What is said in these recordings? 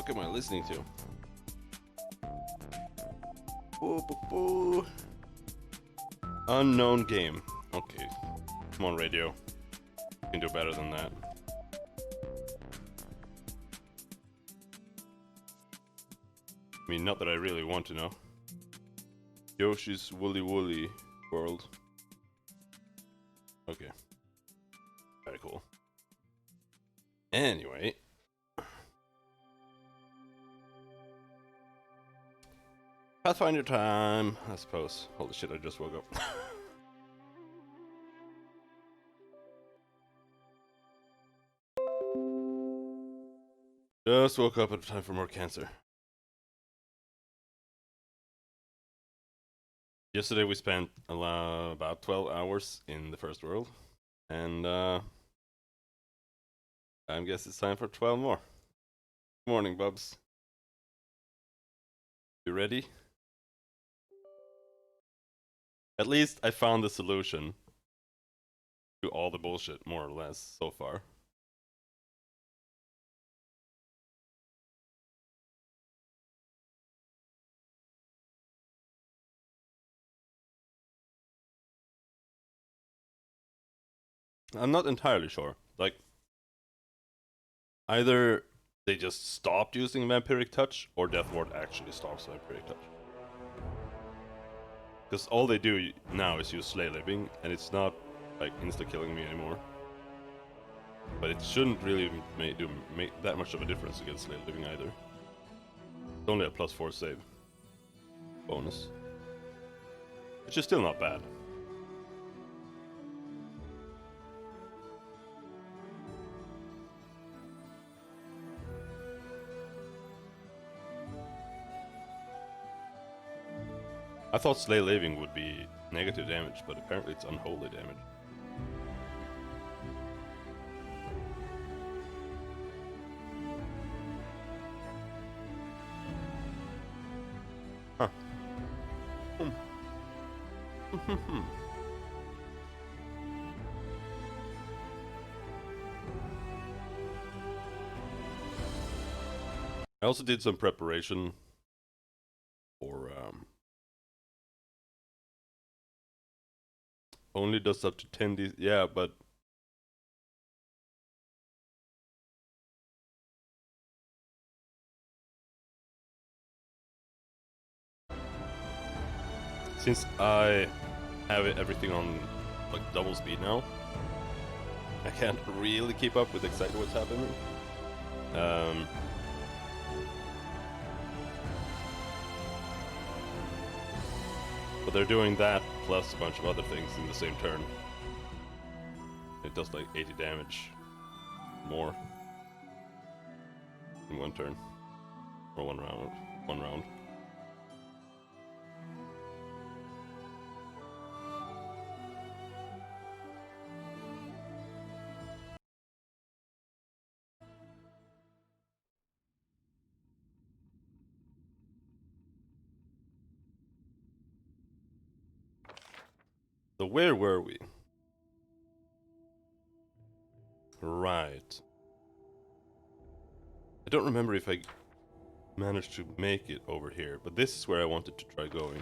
fuck am I listening to? Boo, boo, boo. Unknown game. Okay. Come on, radio. You can do better than that. I mean, not that I really want to know. Yoshi's Woolly Woolly World. Okay. Very cool. Anyway. Pathfinder time, I suppose. Holy shit, I just woke up. Just woke up at time for more cancer. Yesterday we spent about 12 hours in the first world. And I guess it's time for 12 more. Good morning, Bubs. You ready? At least I found the solution to all the bullshit, more or less, so far. I'm not entirely sure. Like, either they just stopped using Vampiric Touch, or Death Ward actually stops Vampiric Touch. Because all they do now is use Slay Living, and it's not, like, insta-killing me anymore. But it shouldn't really make that much of a difference against Slay Living either. It's only a +4 save bonus. Which is still not bad. I thought Slay Living would be negative damage, but apparently it's unholy damage. Huh. I also did some preparation for only does up to 10 yeah, but since I have everything on like double speed now, I can't really keep up with exactly what's happening. But they're doing that plus a bunch of other things in the same turn. It does like 80 damage more in one turn. Or one round. So where were we? Right. I don't remember if I managed to make it over here, but this is where I wanted to try going.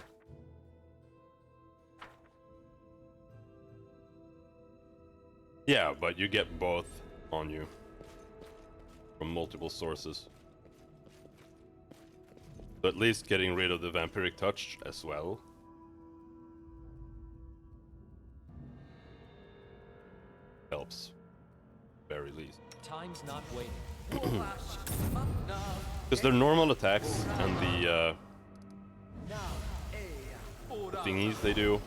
Yeah, but you get both on you from multiple sources. So at least getting rid of the Vampiric Touch as well. Helps. Very least. Time's not waiting. Because their normal attacks and the thingies they do.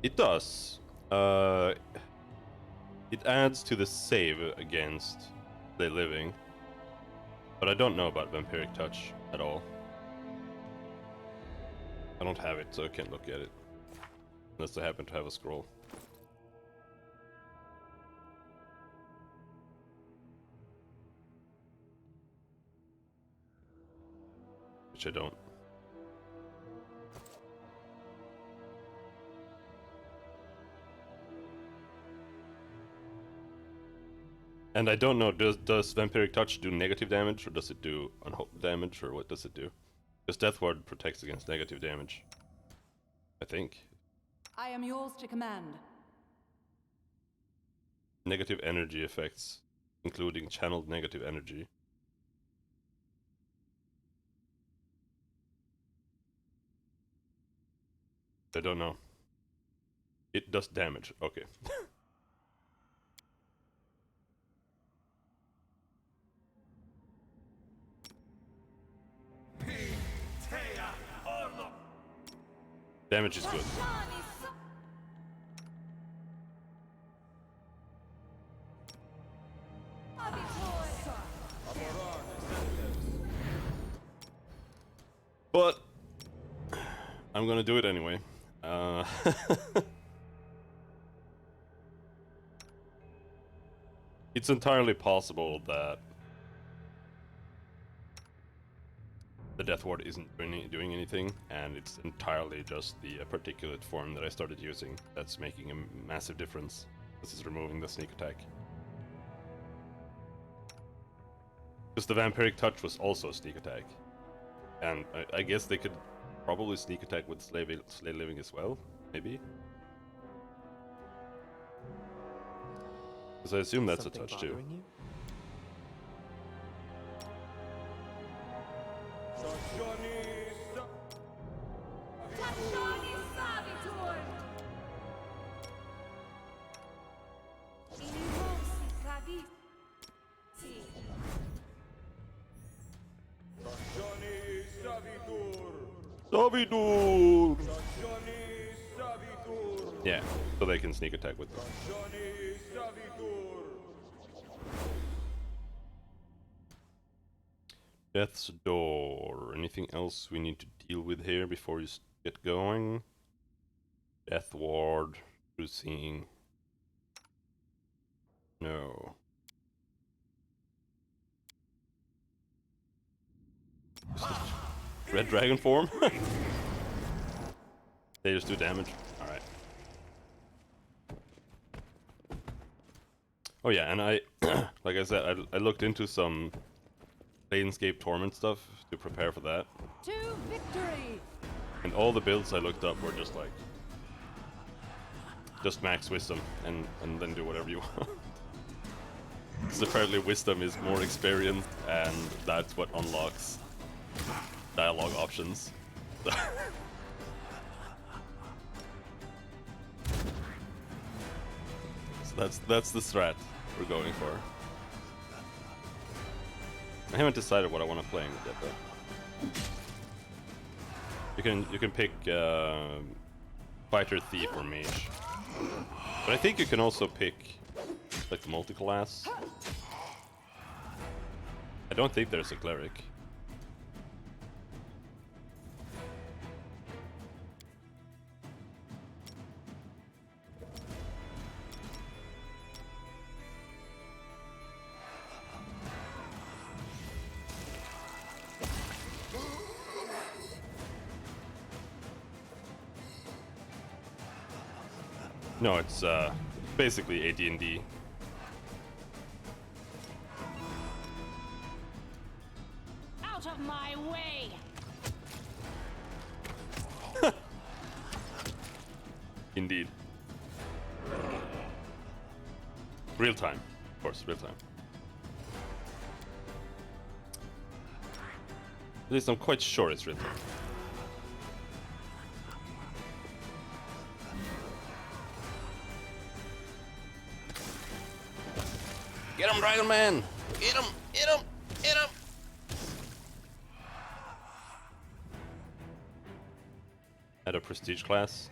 It does. It adds to the save against the living. But I don't know about Vampiric Touch at all. I don't have it, so I can't look at it. Unless I happen to have a scroll. Which I don't. And I don't know, does Vampiric Touch do negative damage, or does it do unholy damage, or what does it do? Because Death Ward protects against negative damage. I think. I am yours to command. Negative energy effects, including channeled negative energy. I don't know. It does damage, okay. Damage is good. But I'm gonna do it anyway. It's entirely possible that the Death Ward isn't doing anything, and it's entirely just the particulate form that I started using that's making a massive difference. This is removing the sneak attack. Because the Vampiric Touch was also a sneak attack. And I guess they could probably sneak attack with Slay Living as well, maybe? Because I assume that's something a touch too. You? Savidur! Yeah, so they can sneak attack with them. Death's Door. Anything else we need to deal with here before you get going? Death Ward. Seeing. No. Red Dragon form? They just do damage. Alright. Oh yeah, and I, like I said, I looked into some Planescape Torment stuff to prepare for that. To victory! And all the builds I looked up were just like, just max Wisdom, and then do whatever you want. Because apparently Wisdom is more experience, and that's what unlocks dialogue options. So that's the strat we're going for. I haven't decided what I want to play yet though. You can pick Fighter, Thief, or Mage. But I think you can also pick like multi-class. I don't think there's a Cleric. No, it's basically AD&D. Out of my way! Indeed. Real time, of course, real time. At least I'm quite sure it's real time. Get him, Dragon Man! Get him! Get him! Get him! At a prestige class.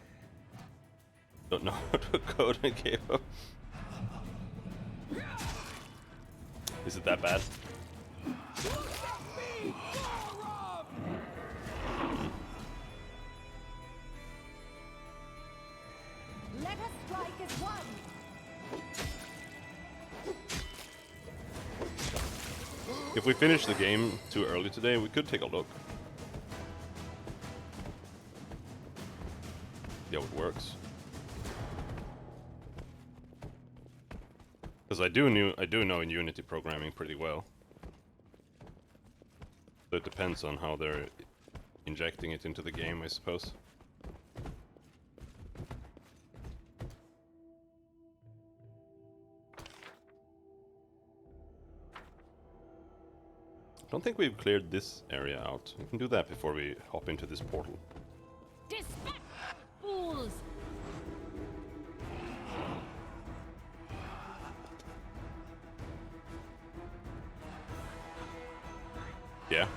Don't know how to code and gave up. Is it that bad? Let us strike as one! If we finish the game too early today, we could take a look. Yeah, it works. Because I do know in Unity programming pretty well. So it depends on how they're injecting it into the game, I suppose. I don't think we've cleared this area out. We can do that before we hop into this portal. Dispatch, fools! Yeah.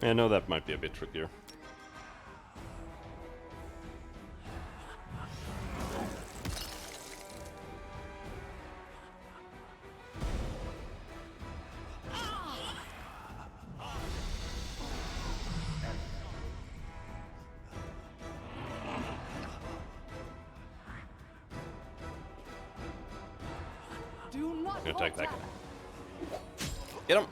I know that might be a bit trickier. Do not I'm gonna attack that falter. guy. Get him!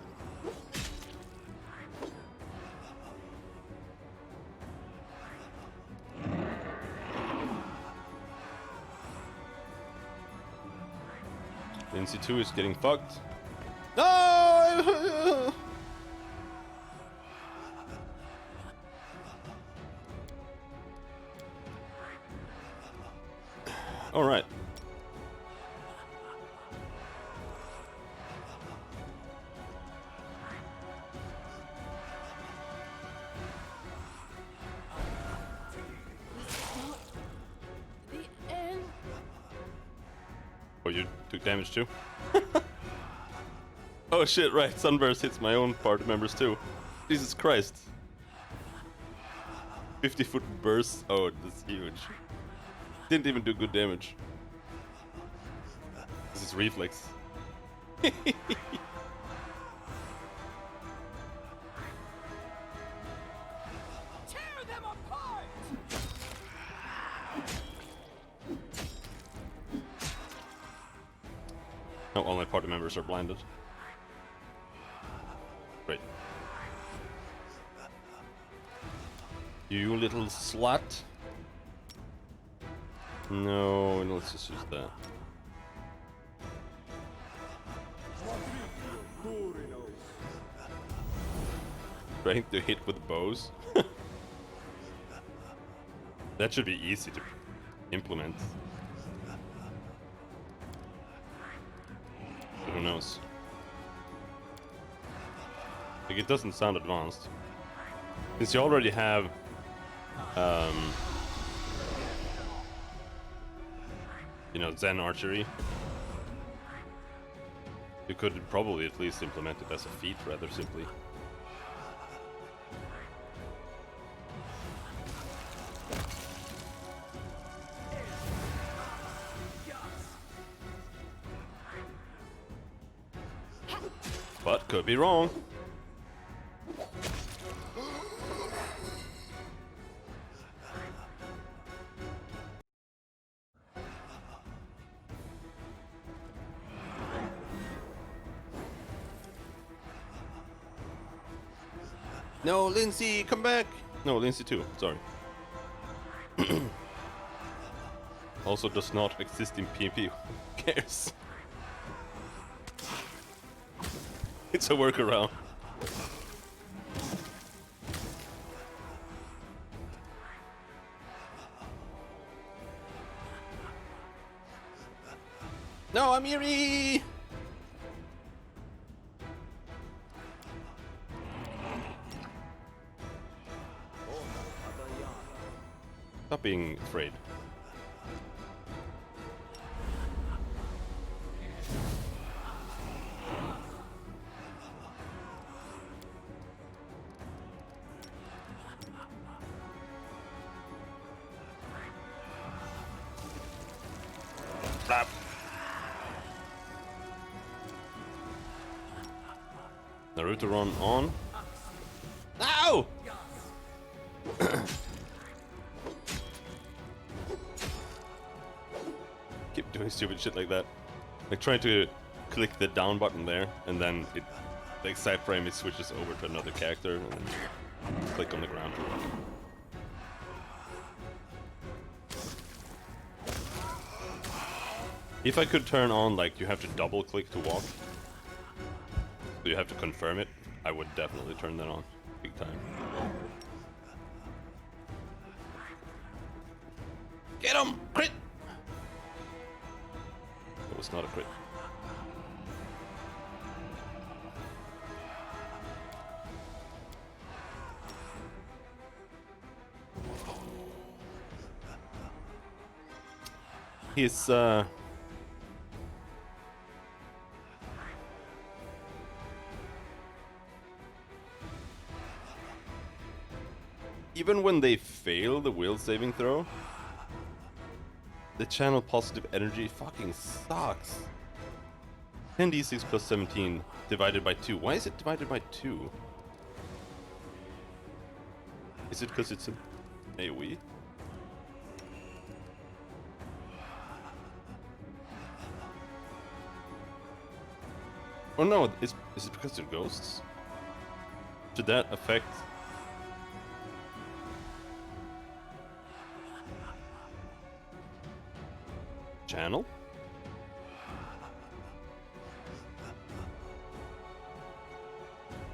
Lindsay 2 is getting fucked. No! Alright. The end. Oh, you took damage too? Oh shit, right. Sunburst hits my own party members too. Jesus Christ. 50-foot burst. Oh, that's huge. Didn't even do good damage. This is reflex. Tear them apart! No, all my party members are blinded. Great. You little slut. No, let's just use that. Trying to hit with bows. That should be easy to implement. Who knows? Like, it doesn't sound advanced. Since you already have you know, Zen archery, you could probably at least implement it as a feat rather simply. But could be wrong. No, Lindsay, come back! No, Lindsay too, sorry. Also does not exist in PvP. Who cares? It's a workaround. No, I'm Eerie! Stop being afraid. Slap. Naruto run on. Ow! Keep doing stupid shit like that. Like trying to click the down button there, and then it Like side frame, it switches over to another character, and then you click on the ground to walk. If I could turn on, like, you have to double click to walk, so you have to confirm it, I would definitely turn that on. Big time. Get him! Crit! That was not a crit. He's, even when they fail the will saving throw, the channel positive energy fucking sucks. 10d6 plus 17 divided by 2. Why is it divided by 2? Is it because it's an AoE? Oh no, is it because they're ghosts? Should that affect... channel?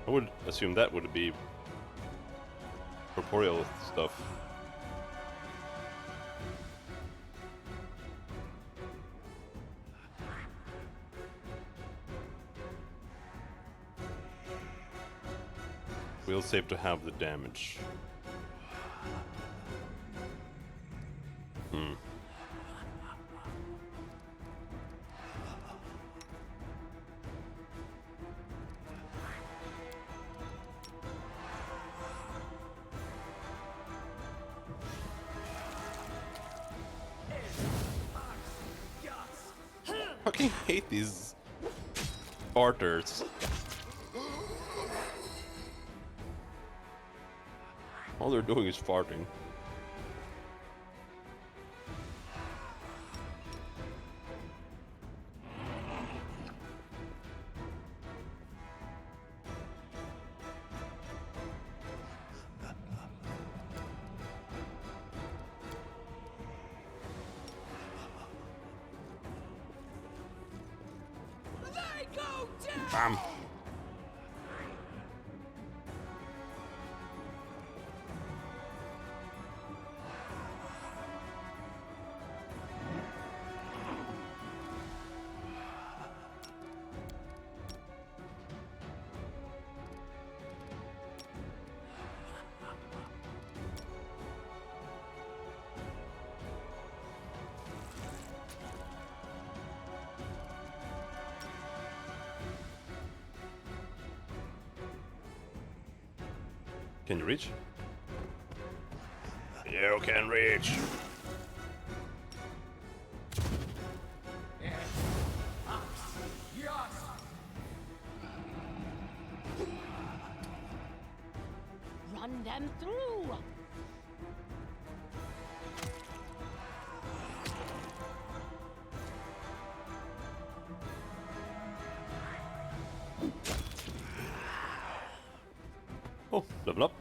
I would assume that would be corporeal stuff. We'll save to have the damage. I fucking hate these farters. All they're doing is farting. They go down! Bam! Can you reach? You can reach. Run them through! Oh, level up.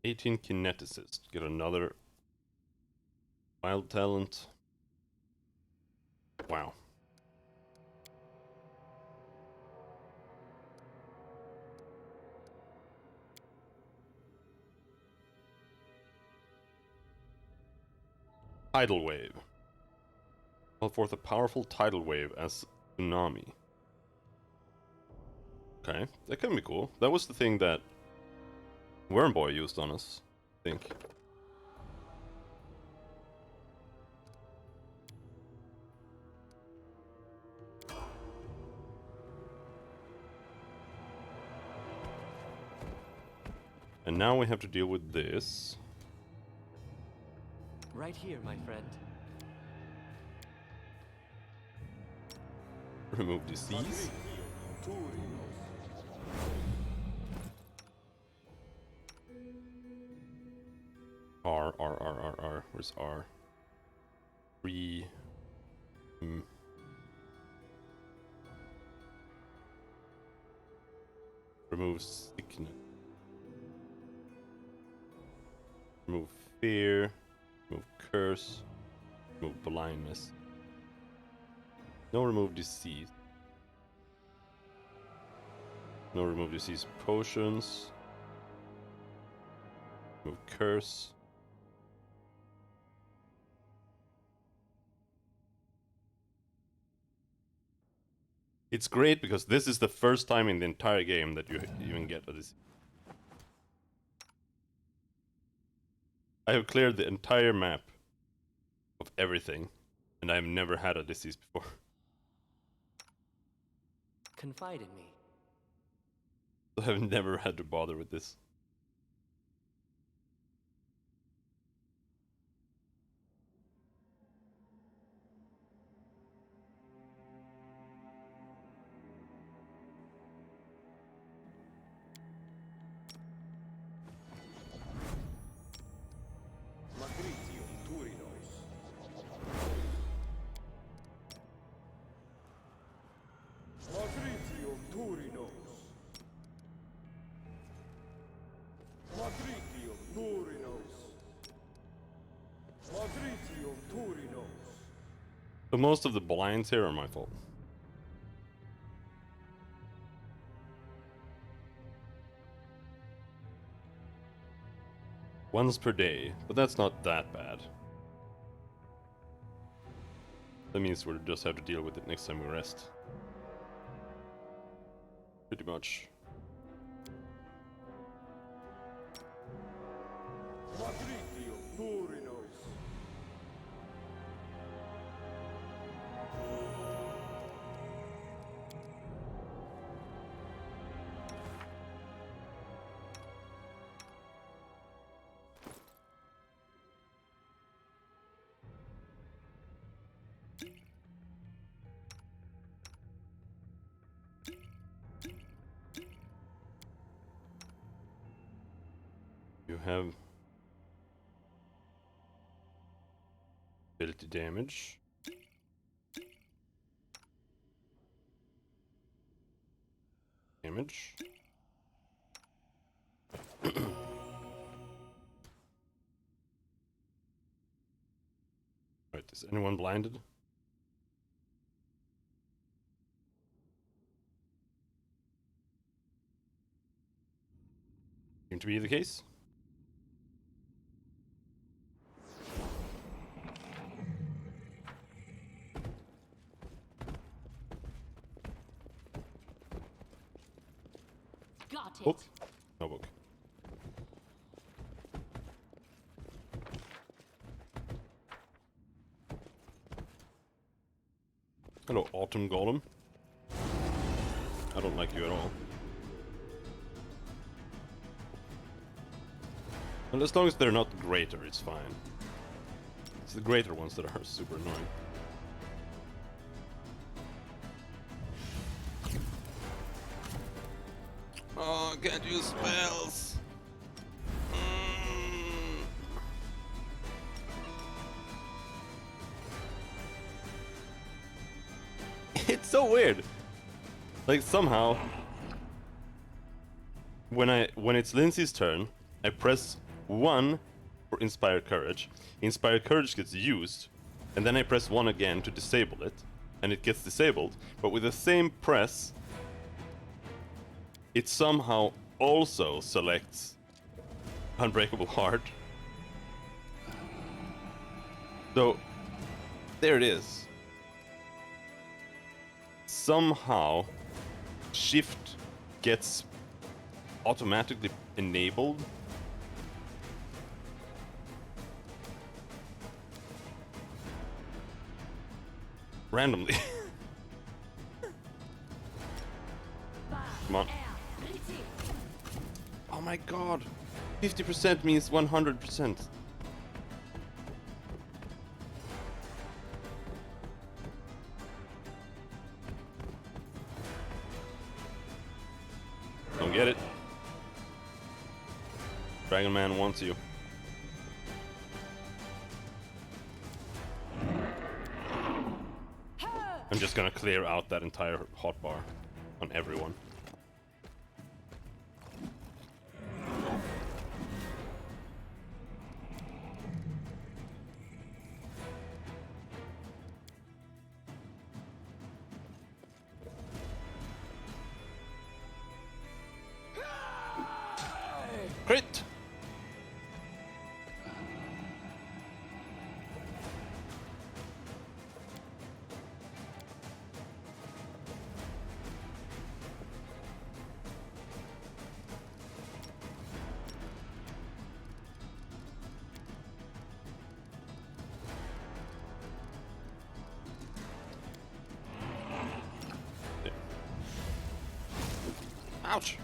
18 kineticist. Get another wild talent. Wow. Tidal wave. Call forth a powerful tidal wave as tsunami. Okay, that can be cool. That was the thing that Wormboy used on us, I think. And now we have to deal with this. Right here, my friend. Remove disease. R. Where's R? 3. Remove sickness. Remove fear. Remove curse. Remove blindness. No remove disease. No remove disease potions. Remove curse. It's great because this is the first time in the entire game that you even get a disease. I have cleared the entire map of everything, and I've never had a disease before. Confide in me. So I've never had to bother with this. But most of the blinds here are my fault. Once per day, but that's not that bad. That means we'll just have to deal with it next time we rest. Pretty much. You have ability damage. Damage. Right, is anyone blinded? Seem to be the case. Got it. Book? No book. Hello, Autumn Golem. I don't like you at all. And as long as they're not greater, it's fine. It's the greater ones that are super annoying. Oh, I can't use spells. It's so weird. Like somehow, when it's Lindsay's turn, I press 1 for Inspire Courage. Inspire Courage gets used, and then I press 1 again to disable it, and it gets disabled. But with the same press, it somehow also selects Unbreakable Heart. So, there it is. Somehow, Shift gets automatically enabled. Randomly. Come on. Oh my god. 50% means 100%. Don't get it. Dragon Man wants you. just gonna clear out that entire hotbar on everyone. Crit! Ouch!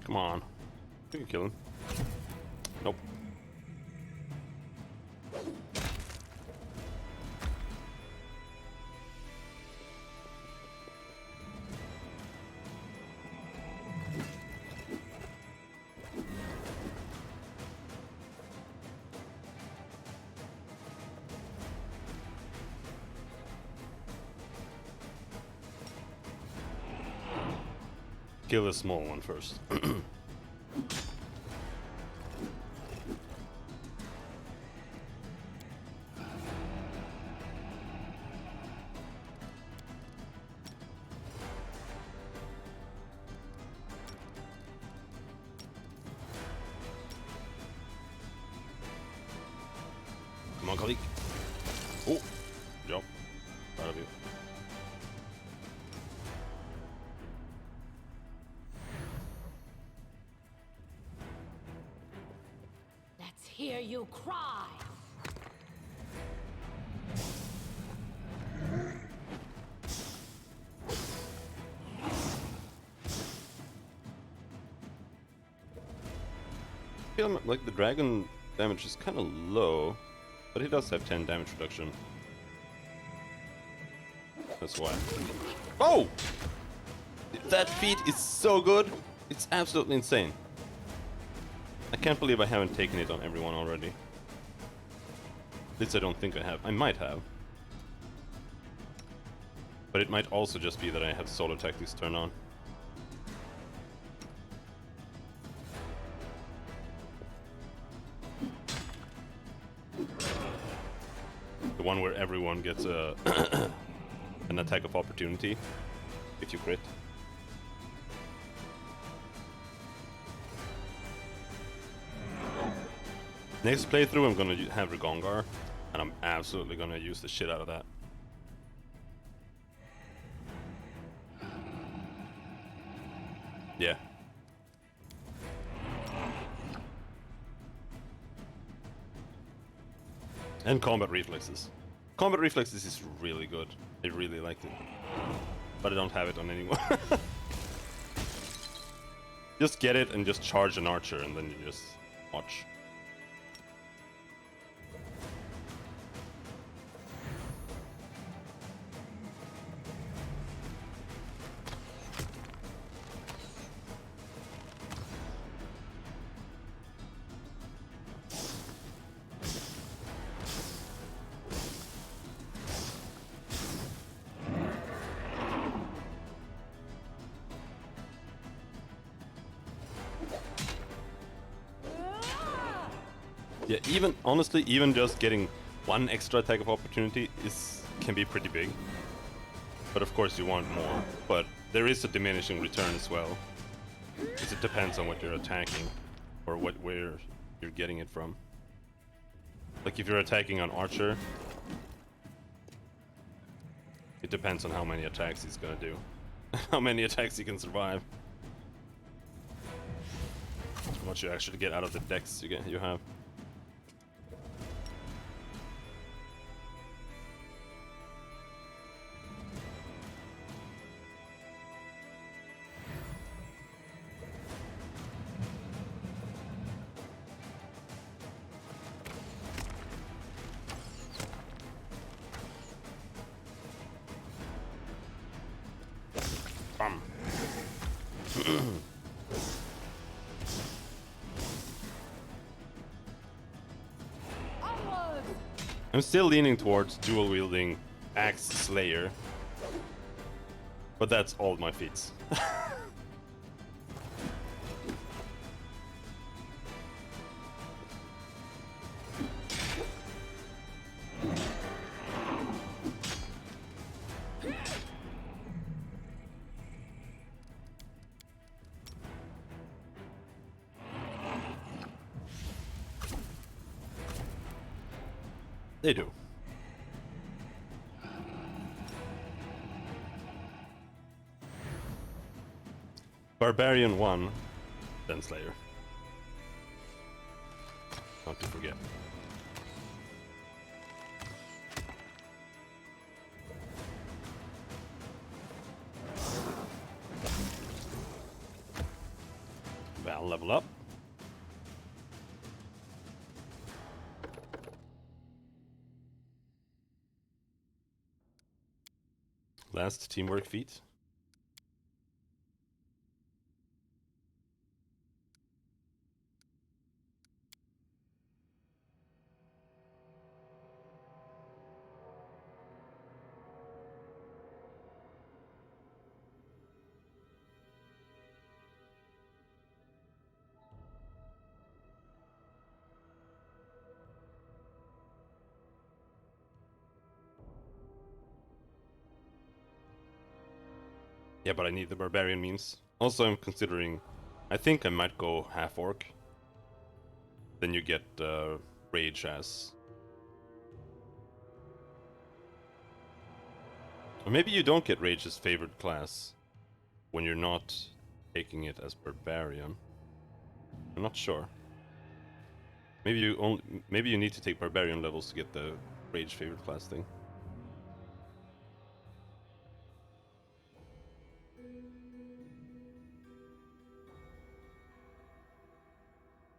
Come on. We can kill him. Nope. Kill the small one first. Come on, colleague. Oh, good job. Proud of you. Let's hear you cry. I feel like the dragon damage is kind of low, but he does have 10 damage reduction. That's why. Oh! That feat is so good! It's absolutely insane. I can't believe I haven't taken it on everyone already. At least I don't think I have. I might have. But it might also just be that I have solo tactics turned on. The one where everyone gets a an attack of opportunity if you crit. Next playthrough I'm gonna have Rigongar, and I'm absolutely gonna use the shit out of that. Yeah. And combat reflexes. Combat reflexes is really good. I really liked it. But I don't have it on anyone. Just get it and just charge an archer and then you just watch. Yeah, even honestly, even just getting one extra attack of opportunity can be pretty big. But of course you want more. But there is a diminishing return as well. Because it depends on what you're attacking or where you're getting it from. Like if you're attacking on Archer, it depends on how many attacks he's gonna do. How many attacks he can survive. How much you actually get out of the decks you have. I'm still leaning towards dual wielding Axe Slayer. But that's all my feats. They do. Barbarian 1, then Slayer. Not to forget. Well, level up. Last teamwork feat. Yeah, but I need the barbarian means. Also, I'm considering... I think I might go half-orc. Then you get rage as... Or maybe you don't get rage as favored class when you're not taking it as barbarian. I'm not sure. Maybe you need to take barbarian levels to get the rage favored class thing.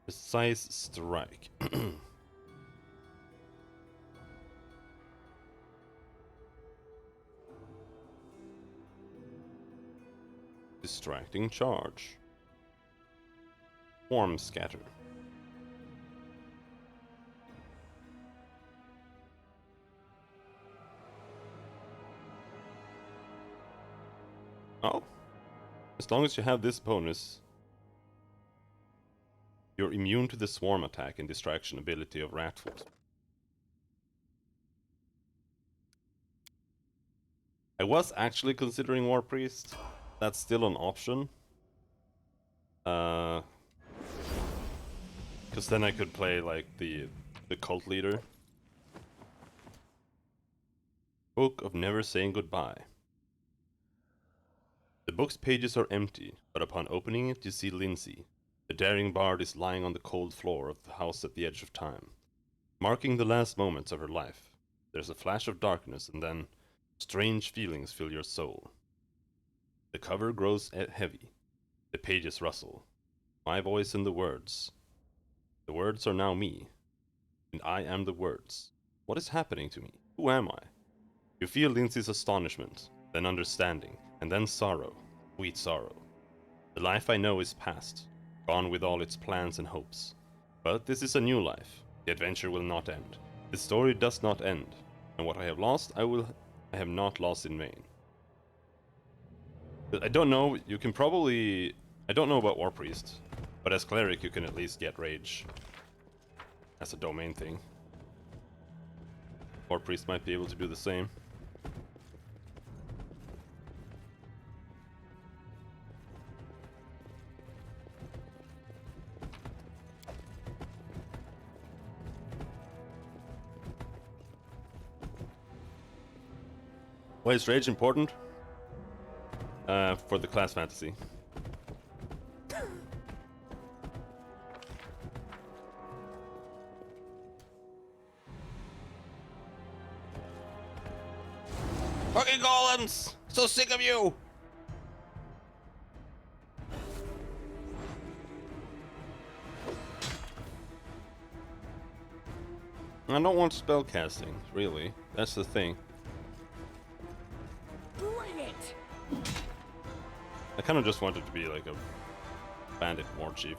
Precise strike. Distracting charge. Swarm scatter. Oh. As long as you have this bonus, you're immune to the swarm attack and distraction ability of Rat Force. I was actually considering War Priest. That's still an option. Because then I could play like the cult leader. Book of Never Saying Goodbye. The book's pages are empty, but upon opening it you see Lindsay. The daring bard is lying on the cold floor of the house at the edge of time, marking the last moments of her life. There's a flash of darkness, and then strange feelings fill your soul. The cover grows heavy. The pages rustle. My voice in the words. The words are now me, and I am the words. What is happening to me? Who am I? You feel Lindsay's astonishment, then understanding, and then sorrow, sweet sorrow. The life I know is past, gone with all its plans and hopes. But this is a new life. The adventure will not end. The story does not end, and what I have lost, I have not lost in vain. But I don't know, you can probably... I don't know about War Priest, but as Cleric you can at least get Rage as a domain thing. War Priest might be able to do the same. Why is Rage important? For the class fantasy. Fucking golems! So sick of you! I don't want spell casting, really. That's the thing. Bring it! I kind of just wanted to be like a bandit war chief.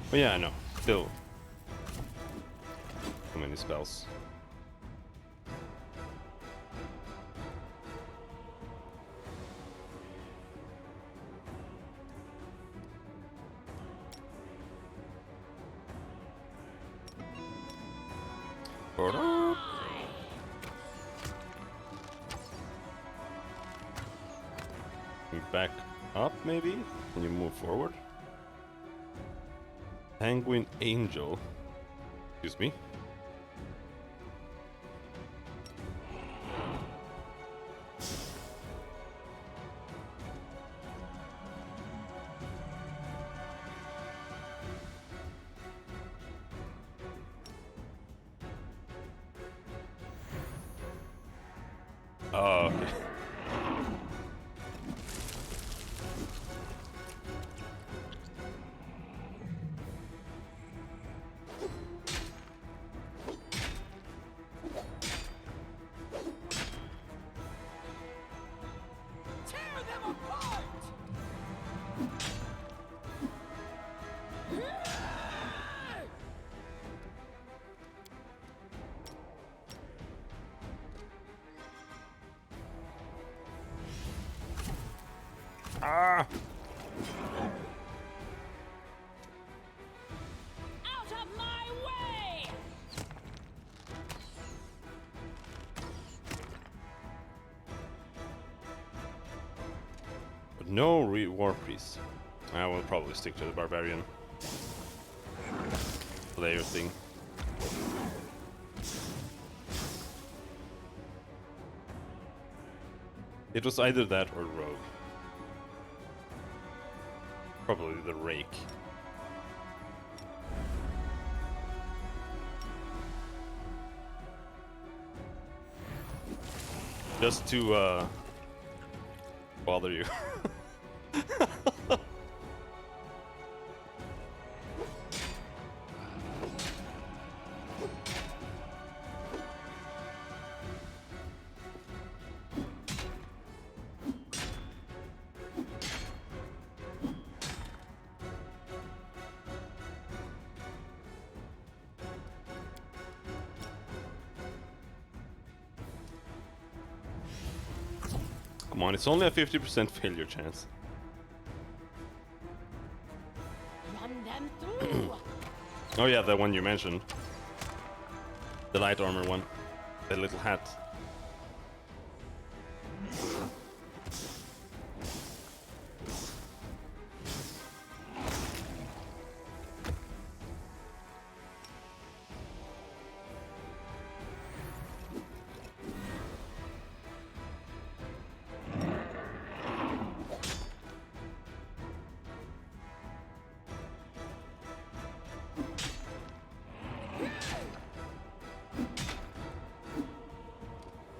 But yeah, I know. Still. Too many spells. Back up, maybe? Can you move forward? Penguin Angel. Excuse me. Oh, okay. Tear them apart! Ah! Out of my way! But no war priest. I will probably stick to the barbarian layer thing. It was either that or rogue. Probably the rake. Just to bother you. Come on, it's only a 50% failure chance. Run them through! Oh yeah, the one you mentioned. The light armor one. The little hat.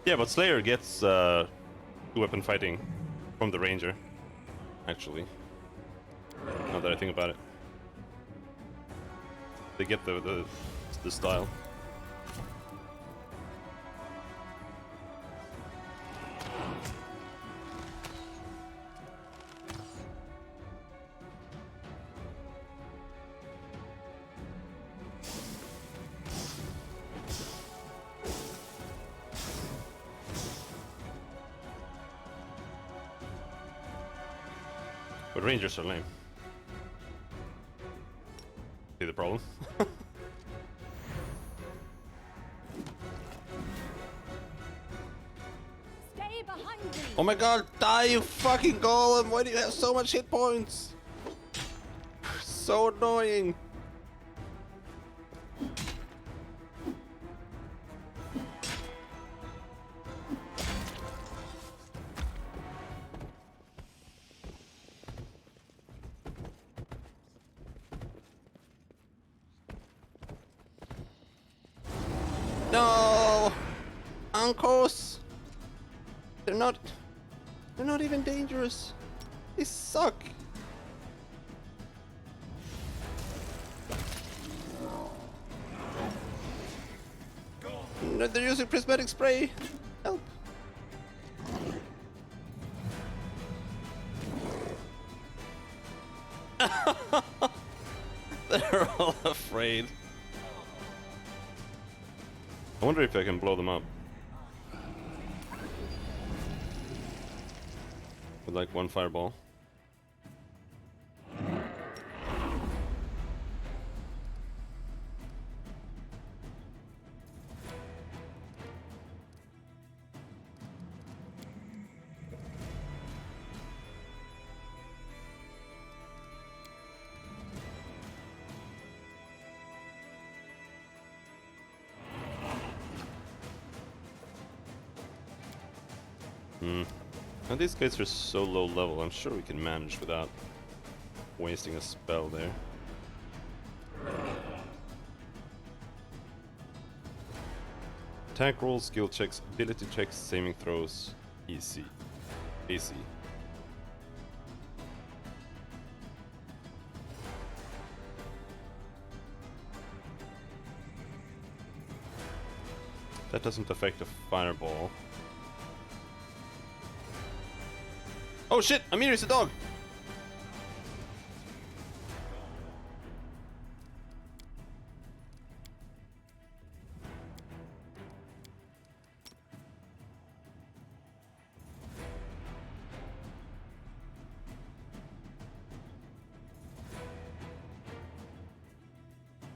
Yeah, but Slayer gets two-weapon fighting from the Ranger, actually. Now that I think about it. They get the style. But Rangers are lame. See the problem? Stay behind me! Oh my god, die you fucking golem! Why do you have so much hit points? So annoying! No! Uncles! They're not even dangerous. They suck. No, they're using prismatic spray. Help. They're all afraid. I wonder if I can blow them up. With like one fireball. Now these guys are so low level, I'm sure we can manage without wasting a spell there. Attack rolls, skill checks, ability checks, saving throws, easy. Easy. That doesn't affect a fireball. Oh shit! Amir is a dog!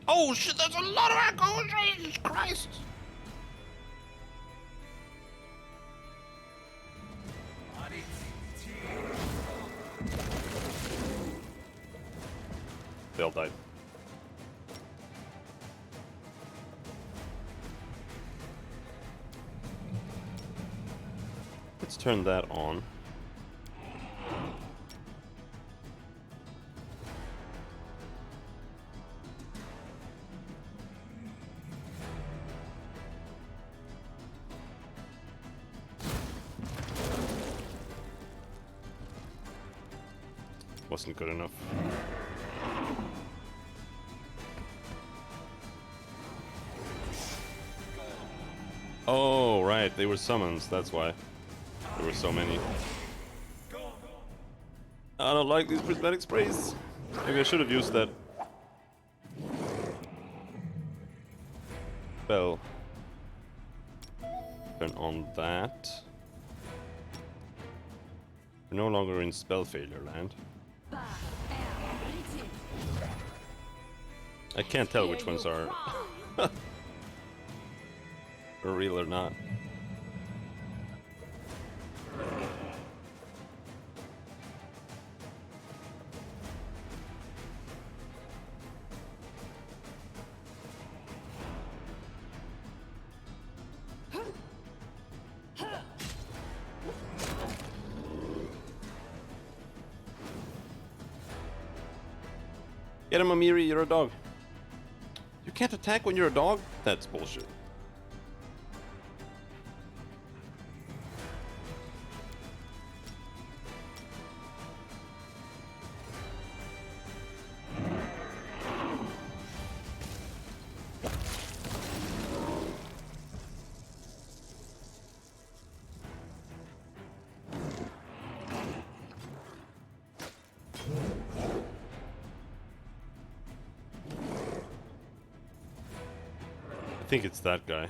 Oh shit, that's a lot of echo! Jesus Christ! They all died. Let's turn that on. Wasn't good enough. Oh, right, they were summons, that's why. There were so many. I don't like these prismatic sprays. Maybe I should have used that spell. Turn on that. We're no longer in spell failure land. I can't tell which ones are real or not. Get him, Amiri, you're a dog. You can't attack when you're a dog? That's bullshit. I think it's that guy.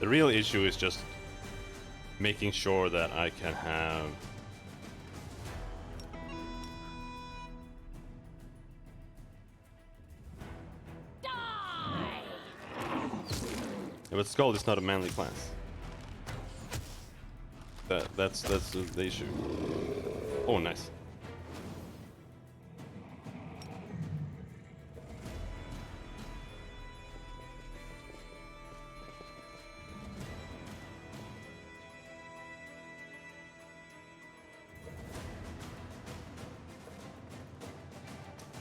The real issue is just making sure that I can have Die! Yeah, but Skull is not a manly class. That's the issue. Oh, nice.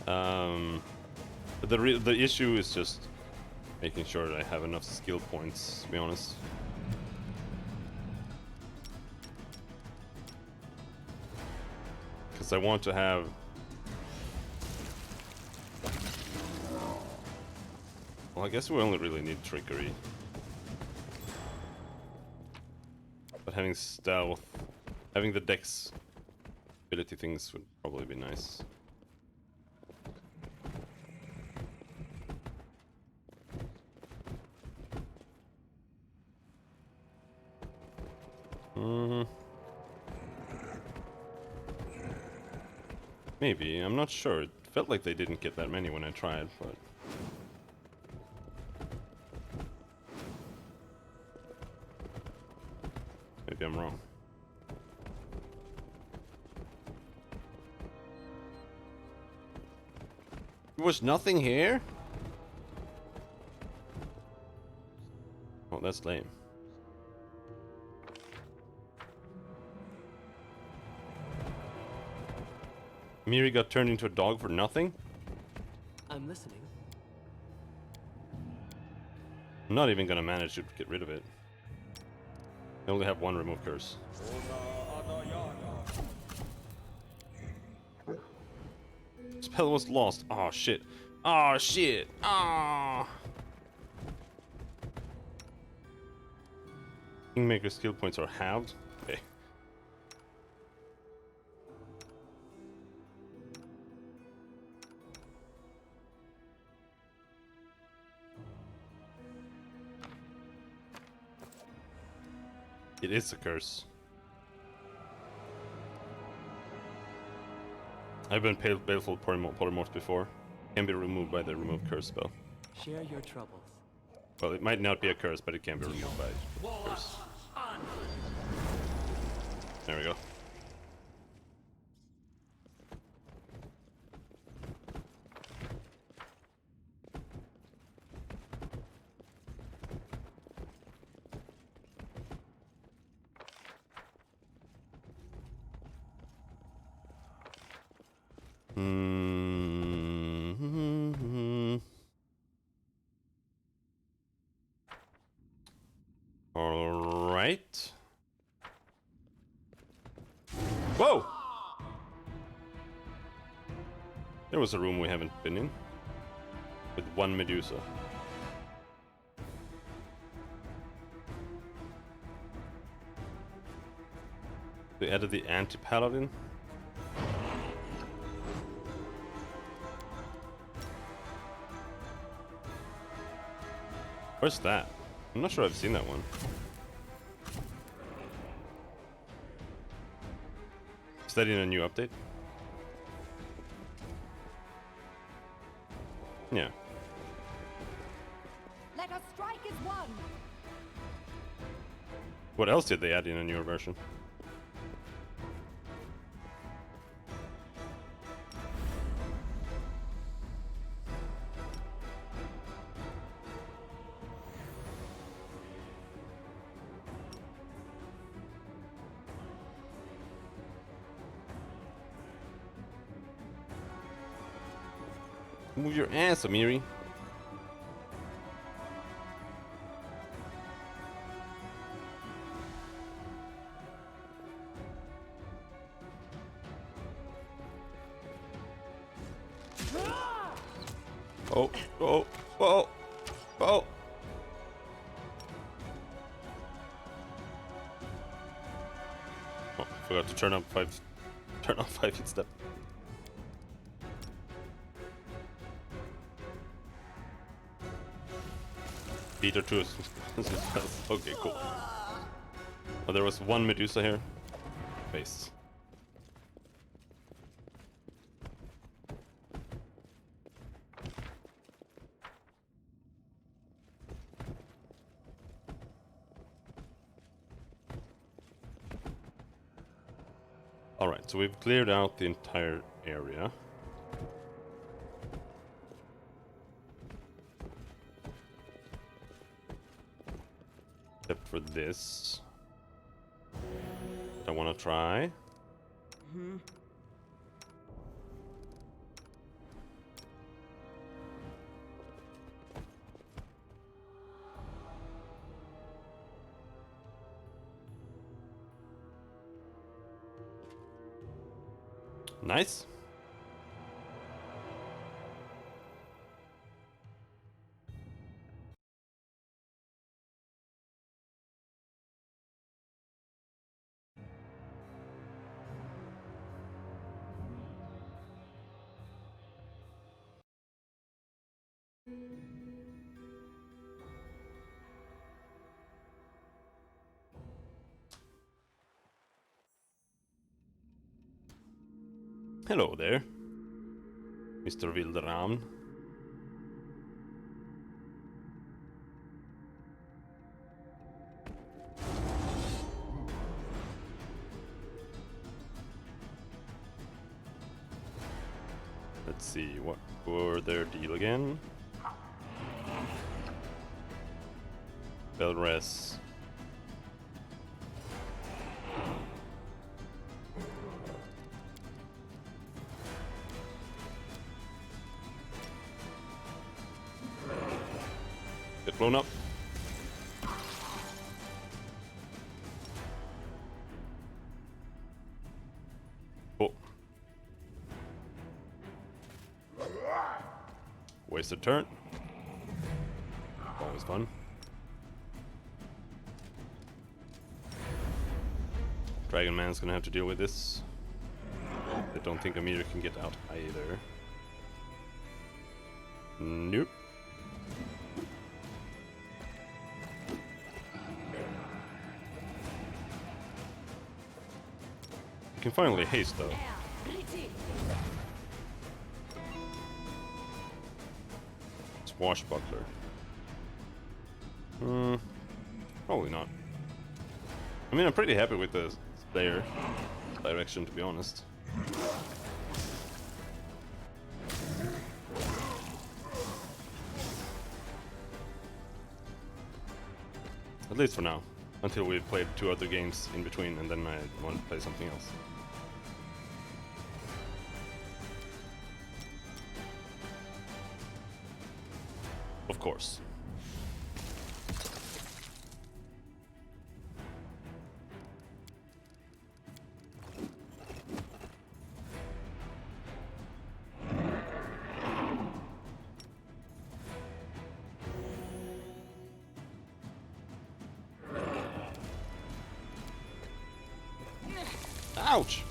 But the issue is just making sure that I have enough skill points, to be honest. Because I want to have... Well, I guess we only really need trickery. But having stealth, having the dex ability things would probably be nice. Maybe, I'm not sure. It felt like they didn't get that many when I tried, but... Maybe I'm wrong. There was nothing here? Oh, that's lame. Miri got turned into a dog for nothing? I'm listening. I'm not even gonna manage to get rid of it. I only have one remove curse. Spell was lost. Oh shit. Oh shit. Ah. Kingmaker skill points are halved. Okay. It is a curse. I've been baleful polymorph before. Can be removed by the remove curse spell. Share your troubles. Well, it might not be a curse, but it can be removed by a curse. There we go. All right. Whoa! There was a room we haven't been in. With one Medusa. They added the anti-paladin. Where's that? I'm not sure I've seen that one. Is that in a new update? Yeah. Let us strike as one. What else did they add in a newer version? Move your ass, Amiri. Oh, oh, oh, oh. Oh, forgot to turn off 5 feet step. Peter too. Okay, cool. Oh, there was one Medusa here. Face. Alright, so we've cleared out the entire area. Except for this. I want to try. Nice. Hello there, Mr. Wilderam. Let's see, what were their deal again? Belres. Get blown up. Oh. Wasted turn. Always fun. Dragon Man's gonna have to deal with this. I don't think Amir can get out either. Nope. You can finally haste though. Swashbuckler. Probably not. I mean, I'm pretty happy with the player direction, to be honest. At least for now. Until we've played 2 other games in between, and then I want to play something else. Of course. Ouch!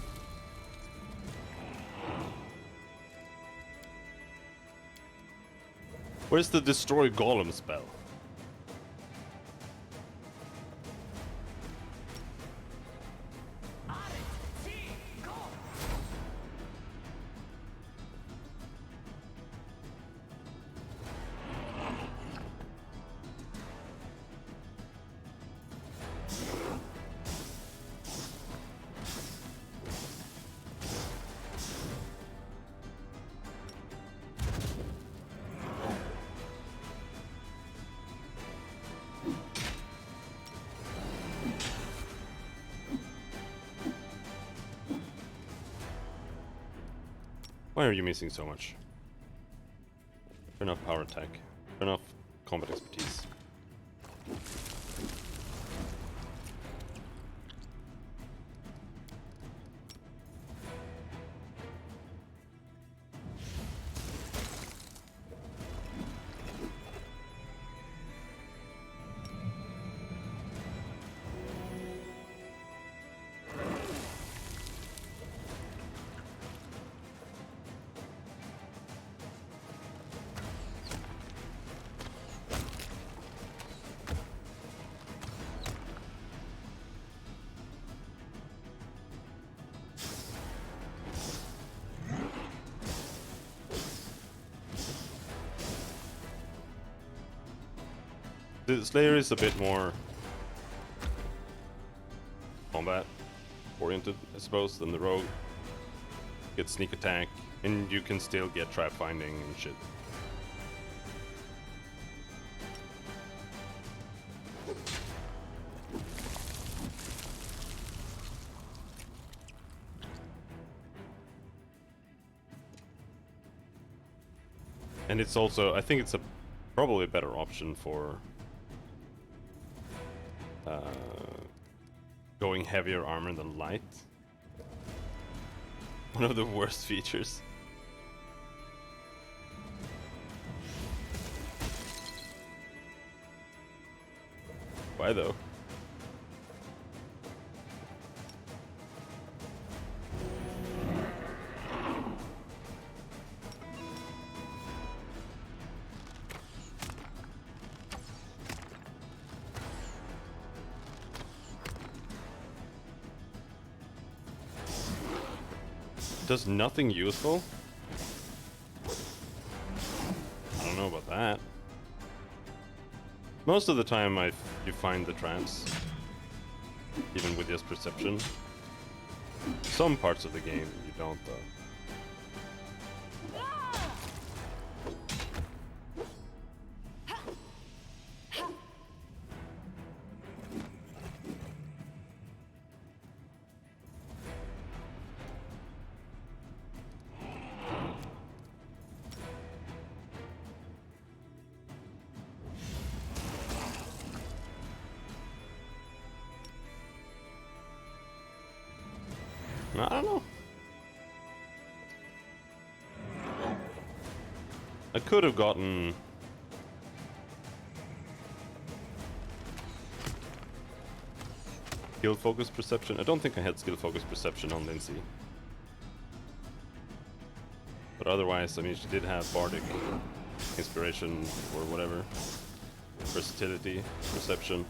Where's the destroy golem spell? Why are you missing so much? Turn off power attack. Turn off combat expertise. The Slayer is a bit more combat oriented, I suppose, than the Rogue. Get sneak attack, and you can still get trap finding and shit. And it's also, I think it's a probably a better option for going heavier armor than light. One of the worst features. Why though? Does nothing useful? I don't know about that. Most of the time you find the traps, even with just perception. Some parts of the game you don't though. I don't know. I could have gotten skill focus perception. I don't think I had skill focus perception on Lindsay. But otherwise, I mean, she did have bardic inspiration or whatever. Versatility, perception.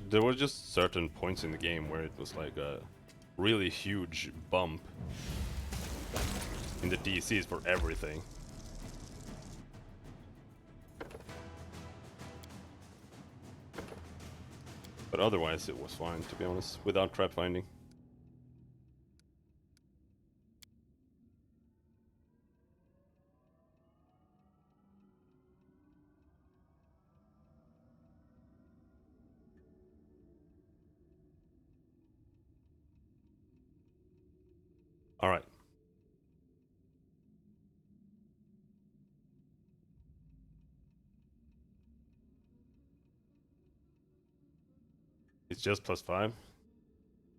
There were just certain points in the game where it was like a really huge bump in the DCs for everything. But otherwise it was fine, to be honest, without trap finding. All right. It's just +5.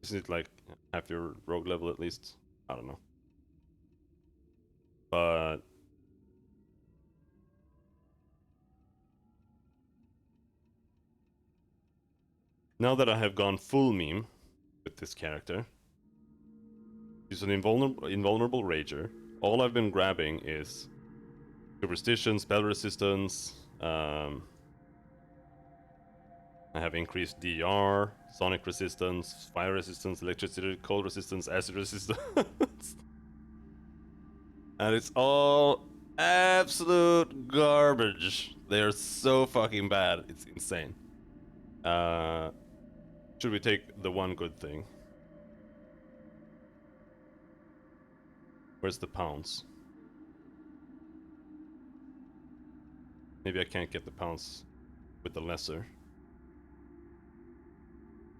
Isn't it like half your rogue level at least? I don't know. But now that I have gone full meme with this character, he's an invulnerable rager. All I've been grabbing is superstition, spell resistance. I have increased DR, sonic resistance, fire resistance, electricity, cold resistance, acid resistance. And it's all absolute garbage. They're so fucking bad. It's insane. Should we take the one good thing? Where's the pounds? Maybe I can't get the pounds with the lesser.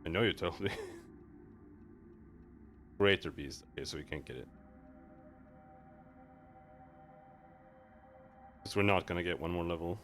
I know you told me. Greater beast. Okay, so we can't get it. Because we're not gonna get one more level.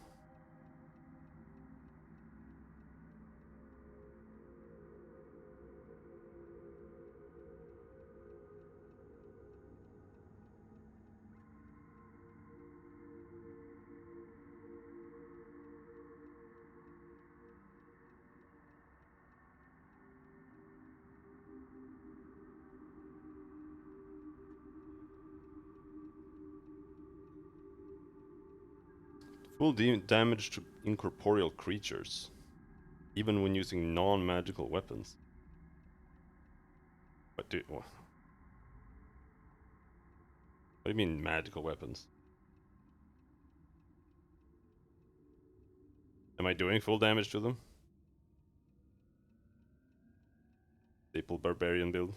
Full damage to incorporeal creatures, even when using non-magical weapons. What do you mean magical weapons? Am I doing full damage to them? Staple barbarian build.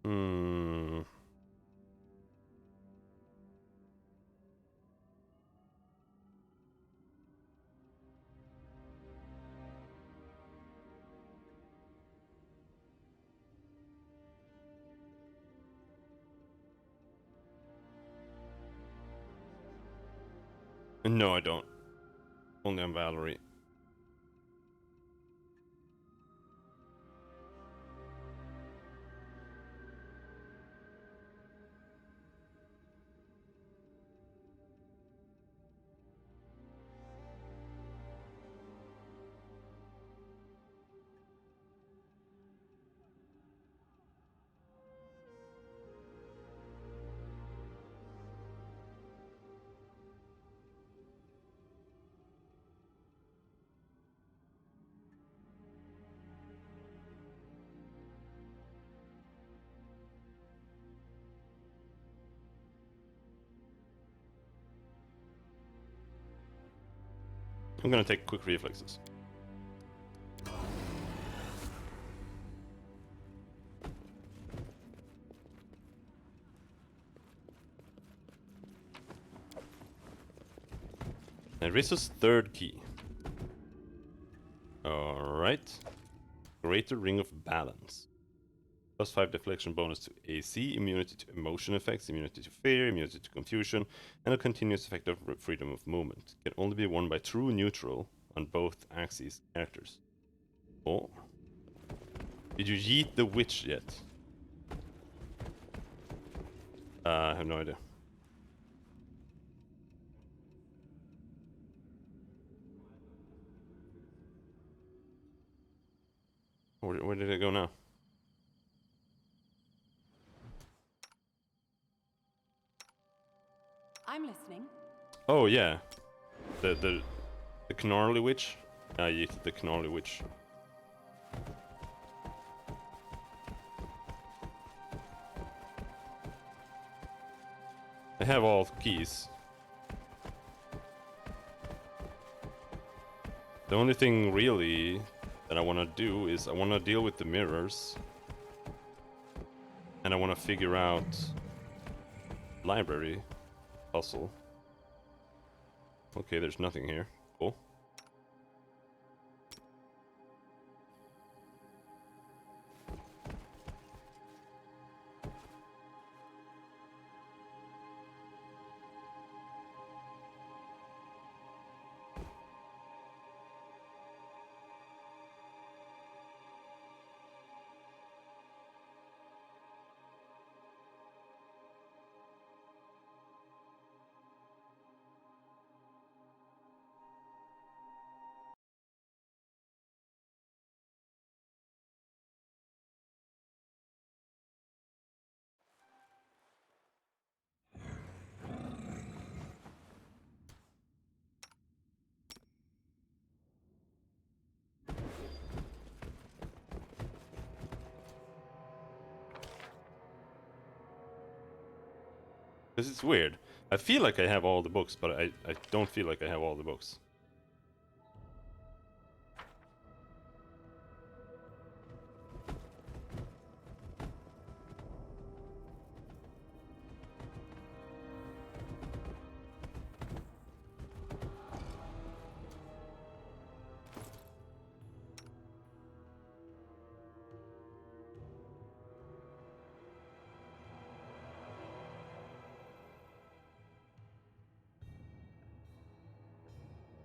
Hmm. No, I don't. Only on Valerie. I'm gonna take quick reflexes. And Rizzo's third key. Alright. Greater Ring of Balance. +5 deflection bonus to AC, immunity to emotion effects, immunity to fear, immunity to confusion, and a continuous effect of freedom of movement. Can only be worn by true neutral on both axes characters. Oh. Did you yeet the witch yet? I have no idea. Where did it go now? I'm listening. Oh yeah, the Gnarly Witch. Yeah, the Gnarly Witch. I have all keys. The only thing really that I want to do is I want to deal with the mirrors. And I want to figure out library puzzle. Okay, there's nothing here. Cool. Because it's weird. I feel like I have all the books, but I don't feel like I have all the books.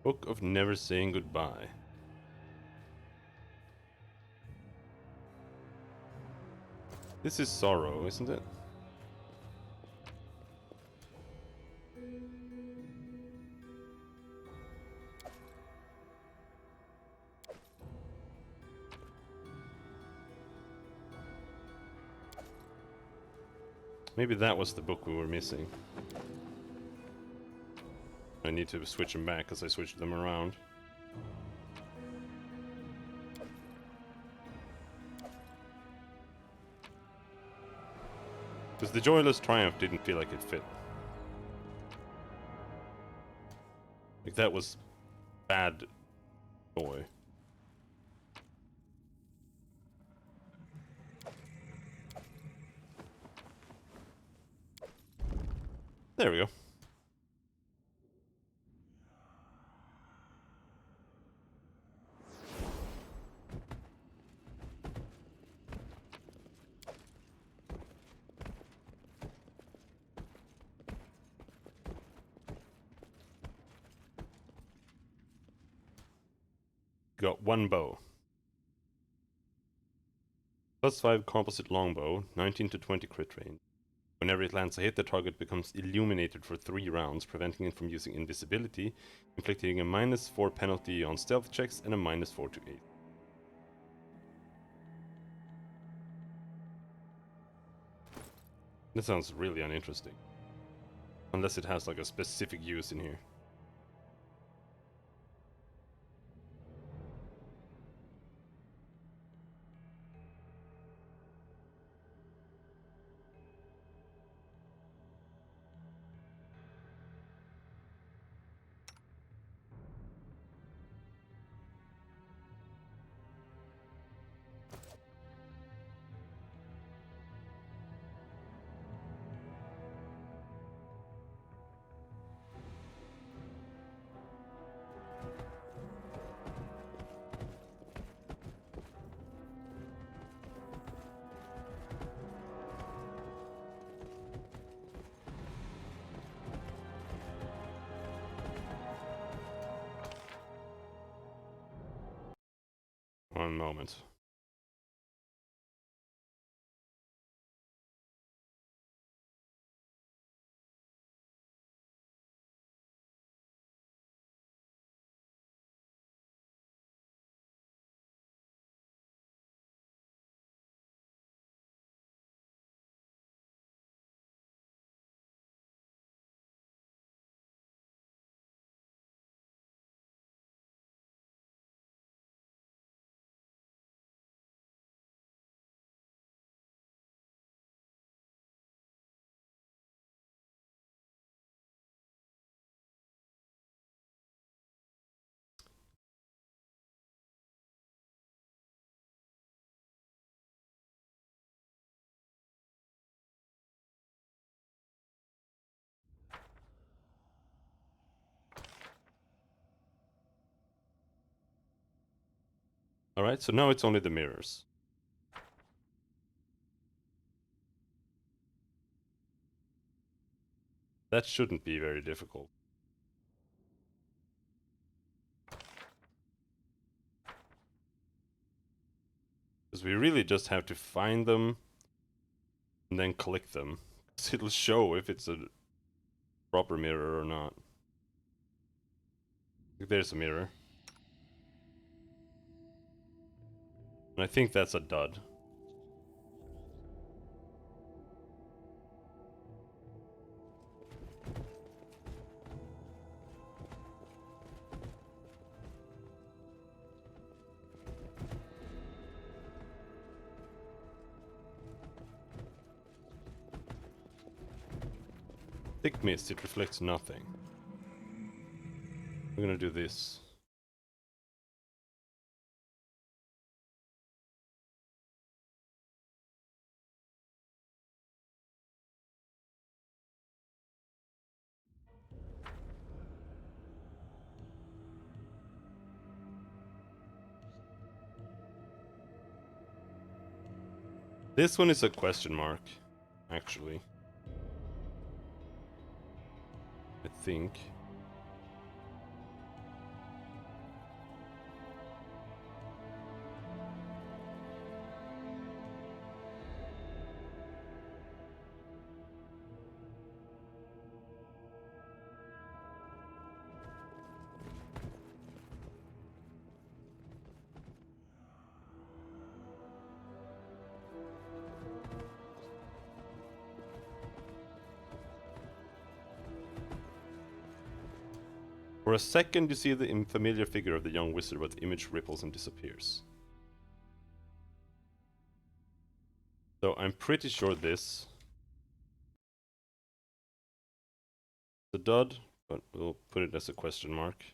Book of Never Saying Goodbye. This is sorrow, isn't it? Maybe that was the book we were missing. I need to switch them back because I switched them around. Because the Joyless Triumph didn't feel like it fit. Like that was bad joy. There we go. Got one bow. +5 composite longbow, 19 to 20 crit range. Whenever it lands a hit, the target becomes illuminated for 3 rounds, preventing it from using invisibility, inflicting a -4 penalty on stealth checks and a -4 to 8. This sounds really uninteresting. Unless it has like a specific use in here. One moment. Alright, so now it's only the mirrors. That shouldn't be very difficult. Because we really just have to find them and then click them. Because it'll show if it's a proper mirror or not. There's a mirror. And I think that's a dud. Thick mist, it reflects nothing. We're gonna do this. This one is a question mark, actually. I think. For a second you see the familiar figure of the young wizard, but the image ripples and disappears. So I'm pretty sure this is a dud, but we'll put it as a question mark.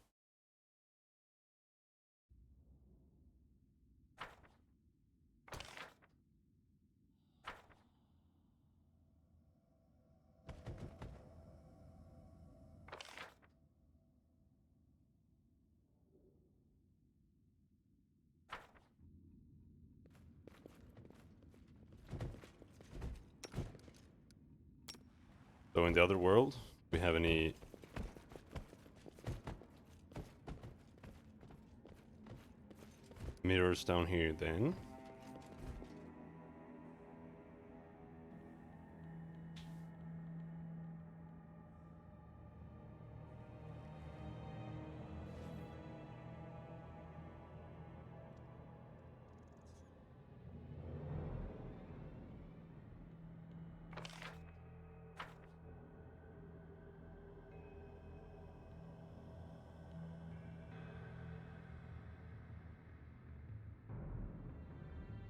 So in the other world, do we have any... mirrors down here then?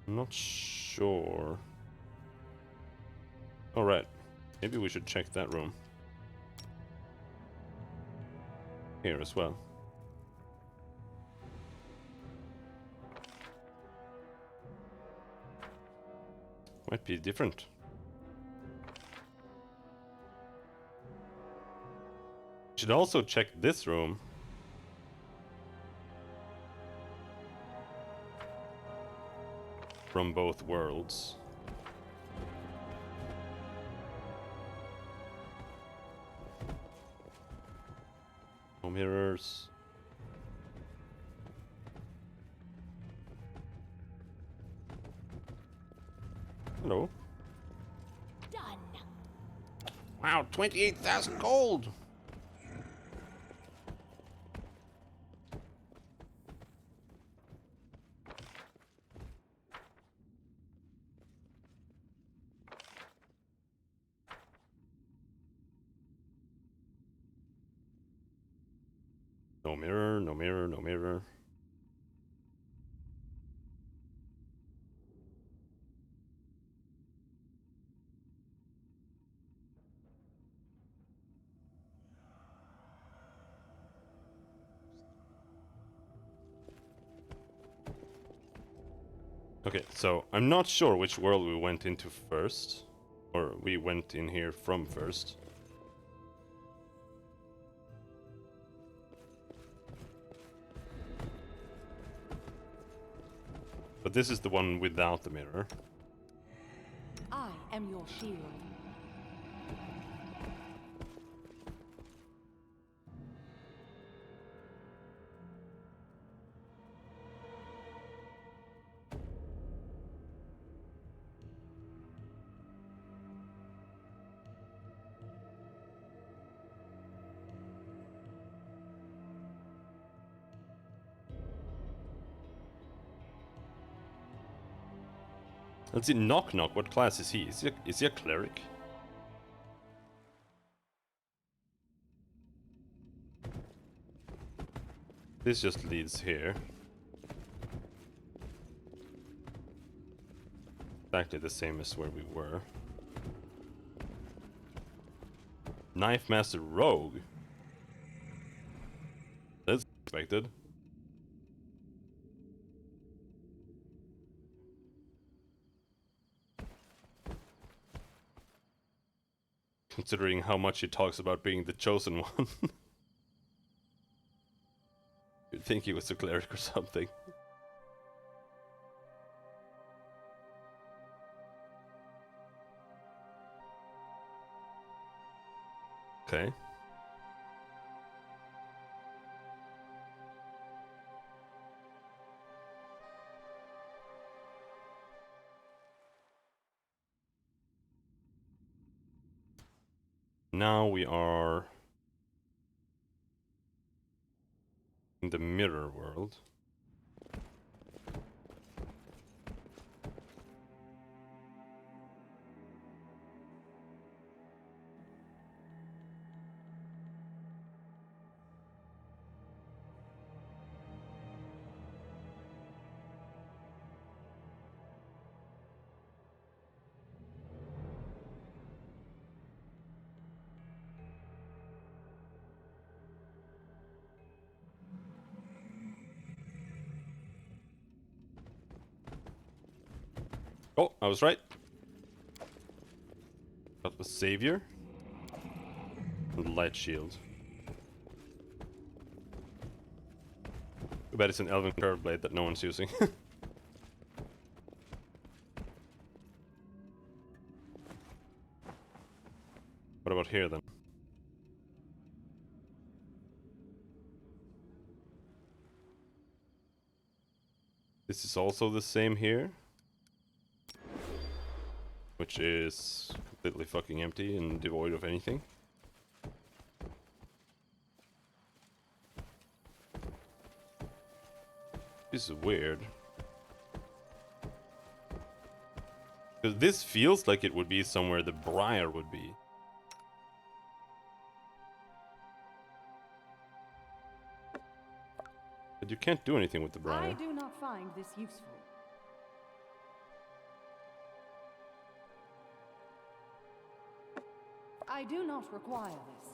I'm not sure. Alright, maybe we should check that room. Here as well. Might be different. Should also check this room. From both worlds. No mirrors. Hello. Done. Wow, 28,000 gold! No mirror, no mirror, no mirror. Okay, so I'm not sure which world we went into first. Or we went in here from first. But this is the one without the mirror. I am your shield. Let's see, Knock Knock, what class is he? Is he a cleric? This just leads here. Exactly the same as where we were. Knife Master Rogue. That's expected. Considering how much he talks about being the chosen one. You'd think he was a cleric or something. Okay. Now we are in the mirror world. Oh, I was right. Got the Savior. And the Light Shield. Too bad it's an Elven Curve Blade that no one's using. What about out here then? This is also the same here. Which is completely fucking empty and devoid of anything. This is weird. Because this feels like it would be somewhere the Briar would be. But you can't do anything with the Briar. I do not find this useful. I do not require this.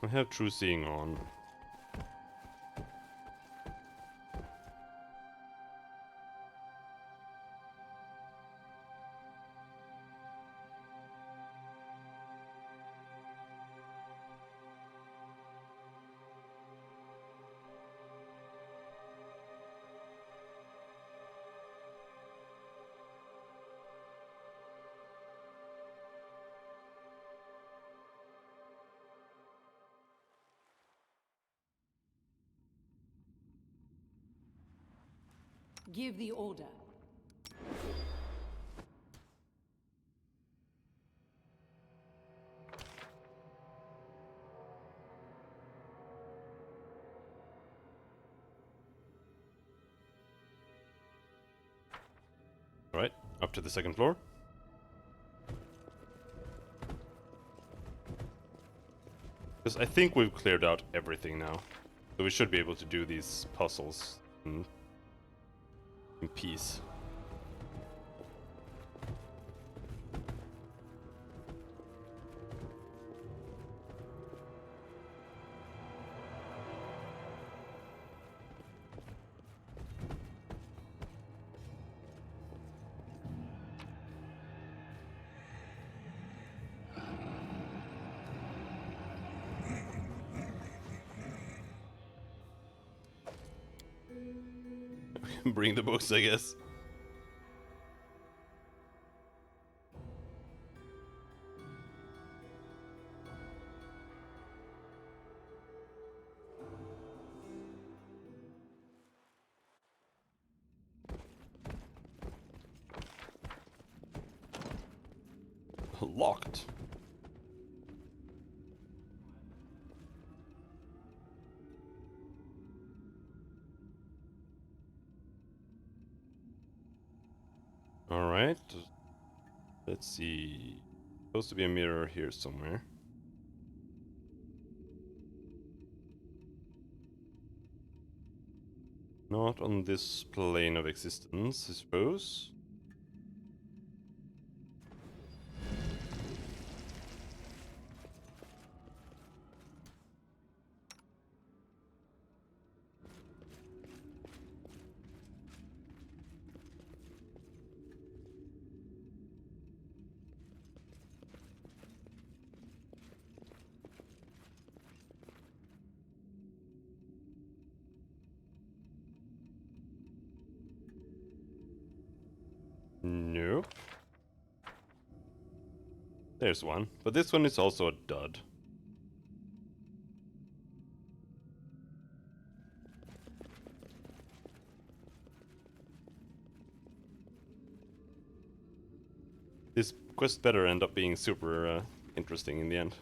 I have True Seeing on. Give the order. Alright, up to the second floor. Because I think we've cleared out everything now. So we should be able to do these puzzles in peace. Bring the books, I guess. Locked. Alright. Let's see. Supposed to be a mirror here somewhere. Not on this plane of existence, I suppose. Nope. There's one. But this one is also a dud. This quest better end up being super interesting in the end.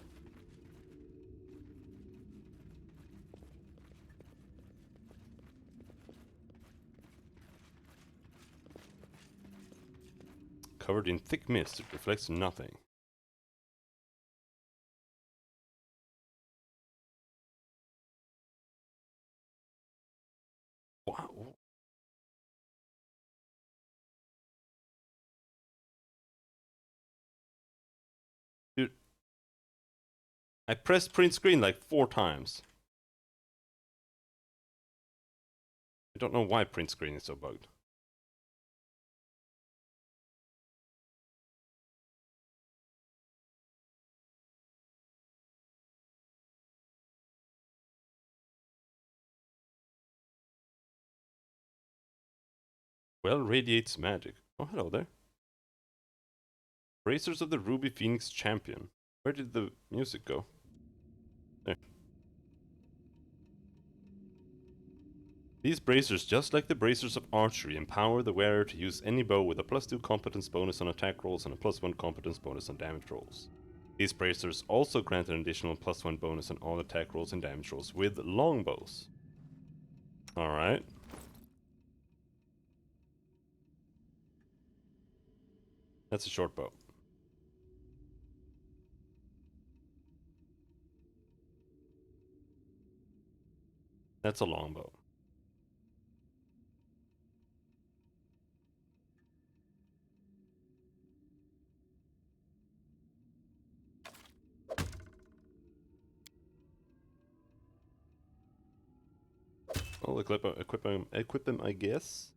Covered in thick mist, it reflects nothing. Wow. I pressed print screen like 4 times. I don't know why print screen is so bugged. Well radiates magic. Oh, hello there. Bracers of the Ruby Phoenix Champion. Where did the music go? There. These bracers, just like the bracers of archery, empower the wearer to use any bow with a +2 competence bonus on attack rolls and a +1 competence bonus on damage rolls. These bracers also grant an additional +1 bonus on all attack rolls and damage rolls with longbows. Alright. That's a short bow. That's a longbow. I'll equip them, I guess.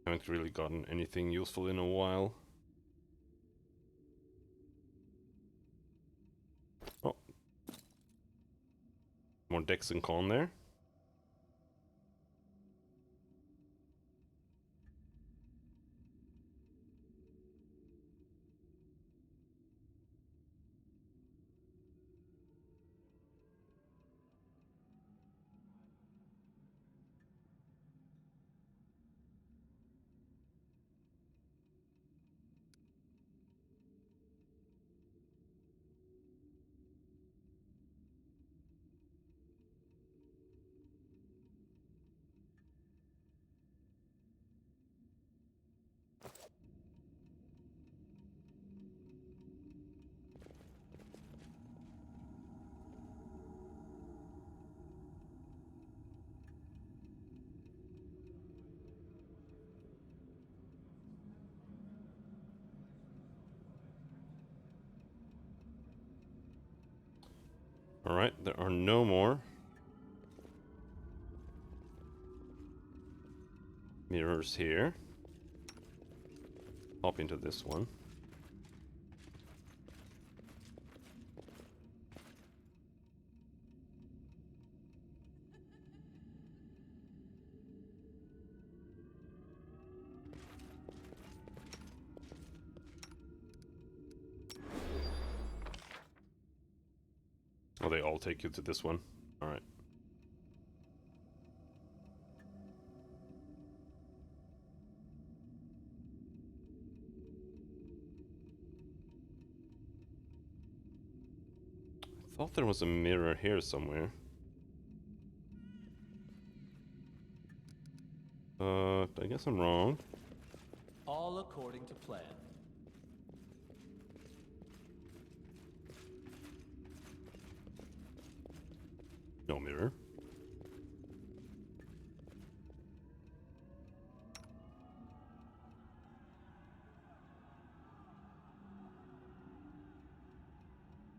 Haven't really gotten anything useful in a while. Oh. More Dex and Con there. Alright, there are no more mirrors here. Hop into this one. Oh, they all take you to this one. Alright. I thought there was a mirror here somewhere. I guess I'm wrong. All according to plan. No mirror.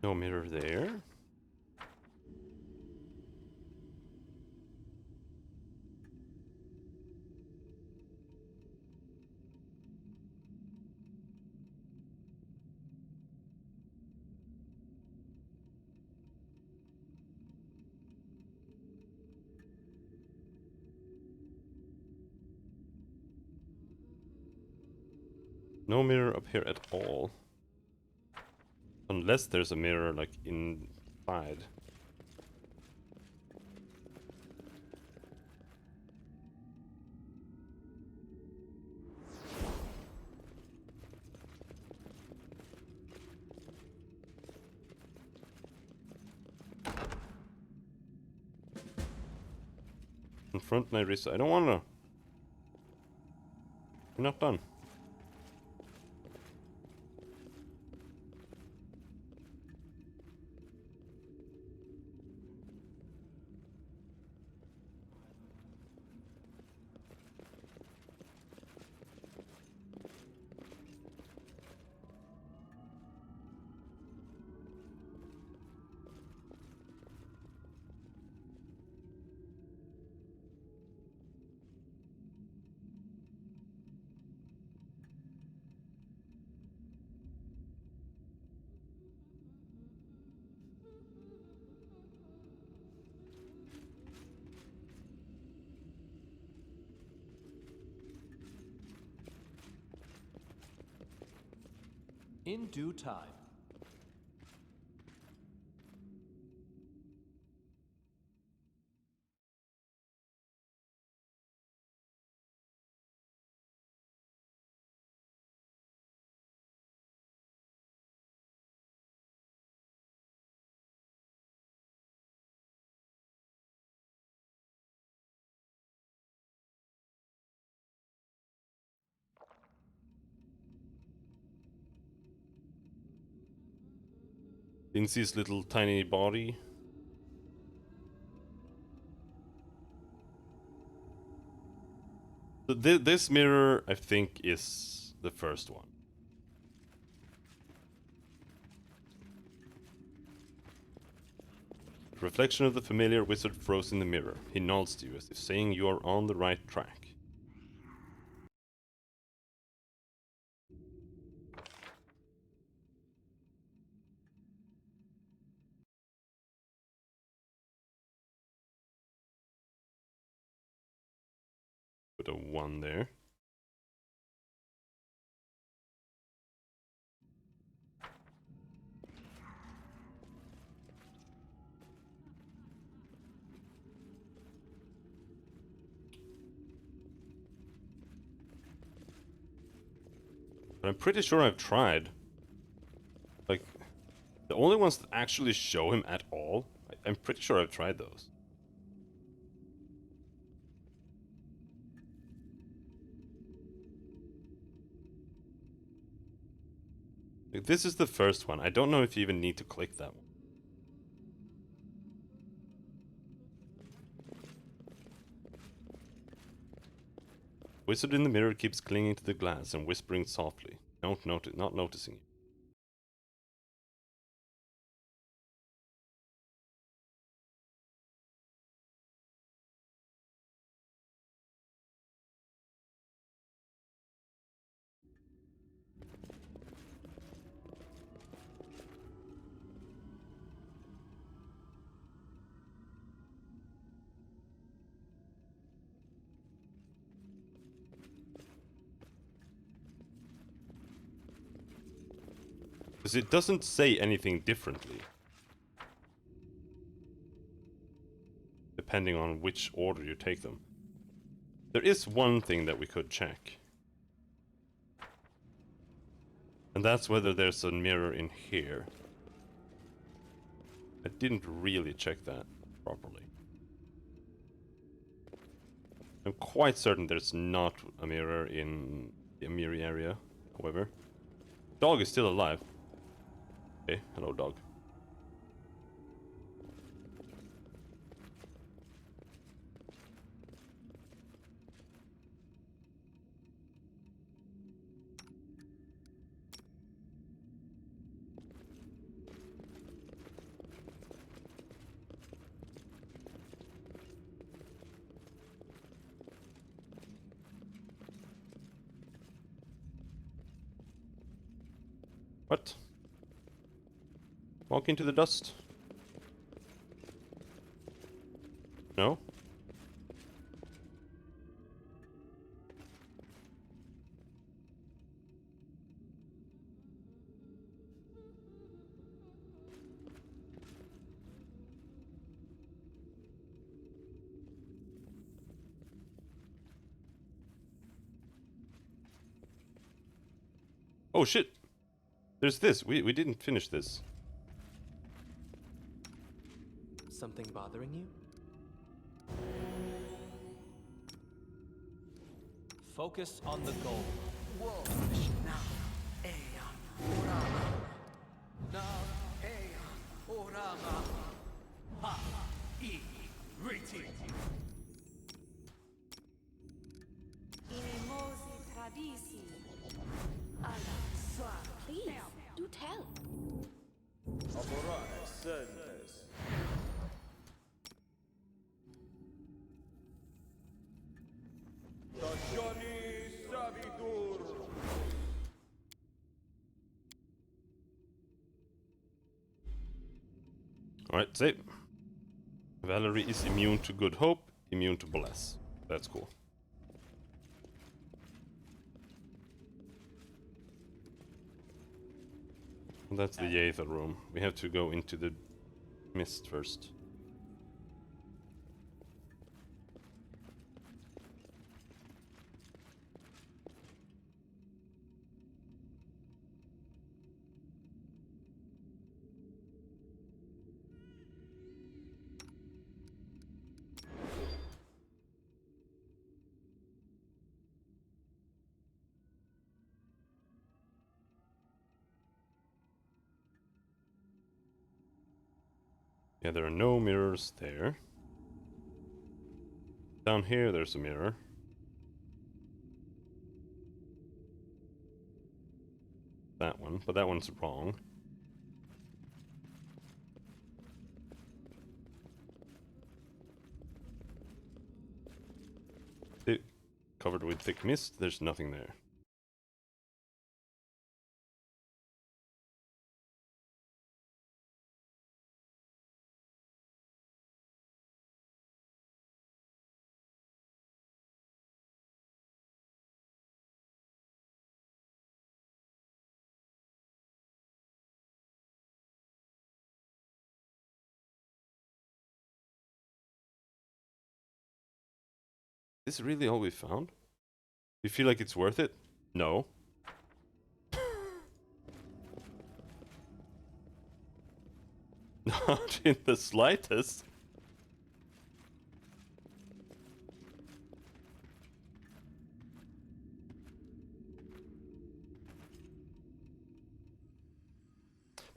No mirror there. No mirror up here at all. Unless there's a mirror, like, inside. Confront Nyrissa. I don't wanna. We're not done. In due time. Lindsay's little tiny body. So this mirror, I think, is the first one. The reflection of the familiar wizard froze in the mirror. He nods to you as if saying you are on the right track. Put a 1 there. But I'm pretty sure I've tried. Like, the only ones that actually show him at all, I'm pretty sure I've tried those. Like, this is the first one. I don't know if you even need to click that one. Wizard in the mirror keeps clinging to the glass and whispering softly, not noticing you. Because it doesn't say anything differently. Depending on which order you take them. There is one thing that we could check. And that's whether there's a mirror in here. I didn't really check that properly. I'm quite certain there's not a mirror in the Amiri area, however. Dog is still alive. Hey, hello dog. What? Walk into the dust? No? Oh shit! There's this. We didn't finish this. Something bothering you? Focus on the goal. Please, do tell. Alright, save. Valerie is immune to good hope, immune to bless. That's cool. That's the Yaethel room. We have to go into the mist first. Yeah, there are no mirrors there. Down here there's a mirror. That one, but that one's wrong. Covered with thick mist, there's nothing there. Is this really all we found? Do you feel like it's worth it? No. Not in the slightest.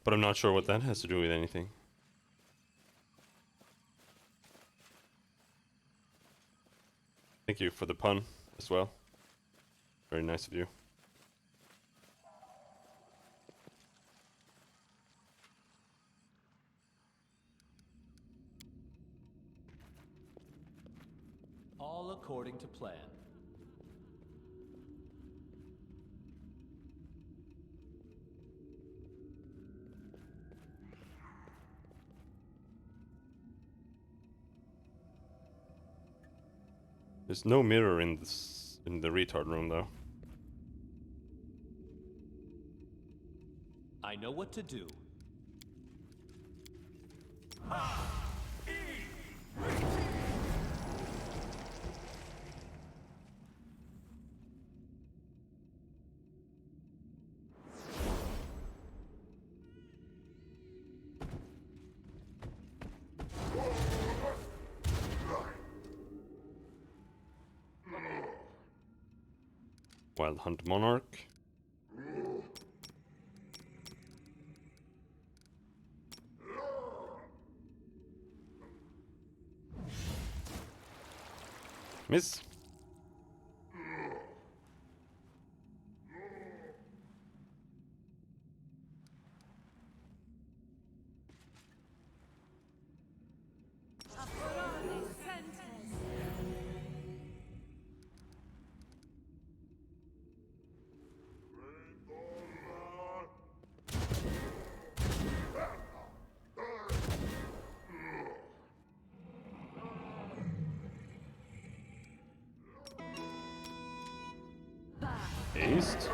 But I'm not sure what that has to do with anything. Thank you for the pun as well. Very nice of you. All according to plan. There's no mirror in the retard room though. I know what to do. Wild Hunt Monarch. Miss. Haste.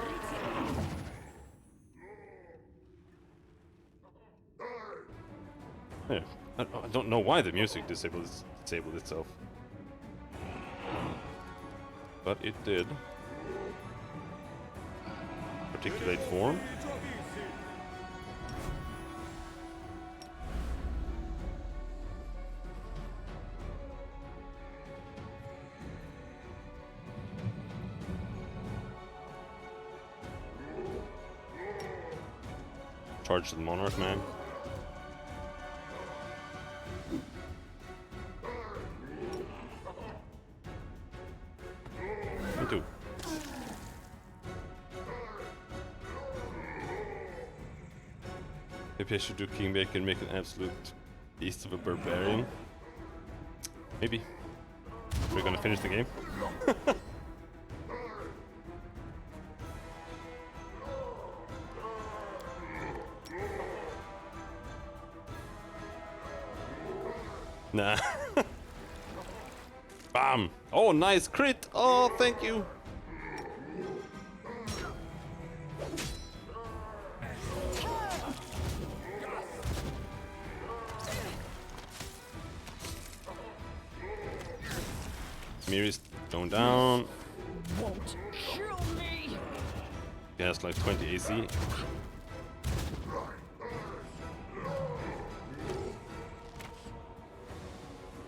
Yeah, I don't know why the music disabled itself, but it did. Articulate form. Charge the Monarch, man. Me too. Maybe I should do Kingmaker and make an absolute beast of a barbarian. Maybe. We're gonna finish the game. Nah. Bam! Oh, nice crit! Oh, thank you! Miri's going down. Won't kill me. He has like 20 AC.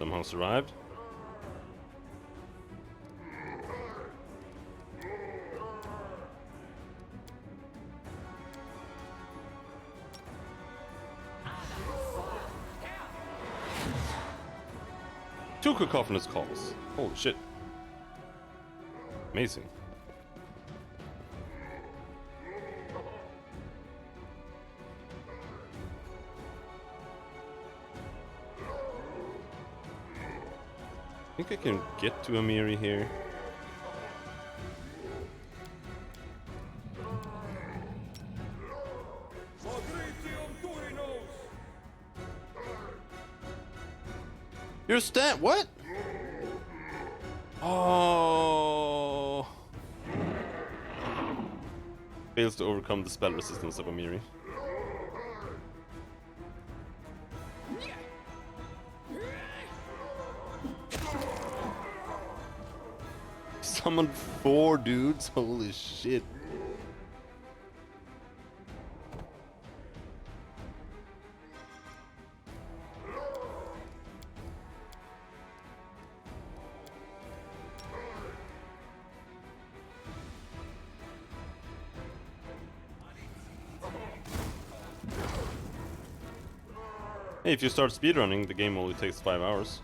Somehow survived. Two cacophonous calls. Holy shit. Amazing. I think I can get to Amiri here. Your stat, what? Oh. Fails to overcome the spell resistance of Amiri. Summoned 4 dudes, holy shit. Hey, if you start speedrunning, the game only takes 5 hours.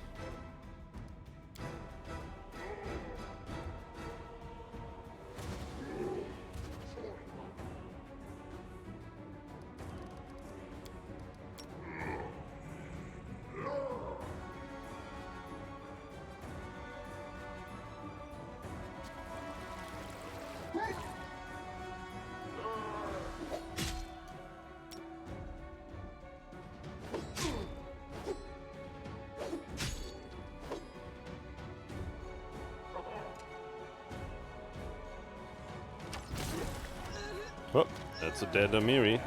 Oh, that's a dead Amiri.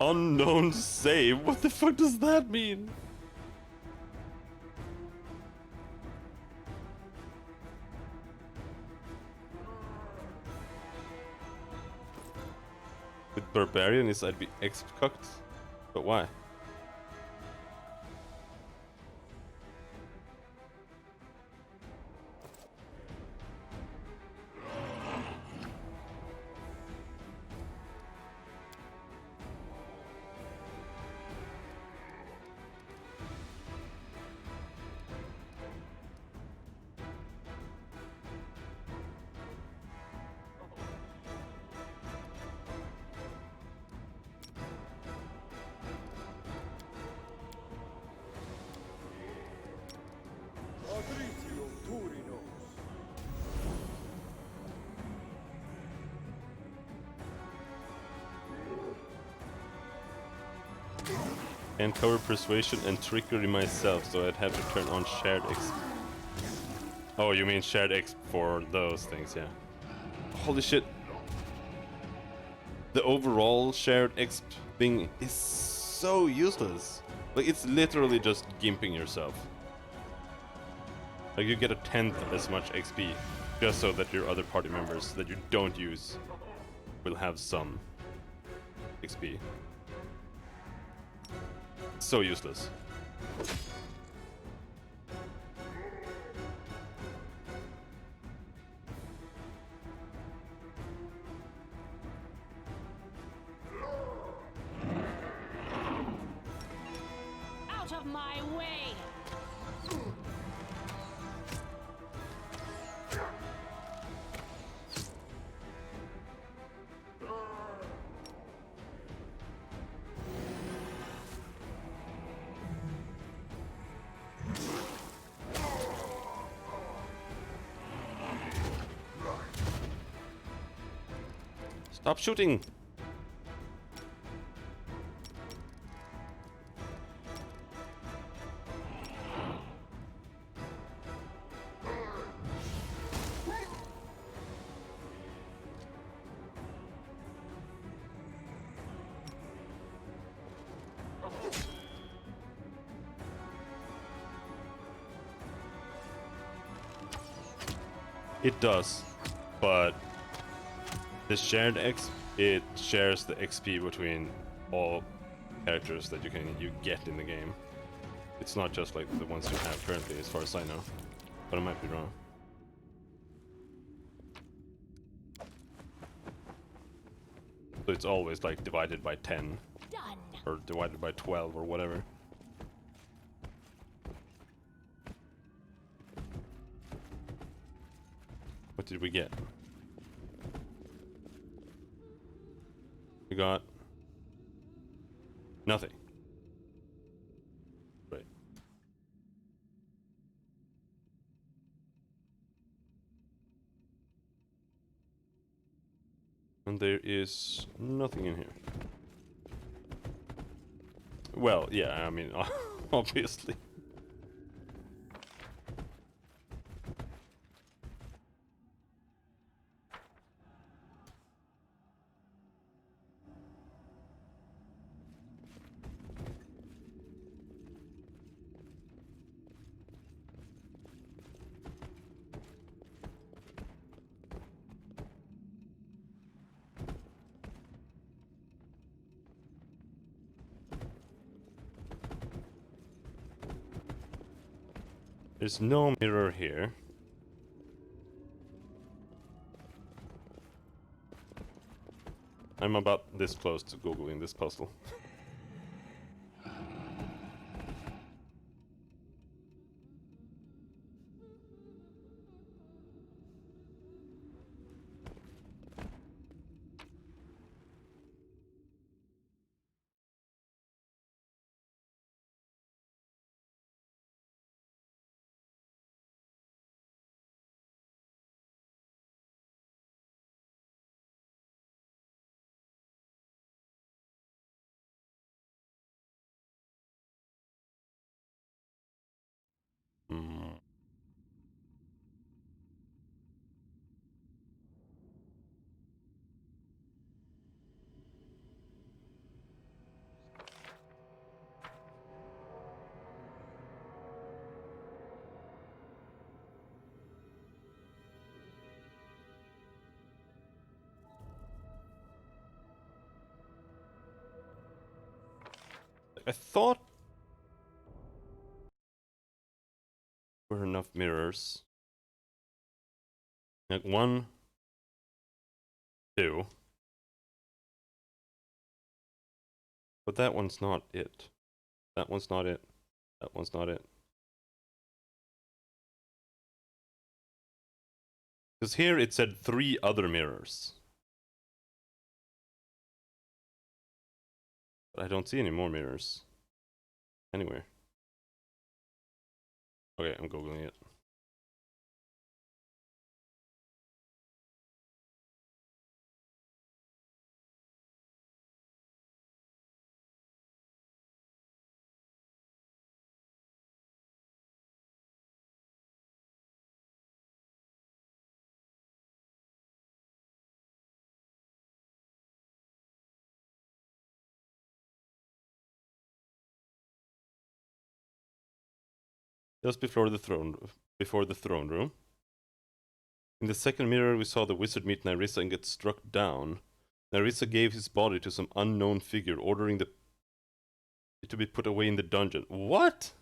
Unknown save? What the fuck does that mean? With Barbarian is I'd be exp-cucked? But why? Can't cover persuasion and trickery myself, so I'd have to turn on shared exp. Oh, you mean shared exp for those things, yeah. Holy shit. The overall shared exp thing is so useless. Like, it's literally just gimping yourself. Like, you get a 10th as much XP, just so that your other party members that you don't use will have some XP. So useless. Out of my way! Stop shooting! It does, but the shared it shares the XP between all characters that you get in the game. It's not just like the ones you have currently, as far as I know, but I might be wrong. So it's always like divided by 10 Done. or divided by 12 or whatever. What did we get? We got nothing. Right. And there is nothing in here. Well, yeah, I mean, obviously. There's no mirror here. I'm about this close to Googling this puzzle. Hmm. I thought there were enough mirrors. Like 1, 2. But that one's not it. That one's not it. That one's not it. Because here it said 3 other mirrors. But I don't see any more mirrors. Anywhere. Okay, I'm googling it. Just before the throne room. In the second mirror, we saw the wizard meet Nerissa and get struck down. Nerissa gave his body to some unknown figure, ordering it to be put away in the dungeon. What?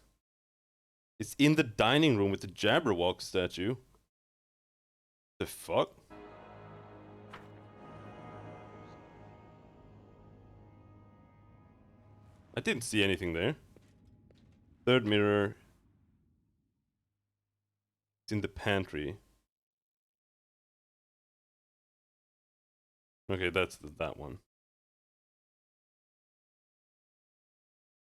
It's in the dining room with the Jabberwock statue. The fuck? I didn't see anything there. Third mirror. It's in the pantry. Okay, that's that one.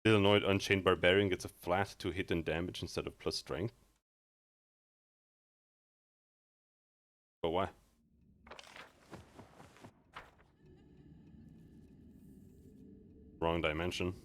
Illinois Unchained Barbarian gets a flat 2 hit and damage instead of plus strength. Oh, why? Wrong dimension.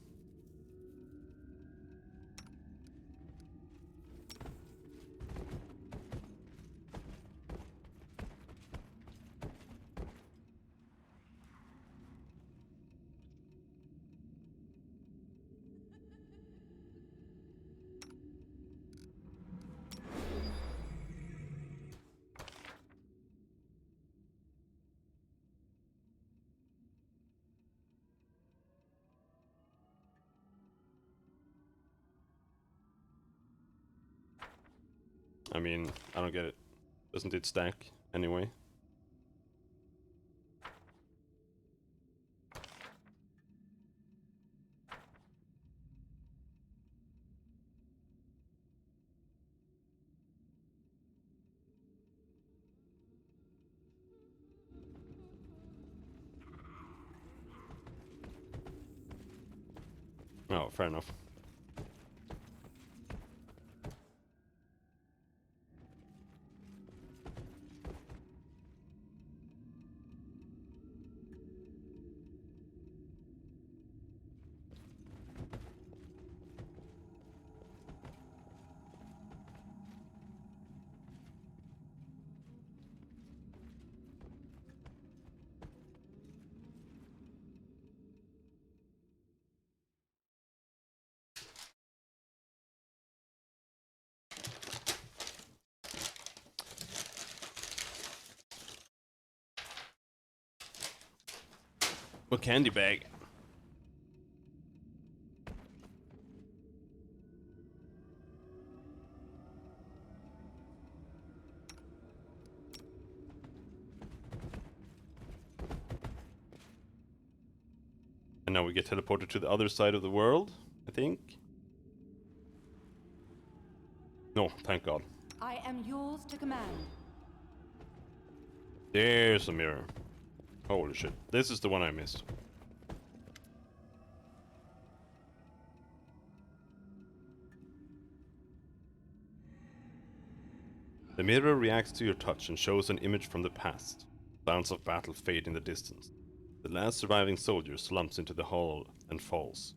I mean, I don't get it. Doesn't it stack anyway? Oh, fair enough. A candy bag. And now we get teleported to the other side of the world, I think. No, thank God. I am yours to command. There's a mirror. Holy shit. This is the one I missed. The mirror reacts to your touch and shows an image from the past. Sounds of battle fade in the distance. The last surviving soldier slumps into the hall and falls,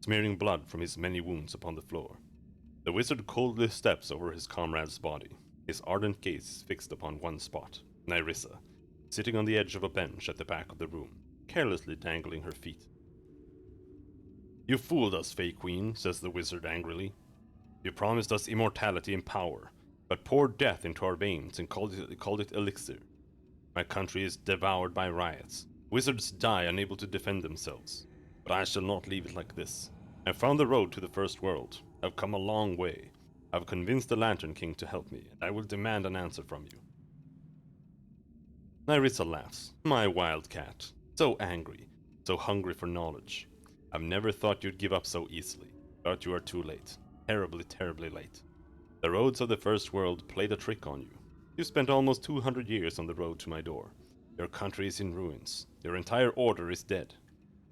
smearing blood from his many wounds upon the floor. The wizard coldly steps over his comrade's body. His ardent gaze is fixed upon one spot, Nyrissa, sitting on the edge of a bench at the back of the room, carelessly dangling her feet. "You fooled us, Fey Queen," says the wizard angrily. "You promised us immortality and power, but poured death into our veins and called it elixir. My country is devoured by riots. Wizards die unable to defend themselves. But I shall not leave it like this. I've found the road to the First World. I've come a long way. I've convinced the Lantern King to help me, and I will demand an answer from you." Nyrissa laughs. "My wildcat. So angry. So hungry for knowledge. I've never thought you'd give up so easily. But you are too late. Terribly, terribly late. The roads of the First World played a trick on you. You spent almost 200 years on the road to my door. Your country is in ruins. Your entire order is dead.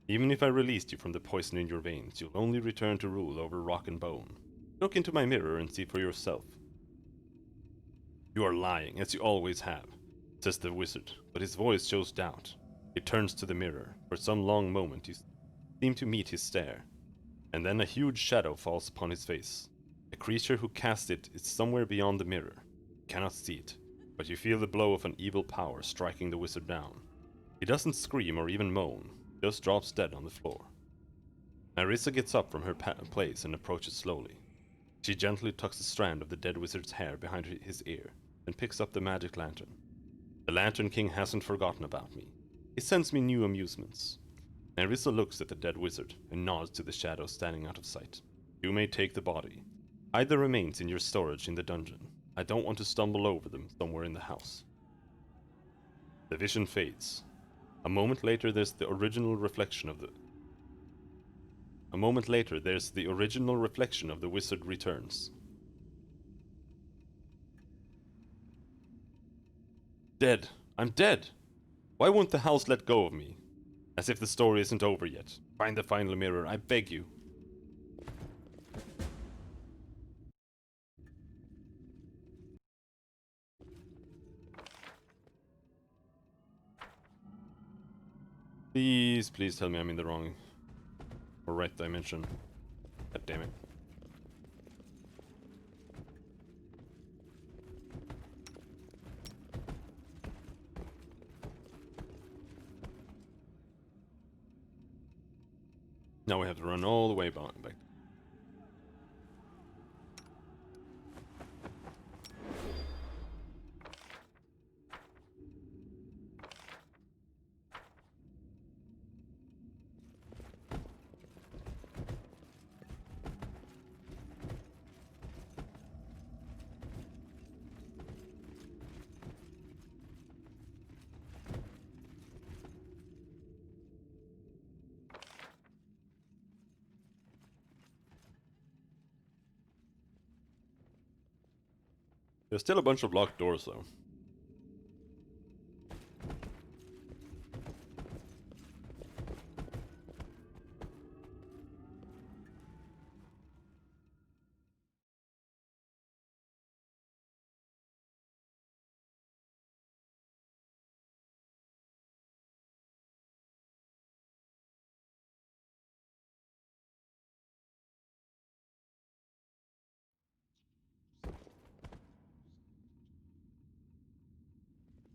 Even if I released you from the poison in your veins, you'll only return to rule over rock and bone. Look into my mirror and see for yourself." "You are lying, as you always have," says the wizard, but his voice shows doubt. He turns to the mirror. For some long moment you seem to meet his stare, and then a huge shadow falls upon his face. The creature who cast it is somewhere beyond the mirror. You cannot see it, but you feel the blow of an evil power striking the wizard down. He doesn't scream or even moan, just drops dead on the floor. Nyrissa gets up from her place and approaches slowly. She gently tucks a strand of the dead wizard's hair behind his ear, and picks up the magic lantern. "The Lantern King hasn't forgotten about me. He sends me new amusements." Nyrissa looks at the dead wizard and nods to the shadow standing out of sight. "You may take the body. Hide the remains in your storage in the dungeon. I don't want to stumble over them somewhere in the house." The vision fades. A moment later there's the original reflection of the wizard returns. "Dead. I'm dead. Why won't the house let go of me? As if the story isn't over yet. Find the final mirror, I beg you." Please, please tell me I'm in the wrong or right dimension. God damn it. Now we have to run all the way back. There's still a bunch of locked doors though.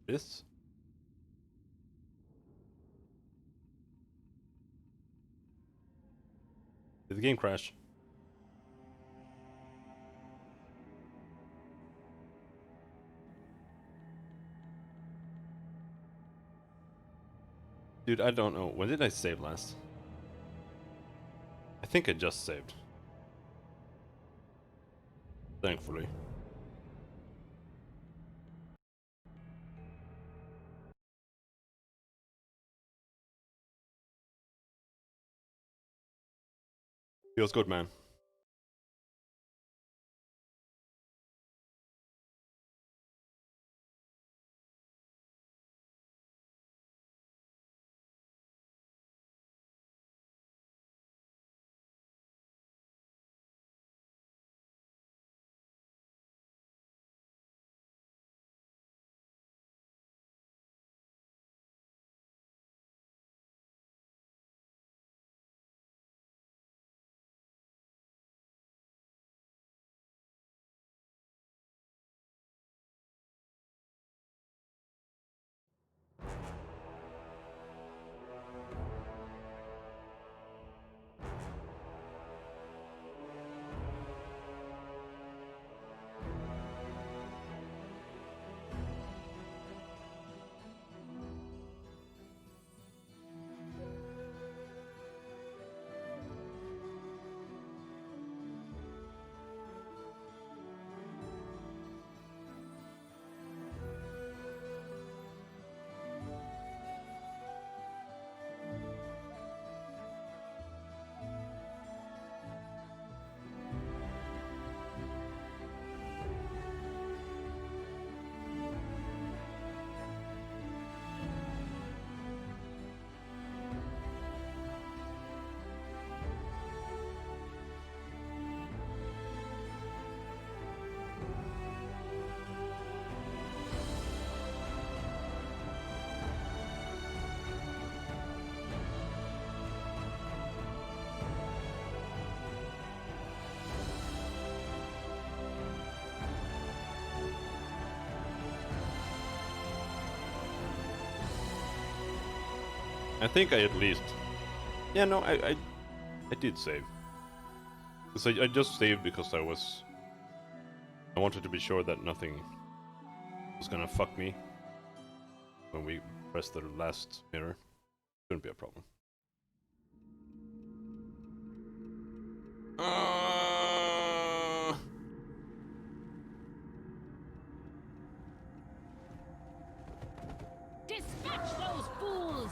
This? Did the game crash? Dude, I don't know. When did I save last? I think I just saved. Thankfully. Feels good, man. I think I at least... Yeah, no, I did save. Because I just saved because I wanted to be sure that nothing was gonna fuck me when we press the last mirror. Shouldn't be a problem. Dispatch those fools!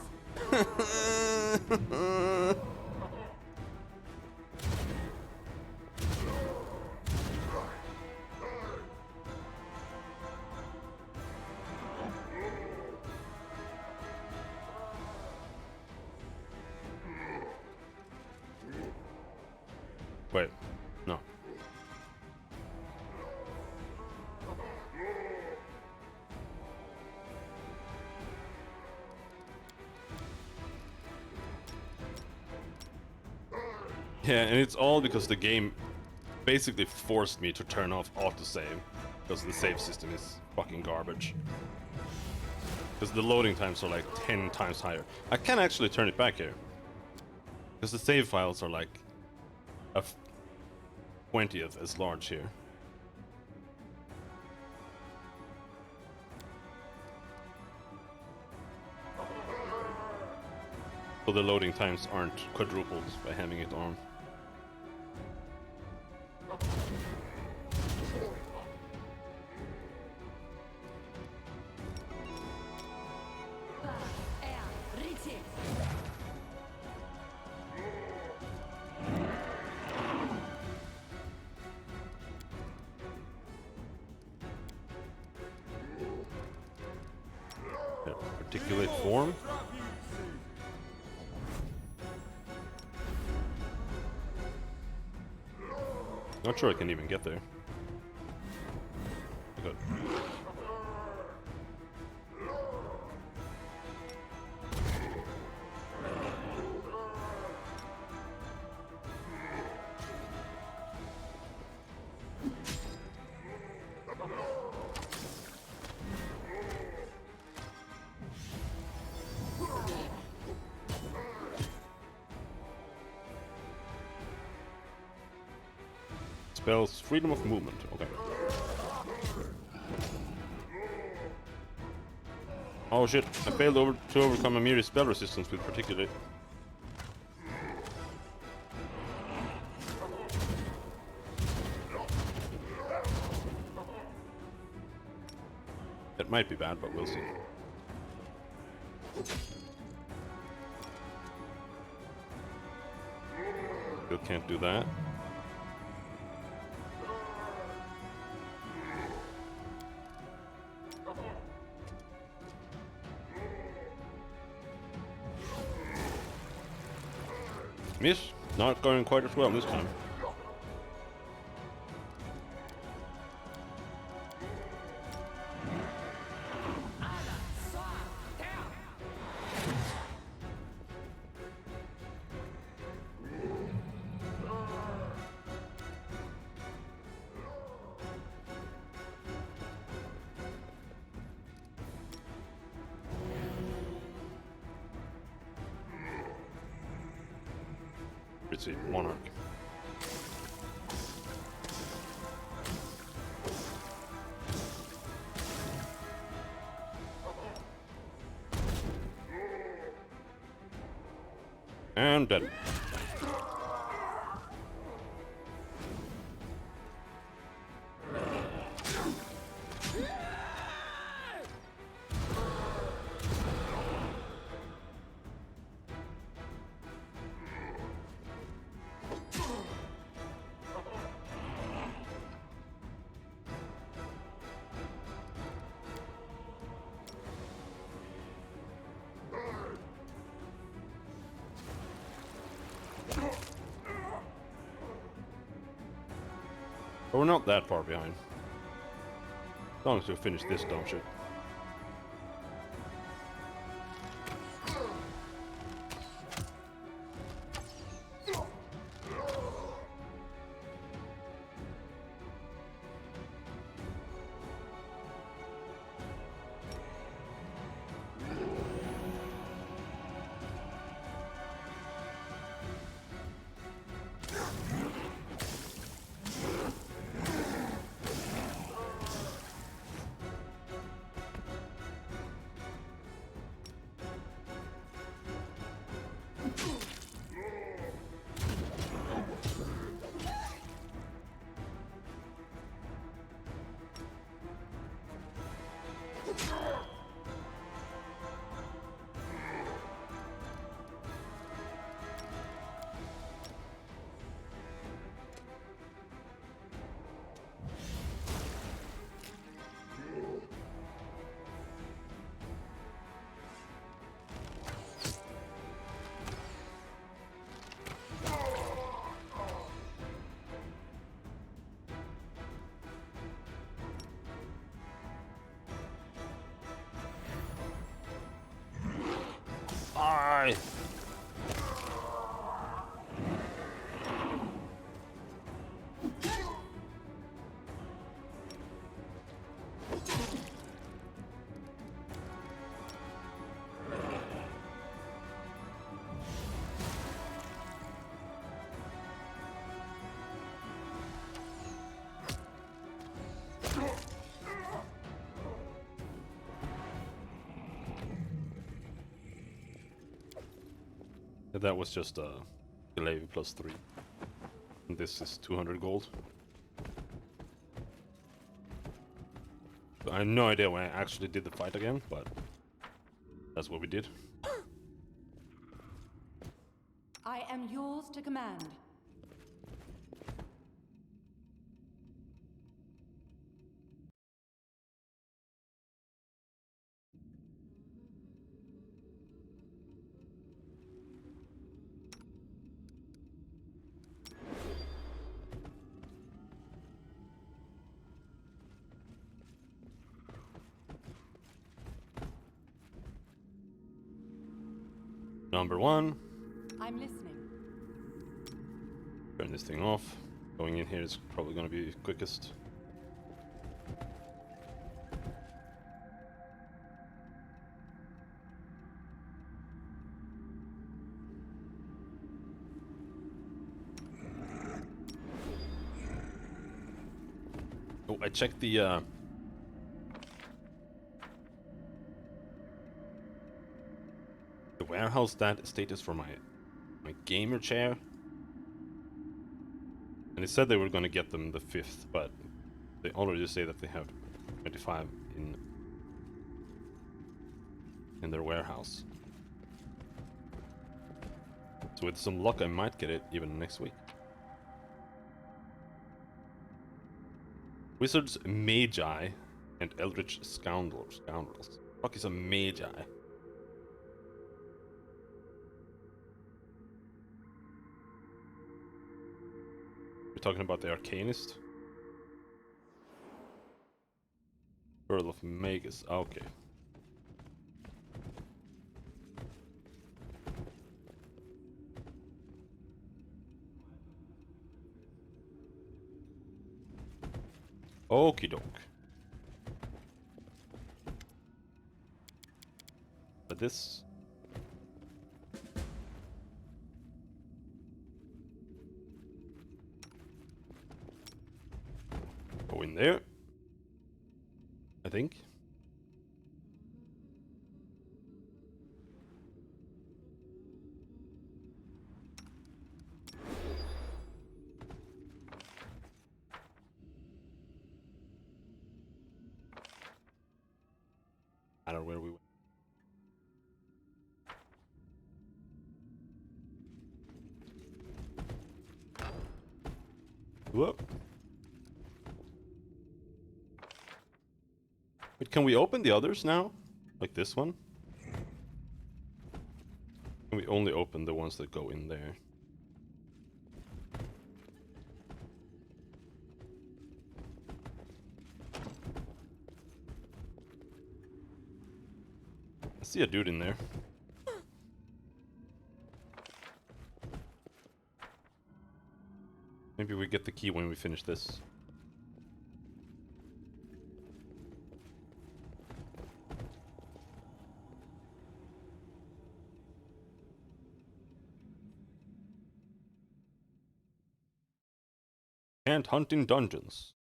Wait, no. Yeah, and it's all because the game basically forced me to turn off autosave because the save system is fucking garbage. Because the loading times are like 10 times higher. I can actually turn it back here. Because the save files are like a 20th as large here. So the loading times aren't quadrupled by having it on. Articulate form. Not sure I can even get there. Good. Spells freedom of movement. Okay. Oh shit! I failed to overcome a mere spell resistance with particulate. That might be bad, but we'll see. Still can't do that. Miss, not going quite as well this time. It's a monarch. And dead. But we're not that far behind. As long as we finish this dumb shit. Die! That was just a delay plus 3. And this is 200 gold. I have no idea when I actually did the fight again, but that's what we did. I am yours to command. Number 1. I'm listening. Turn this thing off. Going in here is probably going to be quickest. Oh, I checked the warehouse status for my gamer chair. And it said they were going to get them the 5th, but they already say that they have 25 in their warehouse. So with some luck I might get it even next week. Wizards, Magi, and Eldritch Scoundrels. Fuck is a Magi? We're talking about the Arcanist? Earl of Magus, okay. Okie doke. But this... Go in there. I think. I don't know where we went. Whoop. Wait, can we open the others now? Like this one? Can we only open the ones that go in there? I see a dude in there. Maybe we get the key when we finish this. Can't hunt in dungeons.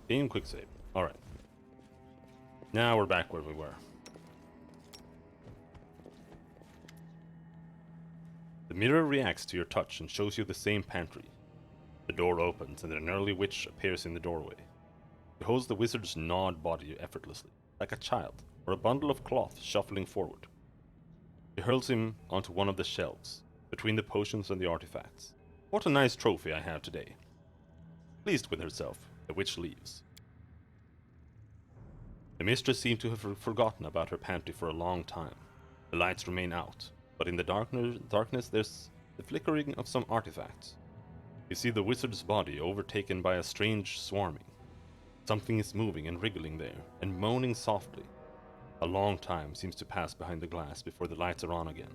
Game quick save. Alright. Now we're back where we were. The mirror reacts to your touch and shows you the same pantry. The door opens and an early witch appears in the doorway. She holds the wizard's gnawed body effortlessly, like a child, or a bundle of cloth shuffling forward. She hurls him onto one of the shelves, between the potions and the artifacts. What a nice trophy I have today. Pleased with herself, the witch leaves. The mistress seemed to have forgotten about her pantry for a long time. The lights remain out, but in the darkness there's the flickering of some artifacts. You see the wizard's body overtaken by a strange swarming. Something is moving and wriggling there, and moaning softly. A long time seems to pass behind the glass before the lights are on again,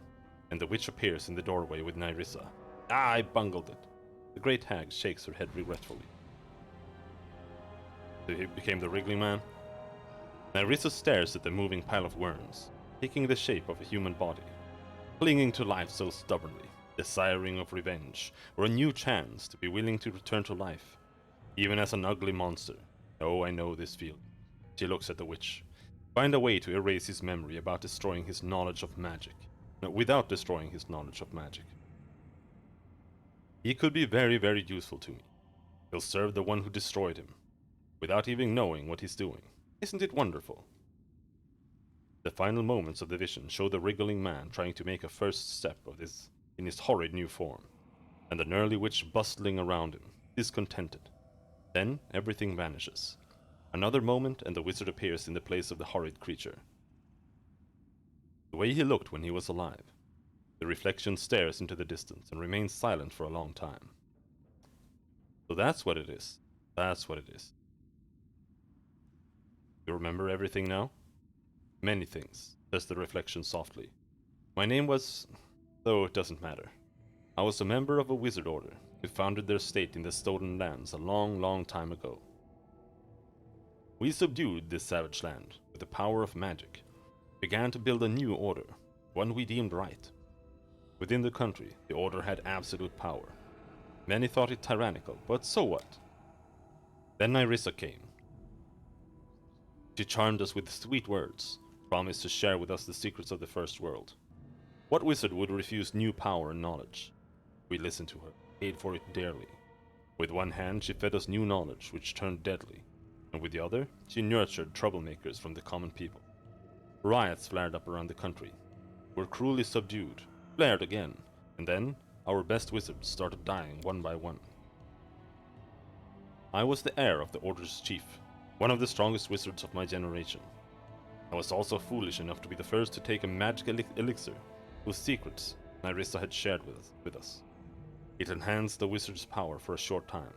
and the witch appears in the doorway with Nyrissa. Ah, I bungled it. The great hag shakes her head regretfully. So he became the wriggling man? Nyrissa stares at the moving pile of worms, taking the shape of a human body, clinging to life so stubbornly, desiring of revenge, or a new chance to be willing to return to life, even as an ugly monster. Oh, I know this feeling. She looks at the witch. Find a way to erase his memory about destroying his knowledge of magic. No, without destroying his knowledge of magic. He could be very, very useful to me. He'll serve the one who destroyed him, without even knowing what he's doing. Isn't it wonderful? The final moments of the vision show the wriggling man trying to make a first step of this in his horrid new form, and the gnarly witch bustling around him, discontented. Then everything vanishes. Another moment and the wizard appears in the place of the horrid creature. The way he looked when he was alive. The reflection stares into the distance and remains silent for a long time. So that's what it is. That's what it is. You remember everything now? Many things, says the reflection softly. My name was... though it doesn't matter. I was a member of a wizard order who founded their state in the Stolen Lands a long, long time ago. We subdued this savage land with the power of magic, began to build a new order, one we deemed right. Within the country, the order had absolute power. Many thought it tyrannical, but so what? Then Nyrissa came. She charmed us with sweet words, promised to share with us the secrets of the First World. What wizard would refuse new power and knowledge? We listened to her, paid for it dearly. With one hand she fed us new knowledge, which turned deadly, and with the other she nurtured troublemakers from the common people. Riots flared up around the country, were cruelly subdued, flared again, and then our best wizards started dying one by one. I was the heir of the Order's chief, one of the strongest wizards of my generation. I was also foolish enough to be the first to take a magic elixir, whose secrets Nyrissa had shared with us. It enhanced the wizard's power for a short time,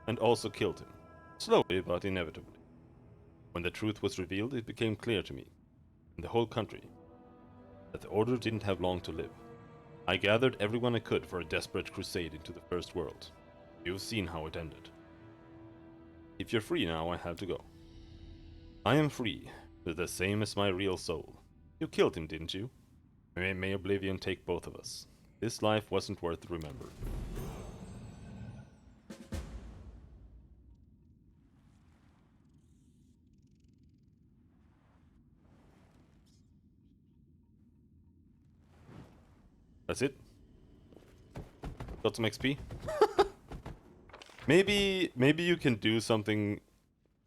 and also killed him, slowly but inevitably. When the truth was revealed, it became clear to me, and the whole country, that the Order didn't have long to live. I gathered everyone I could for a desperate crusade into the First World. You've seen how it ended. If you're free now, I have to go. I am free, but the same as my real soul. You killed him, didn't you? May Oblivion take both of us. This life wasn't worth remembering. That's it? Got some XP? Maybe you can do something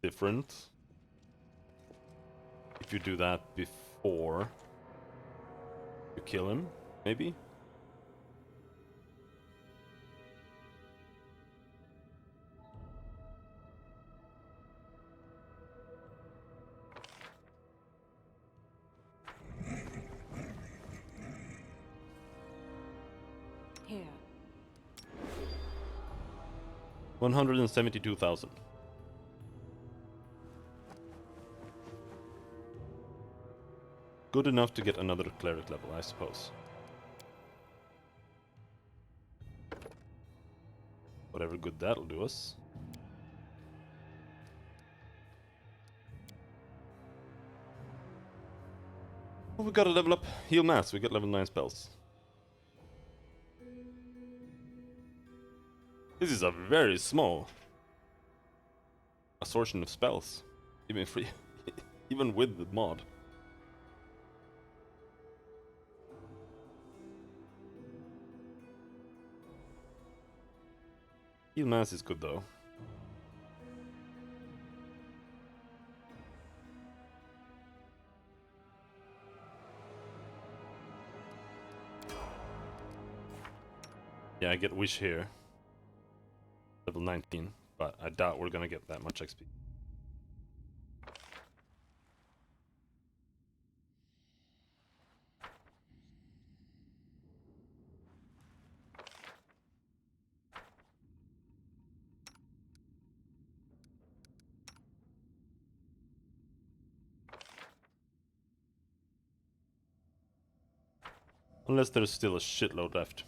different if you do that before you kill him, maybe? Here. 172,000. Good enough to get another cleric level, I suppose. Whatever good that'll do us. Oh, we gotta level up heal mass. We get level 9 spells. This is a very small assortment of spells, even free, even with the mod. Heal mass is good though. Yeah, I get wish here. Level 19, but I doubt we're gonna get that much XP. Unless there's still a shitload left.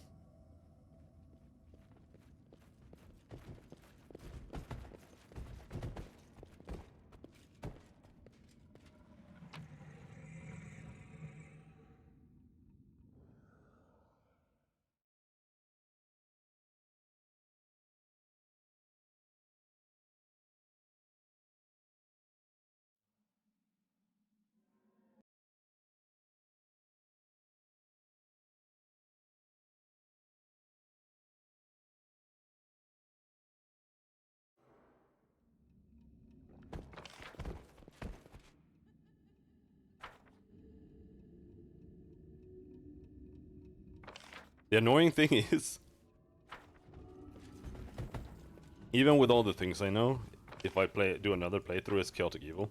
The annoying thing is, Even with all the things I know, if I do another playthrough as Chaotic Evil,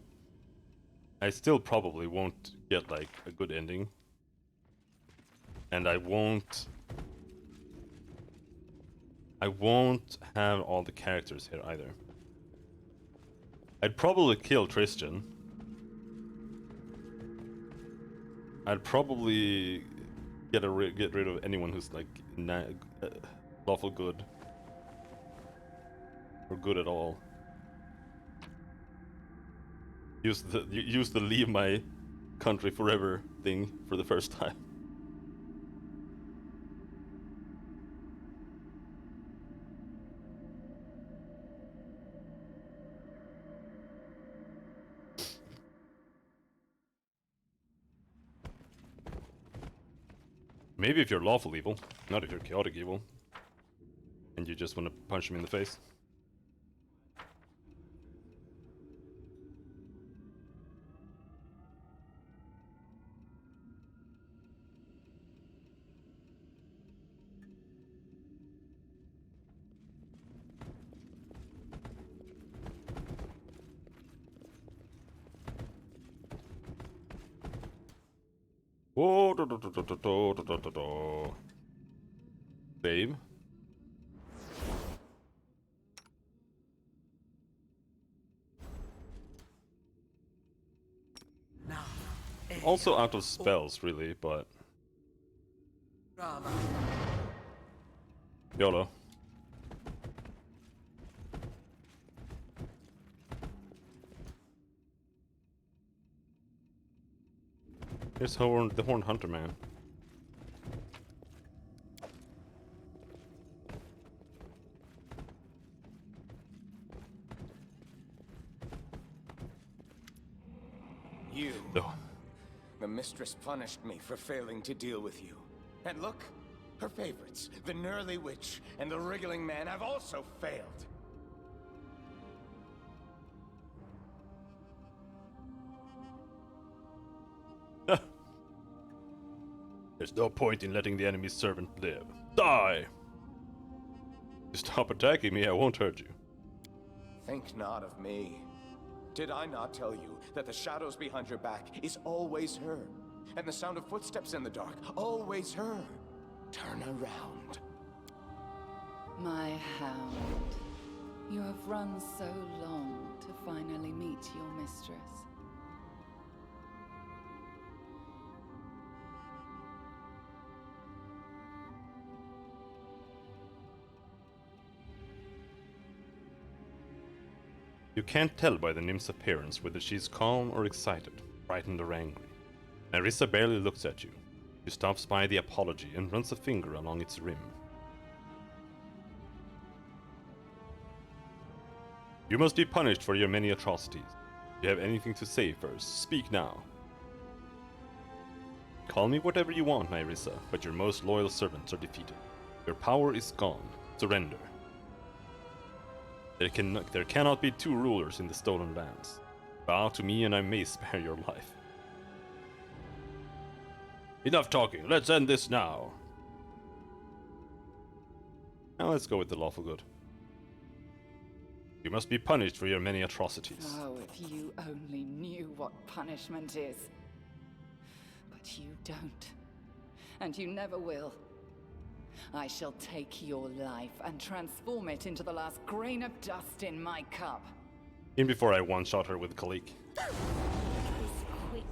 I still probably won't get like a good ending. And I won't have all the characters here either. I'd probably kill Tristan. I'd probably get rid of anyone who's like lawful good or good at all. Use the leave my country forever thing for the first time. Maybe if you're lawful evil, not if you're chaotic evil, and you just want to punch him in the face. Oh, babe. Also out of spells, really, but YOLO. Here's the Horned Hunter man. You. Oh. The mistress punished me for failing to deal with you. And look, her favorites, the Gnurly Witch and the Wriggling Man, have also failed. There's no point in letting the enemy's servant live. Die! You stop attacking me, I won't hurt you. Think not of me. Did I not tell you that the shadows behind your back is always her? And the sound of footsteps in the dark, always her? Turn around. My hound, you have run so long to finally meet your mistress. You can't tell by the nymph's appearance whether she's calm or excited, frightened or angry. Nerissa barely looks at you. She stops by the apology and runs a finger along its rim. You must be punished for your many atrocities. If you have anything to say first, speak now. Call me whatever you want, Nerissa, but your most loyal servants are defeated. Your power is gone. Surrender. There cannot be two rulers in the Stolen Lands. Bow to me and I may spare your life. Enough talking, let's end this now. Now let's go with the lawful good. You must be punished for your many atrocities. Oh, if you only knew what punishment is. But you don't. And you never will. I shall take your life and transform it into the last grain of dust in my cup. In before I one-shot her with Kalik. Is quick.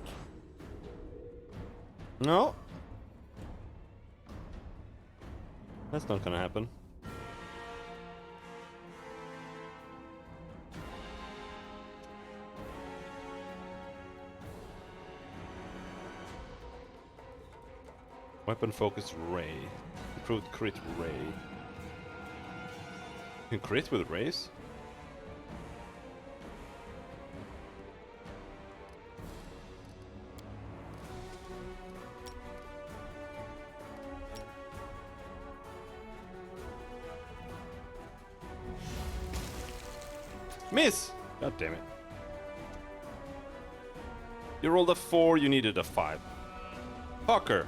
No. That's not gonna happen. Weapon focus ray. Improved crit ray. You can crit with rays? Miss! God damn it. You rolled a 4, you needed a 5. Fucker!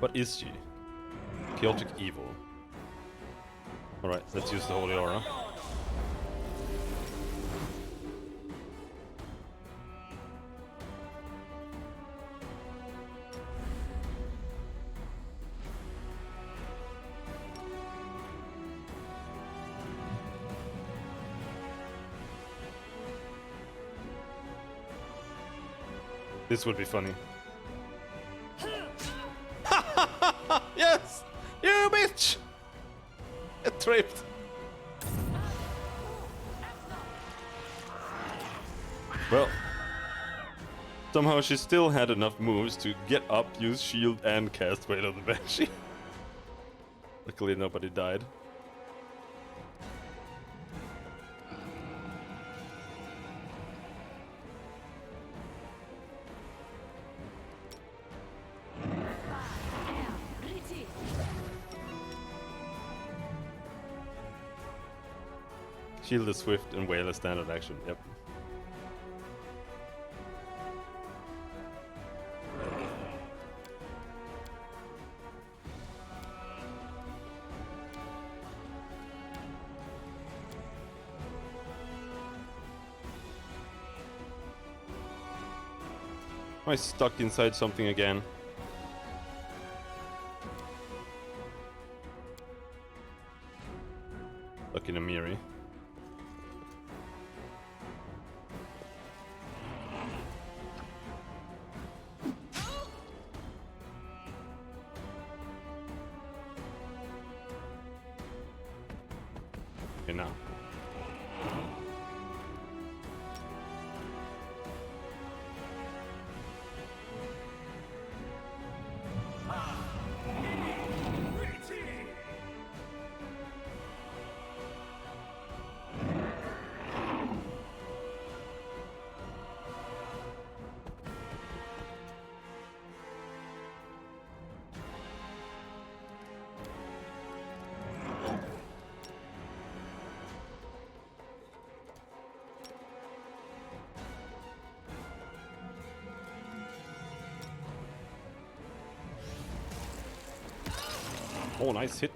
What is she? Chaotic evil. Alright, let's use the Holy Aura. This would be funny. Yes! You bitch! Get tripped. Well, somehow she still had enough moves to get up, use shield, and cast Wail of the Banshee. Luckily nobody died. Shield is swift and Wail is standard action, yep. Am I stuck inside something again? Stuck in a Miri. Okay, now. Oh, nice hit.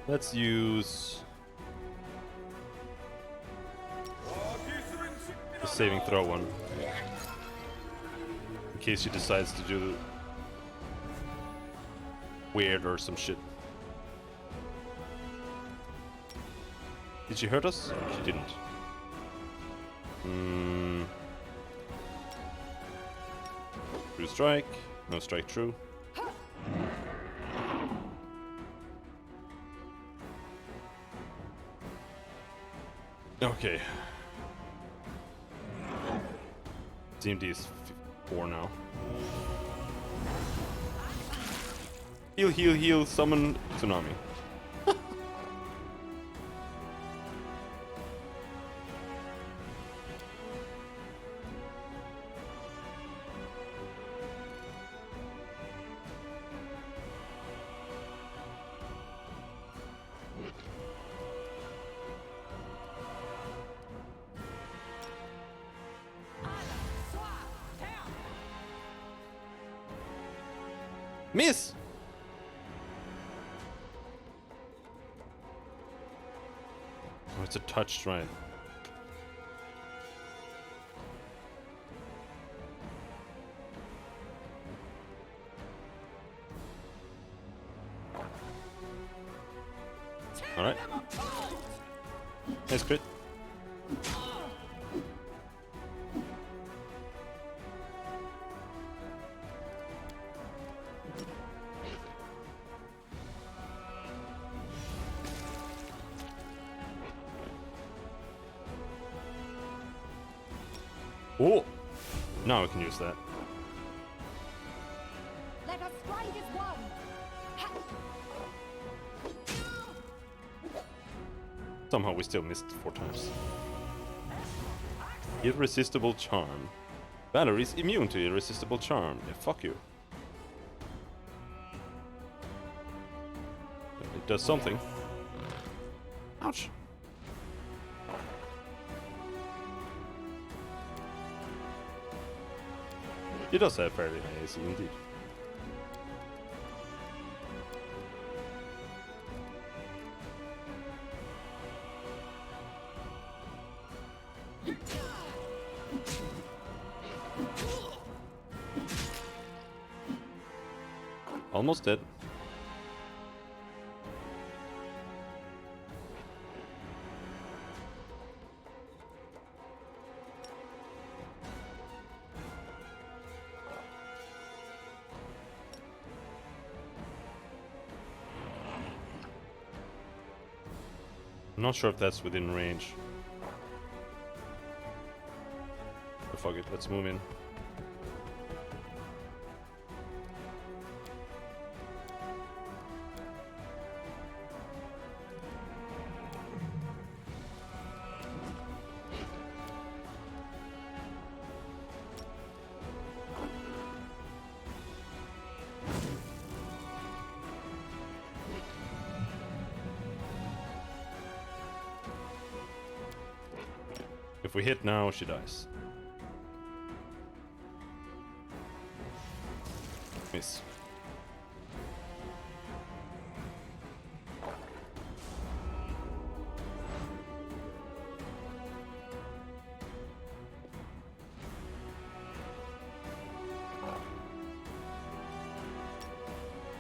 Let's use the saving throw one. In case she decides to do weird or some shit. Did she hurt us? She didn't. True strike. No strike true. Okay. TMD is 4 now. Heal, heal, heal, summon Tsunami. Miss! Oh, it's a touched, right? Alright. Nice crit. Oh! Now I can use that. Let us strike as one. Somehow we still missed 4 times. Irresistible Charm. Valerie's immune to Irresistible Charm. Yeah, fuck you. It does something. Ouch. He does have fairly high AC indeed. Almost dead. I'm not sure if that's within range. But fuck it, let's move in. If we hit now, she dies. Miss.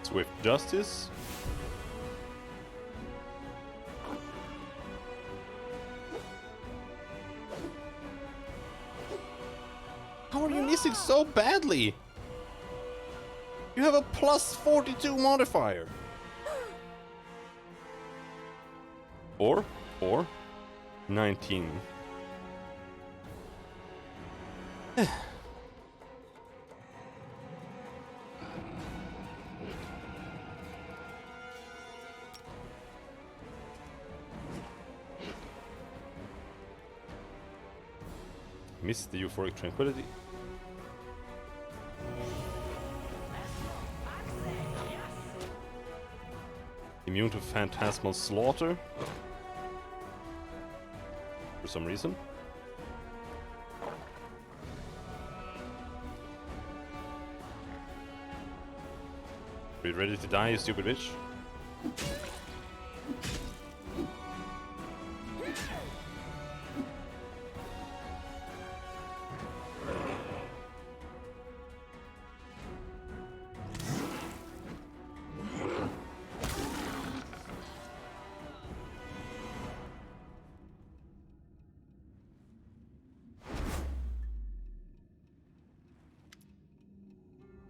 Swift justice. How are you missing so badly? You have a plus 42 modifier. Or 19. Miss the euphoric tranquility. Immune to phantasmal slaughter. For some reason. Are you ready to die, you stupid bitch?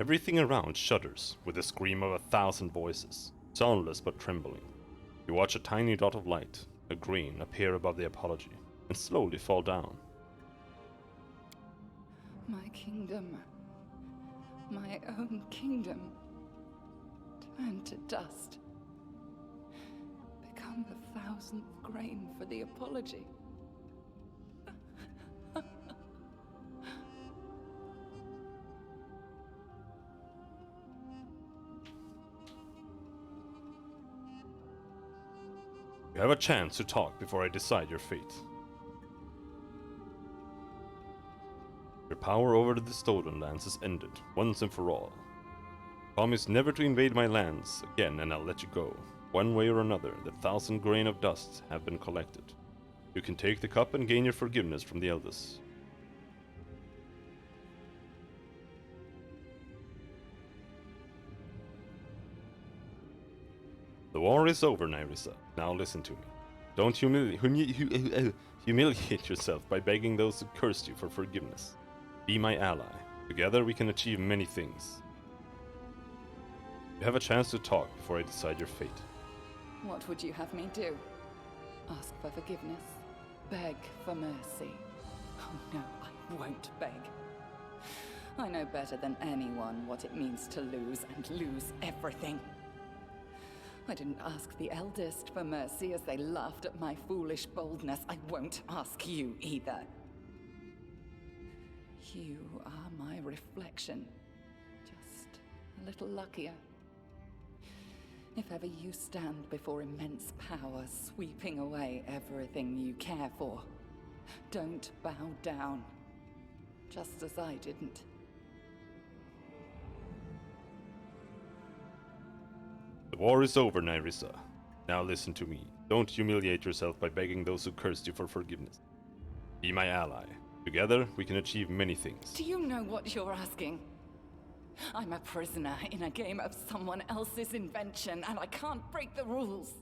Everything around shudders with the scream of 1,000 voices, soundless but trembling. You watch a tiny dot of light, a green, appear above the apology, and slowly fall down. My kingdom, my own kingdom, turn to dust. Become the 1,000th grain for the apology. You have a chance to talk before I decide your fate. Your power over the stolen lands is ended, once and for all. Promise never to invade my lands again and I'll let you go. One way or another, the 1,000 grain of dust have been collected. You can take the cup and gain your forgiveness from the elders. The war is over, Nyrissa. Now listen to me. Don't humiliate yourself by begging those who cursed you for forgiveness. Be my ally. Together we can achieve many things. You have a chance to talk before I decide your fate. What would you have me do? Ask for forgiveness? Beg for mercy? Oh no, I won't beg. I know better than anyone what it means to lose and lose everything. I didn't ask the eldest for mercy as they laughed at my foolish boldness. I won't ask you either. You are my reflection. Just a little luckier. If ever you stand before immense power sweeping away everything you care for, don't bow down. Just as I didn't. war is over, Nyrissa. Now listen to me. Don't humiliate yourself by begging those who cursed you for forgiveness. Be my ally. Together, we can achieve many things. Do you know what you're asking? I'm a prisoner in a game of someone else's invention, and I can't break the rules.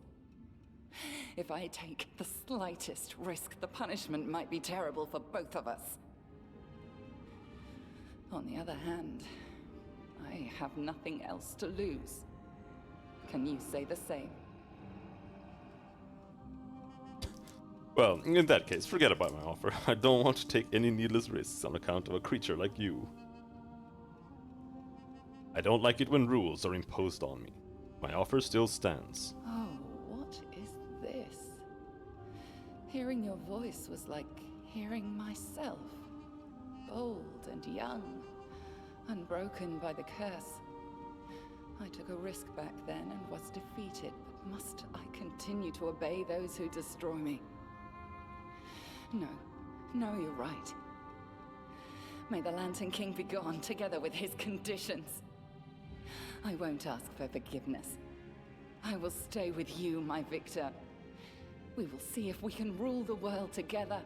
If I take the slightest risk, the punishment might be terrible for both of us. On the other hand, I have nothing else to lose. Can you say the same? Well, in that case, forget about my offer. I don't want to take any needless risks on account of a creature like you. I don't like it when rules are imposed on me. My offer still stands. Oh, what is this? Hearing your voice was like hearing myself. Bold and young, unbroken by the curse. I took a risk back then and was defeated, but must I continue to obey those who destroy me? No, you're right. May the Lantern King be gone, together with his conditions. I won't ask for forgiveness. I will stay with you, my victor. We will see if we can rule the world together.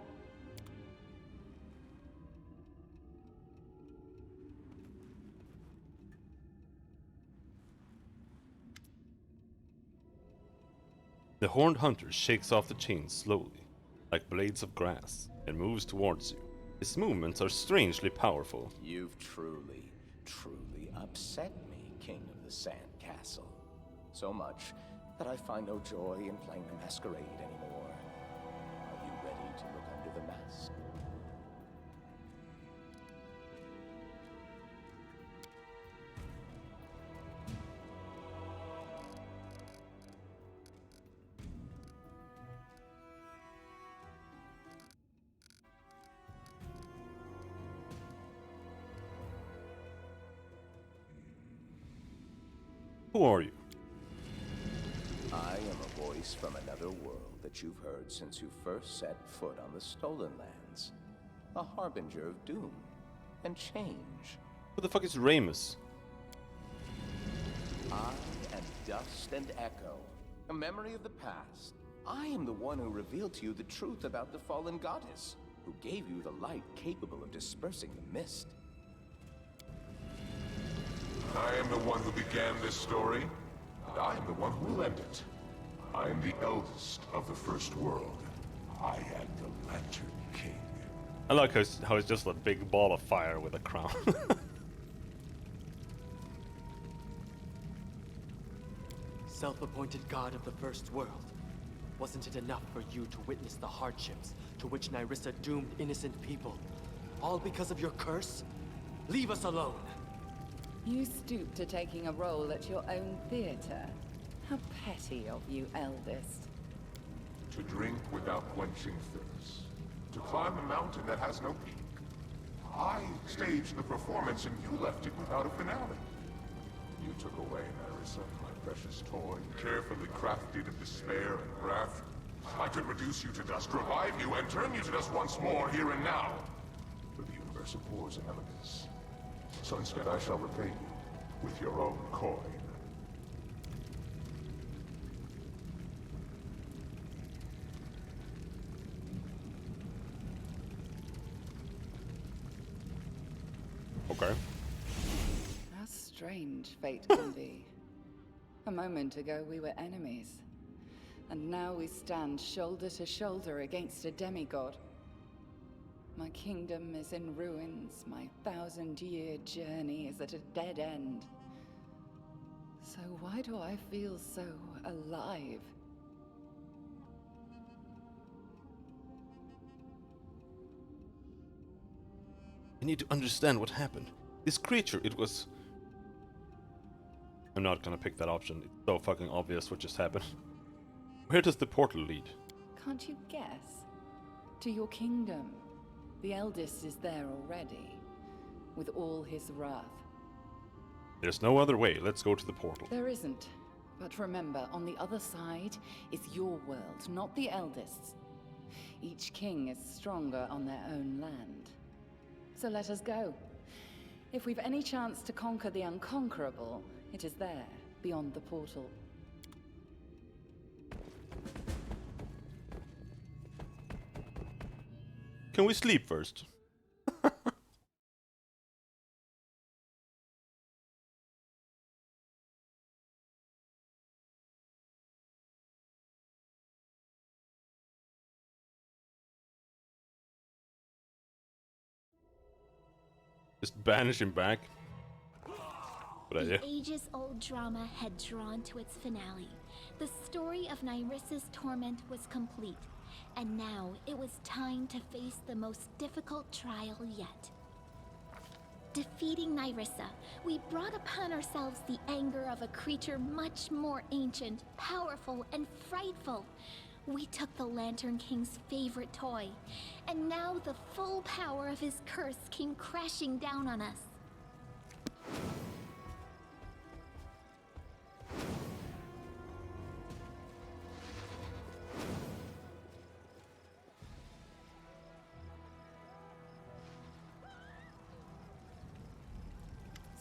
The Horned Hunter shakes off the chains slowly, like blades of grass, and moves towards you. His movements are strangely powerful. You've truly upset me, King of the Sand Castle. So much that I find no joy in playing the masquerade anymore. Are you ready to look under the mask? Who are you? I am a voice from another world that you've heard since you first set foot on the Stolen Lands. A harbinger of doom and change. Who the fuck is Ramus? I am dust and echo, a memory of the past. I am the one who revealed to you the truth about the fallen goddess, who gave you the light capable of dispersing the mist. I am the one who began this story, and I am the one who will end it. I am the eldest of the First World. I am the Lantern King. I like how it's just a big ball of fire with a crown. Self-appointed god of the First World. Wasn't it enough for you to witness the hardships to which Nyrissa doomed innocent people? All because of your curse? Leave us alone! You stoop to taking a role at your own theater. How petty of you, eldest. To drink without quenching thirst. To climb a mountain that has no peak. I staged the performance and you left it without a finale. You took away Nyrissa, my precious toy, carefully crafted in despair and wrath. I could reduce you to dust, revive you, and turn you to dust once more, here and now. But the universe abhors an elegance. So instead I shall repay you with your own coin. Okay. How strange fate can be. A moment ago we were enemies, and now we stand shoulder to shoulder against a demigod. My kingdom is in ruins, my 1,000-year journey is at a dead end. So why do I feel so alive? I need to understand what happened. This creature, it was... I'm not gonna pick that option. It's so fucking obvious what just happened. Where does the portal lead? Can't you guess? To your kingdom. The eldest is there already, with all his wrath. There's no other way. Let's go to the portal. There isn't. But remember, on the other side is your world, not the eldest's. Each king is stronger on their own land. So let us go. If we've any chance to conquer the unconquerable, it is there, beyond the portal. Can we sleep first? Just banish him back. Good idea. The ages-old drama had drawn to its finale. The story of Nyrissa's torment was complete, and now it was time to face the most difficult trial yet. Defeating Nyrissa, we brought upon ourselves the anger of a creature much more ancient, powerful, and frightful. We took the Lantern King's favorite toy, and now the full power of his curse came crashing down on us.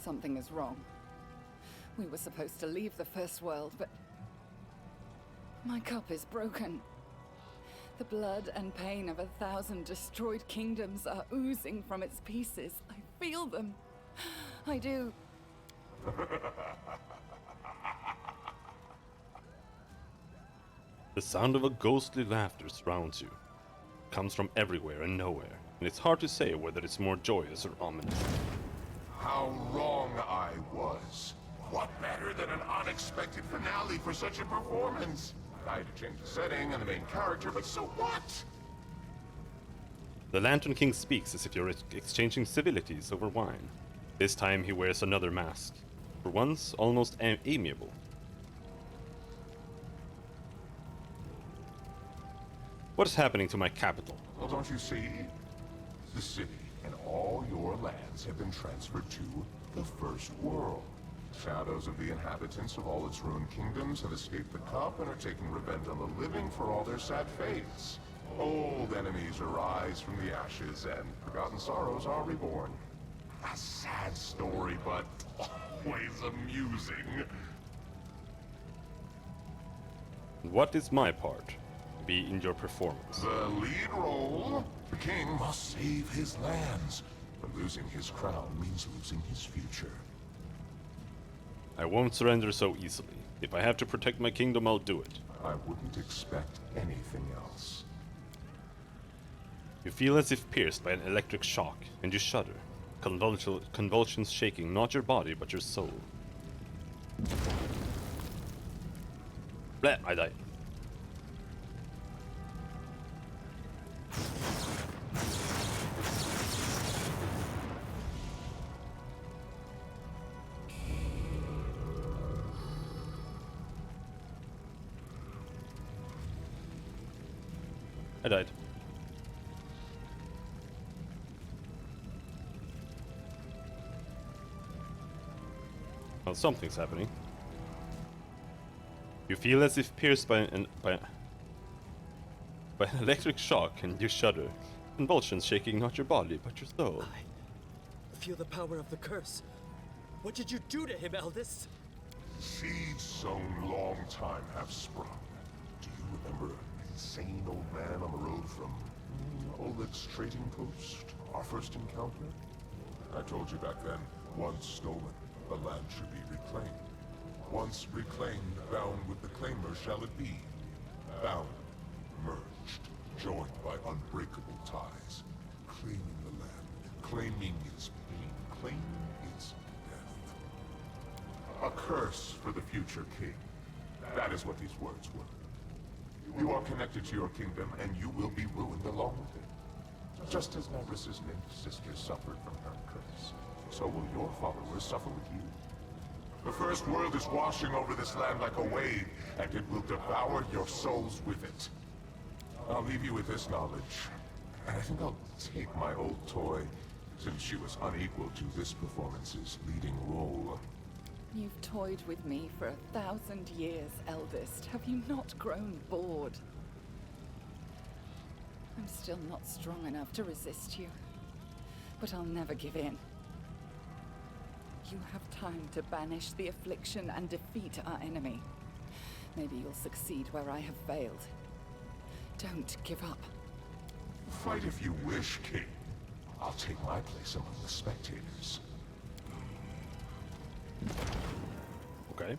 Something is wrong. We were supposed to leave the First World, but my cup is broken. The blood and pain of 1,000 destroyed kingdoms are oozing from its pieces. I feel them. I do. The sound of a ghostly laughter surrounds you. It comes from everywhere and nowhere, and it's hard to say whether it's more joyous or ominous. How wrong I was. What better than an unexpected finale for such a performance? I had to change the setting and the main character, but so what? The Lantern King speaks as if you're exchanging civilities over wine. This time he wears another mask. For once, almost amiable. What is happening to my capital? Well, don't you see? The city and all your lands have been transferred to the First World. Shadows of the inhabitants of all its ruined kingdoms have escaped the cup and are taking revenge on the living for all their sad fates. Old enemies arise from the ashes, and forgotten sorrows are reborn. A sad story, but always amusing. What is my part? Be in your performance. The lead role? The king must save his lands, but losing his crown means losing his future. I won't surrender so easily. If I have to protect my kingdom, I'll do it. I wouldn't expect anything else. You feel as if pierced by an electric shock, and you shudder. Convulsions shaking not your body, but your soul. Bleh, I died. I died. Well, something's happening. You feel as if pierced by an electric shock, and you shudder. Convulsions shaking not your body, but your soul. I feel the power of the curse. What did you do to him, Eldest? Seeds sown long time have sprung. Do you remember an insane old man on the road from Oleg's trading post? Our first encounter? I told you back then, once stolen, the land should be reclaimed. Once reclaimed, bound with the claimer shall it be. Bound, merged, joined by unbreakable ties. Claiming the land, claiming its pain, claiming its death. A curse for the future king. That is what these words were. You are connected to your kingdom, and you will be ruined along with it. Just as Nyrissa's nymph sister suffered from her curse, so will your followers suffer with you. The First World is washing over this land like a wave, and it will devour your souls with it. I'll leave you with this knowledge, and I think I'll take my old toy, since she was unequal to this performance's leading role. You've toyed with me for 1,000 years, Eldest. Have you not grown bored? I'm still not strong enough to resist you, but I'll never give in. You have time to banish the affliction and defeat our enemy. Maybe you'll succeed where I have failed. Don't give up. Fight if you wish, King. I'll take my place among the spectators. Okay.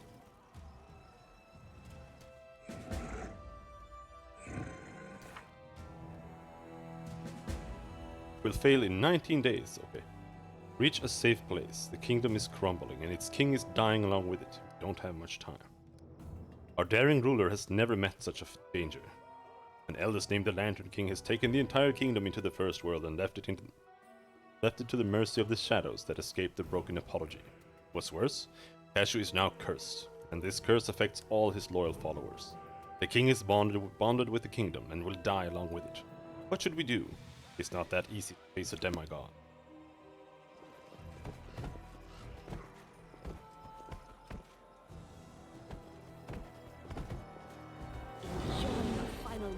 Will fail in 19 days. Okay. Reach a safe place. The kingdom is crumbling and its king is dying along with it. We don't have much time. Our daring ruler has never met such a danger. An eldest named the Lantern King has taken the entire kingdom into the First World and left it to the mercy of the shadows that escaped the broken apology. What's worse, Cashew is now cursed, and this curse affects all his loyal followers. The king is bonded with the kingdom and will die along with it. What should we do? It's not that easy to face a demigod.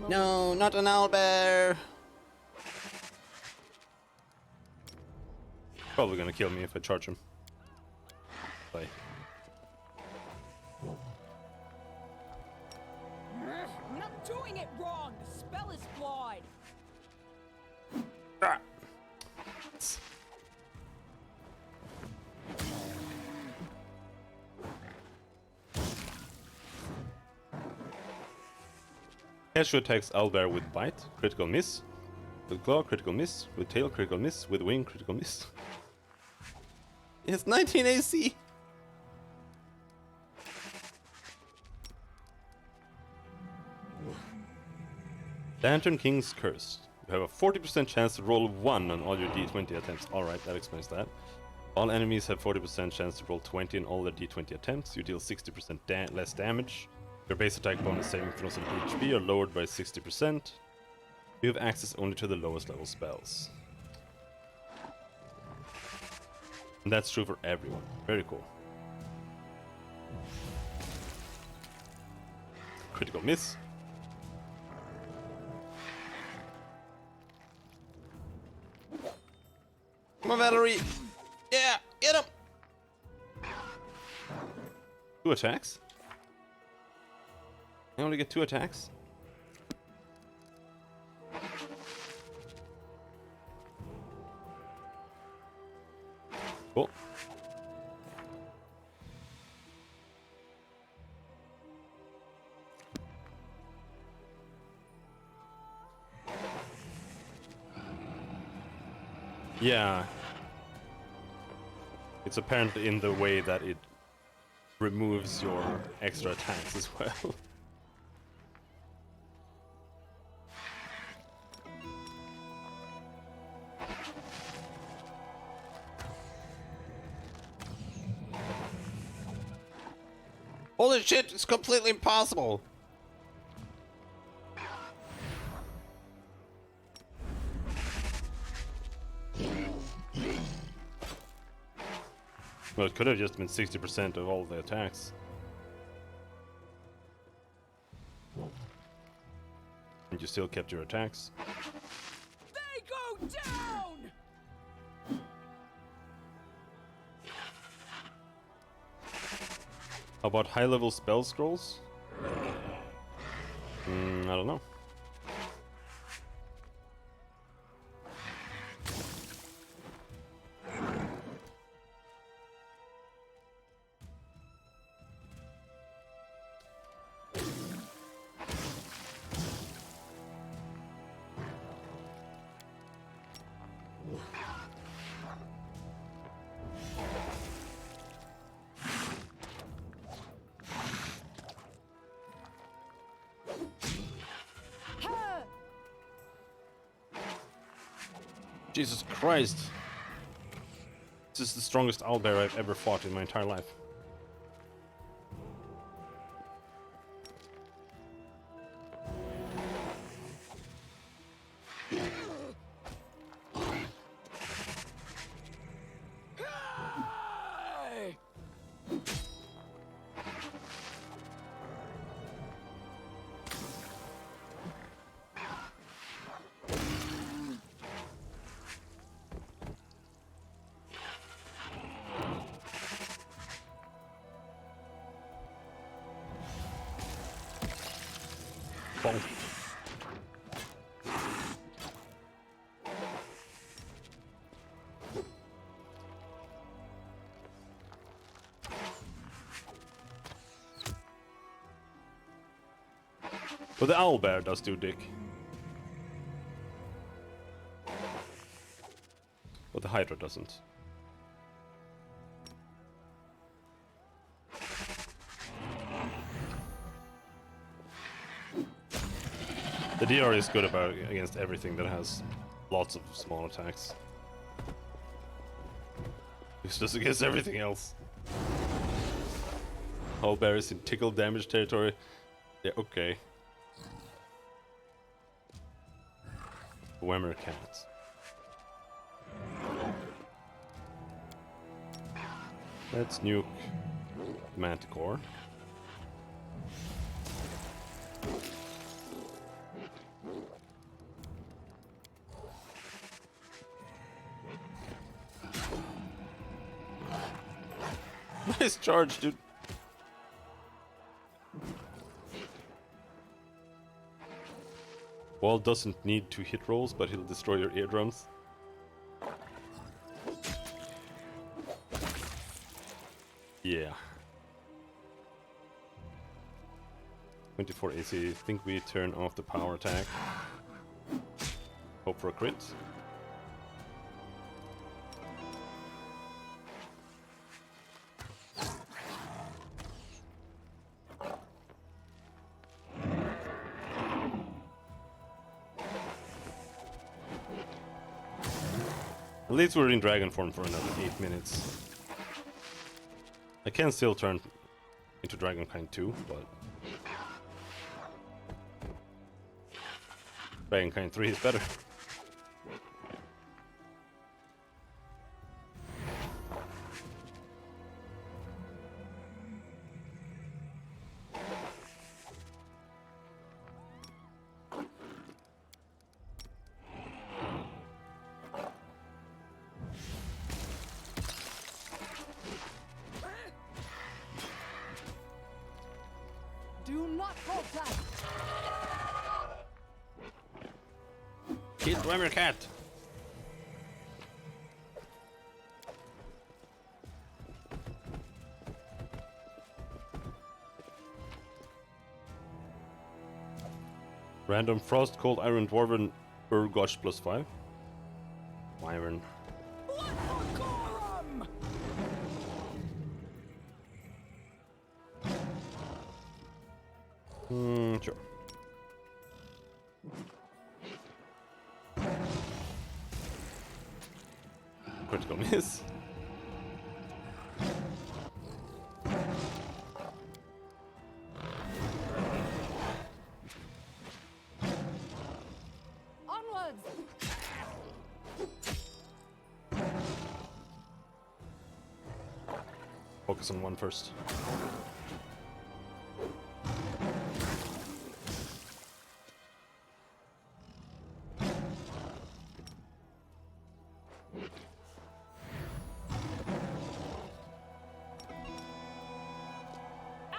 No, not an owlbear! Probably gonna kill me if I charge him. Bye. I'm not doing it wrong. The spell is flawed. Ah. Cashew attacks Owlbear with Bite, critical miss. With Claw, critical miss. With Tail, critical miss. With Wing, critical miss. It's 19 AC! Lantern King's Cursed. You have a 40% chance to roll 1 on all your d20 attempts. Alright, that explains that. All enemies have 40% chance to roll 20 in all their d20 attempts. You deal 60% less damage. Your base attack bonus saving throws and HP are lowered by 60%. You have access only to the lowest level spells. And that's true for everyone. Very cool. Critical miss. Come on, Valerie! Yeah, get him! 2 attacks? I only get 2 attacks? Cool. Yeah. It's apparently in the way that it removes your extra attacks as well. Holy shit, it's completely impossible! Well, it could have just been 60% of all the attacks. And you still kept your attacks. They go down! How about high-level spell scrolls? I don't know. Jesus Christ! This is the strongest owlbear I've ever fought in my entire life. Bonk. But the owl bear does do dick. But the hydra doesn't. The DR is good about against everything that has lots of small attacks. It's just against everything else. Owl bear is in tickle damage territory. Yeah, okay. Whammer cat. Let's nuke Manticore. Nice charge, dude. Wall doesn't need 2 hit rolls, but he'll destroy your eardrums. Yeah. 24 AC. Think we turn off the power attack. Hope for a crit. At least we're in dragon form for another 8 minutes. I can still turn into Dragonkind 2, but Dragonkind 3 is better. Do not falter. Kill Whammer cat! Random Frost, Cold, Iron, Dwarven, Urgosh +5. Wyvern. Leprechaun! Sure. Critical miss. Onwards! Focus on one first.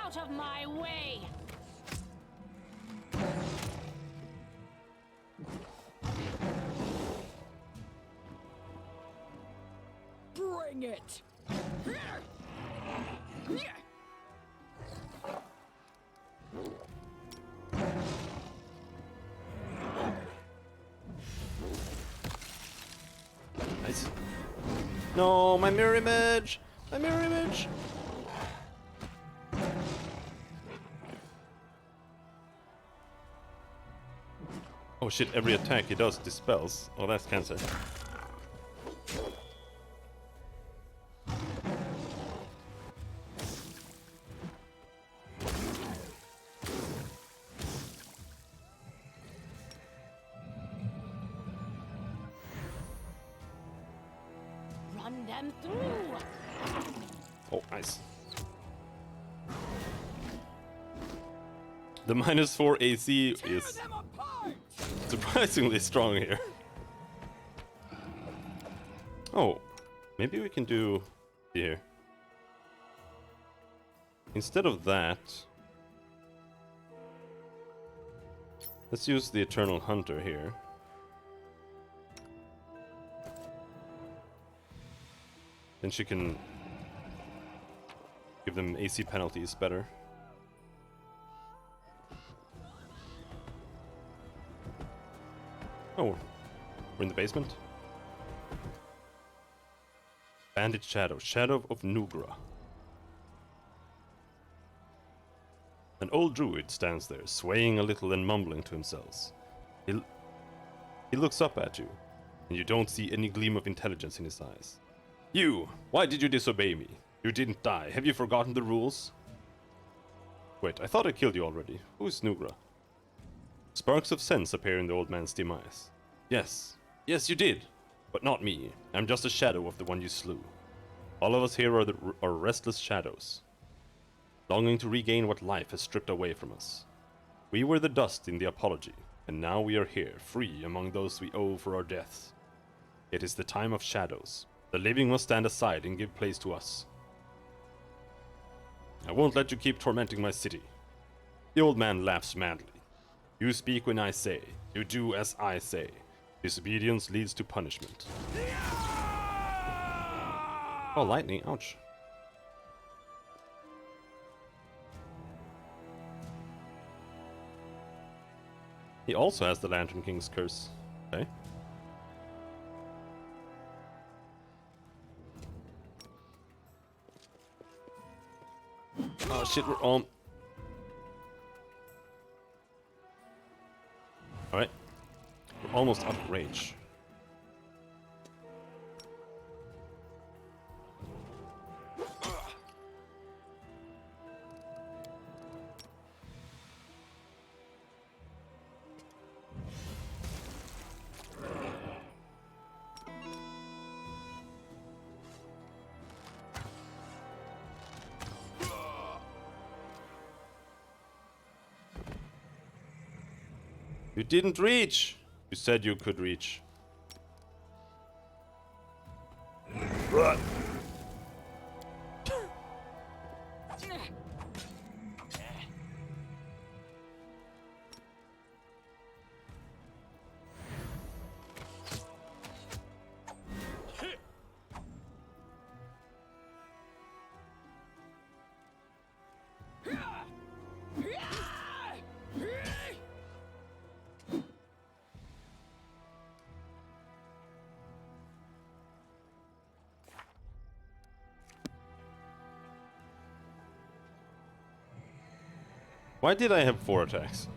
Out of my way! Bring it! Nice. No, my mirror image! My mirror image! Oh shit, every attack he does dispels. Oh, that's cancer. Run them through! Oh, nice. The -4 AC is Tear them apart! surprisingly strong here. Oh, maybe we can do here. Instead of that, let's use the Eternal Hunter here. Then she can give them AC penalties better. Oh, we're in the basement. Bandit Shadow, Shadow of Nugra. An old druid stands there, swaying a little and mumbling to himself. He looks up at you, and you don't see any gleam of intelligence in his eyes. You! Why did you disobey me? You didn't die. Have you forgotten the rules? Wait, I thought I killed you already. Who is Nugra? Sparks of sense appear in the old man's dim eyes. Yes. Yes, you did. But not me. I'm just a shadow of the one you slew. All of us here are restless shadows, longing to regain what life has stripped away from us. We were the dust in the apology, and now we are here, free among those we owe for our deaths. It is the time of shadows. The living must stand aside and give place to us. I won't let you keep tormenting my city. The old man laughs madly. You speak when I say, you do as I say. Disobedience leads to punishment. Oh, lightning, ouch. He also has the Lantern King's curse. Okay. Oh shit, we're on. Alright. We're almost out of rage. You didn't reach! You said you could reach. Run! Why did I have 4 attacks?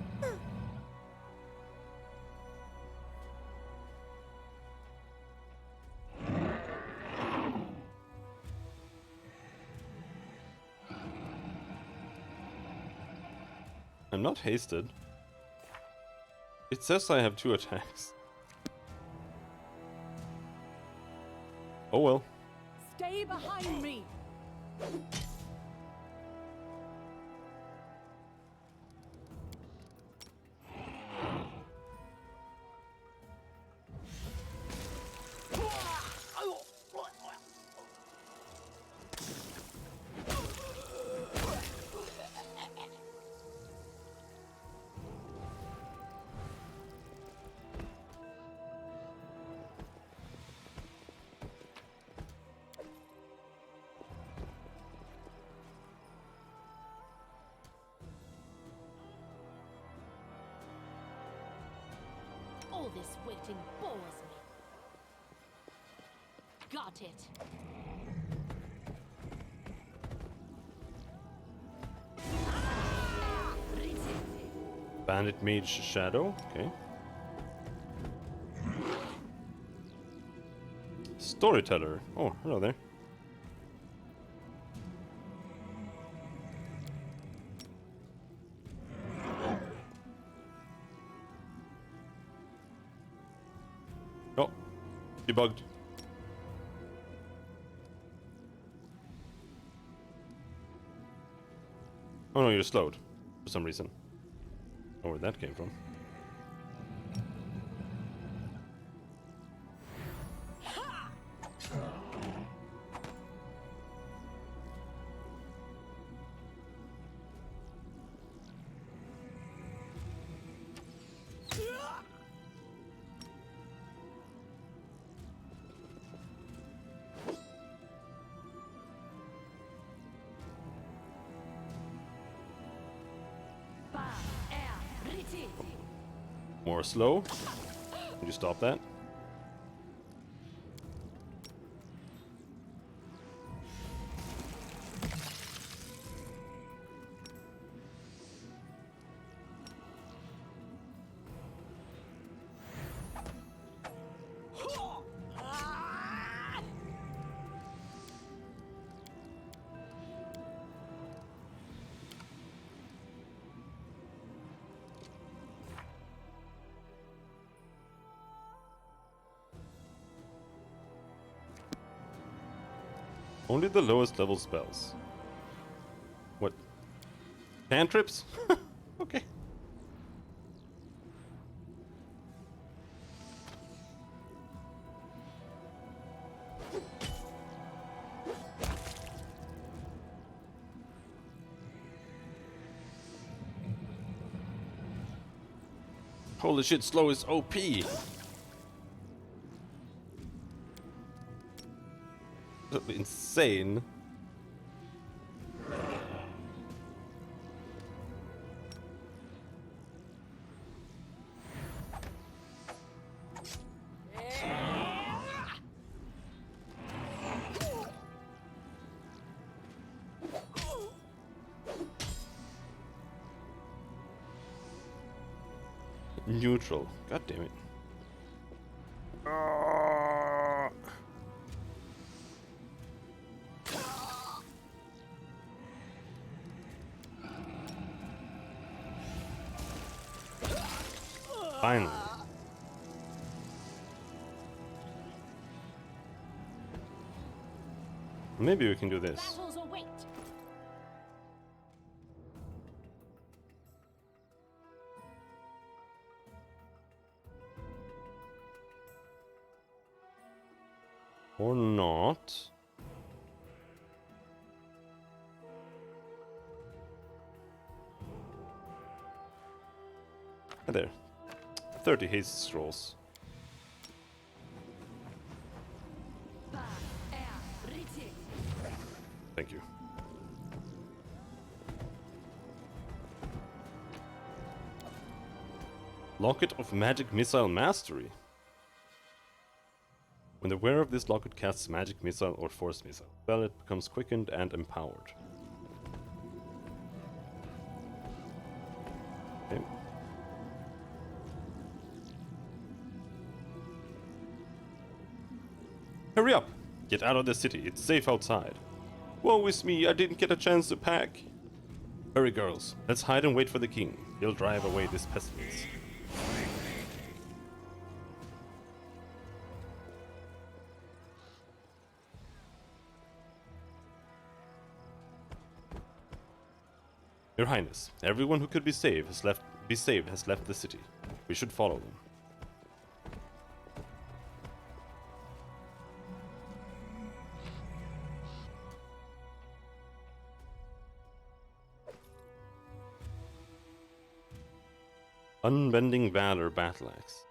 I'm not hasted. It says I have 2 attacks. Oh well. Stay behind me. All this waiting bores me. Got it. Bandit Mage Shadow, okay. Storyteller. Oh, hello there. Oh, debugged. Oh no, you're slowed for some reason. Oh, where that came from. More slow. Would you stop that? Only the lowest level spells. What? Cantrips? Okay. Holy shit, slow is OP. Insane. Neutral. God damn it. Finally. Maybe we can do this. Battles await. Or not. Hi there. 30 haste scrolls. Thank you. Locket of Magic Missile Mastery. When the wearer of this locket casts Magic Missile or Force Missile, spell it becomes quickened and empowered. Okay. Hurry up! Get out of the city, it's safe outside. Woe is me, I didn't get a chance to pack. Hurry girls, let's hide and wait for the king. He'll drive away this pestilence. Your Highness, everyone who could be saved has left the city. We should follow them. Unbending Valor Battle Axe.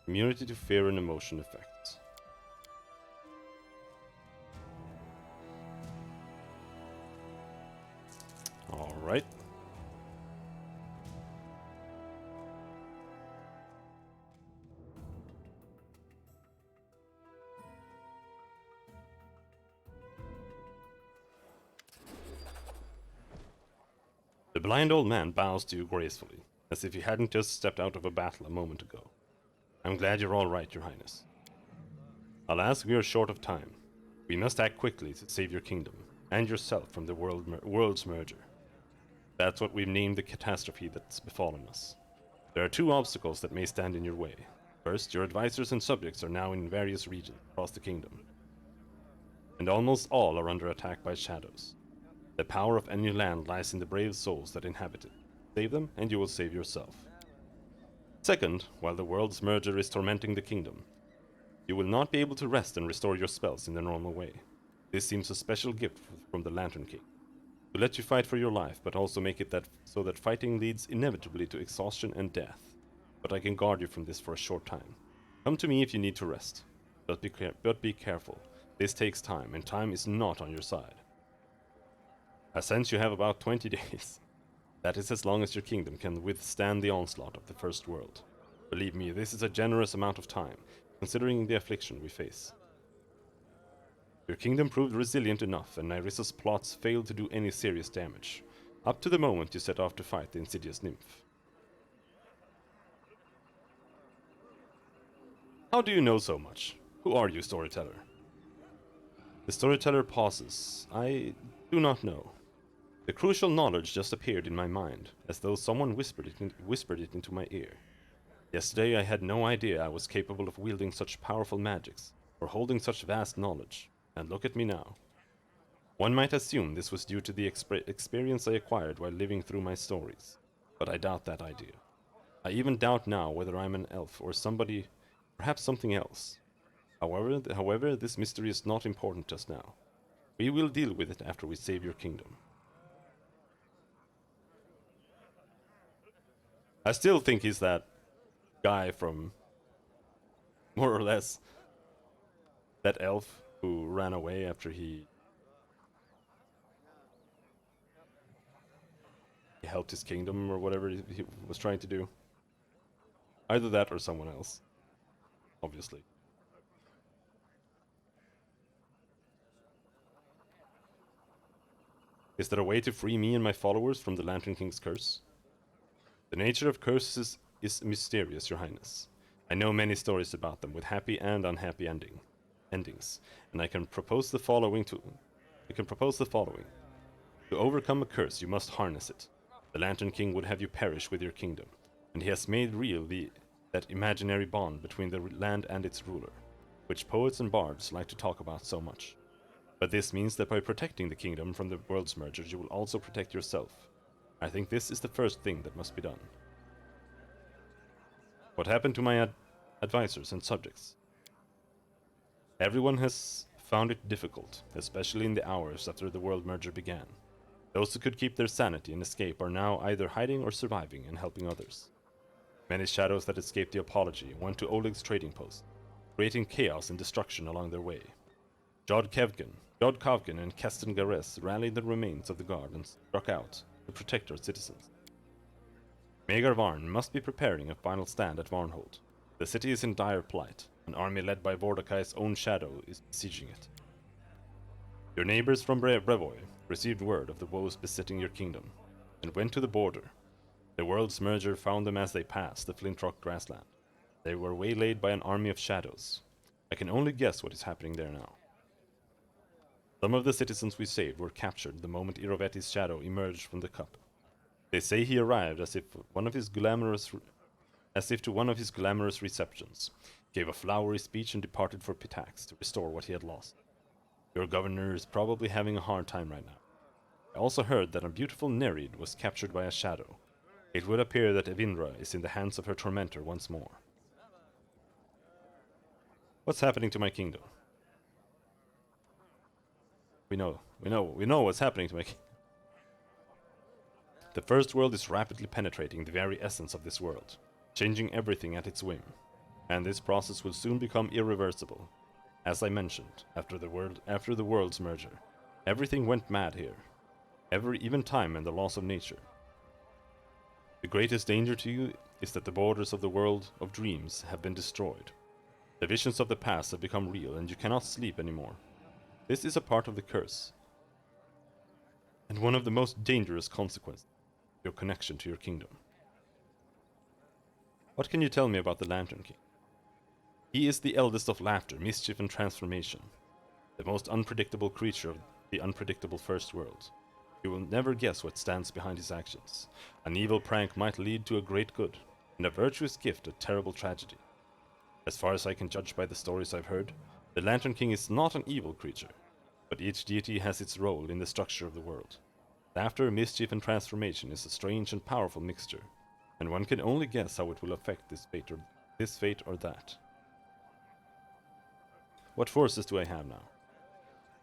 Immunity to fear and emotion effects. Alright. The blind old man bows to you gracefully, as if he hadn't just stepped out of a battle a moment ago. I'm glad you're all right, Your Highness. Alas, we are short of time. We must act quickly to save your kingdom, and yourself from the world's merger. That's what we've named the catastrophe that's befallen us. There are two obstacles that may stand in your way. First, your advisors and subjects are now in various regions across the kingdom, and almost all are under attack by shadows. The power of any land lies in the brave souls that inhabit it. Save them, and you will save yourself. Second, while the world's merger is tormenting the kingdom, you will not be able to rest and restore your spells in the normal way. This seems a special gift from the Lantern King. To let you fight for your life, but also make it so that fighting leads inevitably to exhaustion and death. But I can guard you from this for a short time. Come to me if you need to rest. But be careful. This takes time, and time is not on your side. I sense you have about 20 days. That is as long as your kingdom can withstand the onslaught of the First World. Believe me, this is a generous amount of time, considering the affliction we face. Your kingdom proved resilient enough, and Nyrissa's plots failed to do any serious damage, up to the moment you set off to fight the insidious nymph. How do you know so much? Who are you, storyteller? The storyteller pauses. I do not know. The crucial knowledge just appeared in my mind, as though someone whispered it into my ear. Yesterday I had no idea I was capable of wielding such powerful magics, or holding such vast knowledge, and look at me now. One might assume this was due to the experience I acquired while living through my stories, but I doubt that idea. I even doubt now whether I'm an elf or somebody, perhaps something else. However, this mystery is not important just now. We will deal with it after we save your kingdom. I still think he's that guy from, more or less, that elf who ran away after he helped his kingdom or whatever he was trying to do. Either that or someone else, obviously. Is there a way to free me and my followers from the Lantern King's curse? The nature of curses is mysterious, Your Highness. I know many stories about them, with happy and unhappy endings, and I can propose the following. To overcome a curse, you must harness it. The Lantern King would have you perish with your kingdom, and he has made real that imaginary bond between the land and its ruler, which poets and bards like to talk about so much. But this means that by protecting the kingdom from the world's mergers, you will also protect yourself. I think this is the first thing that must be done. What happened to my advisors and subjects? Everyone has found it difficult, especially in the hours after the world merger began. Those who could keep their sanity and escape are now either hiding or surviving and helping others. Many shadows that escaped the apology went to Oleg's trading post, creating chaos and destruction along their way. Jod Kavkin and Keston Gares rallied the remains of the guard and struck out to protect our citizens. Magar Varn must be preparing a final stand at Varnhold. The city is in dire plight. An army led by Vordakai's own shadow is besieging it. Your neighbors from Brevoy received word of the woes besetting your kingdom, and went to the border. The world's merger found them as they passed the Flintrock grassland. They were waylaid by an army of shadows. I can only guess what is happening there now. Some of the citizens we saved were captured the moment Irovetti's shadow emerged from the cup. They say he arrived as if to one of his glamorous receptions, gave a flowery speech and departed for Pitax to restore what he had lost. Your governor is probably having a hard time right now. I also heard that a beautiful Nereid was captured by a shadow. It would appear that Evindra is in the hands of her tormentor once more. What's happening to my kingdom? We know what's happening to my kingdom. The First World is rapidly penetrating the very essence of this world, changing everything at its whim, and this process will soon become irreversible. As I mentioned, after the world's merger, everything went mad here. Even time and the loss of nature. The greatest danger to you is that the borders of the world of dreams have been destroyed. The visions of the past have become real, and you cannot sleep anymore. This is a part of the curse, and one of the most dangerous consequences, your connection to your kingdom. What can you tell me about the Lantern King? He is the eldest of laughter, mischief, and transformation, the most unpredictable creature of the unpredictable First World. You will never guess what stands behind his actions. An evil prank might lead to a great good, and a virtuous gift a terrible tragedy. As far as I can judge by the stories I've heard, the Lantern King is not an evil creature, but each deity has its role in the structure of the world. Laughter, mischief, and transformation is a strange and powerful mixture, and one can only guess how it will affect this fate or that. What forces do I have now?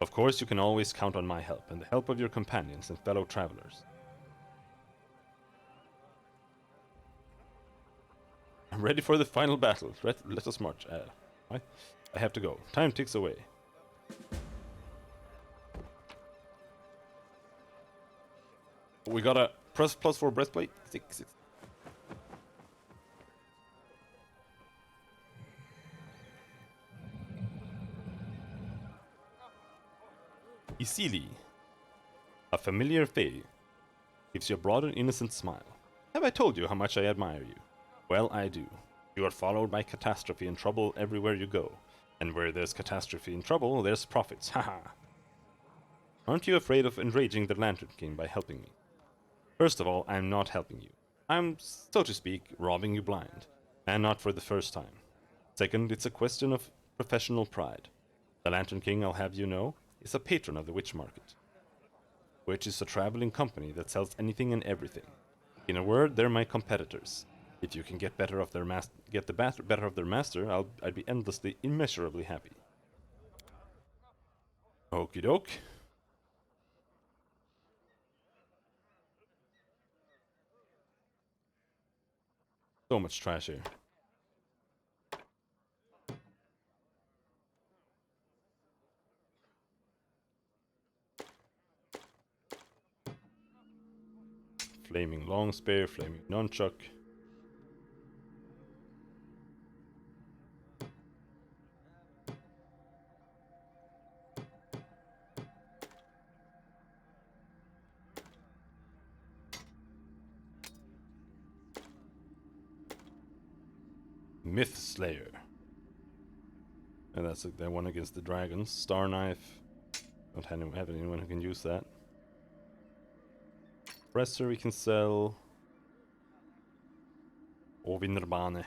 Of course, you can always count on my help and the help of your companions and fellow travelers. I'm ready for the final battle. Let us march. I have to go. Time ticks away. We got a +4 breastplate. 6. Isili, a familiar fae, gives you a broad and innocent smile. Have I told you how much I admire you? Well, I do. You are followed by catastrophe and trouble everywhere you go. And where there's catastrophe and trouble, there's profits. Haha. Aren't you afraid of enraging the Lantern King by helping me? First of all, I'm not helping you. I'm, so to speak, robbing you blind. And not for the first time. Second, it's a question of professional pride. The Lantern King, I'll have you know, is a patron of the witch market, which is a traveling company that sells anything and everything. In a word, they're my competitors. If you can get better of their better of their master, I'd be endlessly, immeasurably happy. Okie doke. So much trash here. Flaming long spear, flaming nunchuck. Myth Slayer. And that's the one against the dragons. Star Knife. Don't have anyone who can use that. Presser we can sell. Ovinnerbane.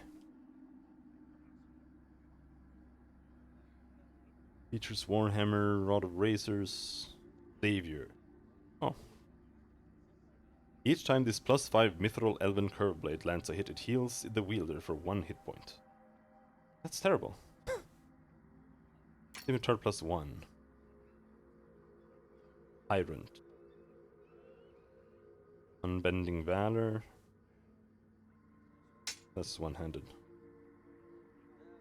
Features Warhammer, Rod of Razors, Savior. Oh. Each time this +5 Mithril Elven Curve Blade lands a hit, it heals the wielder for 1 hit point. That's terrible. Scimitar +1. Tyrant. Unbending Valor. That's one-handed.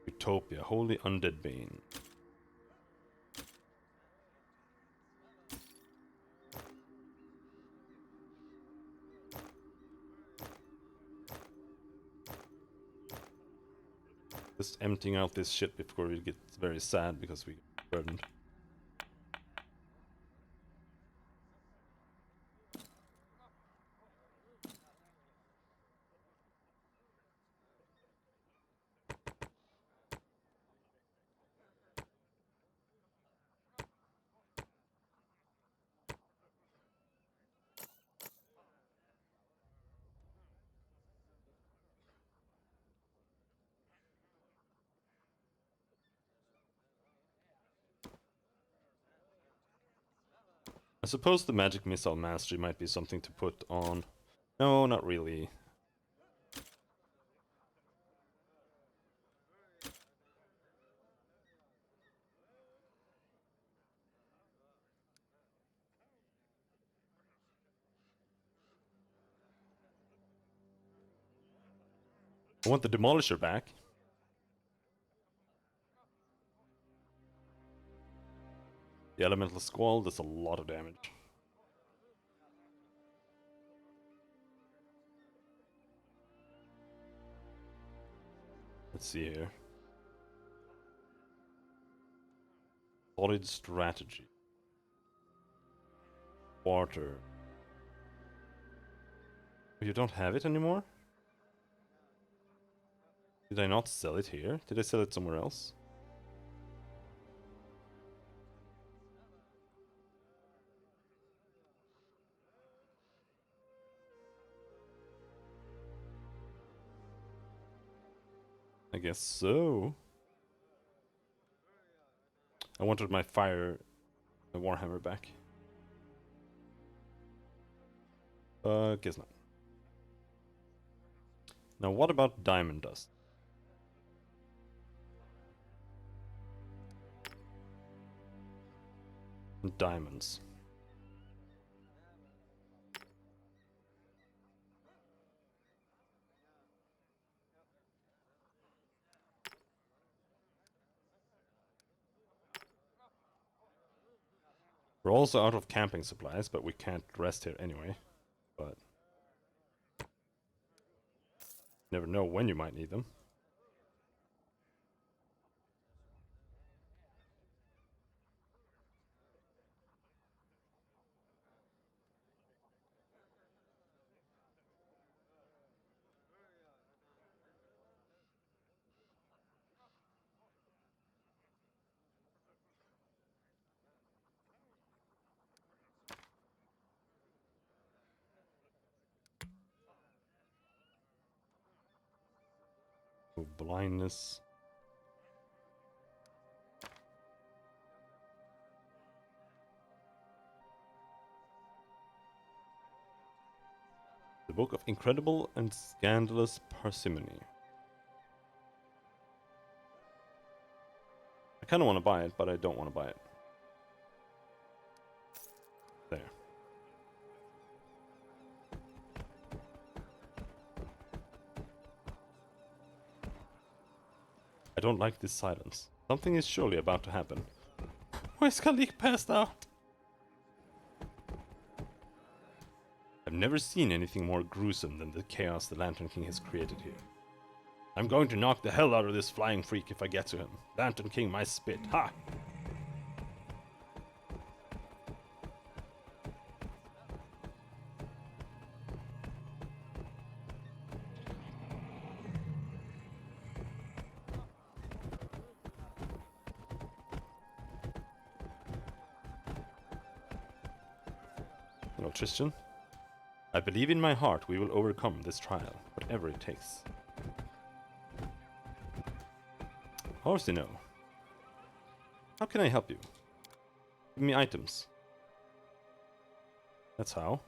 Utopia, Holy Undead Bane. Just emptying out this shit before we get very sad because we get burdened. I suppose the Magic Missile Mastery might be something to put on. No, not really. I want the Demolisher back. The Elemental Squall does a lot of damage. Let's see here. Solid strategy. Water. You don't have it anymore? Did I not sell it here? Did I sell it somewhere else? I guess so. I wanted my Warhammer back. Guess not. Now what about Diamond Dust? And diamonds. We're also out of camping supplies, but we can't rest here anyway. But never know when you might need them. Oh, blindness. The Book of Incredible and Scandalous Parsimony. I kind of want to buy it, but I don't want to buy it. There. I don't like this silence. Something is surely about to happen. Where's Khalik passed out? I've never seen anything more gruesome than the chaos the Lantern King has created here. I'm going to knock the hell out of this flying freak if I get to him. Lantern King, my spit. Ha! Hello, Tristan. I believe in my heart we will overcome this trial, whatever it takes. Horsino, how can I help you? Give me items. That's how.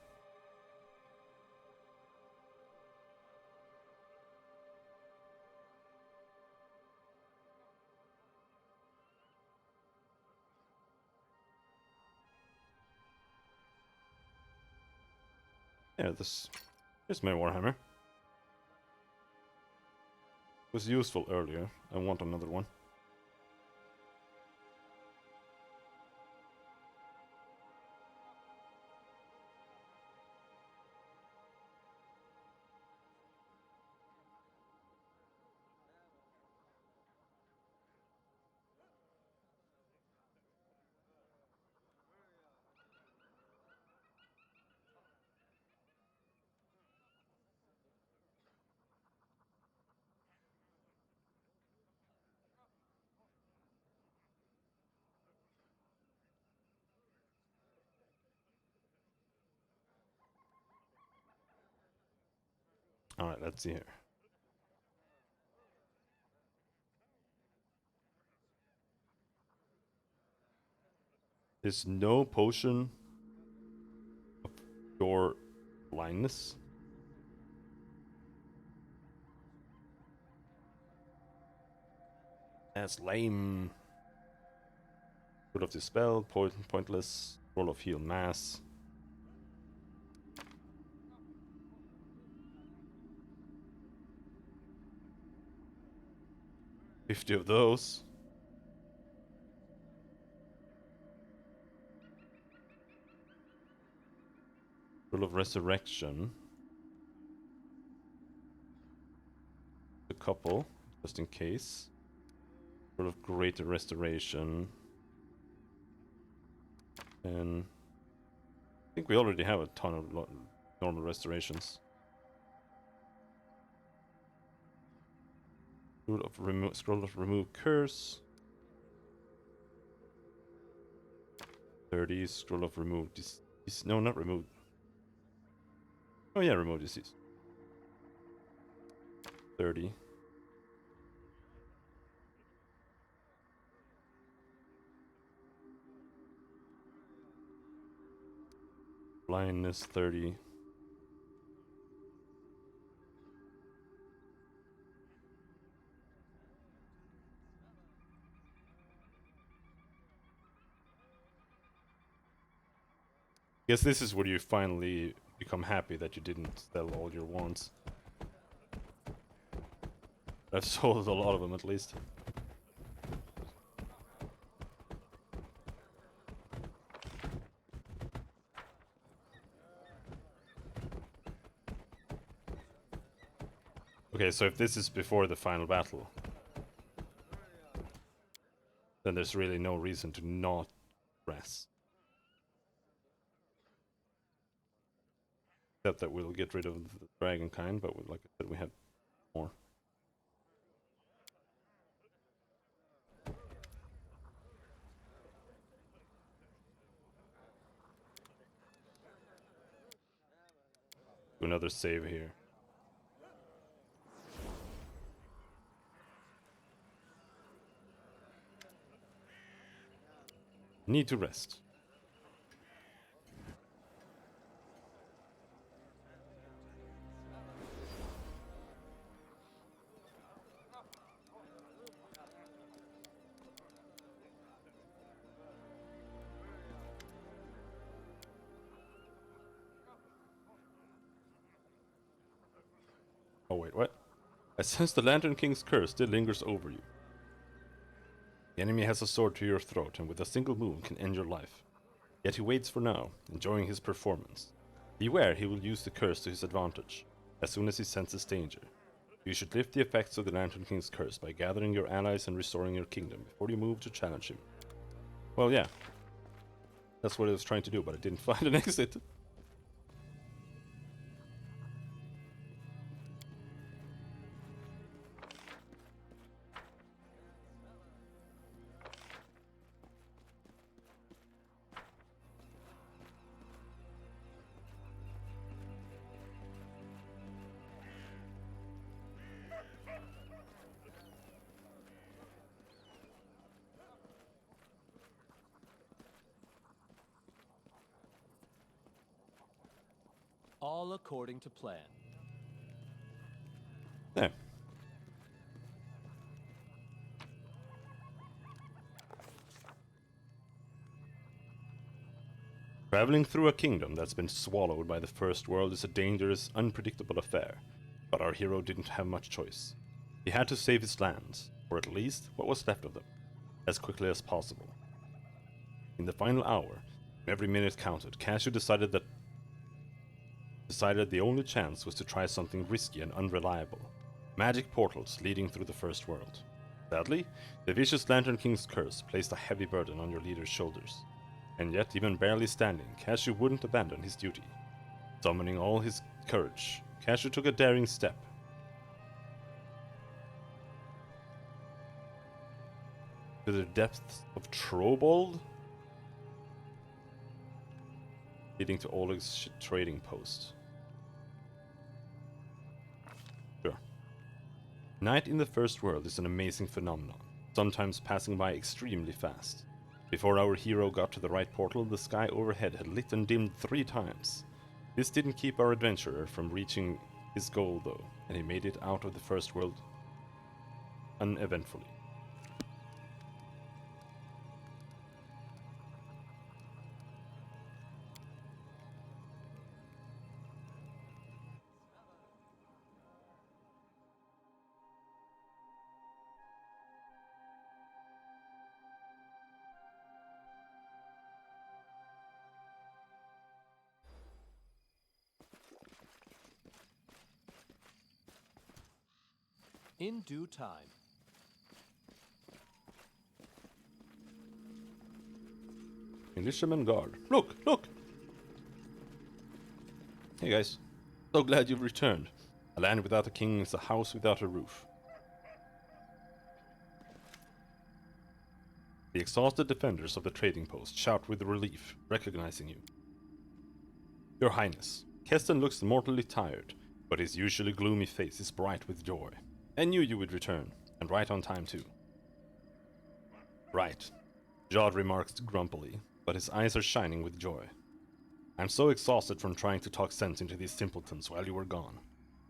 Yeah, this is my Warhammer. It was useful earlier. I want another one. Alright, let's see here. There's no potion of your blindness. That's lame. Roll of Dispel, pointless. Roll of Heal Mass. $50 of those. Roll of Resurrection. A couple, just in case. Roll of Greater Restoration. And I think we already have a ton of normal restorations. Scroll of Remove Curse. 30. Scroll of Remove Disease. No, not Remove. Oh yeah, Remove Disease. 30. Blindness 30. Guess this is where you finally become happy that you didn't sell all your wands. I've sold a lot of them at least. Okay, so if this is before the final battle, then there's really no reason to not rest. Except that we'll get rid of the dragon kind, but like I said, we have more. Do another save here. Need to rest. Oh wait, what? I sense the Lantern King's curse still lingers over you. The enemy has a sword to your throat and with a single move can end your life. Yet he waits for now, enjoying his performance. Beware he will use the curse to his advantage, as soon as he senses danger. You should lift the effects of the Lantern King's curse by gathering your allies and restoring your kingdom before you move to challenge him. Well, yeah. That's what I was trying to do, but I didn't find an exit. All according to plan. There. Traveling through a kingdom that's been swallowed by the First World is a dangerous, unpredictable affair, but our hero didn't have much choice. He had to save his lands, or at least what was left of them, as quickly as possible. In the final hour, every minute counted, Cashew decided the only chance was to try something risky and unreliable. Magic portals leading through the First World. Sadly, the vicious Lantern King's curse placed a heavy burden on your leader's shoulders. And yet, even barely standing, Cashew wouldn't abandon his duty. Summoning all his courage, Cashew took a daring step. To the depths of Trobold, leading to Oleg's trading post. Sure. Night in the First World is an amazing phenomenon, sometimes passing by extremely fast. Before our hero got to the right portal, the sky overhead had lit and dimmed 3 times. This didn't keep our adventurer from reaching his goal though, and he made it out of the First World uneventfully. In due time. Militiaman guard. Look! Look! Hey guys. So glad you've returned. A land without a king is a house without a roof. The exhausted defenders of the trading post shout with relief, recognizing you. Your Highness, Keston looks mortally tired, but his usually gloomy face is bright with joy. I knew you would return, and right on time too. Right, Jod remarks grumpily, but his eyes are shining with joy. I'm so exhausted from trying to talk sense into these simpletons while you were gone.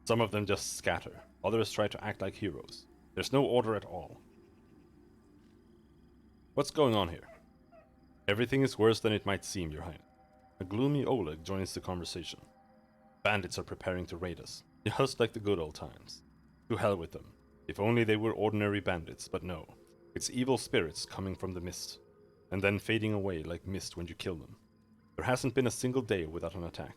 Some of them just scatter, others try to act like heroes. There's no order at all. What's going on here? Everything is worse than it might seem, Your Highness. A gloomy Oleg joins the conversation. Bandits are preparing to raid us, just like the good old times. To hell with them. If only they were ordinary bandits, but no. It's evil spirits coming from the mist, and then fading away like mist when you kill them. There hasn't been a single day without an attack.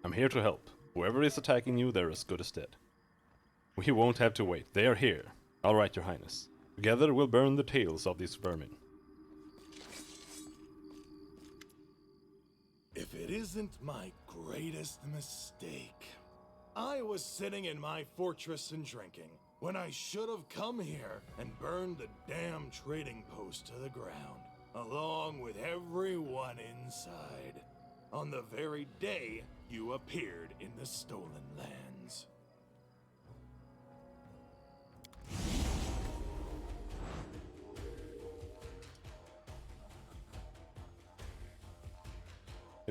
I'm here to help. Whoever is attacking you, they're as good as dead. We won't have to wait. They are here. All right, Your Highness. Together we'll burn the tails of these vermin. If it isn't my greatest mistake. I was sitting in my fortress and drinking, when I should have come here and burned the damn trading post to the ground, along with everyone inside, on the very day you appeared in the Stolen Lands.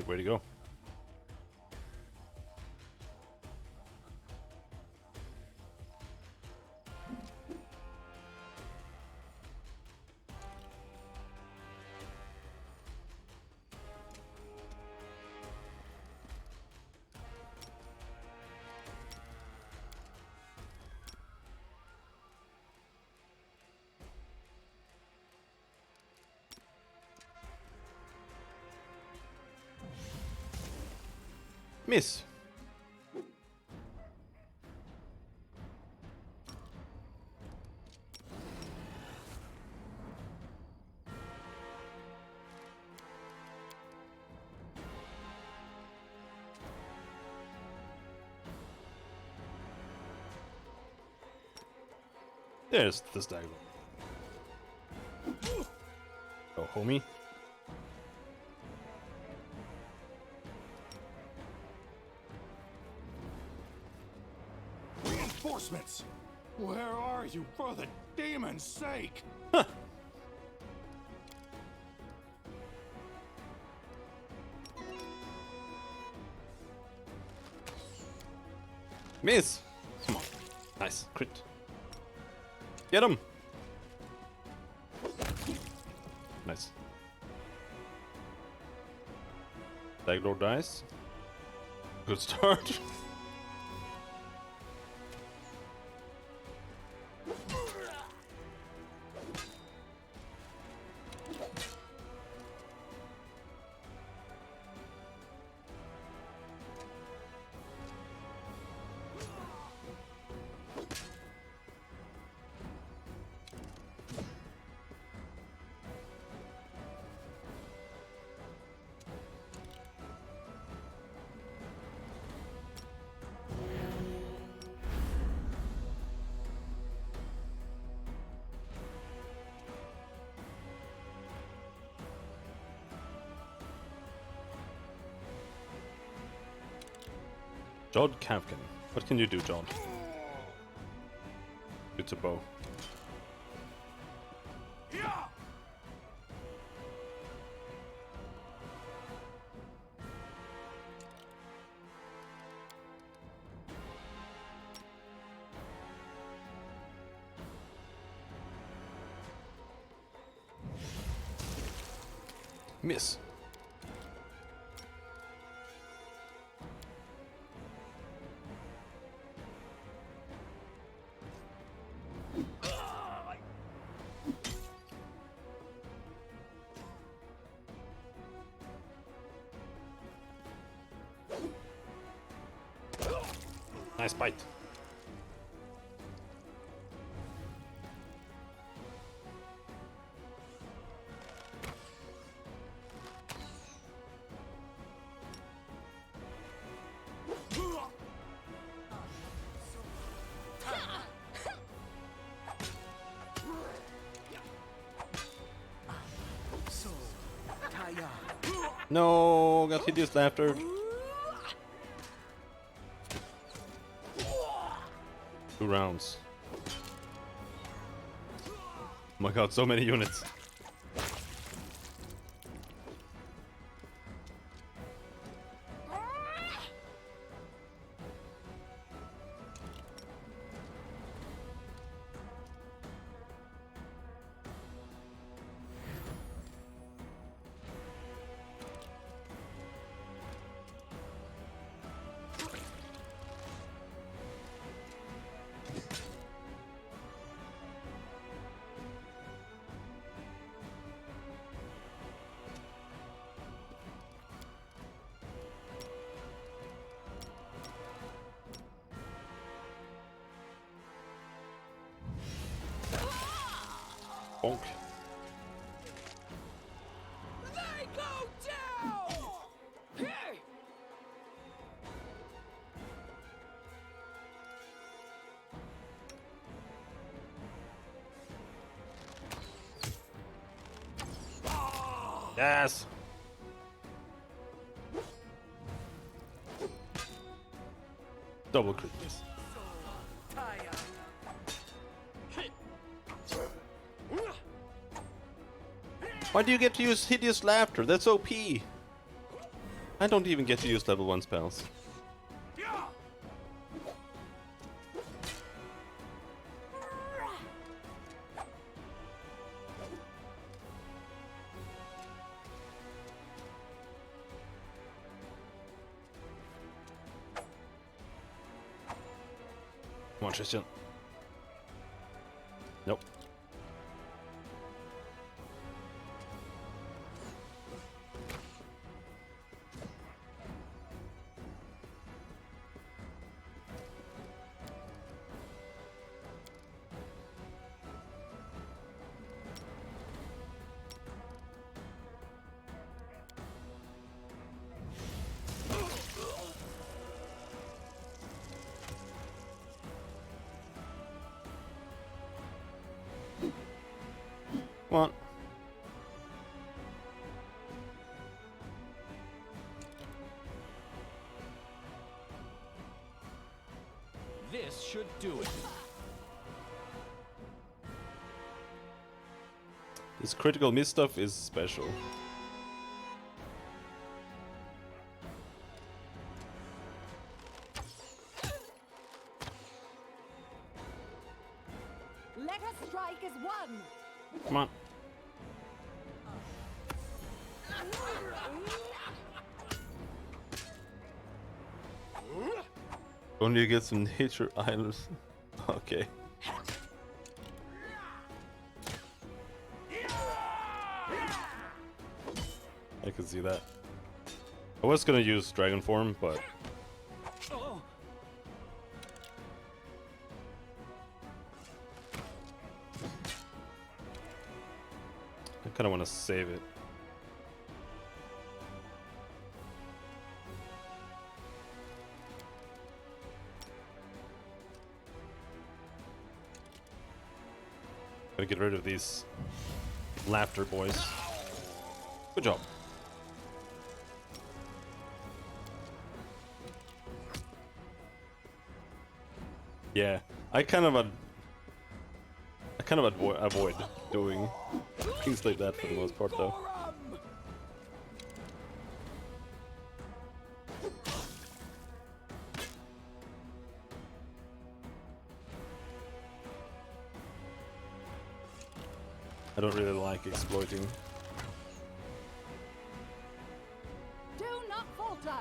Way to go. Miss. There's the stagger. Oh, homie. Reinforcements! Where are you, for the demon's sake? Miss! Come on. Nice. Crit. Get him! Nice. Daglord dies. Good start. Jod Kavkin. What can you do, Jod? It's a bow. Miss. Nice bite. No, got hideous laughter. 2 rounds. Oh my god, so many units. Bonk. They go down! Hey! Yes. Double crit. Why do you get to use hideous laughter? That's OP. I don't even get to use level 1 spells. Come on, Tristan. Nope. Come on. This should do it. This critical miss stuff is special. Let us strike as one. Come on. Only you get some nature islands. Okay. I can see that. I was gonna use dragon form, but I kinda wanna save it. Gotta get rid of these laughter boys. Good job. Yeah, I kind of avoid doing things like that for the most part, though. I don't really like exploiting. Do not falter.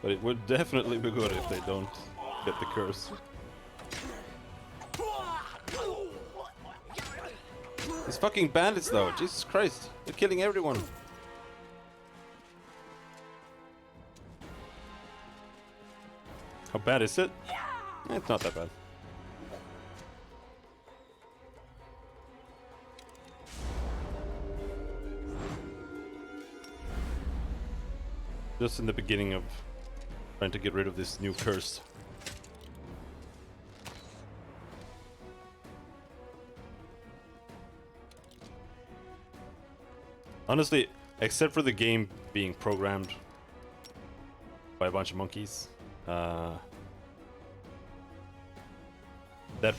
But it would definitely be good if they don't get the curse. These fucking bandits though, Jesus Christ, they're killing everyone. How bad is it? It's not that bad. Just in the beginning of trying to get rid of this new curse. Honestly, except for the game being programmed by a bunch of monkeys, that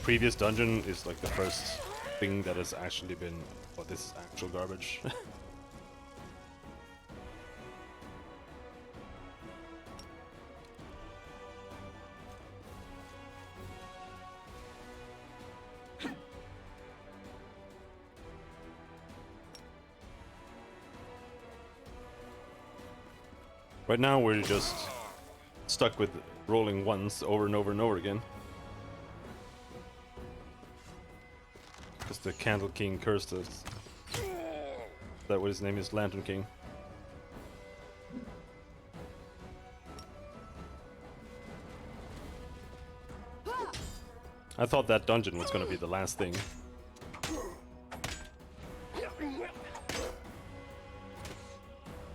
previous dungeon is like the first thing that has actually been, oh, this is actual garbage. Right now we're just stuck with rolling ones over and over and over again. Because the Candle King cursed us. Is that what his name is? Lantern King. I thought that dungeon was gonna be the last thing.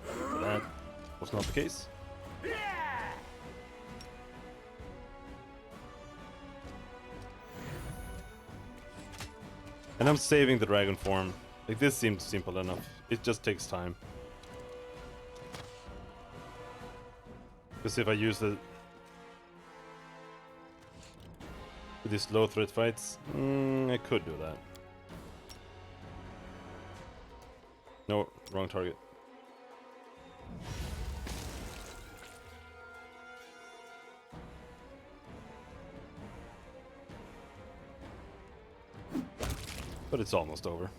But that was not the case. And I'm saving the dragon form. Like, this seems simple enough. It just takes time. Because if I use the these low threat fights, I could do that. No, wrong target. But it's almost over.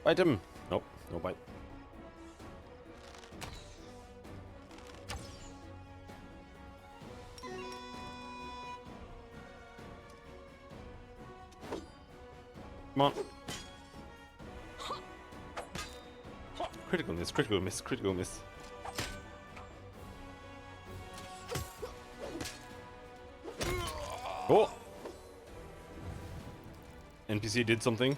Bite him! Nope, no bite. Come on. Critical miss, critical miss, critical miss. Oh! NPC did something.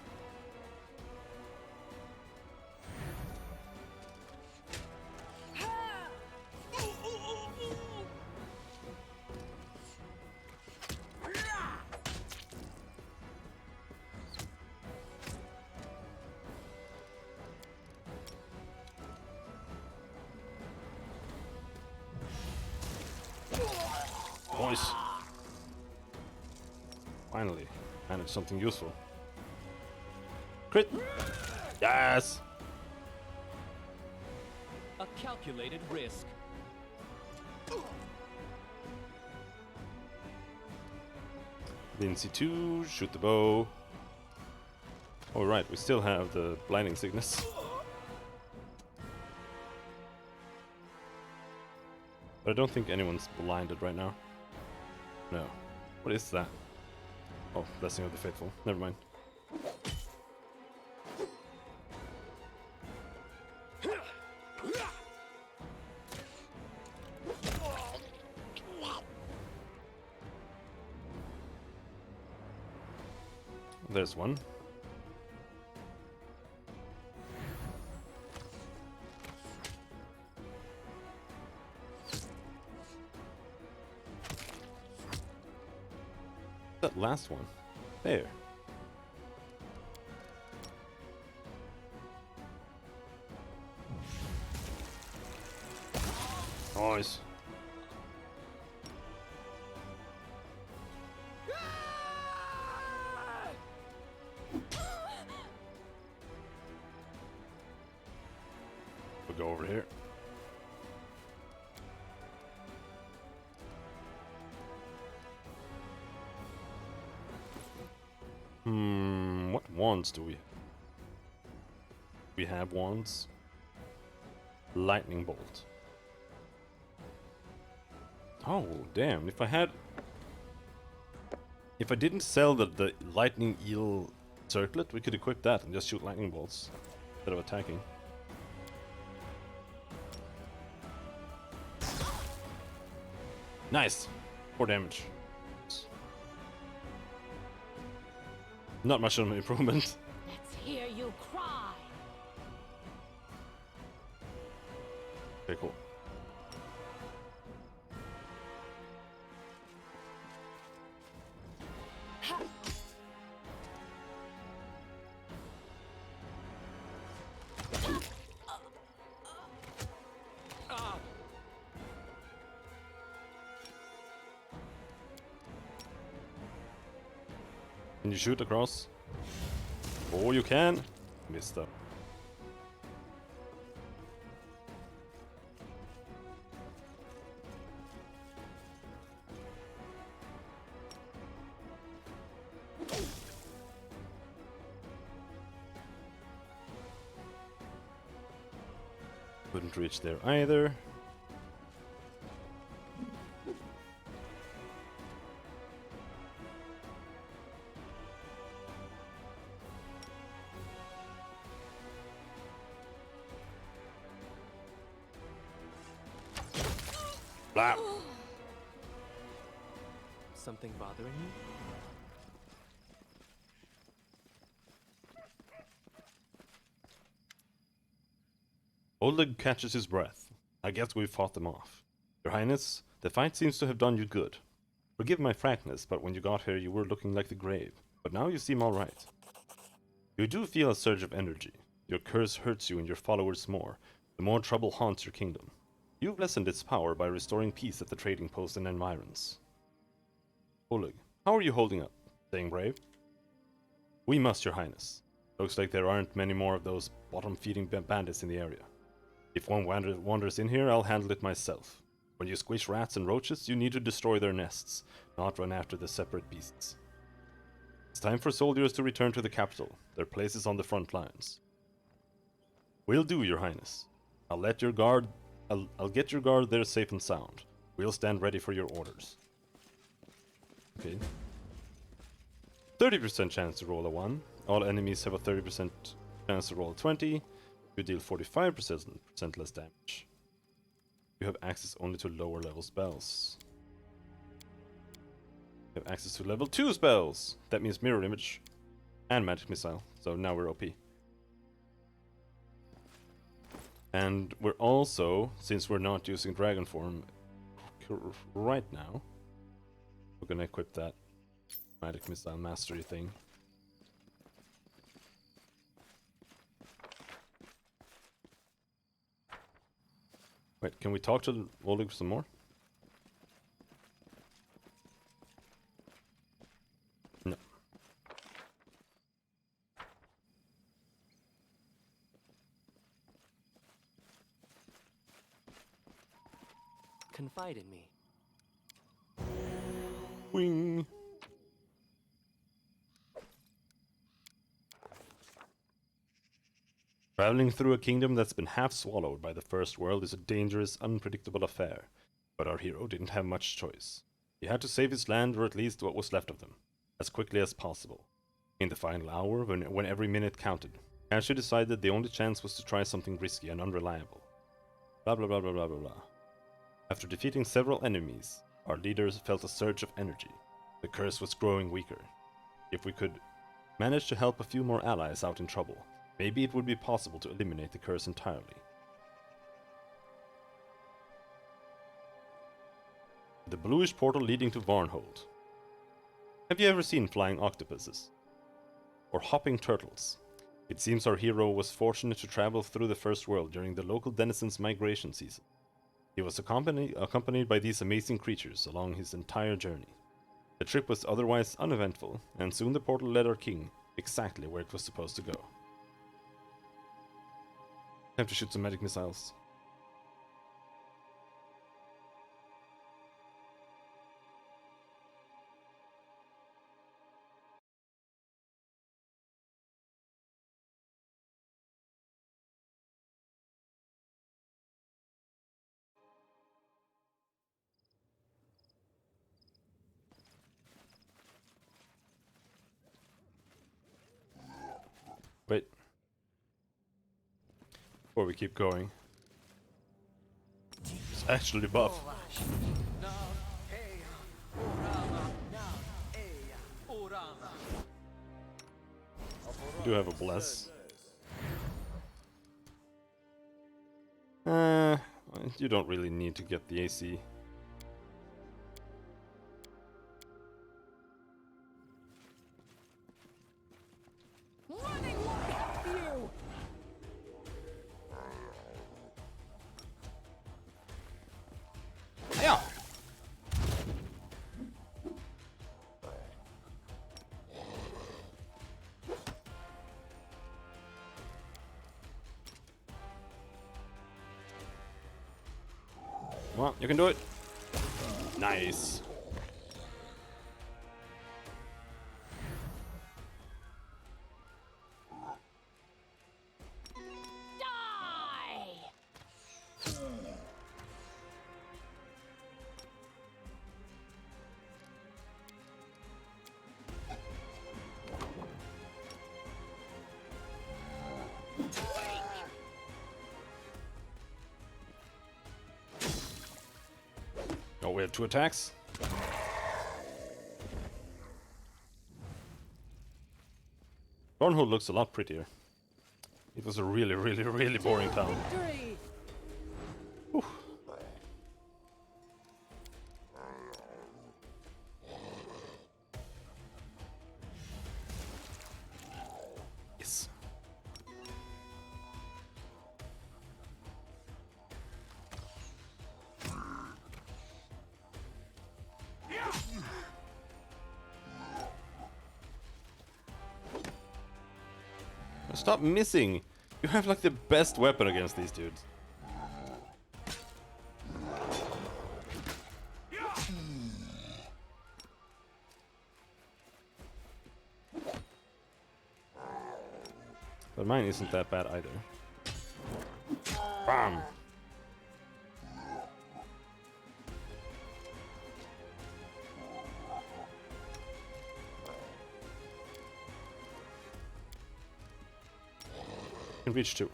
Nice. Finally, managed something useful. Crit! Yes! A calculated risk. Lindsay 2, shoot the bow. Alright, we still have the blinding sickness. But I don't think anyone's blinded right now. No. What is that? Oh, Blessing of the Faithful. Never mind. There's one. That last one. There. Nice. We'll go over here. What wands do we? We have wands. Lightning bolt. Oh, damn. If I didn't sell the lightning eel circlet, we could equip that and just shoot lightning bolts instead of attacking. Nice. 4 damage. Not much of an improvement. Let's hear you cry. Okay, cool. Can you shoot across? Oh, you can. Missed up. Couldn't reach there either. Blah. Something bothering you? Oleg catches his breath. I guess we fought them off. Your Highness, the fight seems to have done you good. Forgive my frankness, but when you got here you were looking like the grave. But now you seem alright. You do feel a surge of energy. Your curse hurts you and your followers more. The more trouble haunts your kingdom. You've lessened its power by restoring peace at the trading post and environs. Oleg, how are you holding up? Staying brave? We must, Your Highness. Looks like there aren't many more of those bottom-feeding bandits in the area. If one wanders in here, I'll handle it myself. When you squish rats and roaches, you need to destroy their nests, not run after the separate beasts. It's time for soldiers to return to the capital. Their place is on the front lines. Will do, Your Highness. I'll get your guard there safe and sound. We'll stand ready for your orders. Okay. 30% chance to roll a 1. All enemies have a 30% chance to roll a 20. You deal 45% less damage. You have access only to lower level spells. You have access to level 2 spells! That means Mirror Image and Magic Missile, so now we're OP. And we're also, since we're not using Dragon Form right now, we're gonna equip that Magic Missile Mastery thing. Wait, can we talk to Oleg some more? No. Confide in me. Wing. Traveling through a kingdom that's been half swallowed by the First World is a dangerous, unpredictable affair. But our hero didn't have much choice. He had to save his land, or at least what was left of them, as quickly as possible. In the final hour, when every minute counted, Cashew decided the only chance was to try something risky and unreliable. Blah blah blah blah blah blah blah. After defeating several enemies, our leaders felt a surge of energy. The curse was growing weaker. If we could manage to help a few more allies out in trouble, maybe it would be possible to eliminate the curse entirely. The bluish portal leading to Varnhold. Have you ever seen flying octopuses? Or hopping turtles? It seems our hero was fortunate to travel through the First World during the local denizens' migration season. He was accompanied by these amazing creatures along his entire journey. The trip was otherwise uneventful, and soon the portal led our king exactly where it was supposed to go. Time to shoot some magic missiles. Wait. Before we keep going. It's actually buff. We do have a bless. You don't really need to get the AC. Running like you! Yeah. Come on, you can do it. Nice. Oh, we have 2 attacks. Thornhold looks a lot prettier. It was a really, really, really boring town. Victory! Whew. Yes. Stop missing! You have like the best weapon against these dudes. But mine isn't that bad either. Bam! Can reach 2.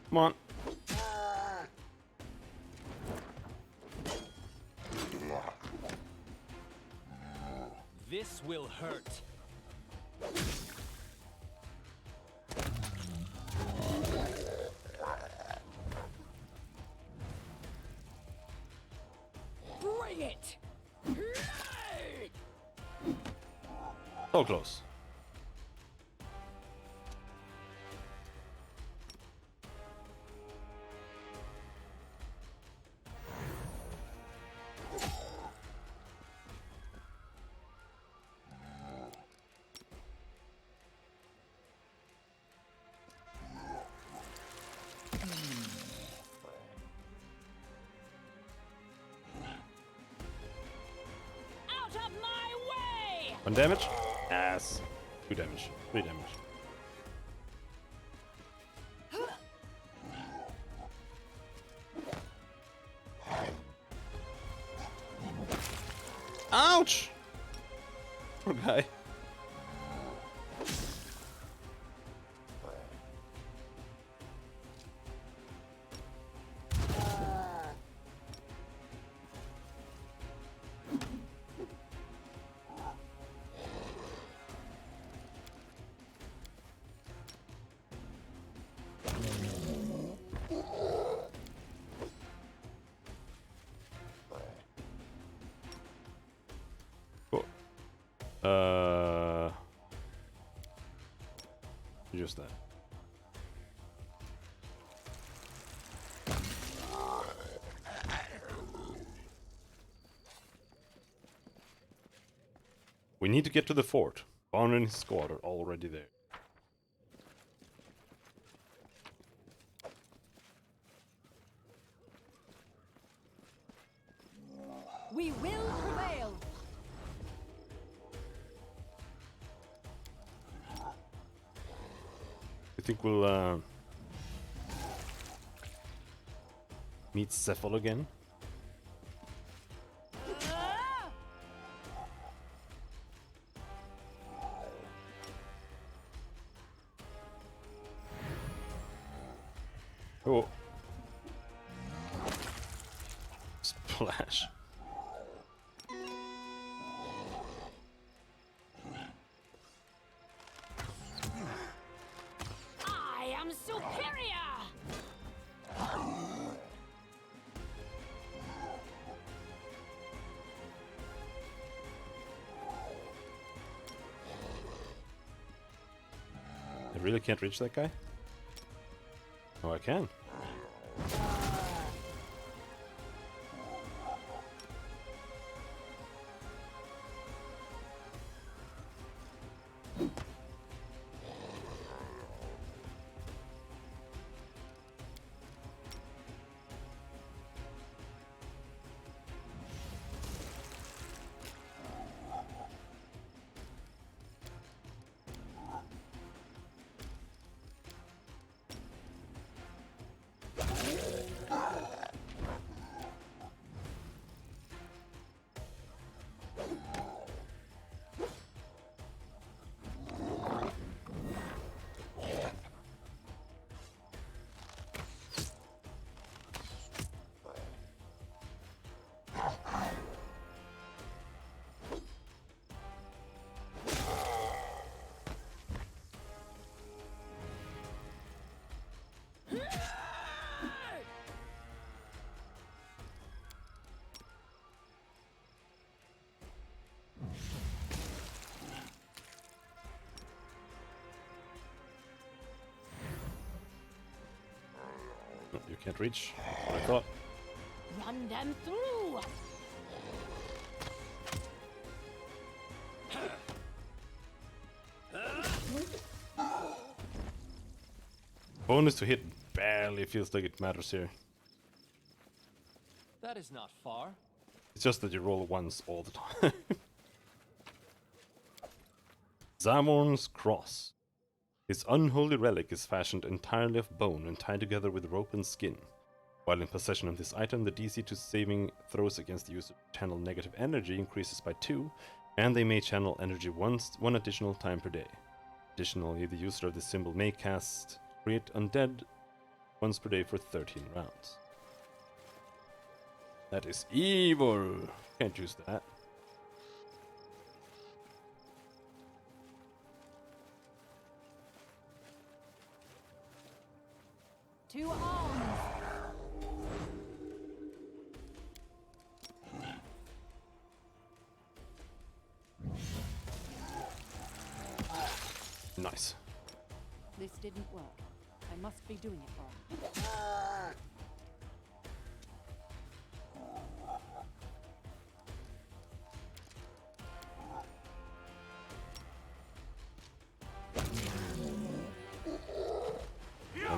Come on. This will hurt. Bring it! So close. Out of my way! 1 damage? Yes. 2 damage. 3 damage. Ouch! Poor guy. Cool. Just that. We need to get to the fort. Bonner and his squad are already there. We will prevail! You think we'll meet Cephal again? Oh. Splash. I am superior! I really can't reach that guy? Oh, I can. you can't reach. That's what I thought. Run them through! Bonus to hit barely feels like it matters here. That is not far. It's just that you roll once all the time. Zamorn's Cross. His unholy relic is fashioned entirely of bone and tied together with rope and skin. While in possession of this item, the DC to saving throws against the user to channel negative energy increases by 2, and they may channel energy one additional time per day. Additionally, the user of this symbol may cast Create Undead once per day for 13 rounds. That is evil! Can't use that. To arms! Nice. This didn't work. I must be doing it wrong.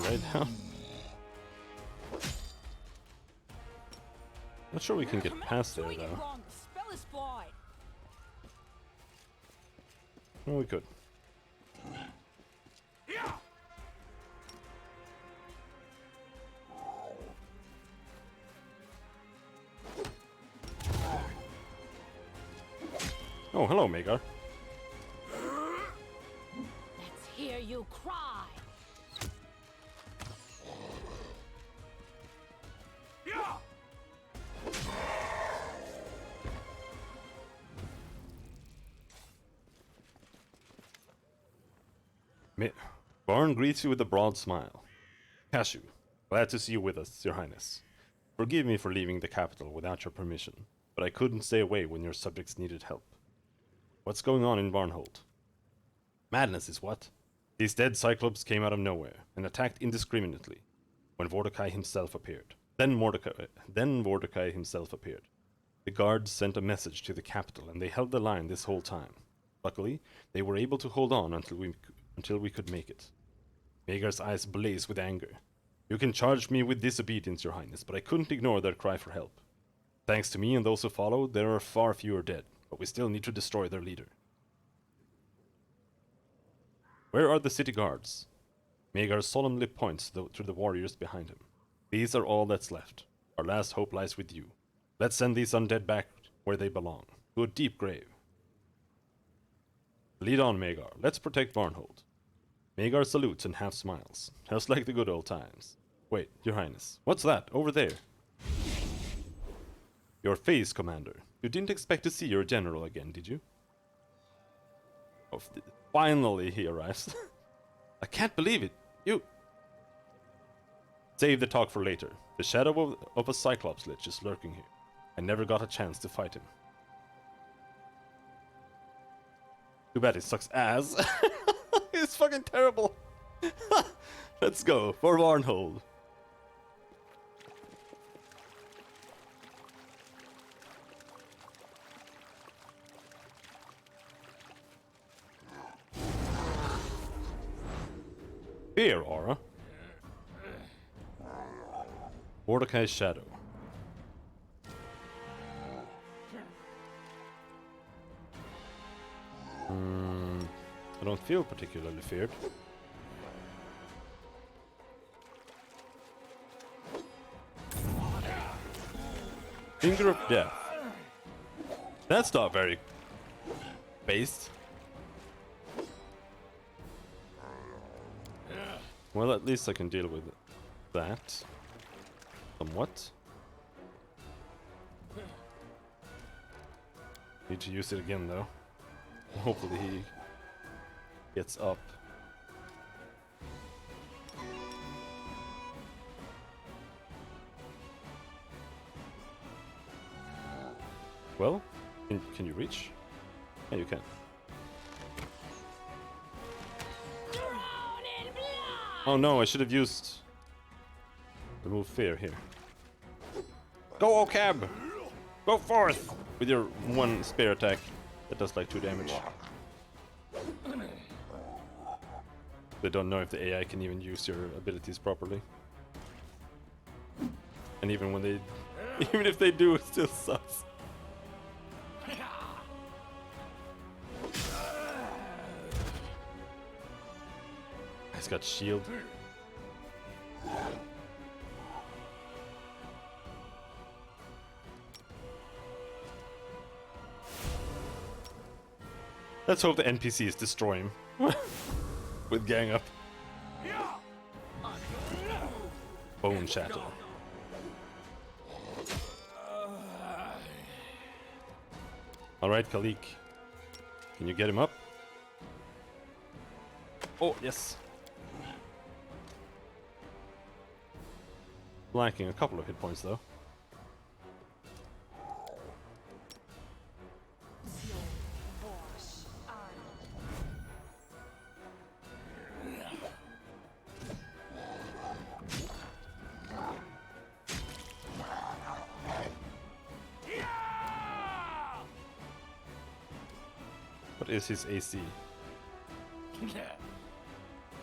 Right now. Not sure we can get past there Doing it though. wrong. The spell is flawed. No, we could. Oh, hello, Magar. Let's hear you cry. Barn greets you with a broad smile. Cashew, glad to see you with us, Your Highness. Forgive me for leaving the capital without your permission, but I couldn't stay away when your subjects needed help. What's going on in Barnhold? Madness is what? These dead Cyclops came out of nowhere and attacked indiscriminately when Mordecai himself appeared. Then Mordecai himself appeared. The guards sent a message to the capital and they held the line this whole time. Luckily, they were able to hold on until we could make it. Magar's eyes blaze with anger. You can charge me with disobedience, Your Highness, but I couldn't ignore their cry for help. Thanks to me and those who followed, there are far fewer dead, but we still need to destroy their leader. Where are the city guards? Magar solemnly points to the warriors behind him. These are all that's left. Our last hope lies with you. Let's send these undead back where they belong, to a deep grave. Lead on, Magar. Let's protect Barnhold. Magar salutes and half smiles, just like the good old times. Wait, Your Highness, what's that over there? Your face, Commander. You didn't expect to see your general again, did you? Oh, finally he arrives. I can't believe it. You... Save the talk for later. The shadow of a Cyclops Lich is lurking here. I never got a chance to fight him. Too bad it sucks ass. It's fucking terrible. Let's go for Barnhold. Fear, Aura. Mordecai's shadow. I don't feel particularly feared. Finger of Death. That's not very based. Well, at least I can deal with that. Somewhat. Need to use it again though. Hopefully he gets up. Well, can you reach? Yeah, you can. Oh no, I should have used... Remove fear here. Go, Ocab! Go forth! With your one spear attack. That does like 2 damage. They don't know if the AI can even use your abilities properly. And even when they... even if they do, it still sucks. He's got shield. Let's hope the NPCs destroy him. With gang up. Bone shatter. Alright, Khalik. Can you get him up? Oh, yes. Lacking a couple of hit points though. What is his AC?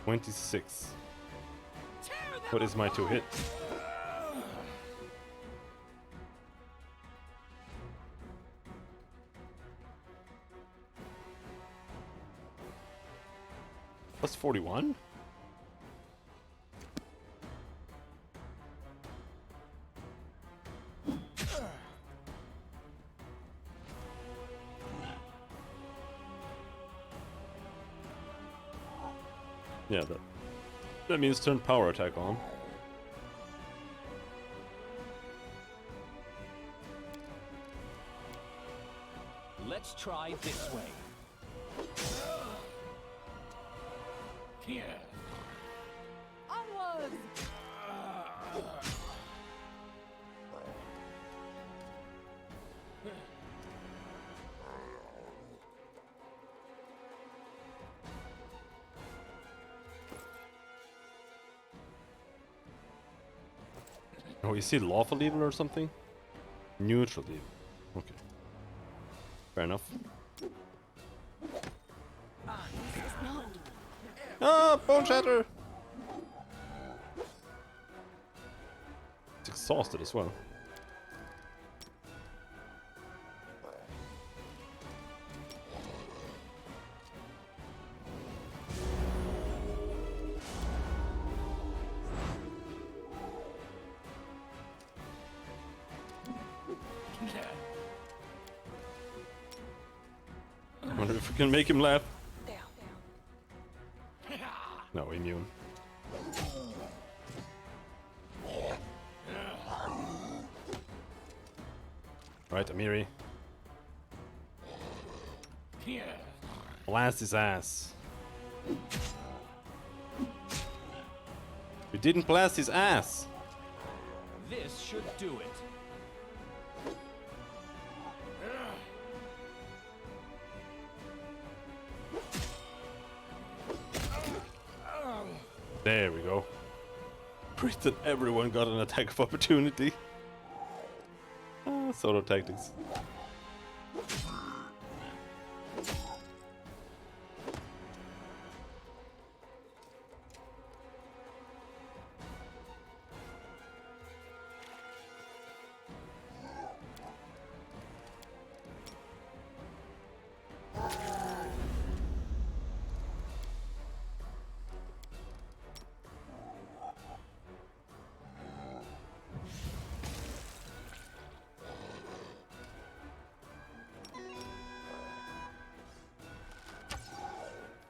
26. What is my 2 hit? Plus 41? Yeah, that means turn power attack on. Let's try this way. Here. Onwards! Oh, is he lawful evil or something? Neutral evil. Okay. Fair enough. Ah, bone shatter! It's exhausted as well. I wonder if we can make him laugh. No, immune. Right, Amiri. Blast his ass. We didn't blast his ass. This should do it. There we go. Pretend everyone got an attack of opportunity. Solo tactics.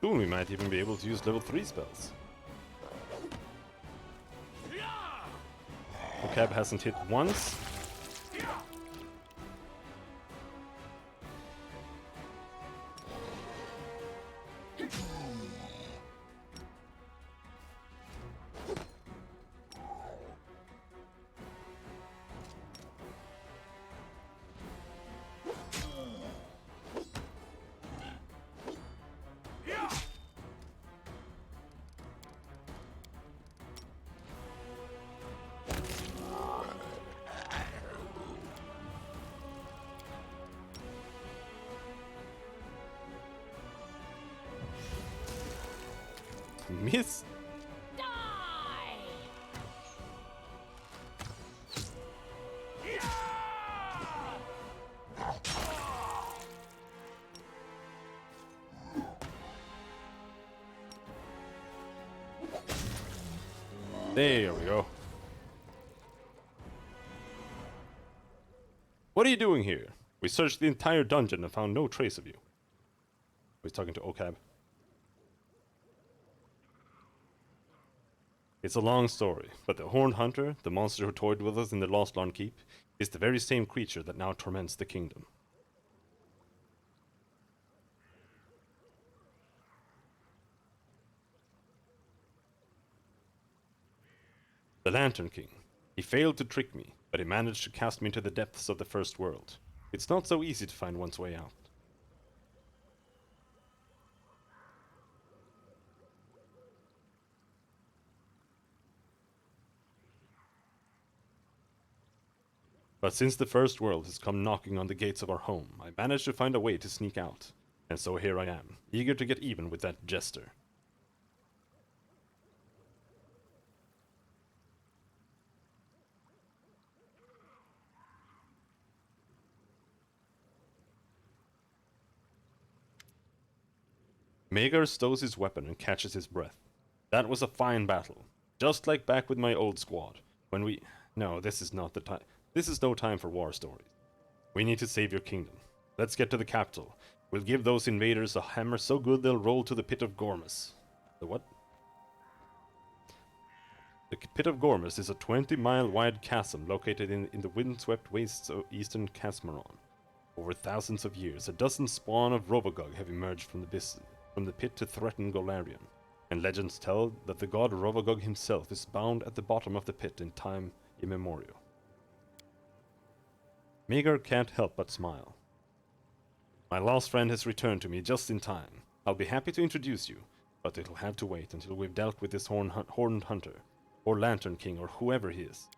Soon we might even be able to use level 3 spells. Ocab hasn't hit once. Miss. There we go. What are you doing here? We searched the entire dungeon and found no trace of you. He's talking to Okab. It's a long story, but the Horned Hunter, the monster who toyed with us in the Lost Larn Keep, is the very same creature that now torments the kingdom. The Lantern King. He failed to trick me, but he managed to cast me into the depths of the First World. It's not so easy to find one's way out. But since the First World has come knocking on the gates of our home, I managed to find a way to sneak out. And so here I am, eager to get even with that jester. Maegor stows his weapon and catches his breath. That was a fine battle. Just like back with my old squad. When we... No, this is not the time. This is no time for war stories. We need to save your kingdom. Let's get to the capital. We'll give those invaders a hammer so good they'll roll to the Pit of Gormus. The what? The Pit of Gormus is a 20-mile-wide chasm located in the windswept wastes of eastern Casmaron. Over thousands of years, a dozen spawn of Rovagog have emerged from the pit to threaten Golarion, and legends tell that the god Rovagog himself is bound at the bottom of the pit in time immemorial. Maegor can't help but smile. My lost friend has returned to me just in time. I'll be happy to introduce you, but it'll have to wait until we've dealt with this Horned Hunter, or Lantern King, or whoever he is.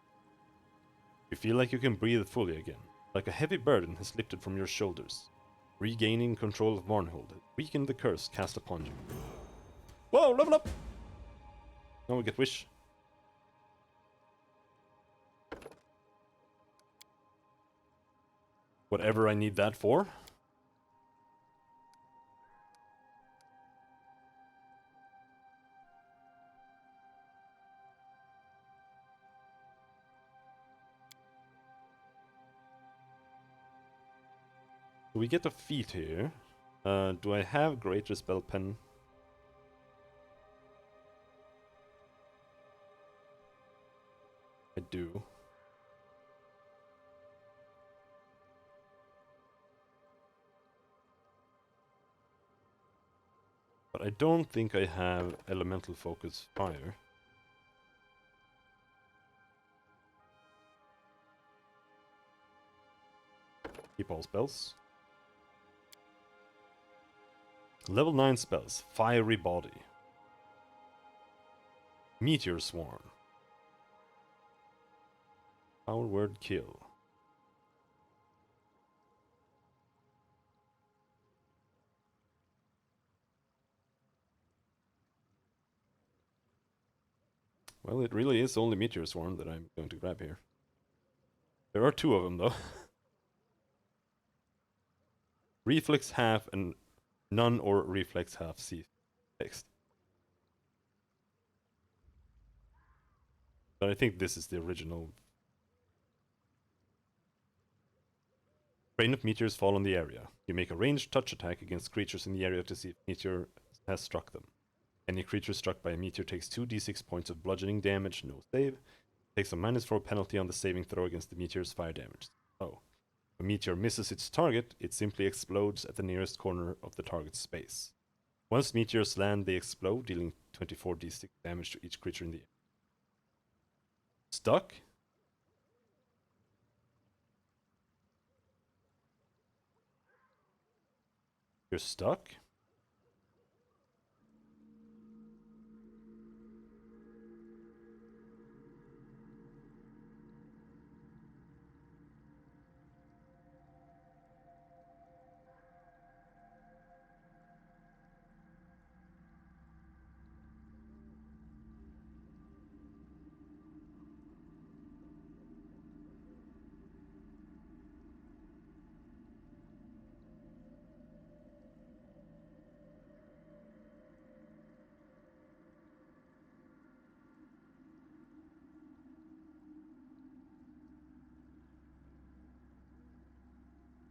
You feel like you can breathe fully again, like a heavy burden has lifted from your shoulders. Regaining control of Varnhold has weakened the curse cast upon you. Whoa, level up! Now we get wish. Whatever I need that for. We get a feat here. Do I have Greater Spell Pen? I do. But I don't think I have Elemental Focus Fire. Keep all spells. Level 9 spells. Fiery Body. Meteor Swarm. Power Word Kill. Well, it really is only Meteor Swarm that I'm going to grab here. There are two of them, though. Reflex half and none or reflex half C text. But I think this is the original. Rain of meteors fall on the area. You make a ranged touch attack against creatures in the area to see if a meteor has struck them. Any creature struck by a meteor takes 2d6 points of bludgeoning damage, no save. Takes a -4 penalty on the saving throw against the meteor's fire damage. Oh. If a meteor misses its target, it simply explodes at the nearest corner of the target's space. Once meteors land, they explode, dealing 24d6 damage to each creature in the air. Stuck? You're stuck?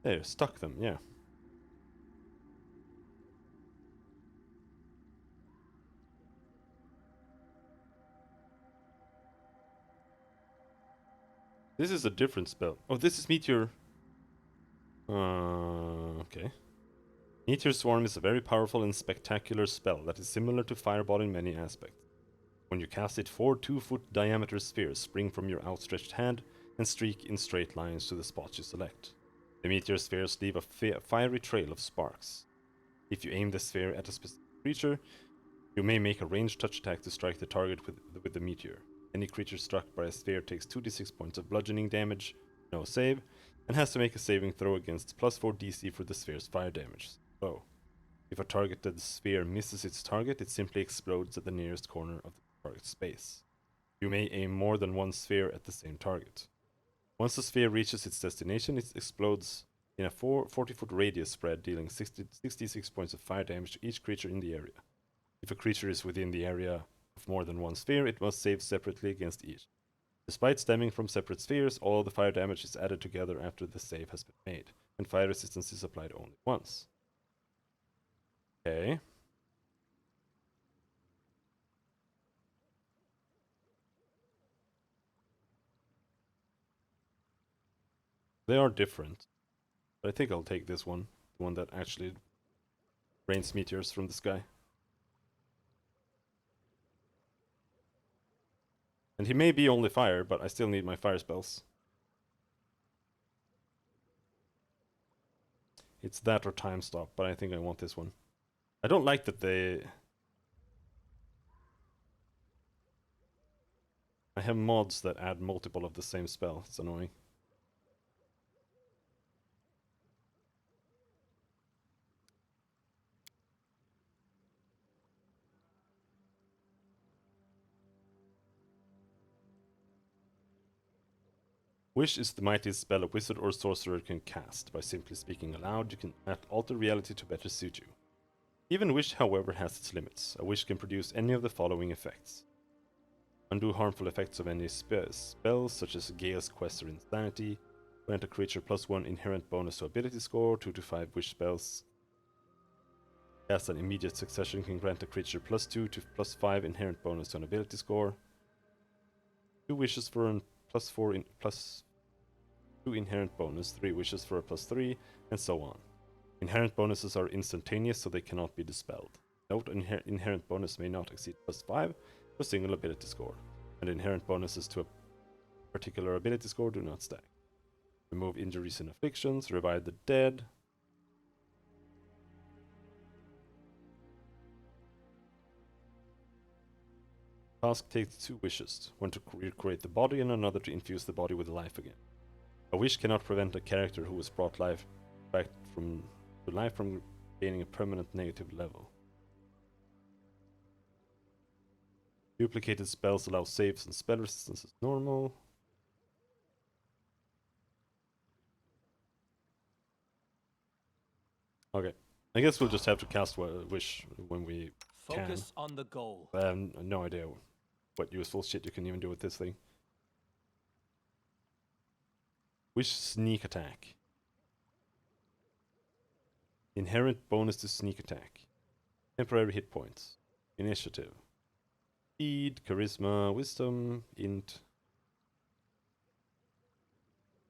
There, stuck them, yeah. This is a different spell. Oh, this is Meteor. Okay. Meteor Swarm is a very powerful and spectacular spell that is similar to Fireball in many aspects. When you cast it, 4 2-foot diameter spheres spring from your outstretched hand and streak in straight lines to the spots you select. The meteor spheres leave a fiery trail of sparks. If you aim the sphere at a specific creature, you may make a ranged touch attack to strike the target with the meteor. Any creature struck by a sphere takes 2d6 points of bludgeoning damage, no save, and has to make a saving throw against +4 DC for the sphere's fire damage. Oh. If a targeted sphere misses its target, it simply explodes at the nearest corner of the target space. You may aim more than one sphere at the same target. Once the sphere reaches its destination, it explodes in a 40-foot radius spread, dealing 66 points of fire damage to each creature in the area. If a creature is within the area of more than one sphere, it must save separately against each. Despite stemming from separate spheres, all the fire damage is added together after the save has been made, and fire resistance is applied only once. Okay. They are different. But I think I'll take this one. The one that actually rains meteors from the sky. And he may be only fire, but I still need my fire spells. It's that or time stop, but I think I want this one. I don't like that I have mods that add multiple of the same spell. It's annoying. Wish is the mightiest spell a wizard or sorcerer can cast. By simply speaking aloud, you can alter reality to better suit you. Even Wish, however, has its limits. A wish can produce any of the following effects. Undo harmful effects of any spells, such as Gale's Quest or Insanity. Grant a creature +1 inherent bonus to ability score. 2 to 5 wish spells cast an immediate succession can grant a creature +2 to +5 inherent bonus to an ability score. 2 wishes for an +4 in +2 inherent bonus, 3 wishes for a +3, and so on. Inherent bonuses are instantaneous, so they cannot be dispelled. Note, inherent bonus may not exceed +5 for a single ability score, and inherent bonuses to a particular ability score do not stack. Remove injuries and afflictions, revive the dead. Task takes 2 wishes, one to recreate the body and another to infuse the body with life again. A wish cannot prevent a character who was brought back to life from gaining a permanent negative level. Duplicated spells allow saves and spell resistance as normal. Okay, I guess we'll just have to cast Wish when we Focus on the goal. I have no idea what useful shit you can even do with this thing. Wish Sneak Attack. Inherent bonus to sneak attack. Temporary hit points. Initiative. Speed, Charisma, Wisdom, Int.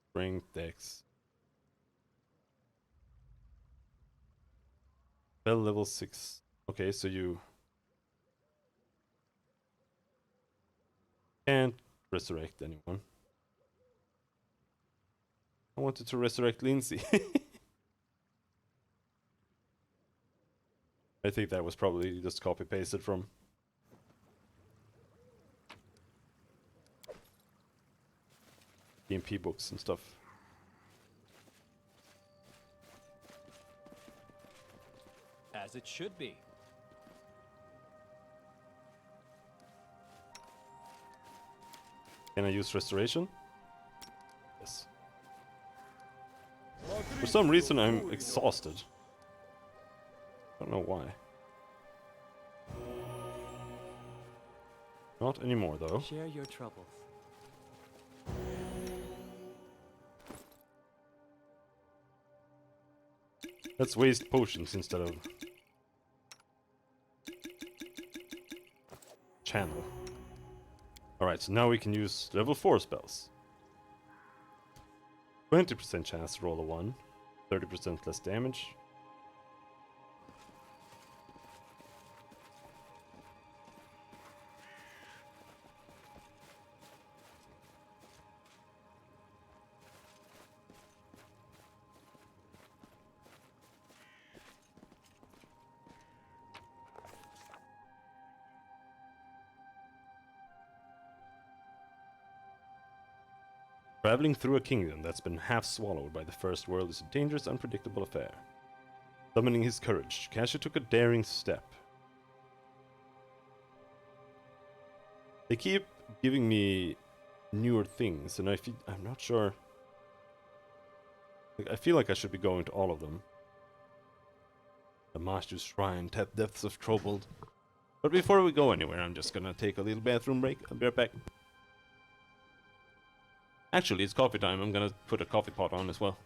Strength, Dex. Spell level 6. Okay, so you can't resurrect anyone. I wanted to resurrect Lindsay. I think that was probably just copy-pasted from DMP books and stuff. As it should be. Can I use restoration? Yes. For some reason I'm exhausted. I don't know why. Not anymore though. Share your troubles. Let's waste potions instead of channel. Alright, so now we can use level 4 spells. 20% chance to roll a 1, 30% less damage. Traveling through a kingdom that's been half swallowed by the First World is a dangerous, unpredictable affair. Summoning his courage, Cassia took a daring step. They keep giving me newer things, and I'm not sure. I feel like I should be going to all of them. The Master's Shrine, Depths of Troubled. But before we go anywhere, I'm just gonna take a little bathroom break. I'll be right back. Actually, it's coffee time. I'm gonna put a coffee pot on as well.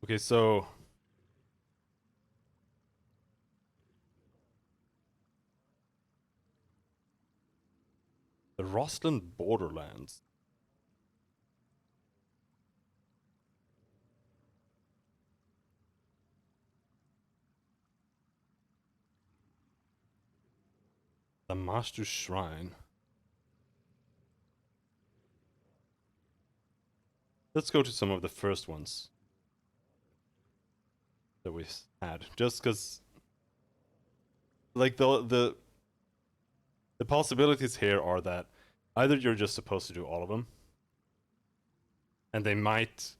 Okay, so the Rosland Borderlands. The Master Shrine. Let's go to some of the first ones that we had, just because, like, the possibilities here are that either you're just supposed to do all of them, and they might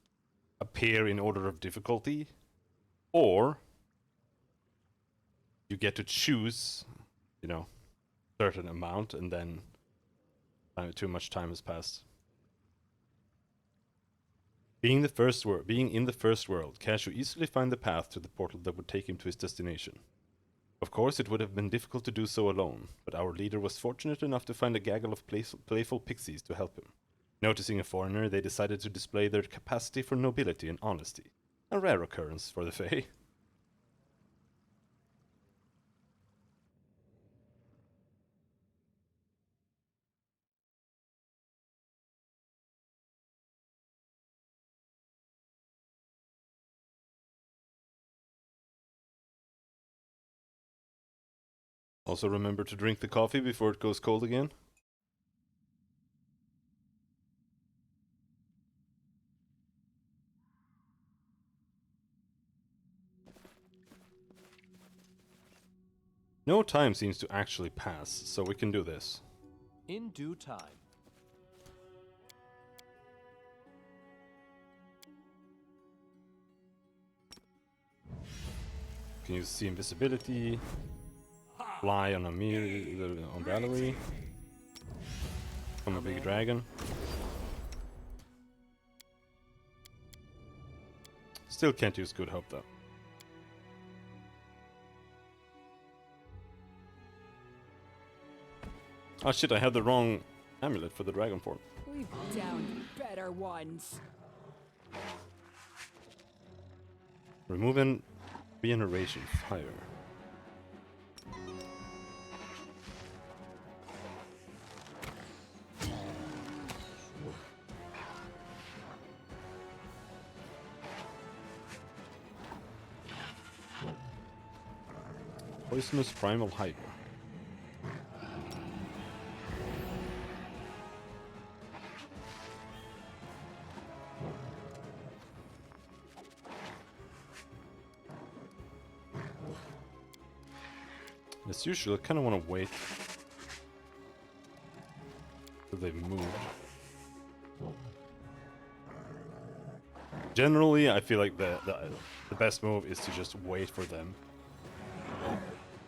appear in order of difficulty, or you get to choose, you know, certain amount, and then too much time has passed. Being in the first world, Cashew easily find the path to the portal that would take him to his destination. Of course, it would have been difficult to do so alone, but our leader was fortunate enough to find a gaggle of playful pixies to help him. Noticing a foreigner, they decided to display their capacity for nobility and honesty. A rare occurrence for the Fae. Also remember to drink the coffee before it goes cold again. No time seems to actually pass, so we can do this. In due time. Can you see invisibility? Fly on a mirror, on Valerie. From a big dragon. Still can't use Good Hope though. Oh shit, I had the wrong amulet for the dragon form. We've downed better ones. Removing regeneration fire. Poisonous primal hyper. As usual, I kind of want to wait till they've moved. Generally, I feel like the best move is to just wait for them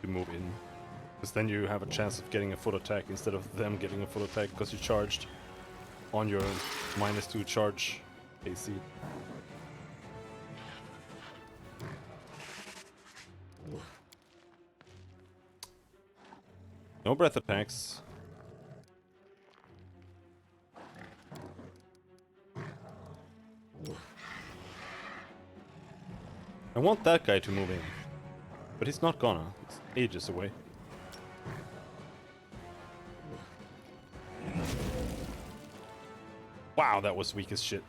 to move in, because then you have a chance of getting a full attack instead of them getting a full attack because you charged on your -2 charge AC. No breath attacks. I want that guy to move in, but he's not gonna. It's ages away. Wow, that was weak as shit.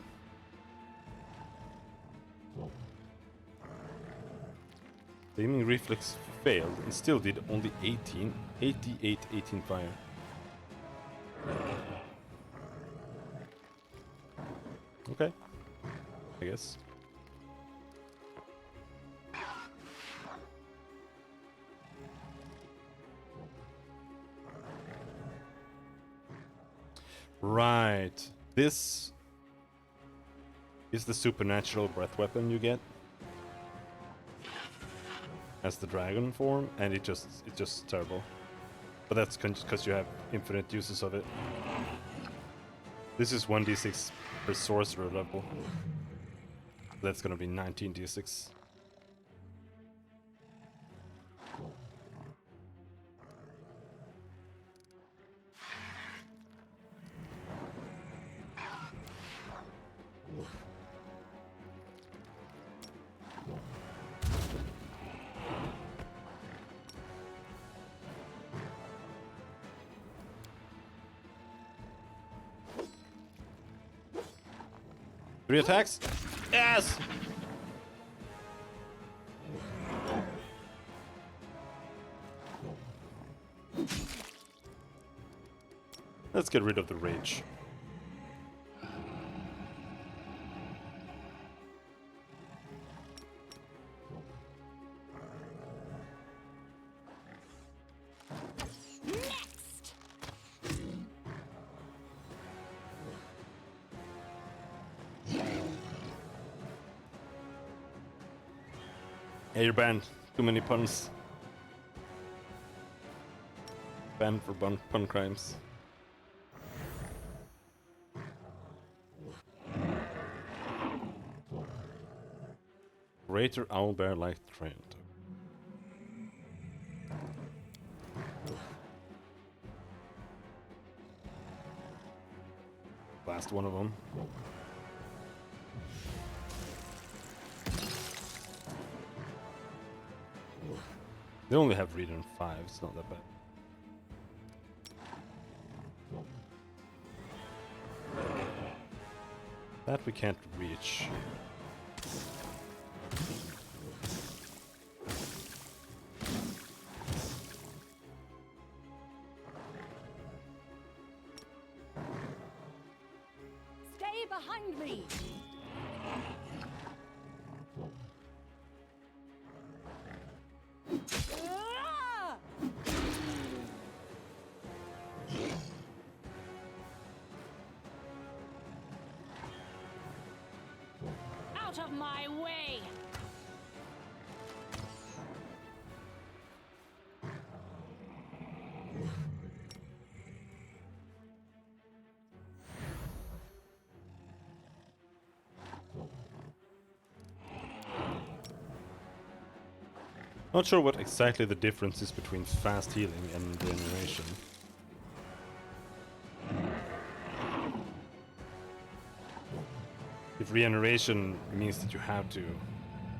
The aiming reflex failed and still did only 18 fire. Okay, I guess. Right, this is the supernatural breath weapon you get as the dragon form, and it's just terrible. But that's because you have infinite uses of it. This is 1d6 per sorcerer level. That's gonna be 19d6. 3 attacks. Yes! Let's get rid of the rage. Next! Hey, you're banned. Too many puns. Banned for pun crimes. Greater owlbear like trained. Last one of them. They only have read on 5, it's not that bad. That we can't reach. Stay behind me! Ah! Out of my way! Not sure what exactly the difference is between fast healing and regeneration. If regeneration means that you have to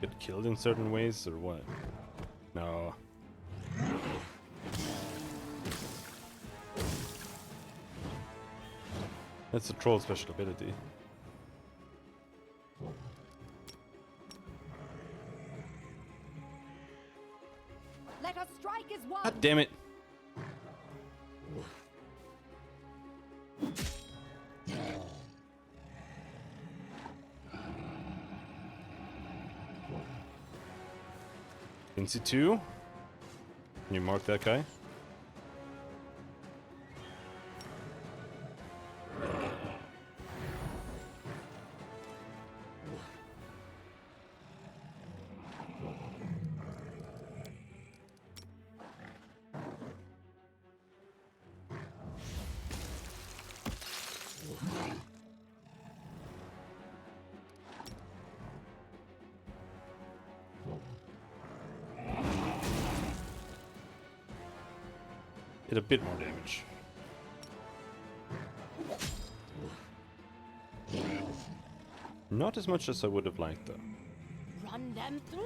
get killed in certain ways, or what? No. That's a troll special ability. Let us strike as one! God damn it! Vinci 2? Can you mark that guy? Did a bit more damage. Not as much as I would have liked, though. Run them through!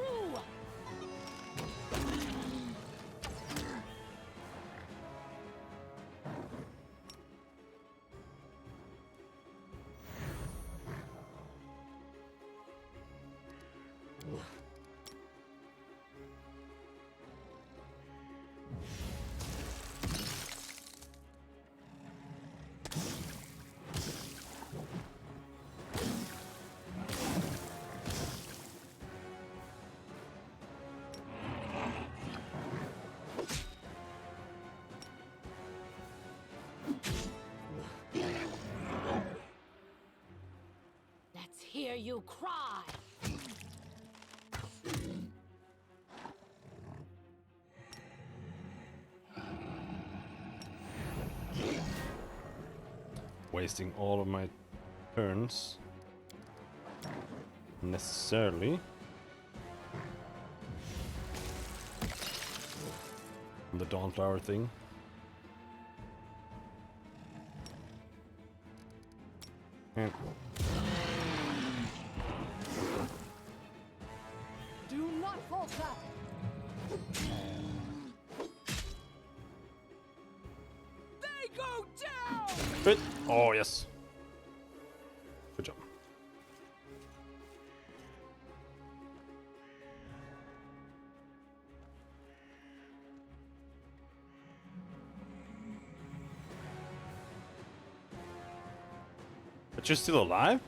Let's hear you cry! Wasting all of my turns. Necessarily. The Dawnflower thing. Yeah. Do not falter! They go down! But, oh yes. Good job. But you're still alive?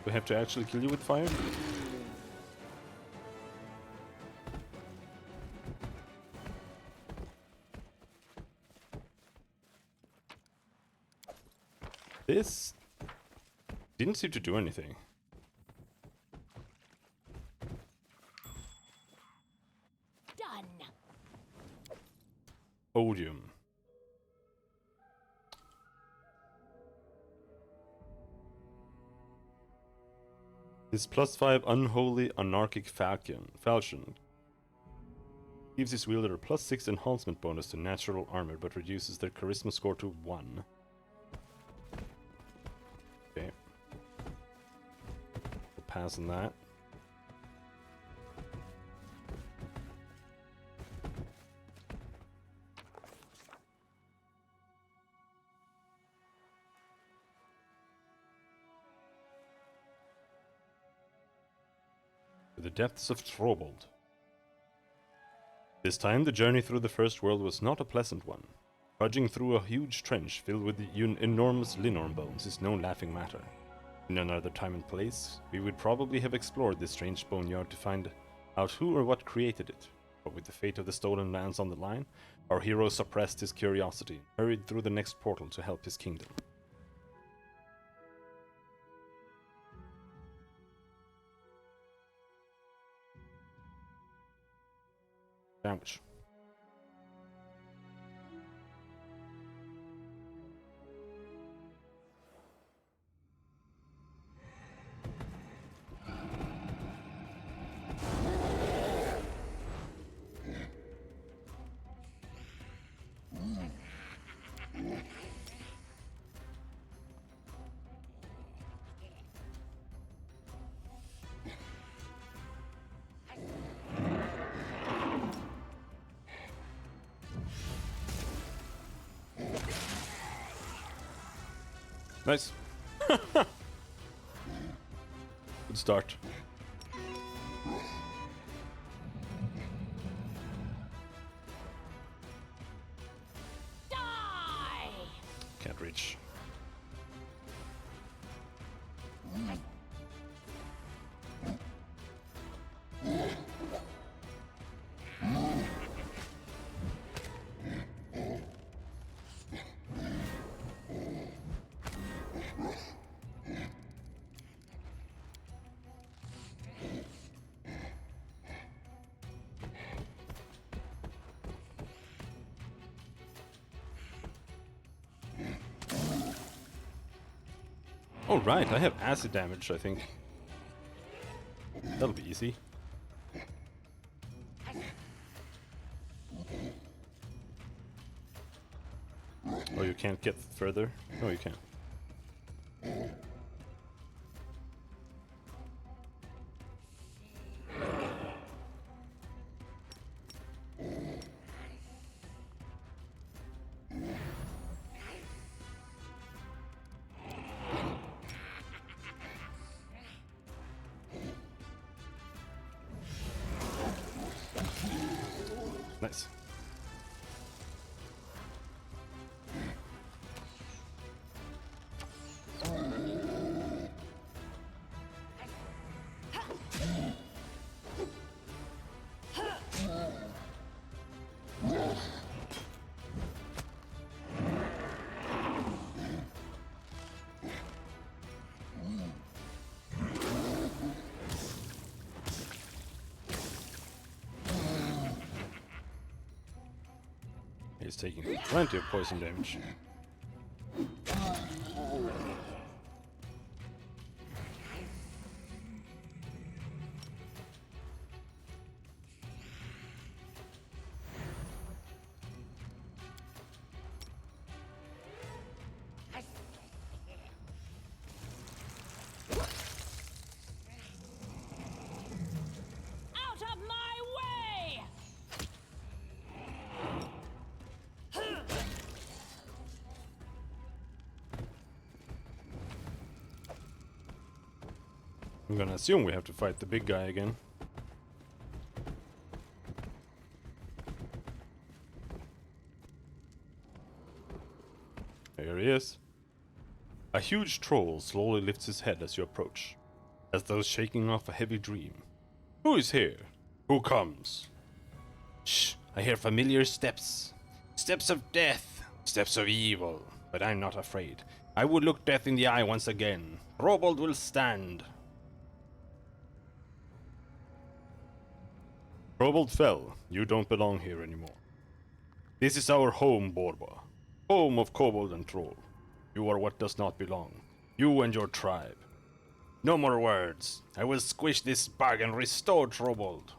We have to actually kill you with fire? This didn't seem to do anything. Done. Odium. His +5 unholy anarchic falchion gives his wielder a +6 enhancement bonus to natural armor, but reduces their charisma score to 1. Okay. We'll pass on that. To the depths of Trobold. This time, the journey through the First World was not a pleasant one. Trudging through a huge trench filled with enormous Linorm bones is no laughing matter. In another time and place, we would probably have explored this strange boneyard to find out who or what created it. But with the fate of the stolen lands on the line, our hero suppressed his curiosity and hurried through the next portal to help his kingdom. Sandwich. Nice. Good start. Die! Can't reach. Oh right, I have acid damage, I think. That'll be easy. Oh, you can't get further? No, you can. Nice. He's taking plenty of poison damage. Out of my way! I'm gonna assume we have to fight the big guy again. is. A huge troll slowly lifts his head as you approach, as though shaking off a heavy dream. Who is here? Who comes? Shh, I hear familiar steps. Steps of death, steps of evil, but I'm not afraid. I would look death in the eye once again. Robold will stand. Robold fell. You don't belong here anymore. This is our home, Borba. Home of Kobold and Troll. You are what does not belong. You and your tribe. No more words. I will squish this bug and restore Trobold.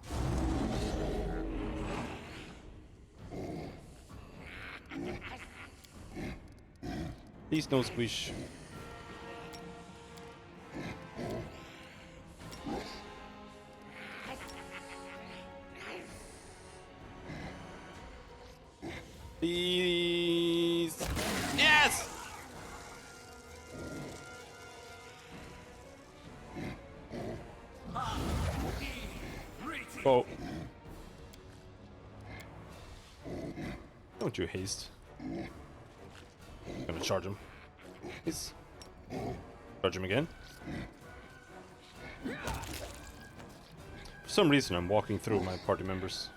Please no squish. Please. Yes! Go. Don't you haste. I'm gonna charge him. Please. Charge him again. For some reason I'm walking through my party members.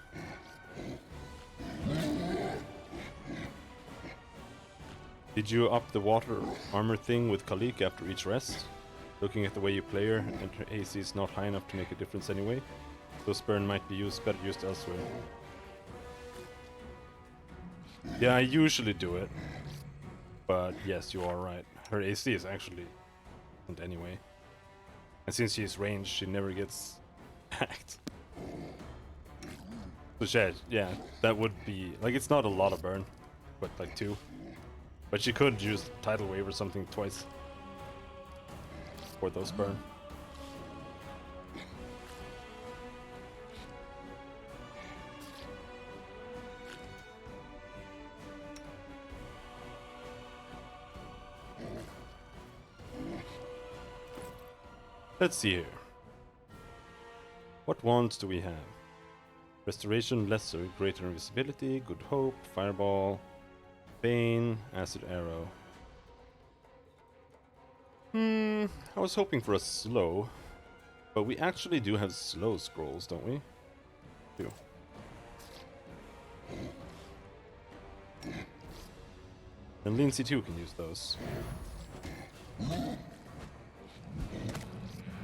Did you up the water armor thing with Khalik after each rest? Looking at the way you play her, and her AC is not high enough to make a difference anyway. Those burn might be better used elsewhere. Yeah, I usually do it. But yes, you are right. Her AC is actually decent anyway. And since she's ranged, she never gets hacked. So yeah, that would be... Like, it's not a lot of burn, but like 2. But she could use Tidal Wave or something twice. For those burn. Let's see here. What wands do we have? Restoration, Lesser, Greater Invisibility, Good Hope, Fireball, Bane, Acid Arrow. I was hoping for a slow, but we actually do have slow scrolls, don't we? Do. And Lindsay too can use those.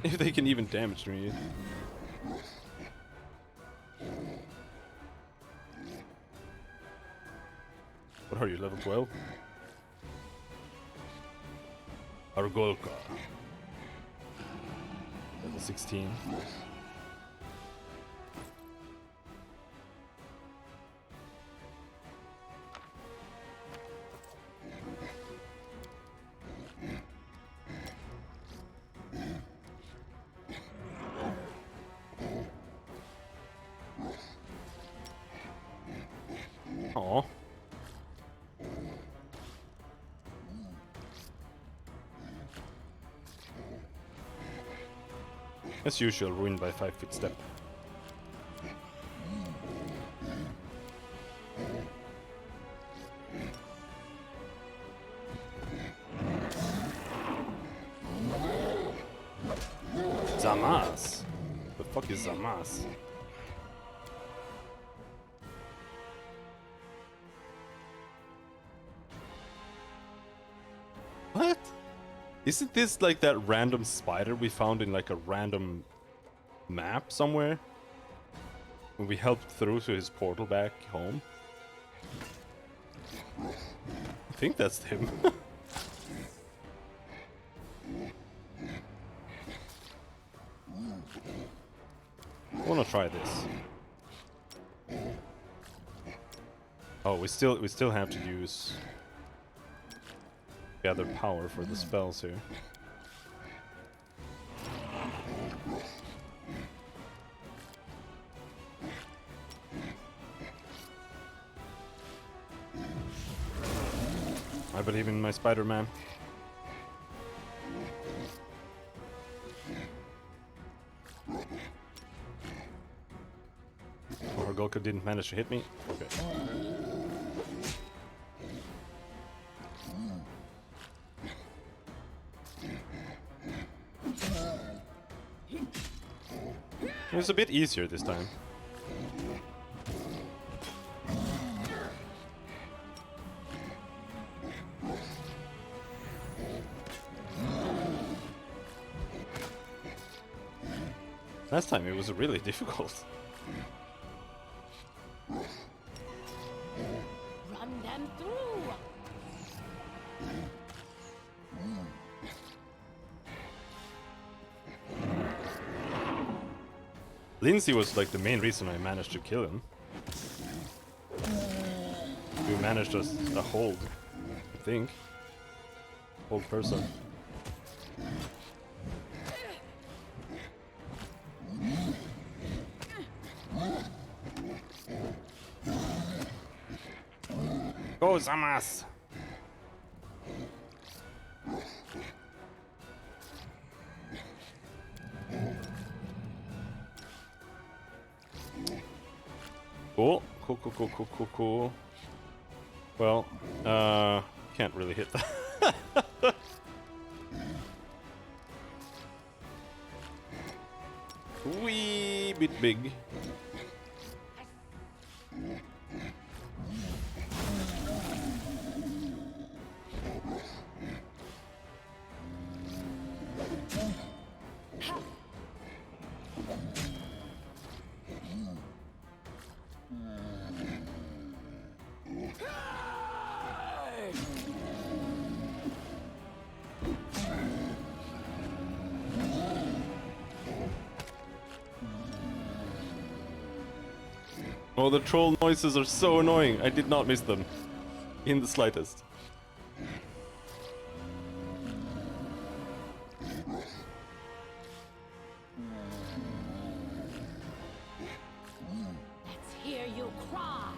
If they can even damage me. What are you, level 12? Argolka. Level 16. Aww. As usual, ruined by 5-foot step. Zamas? The fuck is Zamas? What? Isn't this like that random spider we found in like a random map somewhere? When we helped through to his portal back home? I think that's him. I wanna try this. Oh, we still have to use gather power for the spells here. I believe in my Spider-Man. Oh, Golka didn't manage to hit me. Okay. It was a bit easier this time. Last time it was really difficult. Run them through! Lindsay was like the main reason I managed to kill him. We managed a hold, I think. Hold person. Go, Zamas! Cool, cool, cool, cool, cool, cool, cool. Well, can't really hit that. Wee bit big. Oh, the troll noises are so annoying. I did not miss them. In the slightest. Let's hear you cry!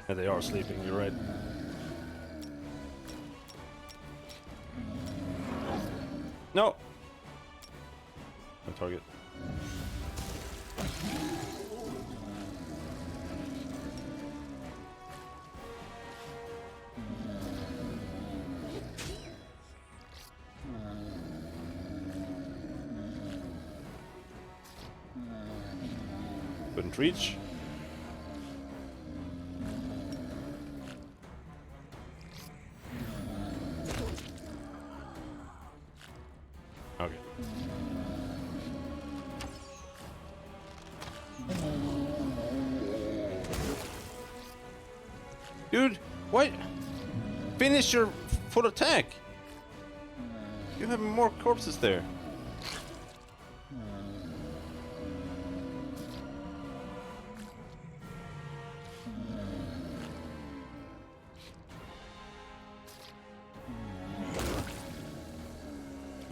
Yeah, they are sleeping, you're right. No! No target. Couldn't reach. Okay. Dude, what? Finish your full attack! You have more corpses there.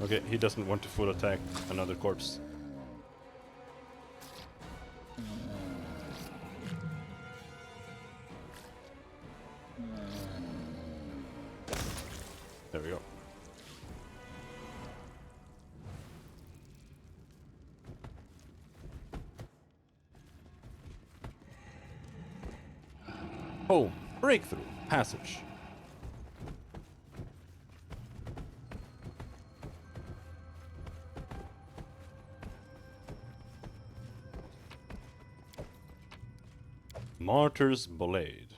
Okay, he doesn't want to full attack another corpse. There we go. Oh, breakthrough passage. Martyr's Blade.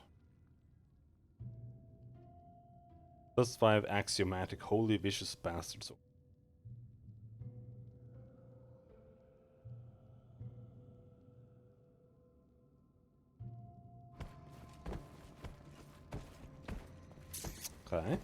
+5 axiomatic holy vicious bastards. Okay.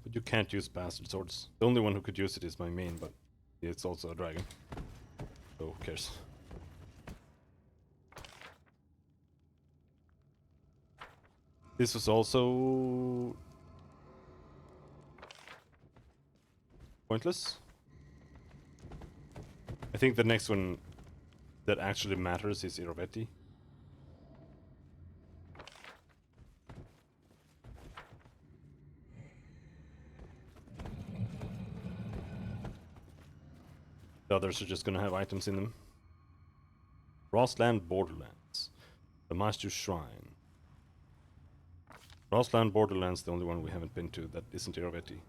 But you can't use bastard swords. The only one who could use it is my main, but it's also a dragon. So who cares? This was also pointless. I think the next one that actually matters is Irovetti. The others are just gonna have items in them. Rossland Borderlands. The Master's Shrine. Rossland Borderlands, the only one we haven't been to that isn't Irovetti.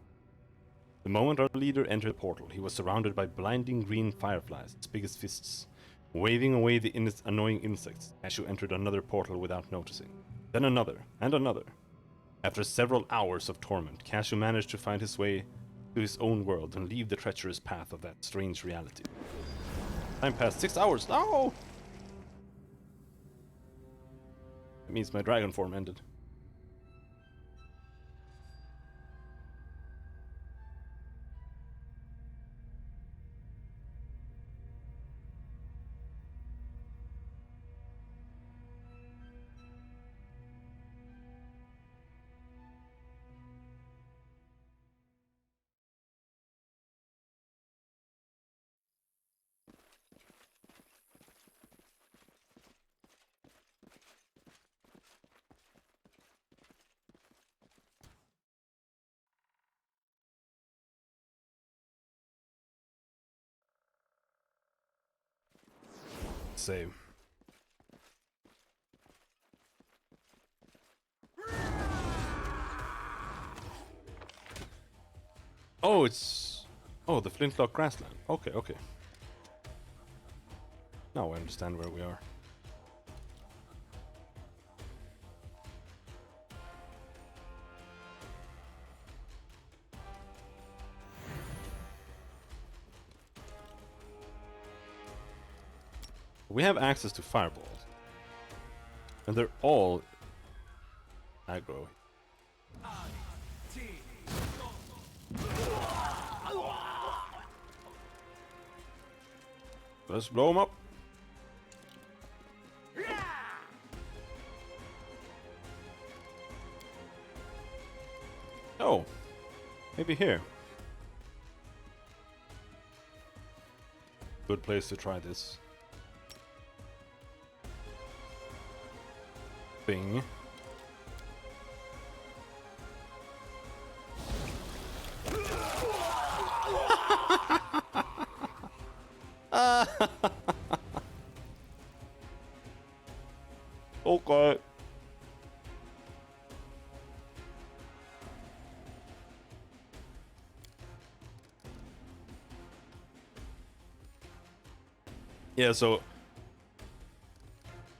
The moment our leader entered the portal, he was surrounded by blinding green fireflies, as big as fists, waving away the annoying insects. Cashew entered another portal without noticing. Then another, and another. After several hours of torment, Cashew managed to find his way to his own world and leave the treacherous path of that strange reality. Time passed 6 hours. No! That means my dragon form ended. Save. Oh, it's... Oh, the Flintlock Grassland. Okay, okay. Now I understand where we are. We have access to fireballs. And they're all aggro. Let's blow them up. Oh, maybe here. Good place to try this thing. Okay. Yeah, so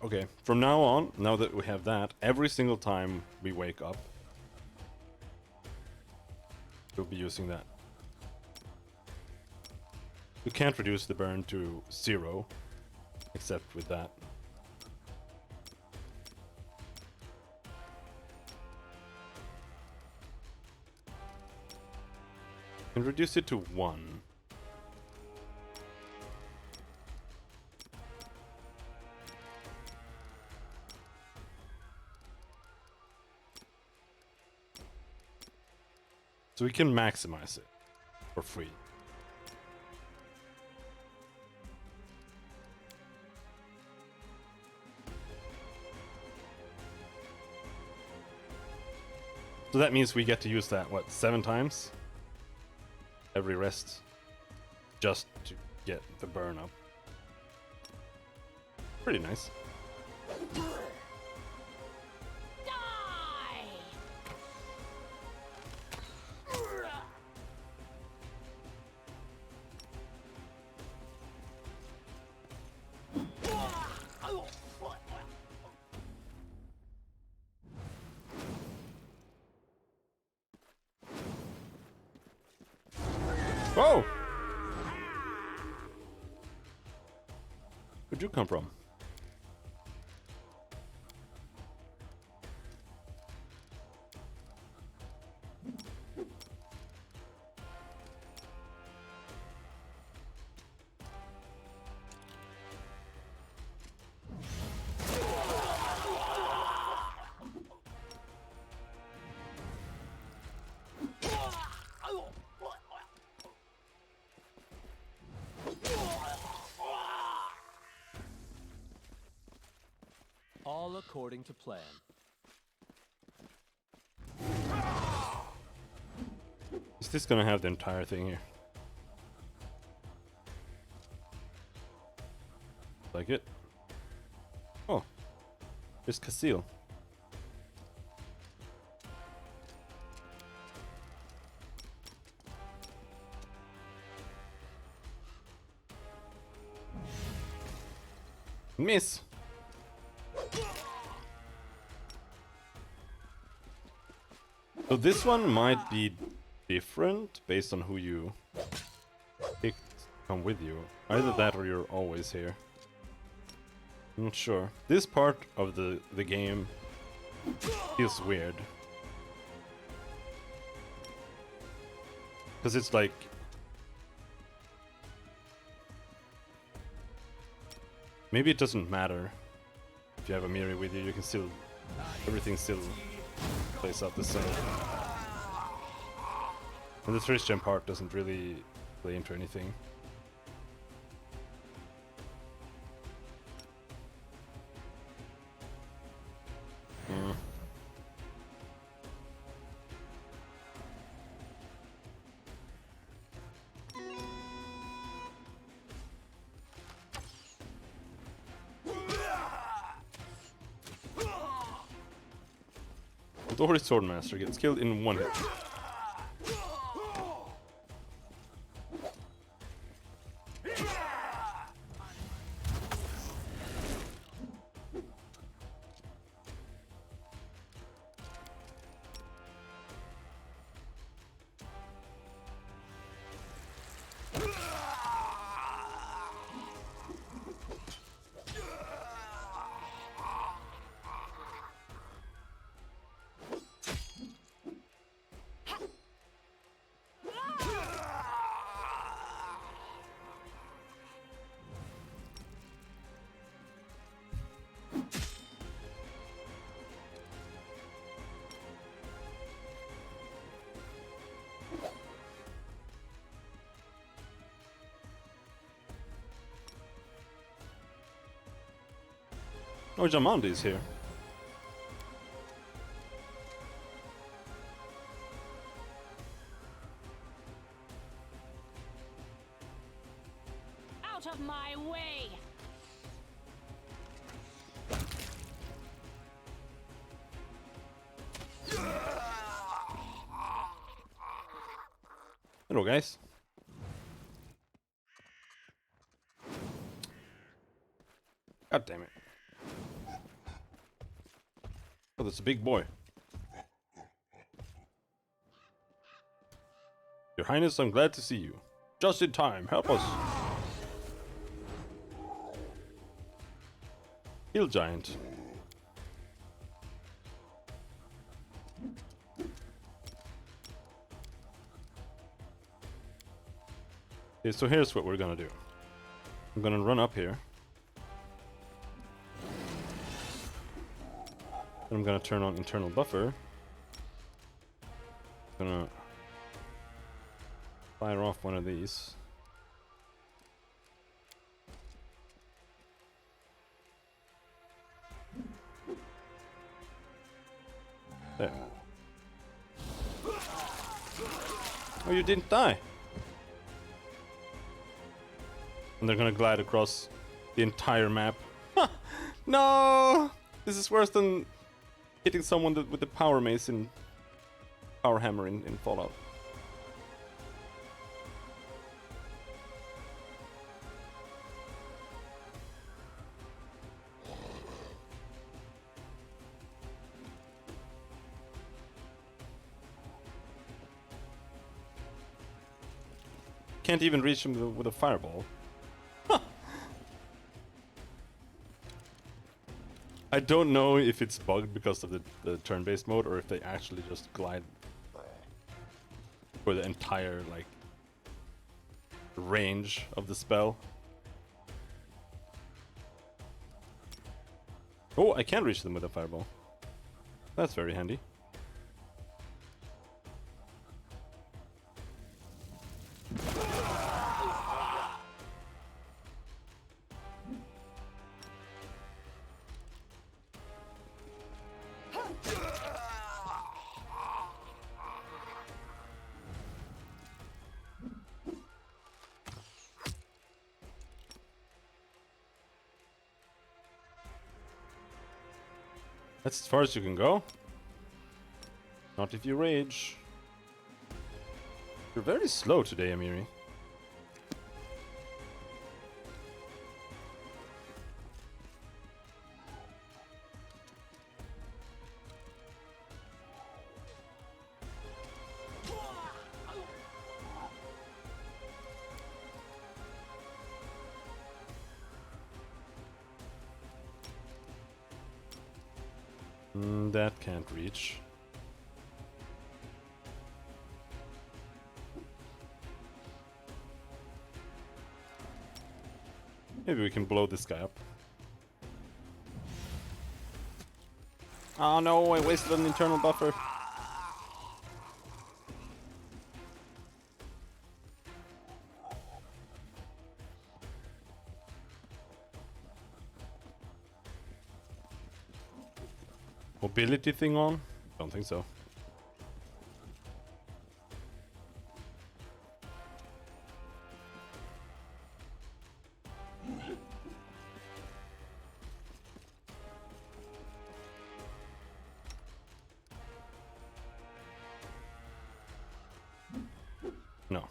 okay, from now on, now that we have that, every single time we wake up, we'll be using that. We can't reduce the burn to 0, except with that. And reduce it to 1. So we can maximize it for free. So that means we get to use that, what, 7 times? Every rest. Just to get the burn up. Pretty nice. Whoa! Where'd you come from? All according to plan. Is this gonna have the entire thing here? Like it? Oh, there's Casil. Miss. So this one might be different based on who you pick to come with you. Either that or you're always here. I'm not sure. This part of the game feels weird. Because it's like... maybe it doesn't matter if you have a Miri with you, you can still... everything still plays out the same. And the Christian part doesn't really play into anything. The Dory Swordmaster gets killed in one hit. Oh, Jamandi's here. Out of my way! Hello, guys. God damn it. Oh, that's a big boy. Your Highness, I'm glad to see you. Just in time, help us. Hill Giant. Okay, so here's what we're gonna do. I'm gonna run up here. I'm gonna turn on internal buffer. Gonna fire off one of these. There. Oh, you didn't die. And they're gonna glide across the entire map. No! This is worse than hitting someone with the power mace in power hammer in Fallout. Can't even reach him with a fireball. I don't know if it's bugged because of the turn-based mode or if they actually just glide for the entire like range of the spell. Oh, I can reach them with a fireball. That's very handy. That's as far as you can go. Not if you rage. You're very slow today, Amiri. That can't reach. Maybe we can blow this guy up. Oh no, I wasted an internal buffer. Mobility thing on? Don't think so. No.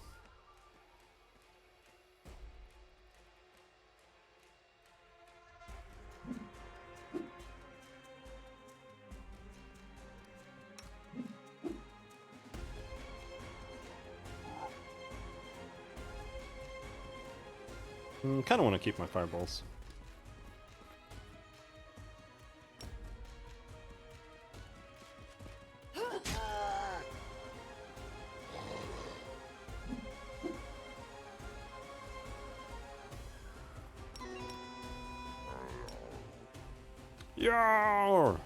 Kind of want to keep my fireballs. Yeah.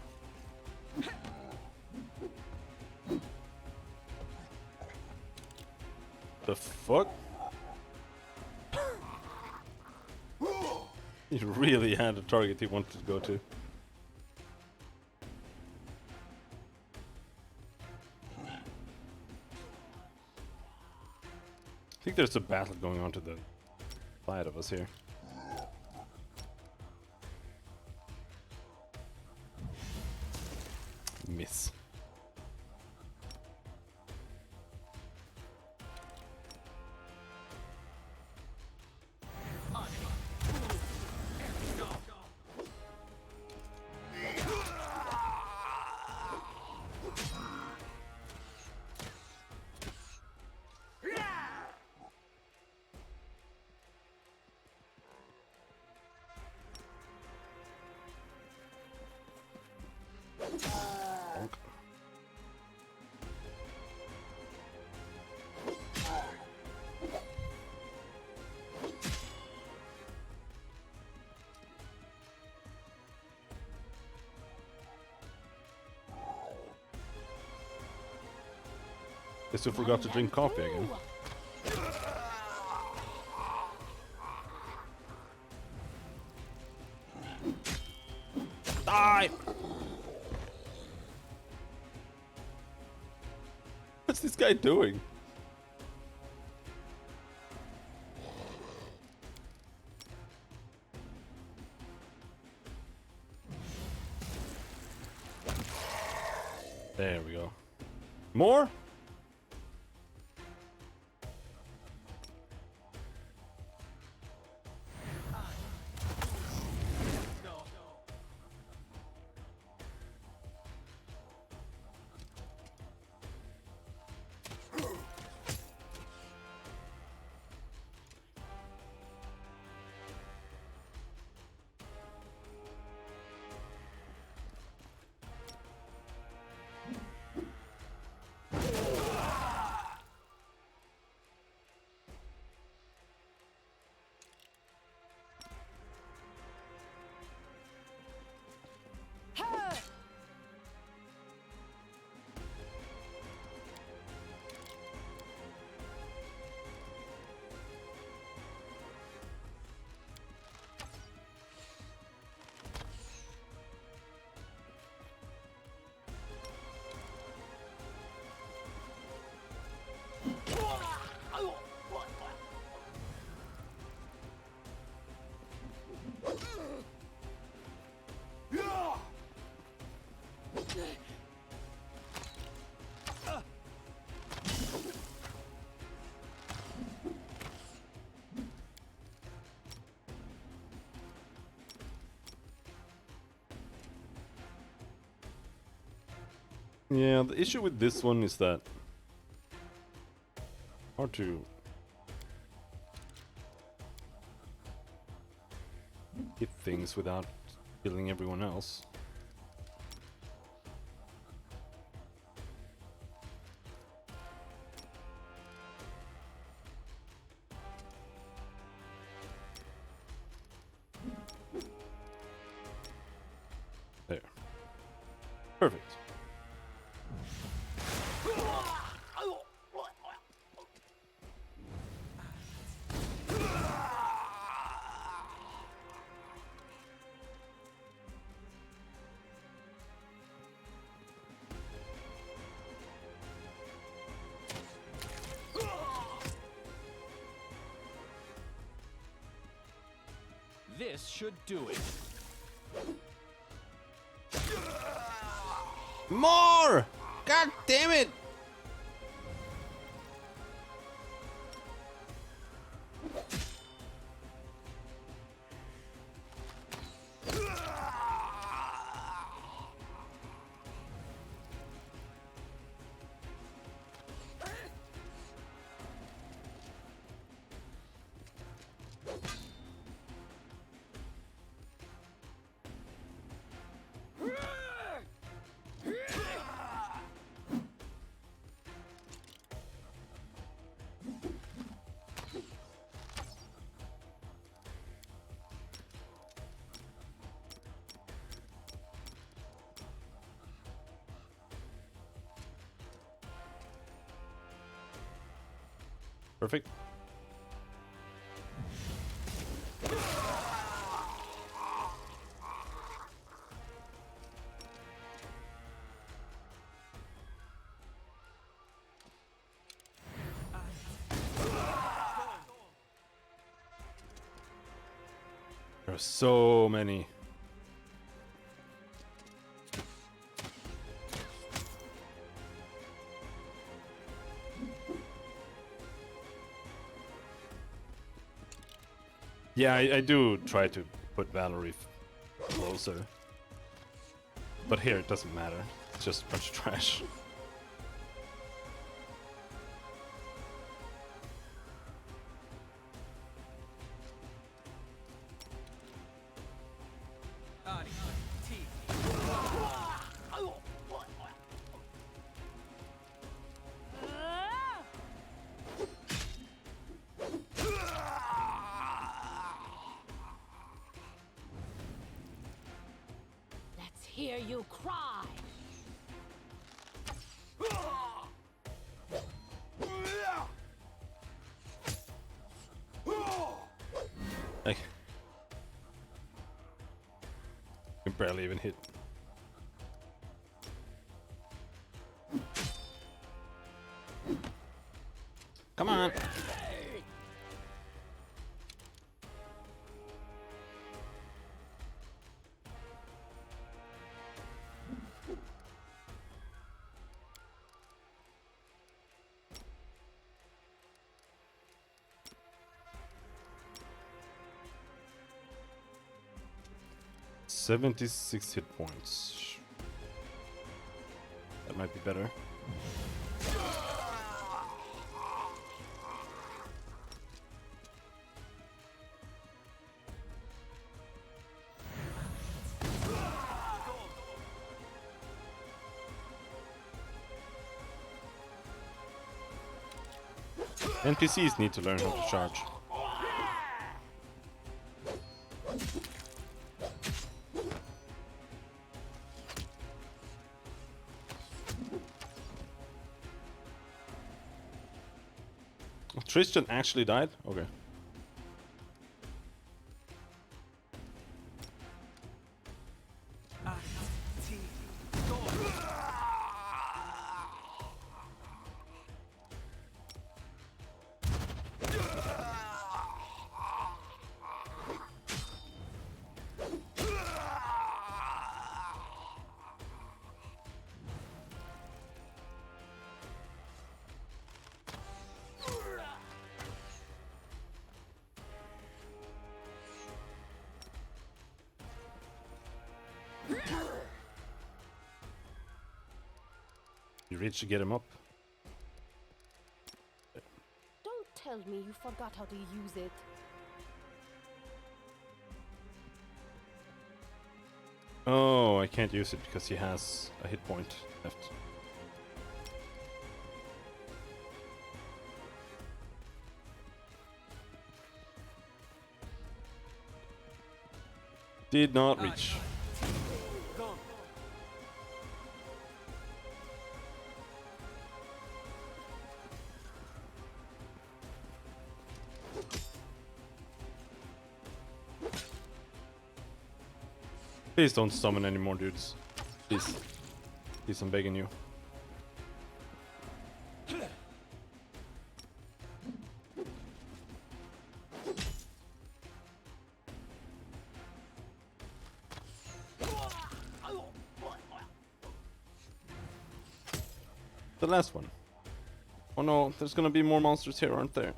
The fuck? He really had a target he wanted to go to. I think there's a battle going on to the side of us here. Miss. Guess you forgot to drink coffee again. Die! What's this guy doing? There we go. More? Yeah, the issue with this one is that hard to hit things without killing everyone else. There. Perfect. This should do it. More! God damn it! Perfect. There are so many. Yeah, I do try to put Valerie closer. But here it doesn't matter. It's just a bunch of trash. Let's hear you cry. I can barely even hit. Come on. $76 hit points. That might be better. NPCs need to learn how to charge. Tristan actually died? Okay. You reach to get him up. Don't tell me you forgot how to use it. Oh, I can't use it because he has a hit point left. Did not reach. Go. Please don't summon anymore, dudes. Please. Please, I'm begging you. The last one. Oh no, there's gonna be more monsters here, aren't there?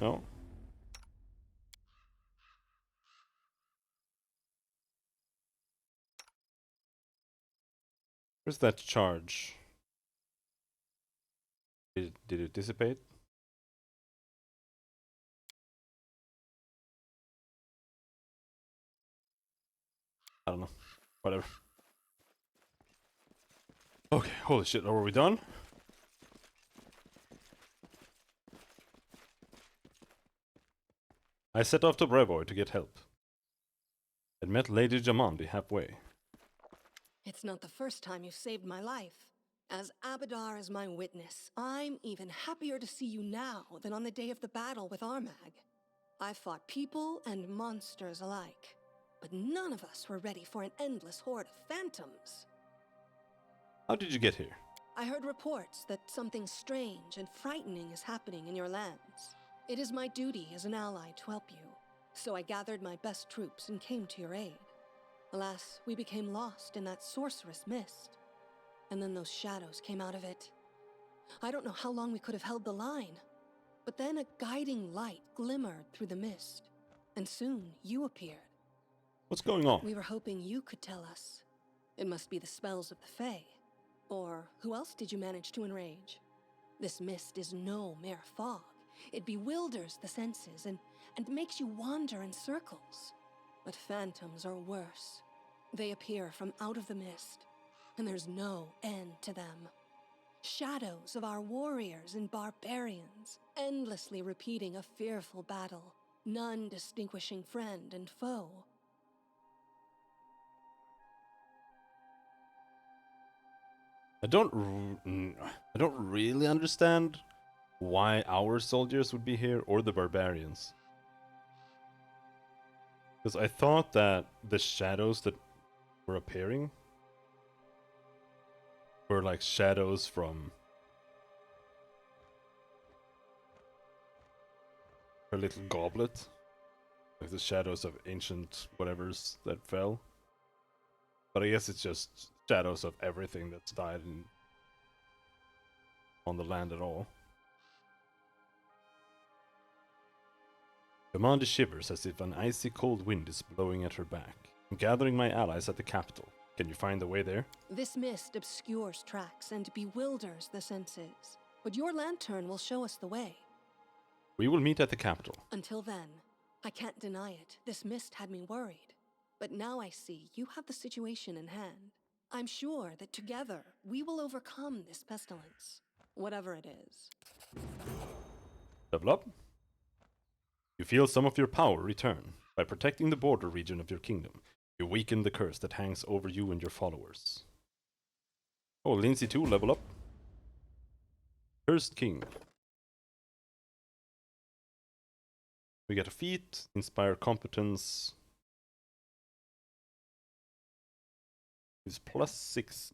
No? Where's that charge? Did it dissipate? I don't know. Whatever. Okay, holy shit, are we done? I set off to Brevoy to get help. And met Lady Jamandi halfway. It's not the first time you've saved my life. As Abadar is my witness, I'm even happier to see you now than on the day of the battle with Armag. I fought people and monsters alike, but none of us were ready for an endless horde of phantoms. How did you get here? I heard reports that something strange and frightening is happening in your lands. It is my duty as an ally to help you, so I gathered my best troops and came to your aid. Alas, we became lost in that sorcerous mist. And then those shadows came out of it. I don't know how long we could have held the line, but then a guiding light glimmered through the mist, and soon you appeared. What's going on? We were hoping you could tell us. It must be the spells of the Fae. Or who else did you manage to enrage? This mist is no mere fog. It bewilders the senses and makes you wander in circles. But phantoms are worse. They appear from out of the mist, and there's no end to them. Shadows of our warriors and barbarians, endlessly repeating a fearful battle, none distinguishing friend and foe. I don't really understand why our soldiers would be here or the barbarians. Because I thought that the shadows that were appearing were like shadows from her little goblet. Like the shadows of ancient whatevers that fell. But I guess it's just shadows of everything that's died on the land at all. Amanda shivers as if an icy cold wind is blowing at her back. I'm gathering my allies at the capital. Can you find the way there? This mist obscures tracks and bewilders the senses, but your lantern will show us the way. We will meet at the capital. Until then, I can't deny it. This mist had me worried. But now I see you have the situation in hand. I'm sure that together we will overcome this pestilence, whatever it is. Level up. You feel some of your power return. By protecting the border region of your kingdom, you weaken the curse that hangs over you and your followers. Oh, Lindsay 2, level up. Cursed King. We get a feat, inspire competence. It's +6.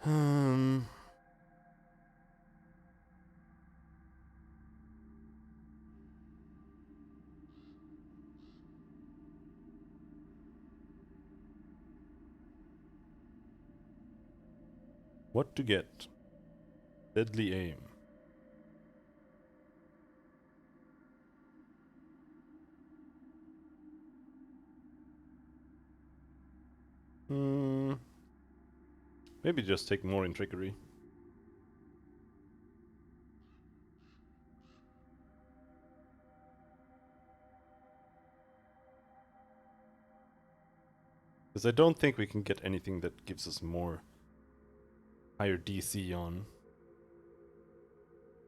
Hmm. What to get? Deadly aim. Maybe just take more in trickery. Because I don't think we can get anything that gives us more higher DC on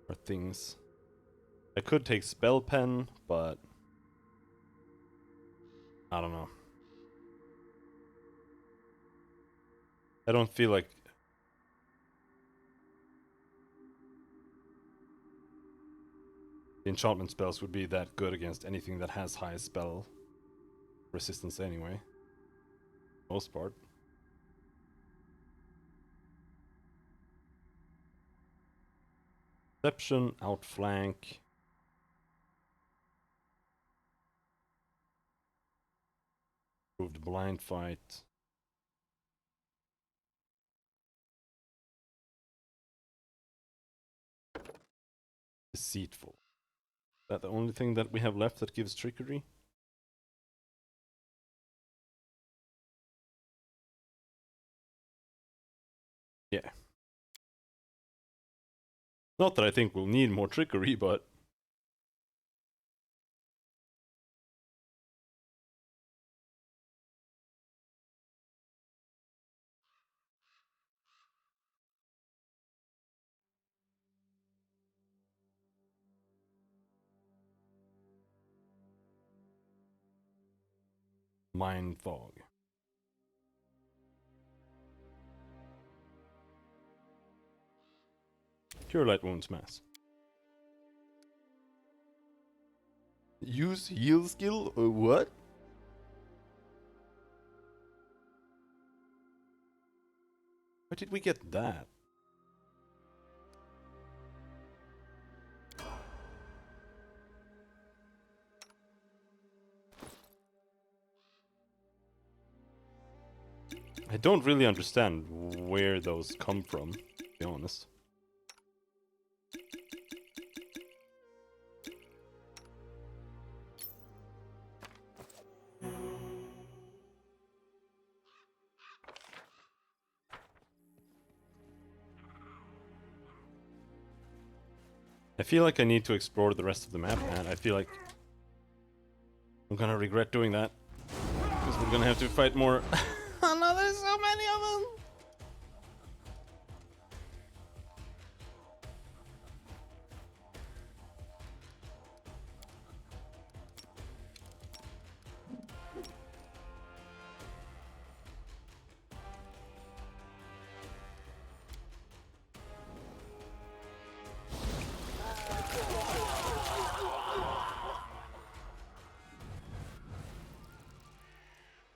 our things. I could take Spell Pen, but I don't know. I don't feel like the enchantment spells would be that good against anything that has high spell resistance anyway. Most part. Deception, outflank. Improved blind fight. Deceitful. Is that the only thing that we have left that gives trickery? Yeah. Not that I think we'll need more trickery, but Mind Fog. Cure Light Wounds Mass. Use heal skill or what? Where did we get that? I don't really understand where those come from, to be honest. I feel like I need to explore the rest of the map, and I feel like I'm gonna regret doing that. Because we're gonna have to fight more. Oh no, there's so many of them!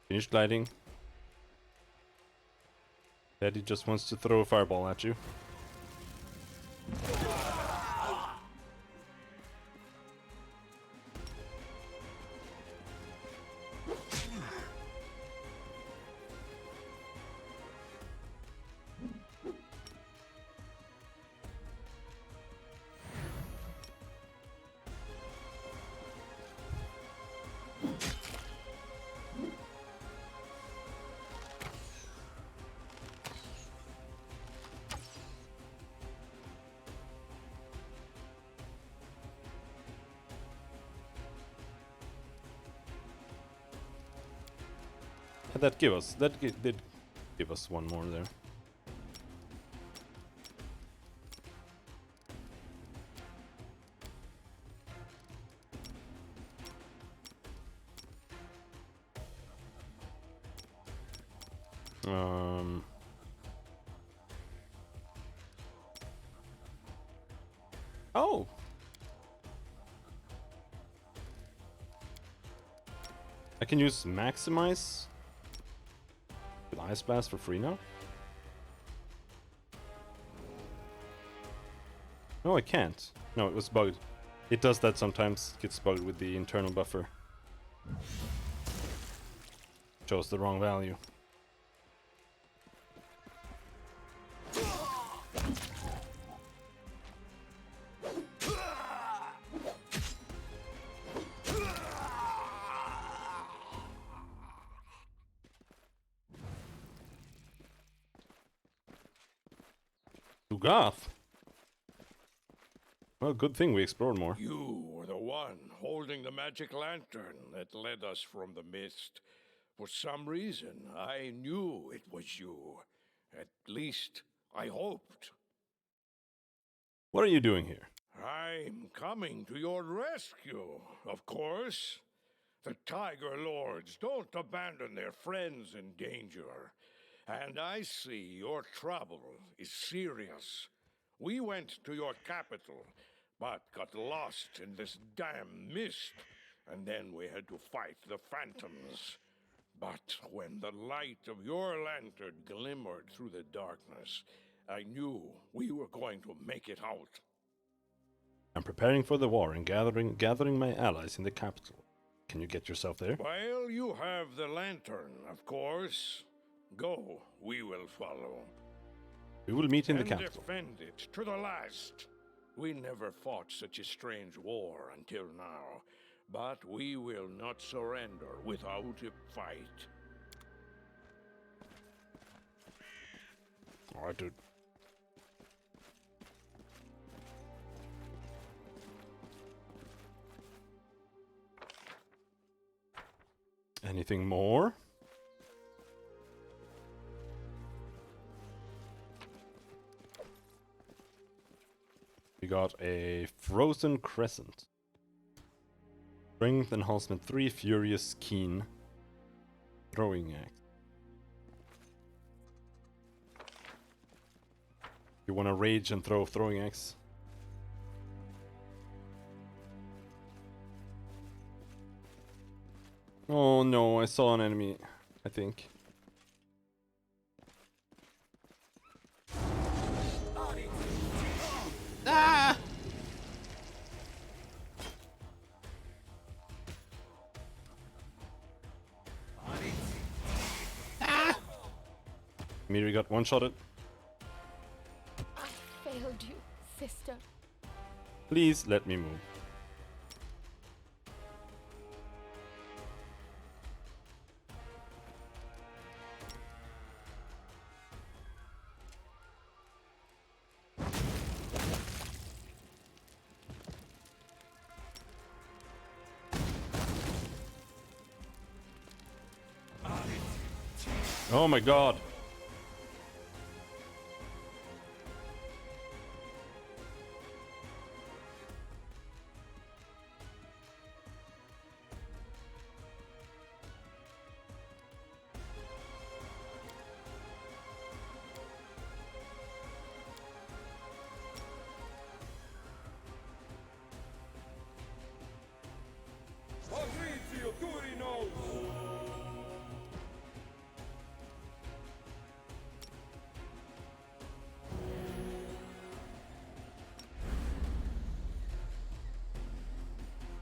Finish gliding. Daddy just wants to throw a fireball at you. That give us did give us one more there. Oh. I can use maximize with Ice Blast for free now? No, I can't. No, it was bugged. It does that sometimes. It gets bugged with the internal buffer. Chose the wrong value. Ugath. Well, good thing we explored more. You were the one holding the magic lantern that led us from the mist. For some reason, I knew it was you. At least, I hoped. What are you doing here? I'm coming to your rescue, of course. The Tiger Lords don't abandon their friends in danger. And I see your trouble is serious. We went to your capital, but got lost in this damn mist. And then we had to fight the phantoms. But when the light of your lantern glimmered through the darkness, I knew we were going to make it out. I'm preparing for the war and gathering my allies in the capital. Can you get yourself there? Well, you have the lantern, of course. Go, we will follow. We will meet in the and capital. Defend it to the last. We never fought such a strange war until now, but we will not surrender without a fight. Alright, dude. Anything more? We got a Frozen Crescent. Strength Enhancement 3, Furious Keen. Throwing Axe. You wanna rage and throw Throwing Axe? Oh no, I saw an enemy, I think. Ah! Ah! Miri got one-shotted. I failed you, sister. Please let me move. Oh my god.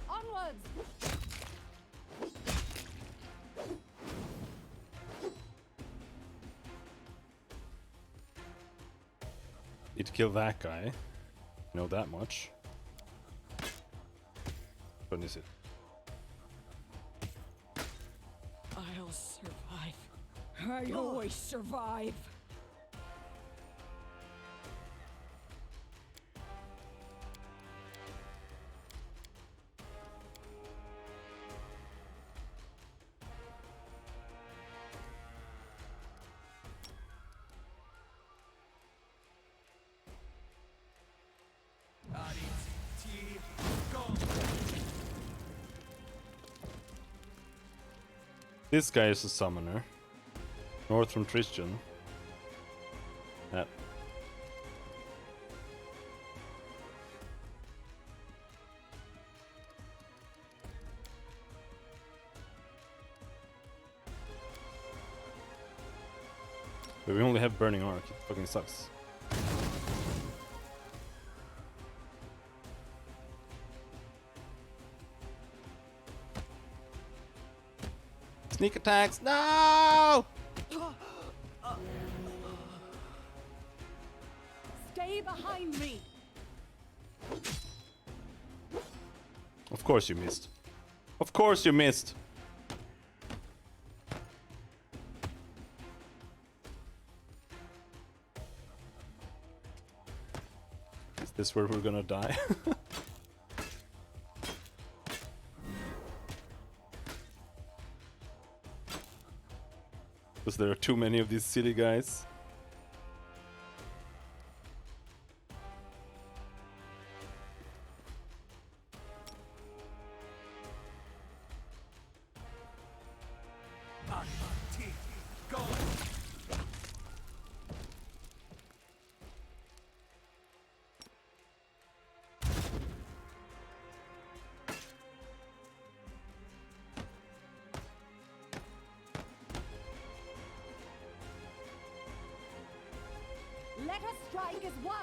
Onwards! Need to kill that guy. Know that much. What is it? I'll survive. I always survive. This guy is a summoner. North from Tristan. That. But we only have Burning Arc. It fucking sucks. Sneak attacks! No! Stay behind me. Of course you missed. Of course you missed! this where we're gonna die? Because there are too many of these silly guys. Let us strike as one!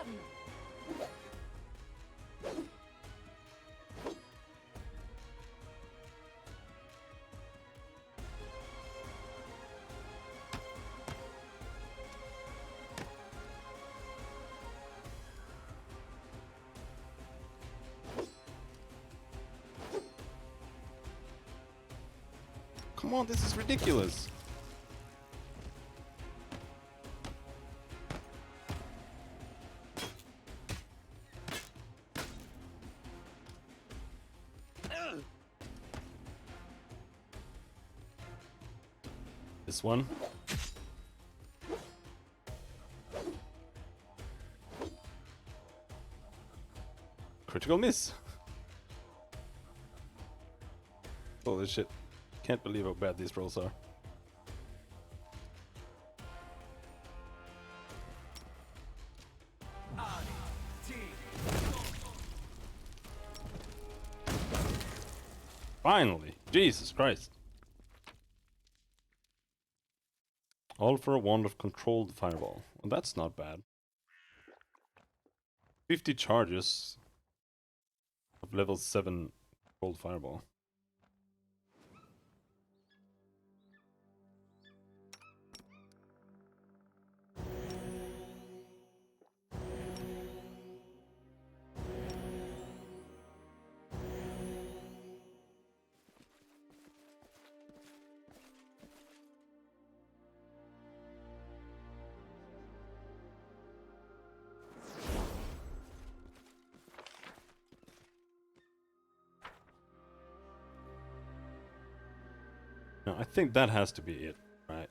Come on, this is ridiculous. This one. Critical miss. Holy shit. Can't believe how bad these rolls are. Finally! Jesus Christ. All for a wand of controlled fireball. Well, that's not bad. 50 charges of level 7 controlled fireball. No, I think that has to be it, right?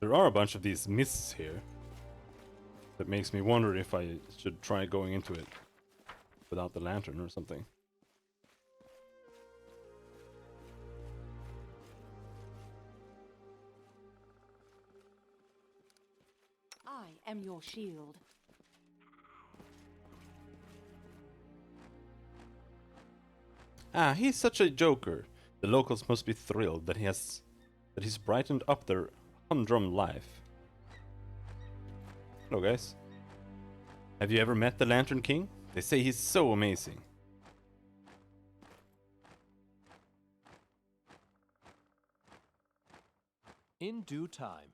There are a bunch of these mists here. That makes me wonder if I should try going into it without the lantern or something. I am your shield. Ah, he's such a joker. The locals must be thrilled that he's brightened up their humdrum life. Hello, guys. Have you ever met the Lantern King? They say he's so amazing. In due time.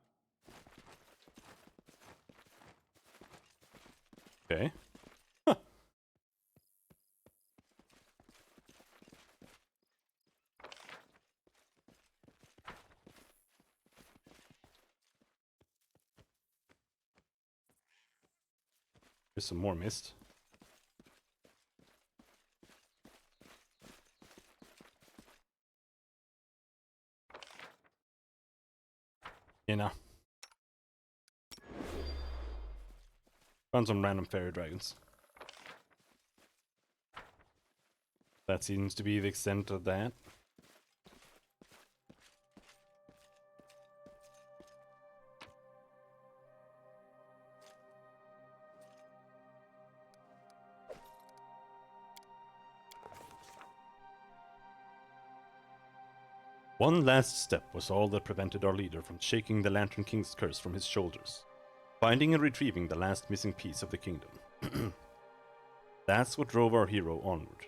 Okay. There's some more mist. You know. Found some random fairy dragons. That seems to be the extent of that. One last step was all that prevented our leader from shaking the Lantern King's curse from his shoulders, finding and retrieving the last missing piece of the kingdom. That's what drove our hero onward.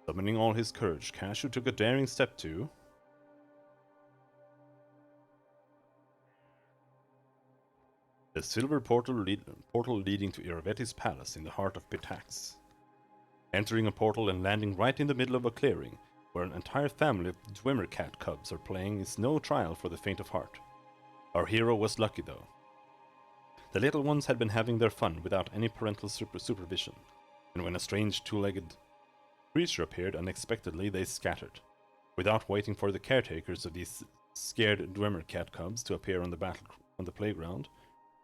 Summoning all his courage, Cashew took a daring step to... the silver portal leading to Iravetti's palace in the heart of Pitax. Entering a portal and landing right in the middle of a clearing, where an entire family of Dwemercat cubs are playing is no trial for the faint of heart. Our hero was lucky though. The little ones had been having their fun without any parental supervision, and when a strange two-legged creature appeared unexpectedly, they scattered. Without waiting for the caretakers of these scared Dwemer cat cubs to appear on the playground,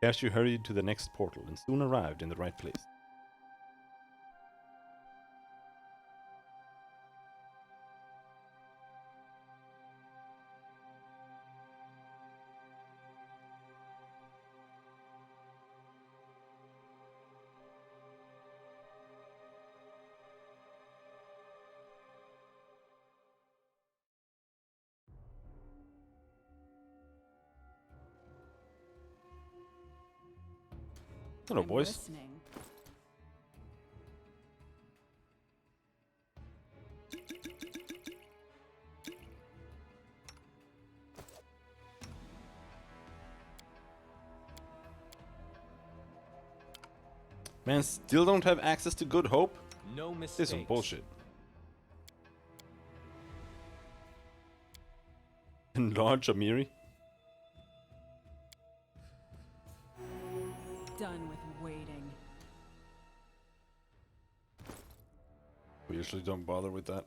Cashew hurried to the next portal and soon arrived in the right place. Hello, boys. Listening. Man, still don't have access to Good Hope? No This is some mistakes. bullshit. Enlarge Amiri? Done with waiting. We usually don't bother with that.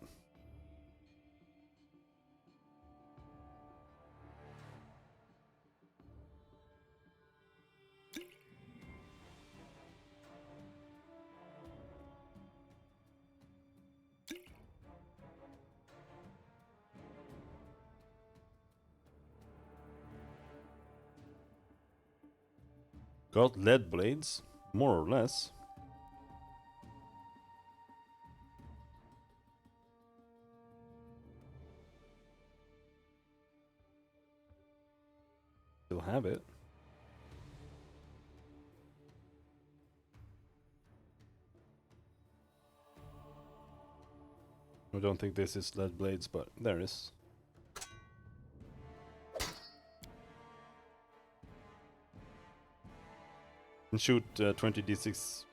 Got lead blades, more or less. Still have it. I don't think this is lead blades, but there is. And shoot 20d6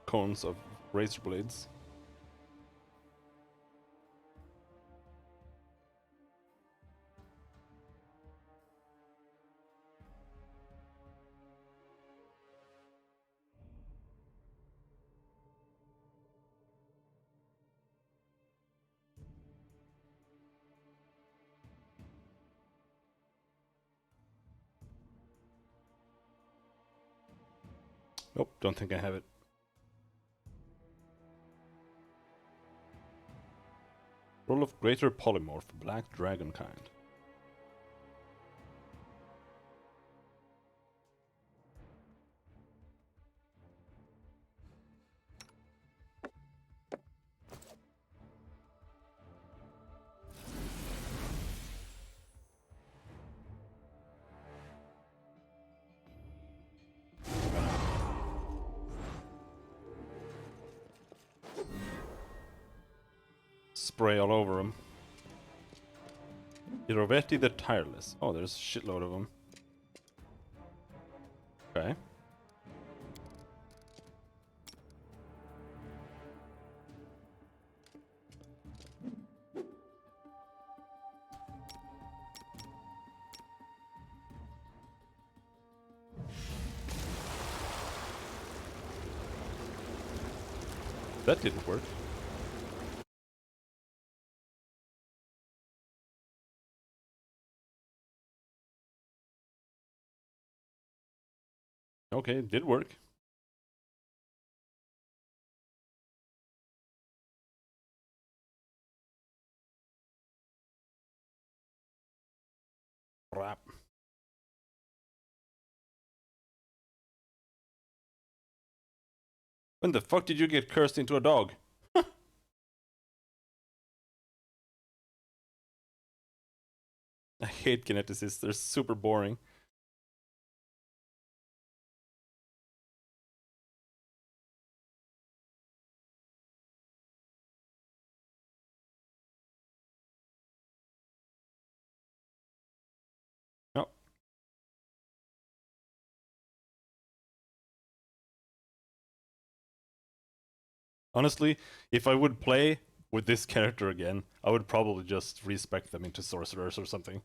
cones of razor blades. Nope, don't think I have it. Roll of Greater Polymorph, Black Dragon kind. Spray all over him. Hirovetti the Tireless. Oh, there's a shitload of them. Okay. That didn't work. Okay, it did work. Crap. When the fuck did you get cursed into a dog? I hate kineticists, they're super boring. No. Honestly, if I would play with this character again, I would probably just respec them into sorcerers or something.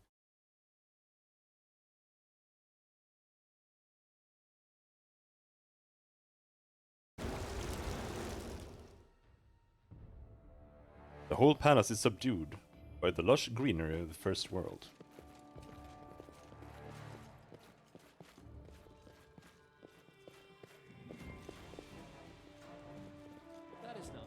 The whole palace is subdued by the lush greenery of the first world. That is not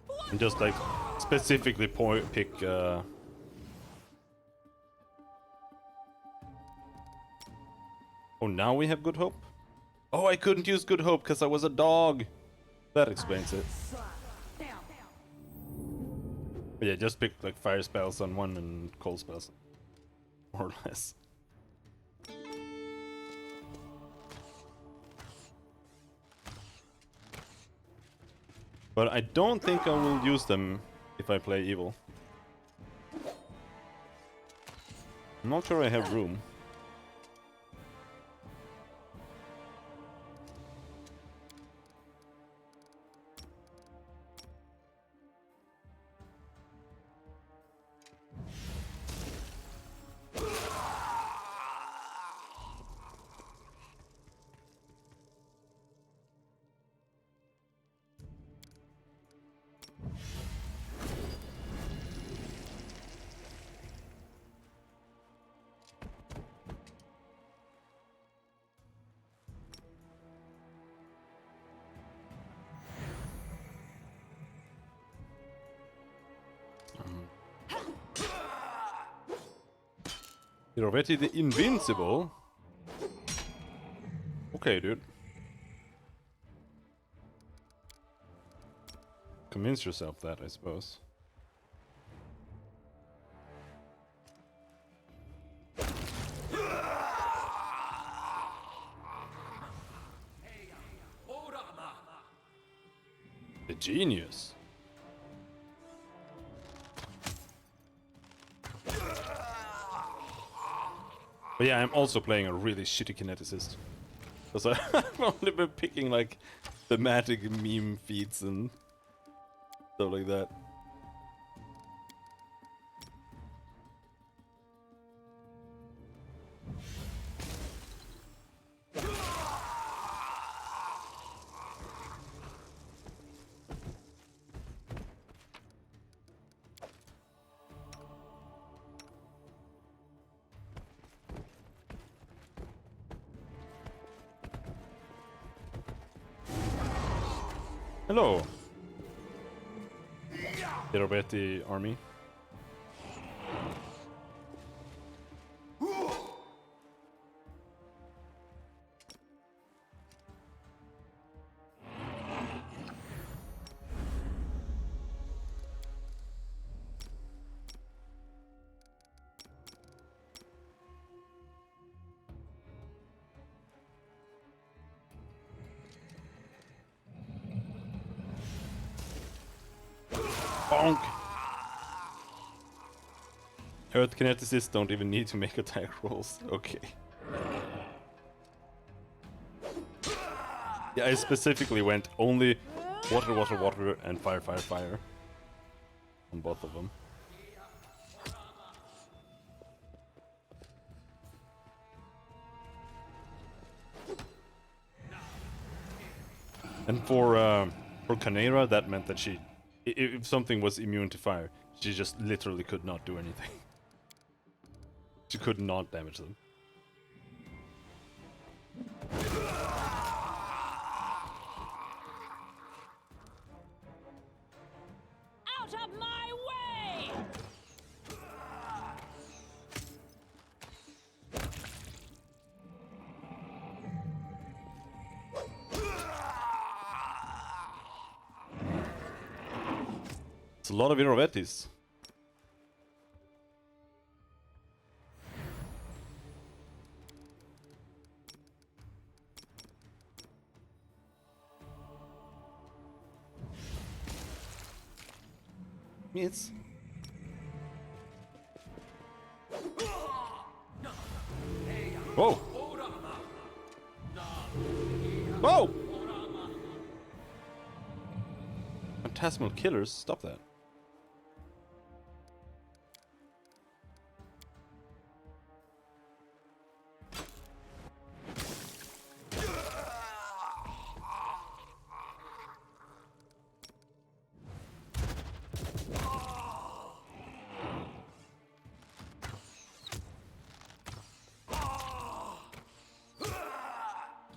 far. And just like specifically pick Oh, now we have good hope? Oh, I couldn't use good hope because I was a dog. That explains it. But yeah, just pick like fire spells on one and cold spells. More or less. But I don't think I will use them if I play evil. I'm not sure I have room. You're already the invincible? Okay, dude. Convince yourself that, I suppose. The genius. But yeah, I'm also playing a really shitty kineticist. Because I've only been picking like thematic meme feats and stuff like that. Hello, Robetti army. Bonk! Earth kineticists don't even need to make attack rolls. Okay. Yeah, I specifically went only water, water, water, and fire, fire, fire. On both of them. And for Canera, that meant that she, if something was immune to fire, she just literally could not do anything. She could not damage them. Out of my way! It's a lot of Inovetis. Yes. Whoa! Whoa! Phantasmal killers, stop that.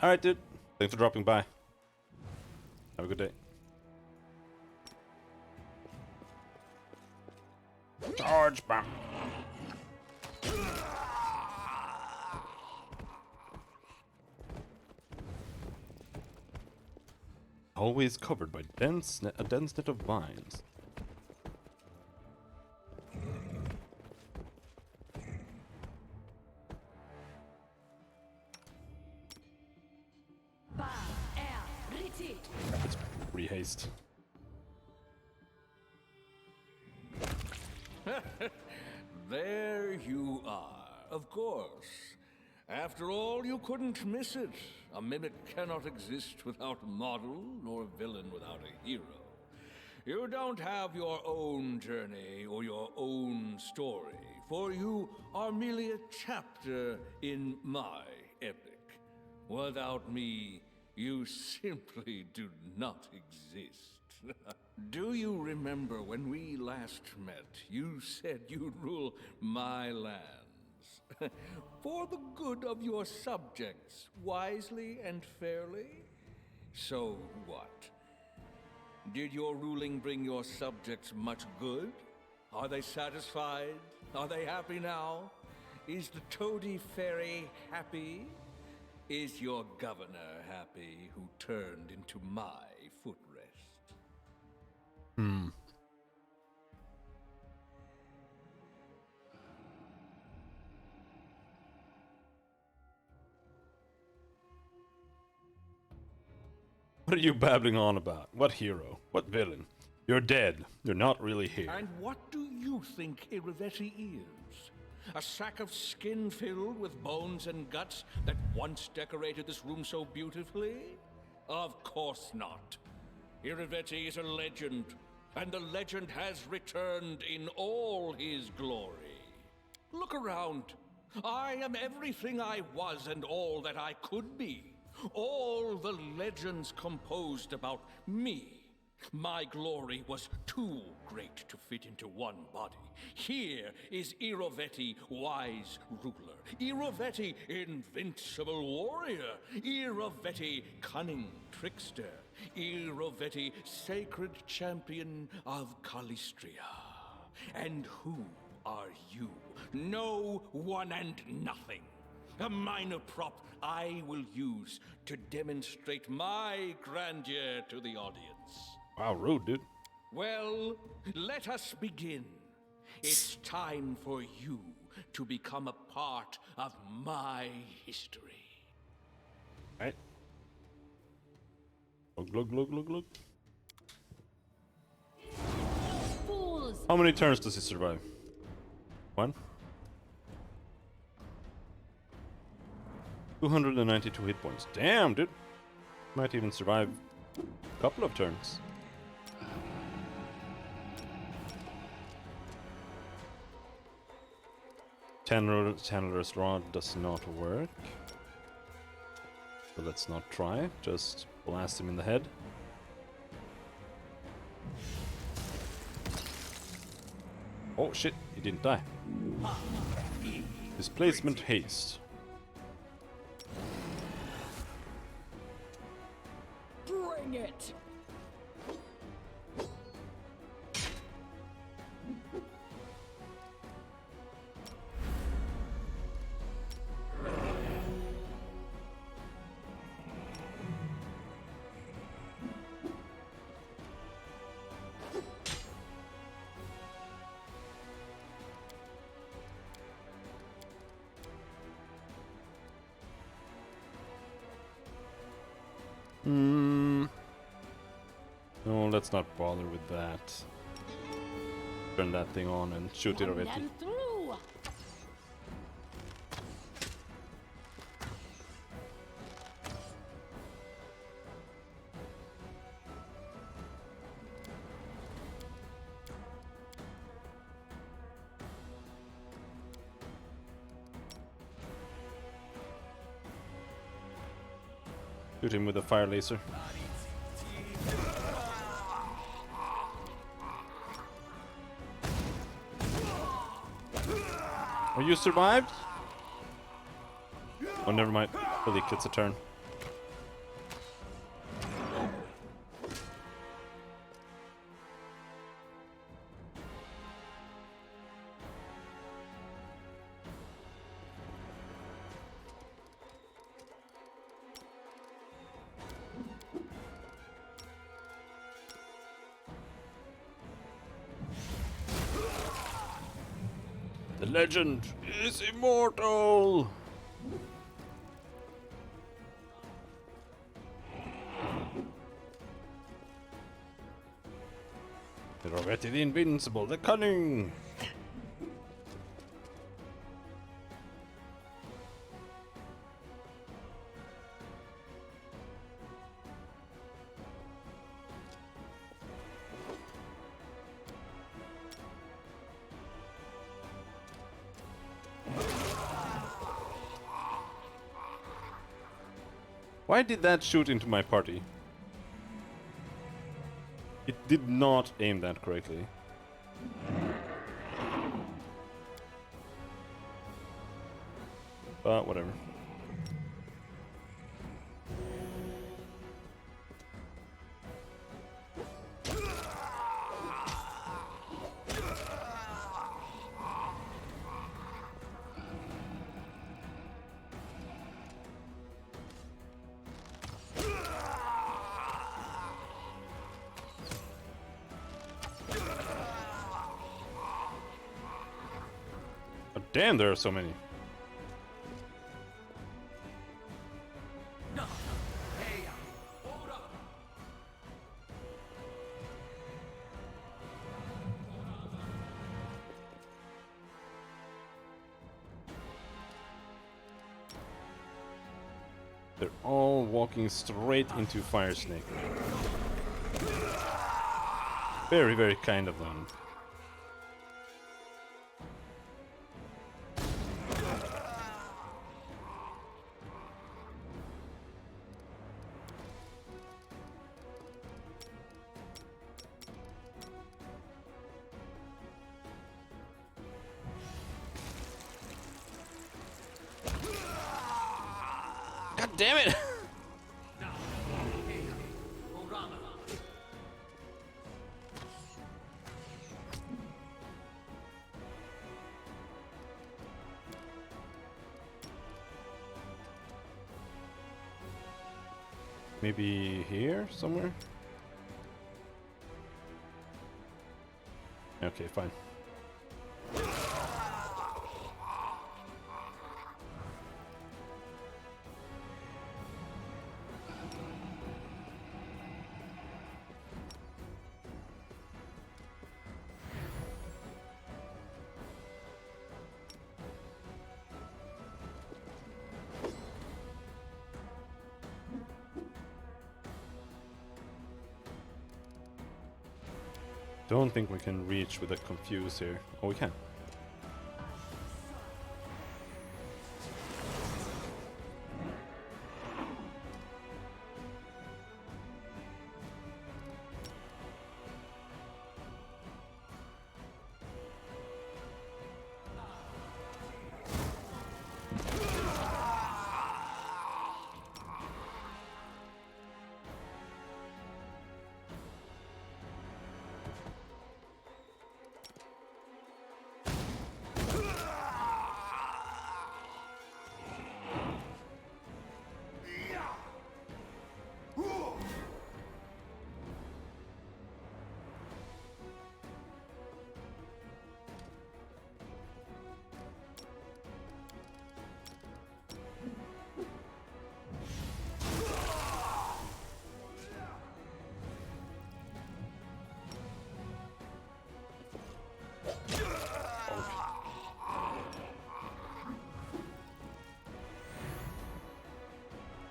Alright, dude. Thanks for dropping by. Have a good day. Charge, bam. Always covered by a dense net of vines. Let's rehaste. There you are, of course. After all, you couldn't miss it. A mimic cannot exist without a model, nor a villain without a hero. You don't have your own journey or your own story, for you are merely a chapter in my epic. Without me, you simply do not exist. Do you remember when we last met, you said you'd rule my lands? For the good of your subjects, wisely and fairly? So what? Did your ruling bring your subjects much good? Are they satisfied? Are they happy now? Is the toady fairy happy? Is your governor happy who turned into my footrest? What are you babbling on about? What hero? What villain? You're dead. You're not really here. And what do you think Irivetti is? A sack of skin filled with bones and guts that once decorated this room so beautifully? Of course not. Irivetti is a legend, and the legend has returned in all his glory. Look around. I am everything I was and all that I could be. All the legends composed about me. My glory was too great to fit into one body. Here is Irivetti, wise ruler. Irivetti, invincible warrior. Irivetti, cunning trickster. Irivetti, sacred champion of Calistria. And who are you? No one and nothing. A minor prop I will use to demonstrate my grandeur to the audience. Wow, rude, dude. Well, let us begin. It's time for you to become a part of my history. Right. Look, look, look, look. Fools! How many turns does he survive? One? 292 hit points. Damn, dude. Might even survive a couple of turns. Tanner's Rod does not work. So let's not try. Just blast him in the head. Oh shit, he didn't die. Displacement haste. Bring it! No, let's not bother with that. Turn that thing on and shoot it already. Through! Shoot him with a fire laser. Oh, you survived? Oh, never mind. Philippe gets a turn. legend is immortal! The Rovetti, the invincible, the cunning! Why did that shoot into my party? It did not aim that correctly. But whatever. Damn, there are so many. They're all walking straight into Fire Snake. Very, very kind of them. God damn it! Maybe here somewhere? Okay, fine. Don't think we can reach with a confuse here. Oh, we can.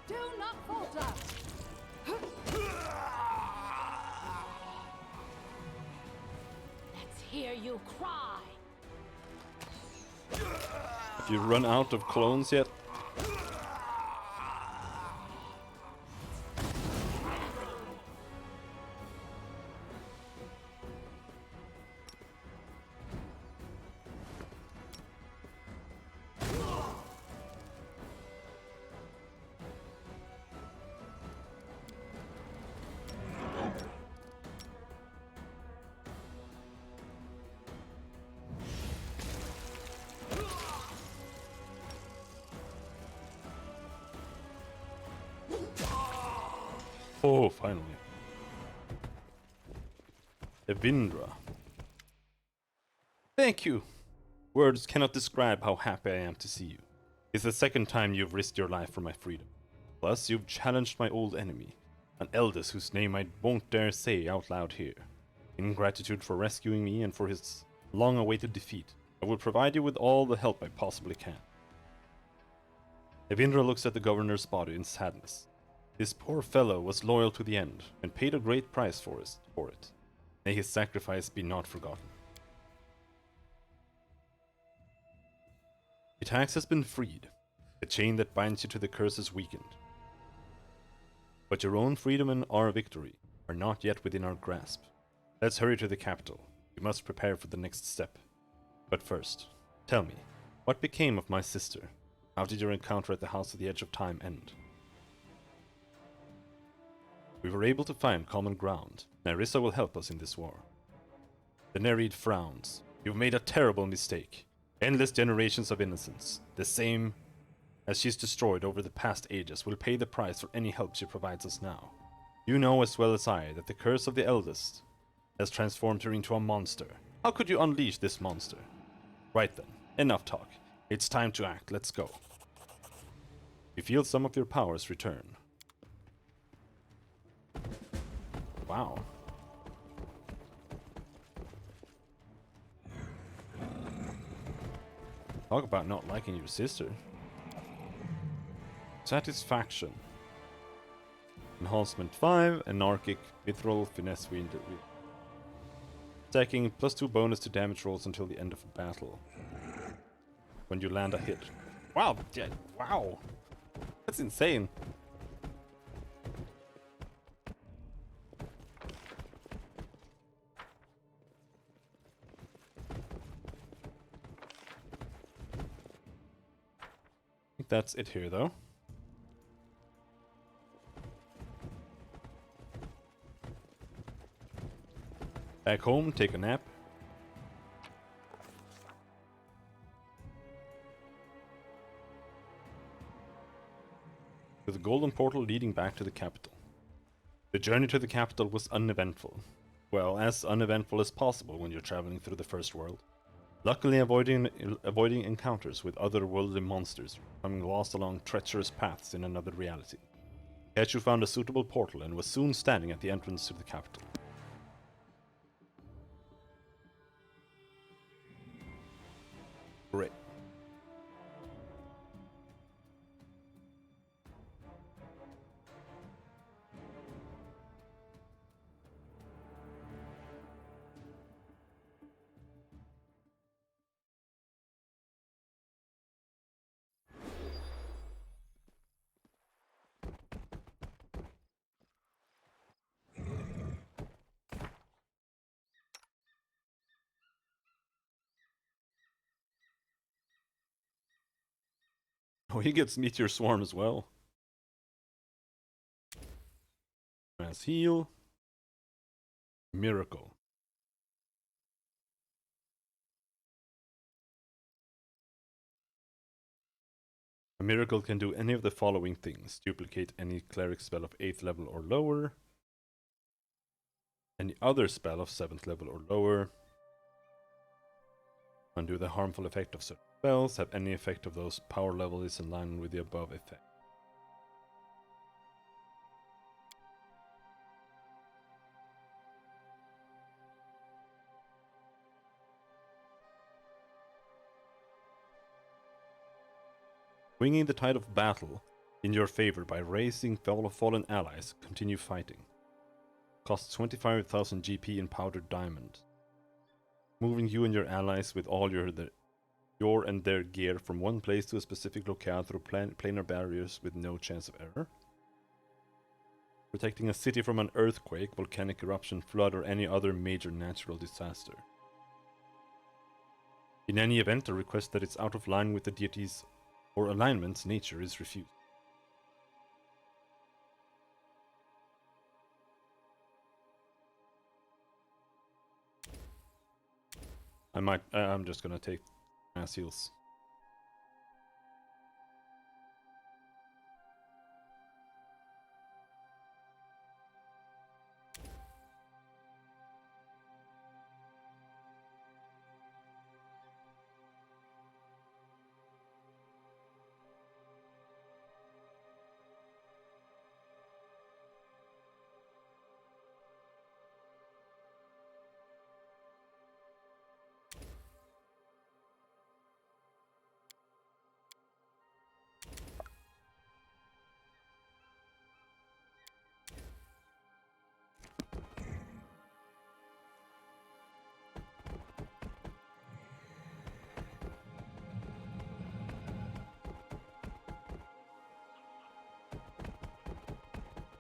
Do not falter! Let's hear you cry! Have you run out of clones yet? Oh, finally. Evindra. Thank you. Words cannot describe how happy I am to see you. It's the second time you've risked your life for my freedom. Plus, you've challenged my old enemy, an eldest whose name I won't dare say out loud here. In gratitude for rescuing me and for his long-awaited defeat, I will provide you with all the help I possibly can. Evindra looks at the governor's body in sadness. This poor fellow was loyal to the end, and paid a great price for it. May his sacrifice be not forgotten. The tax has been freed. The chain that binds you to the curse is weakened. But your own freedom and our victory are not yet within our grasp. Let's hurry to the capital. We must prepare for the next step. But first, tell me, what became of my sister? How did your encounter at the House of the Edge of Time end? We were able to find common ground. Nyrissa will help us in this war. The Nereid frowns. You've made a terrible mistake. Endless generations of innocence, the same as she's destroyed over the past ages, will pay the price for any help she provides us now. You know as well as I that the curse of the eldest has transformed her into a monster. How could you unleash this monster? Right then, enough talk. It's time to act. Let's go. You feel some of your powers return. Wow. Talk about not liking your sister. Satisfaction. Enhancement 5, Anarchic, Mithril, Finesse Wind. Stacking +2 bonus to damage rolls until the end of a battle. When you land a hit. Wow, yeah, wow. That's insane. I think that's it here, though. Back home, take a nap. To the golden portal leading back to the capital. The journey to the capital was uneventful. Well, as uneventful as possible when you're traveling through the First World. Luckily avoiding encounters with otherworldly monsters, becoming lost along treacherous paths in another reality. Ketchu found a suitable portal and was soon standing at the entrance to the capital. Great. Oh, he gets Meteor Swarm as well. Mass Heal. Miracle. A miracle can do any of the following things. Duplicate any cleric spell of 8th level or lower. Any other spell of 7th level or lower. Undo the harmful effect of certain spells. Have any effect of those power level is in line with the above effect. Swinging the tide of battle in your favor by raising fallen allies, continue fighting. Costs 25,000 GP in powdered diamond. Moving you and your allies with all your and their gear from one place to a specific locale through planar barriers with no chance of error. Protecting a city from an earthquake, volcanic eruption, flood, or any other major natural disaster. In any event, a request that is out of line with the deity's or alignment's nature is refused. I'm just gonna take mass heals.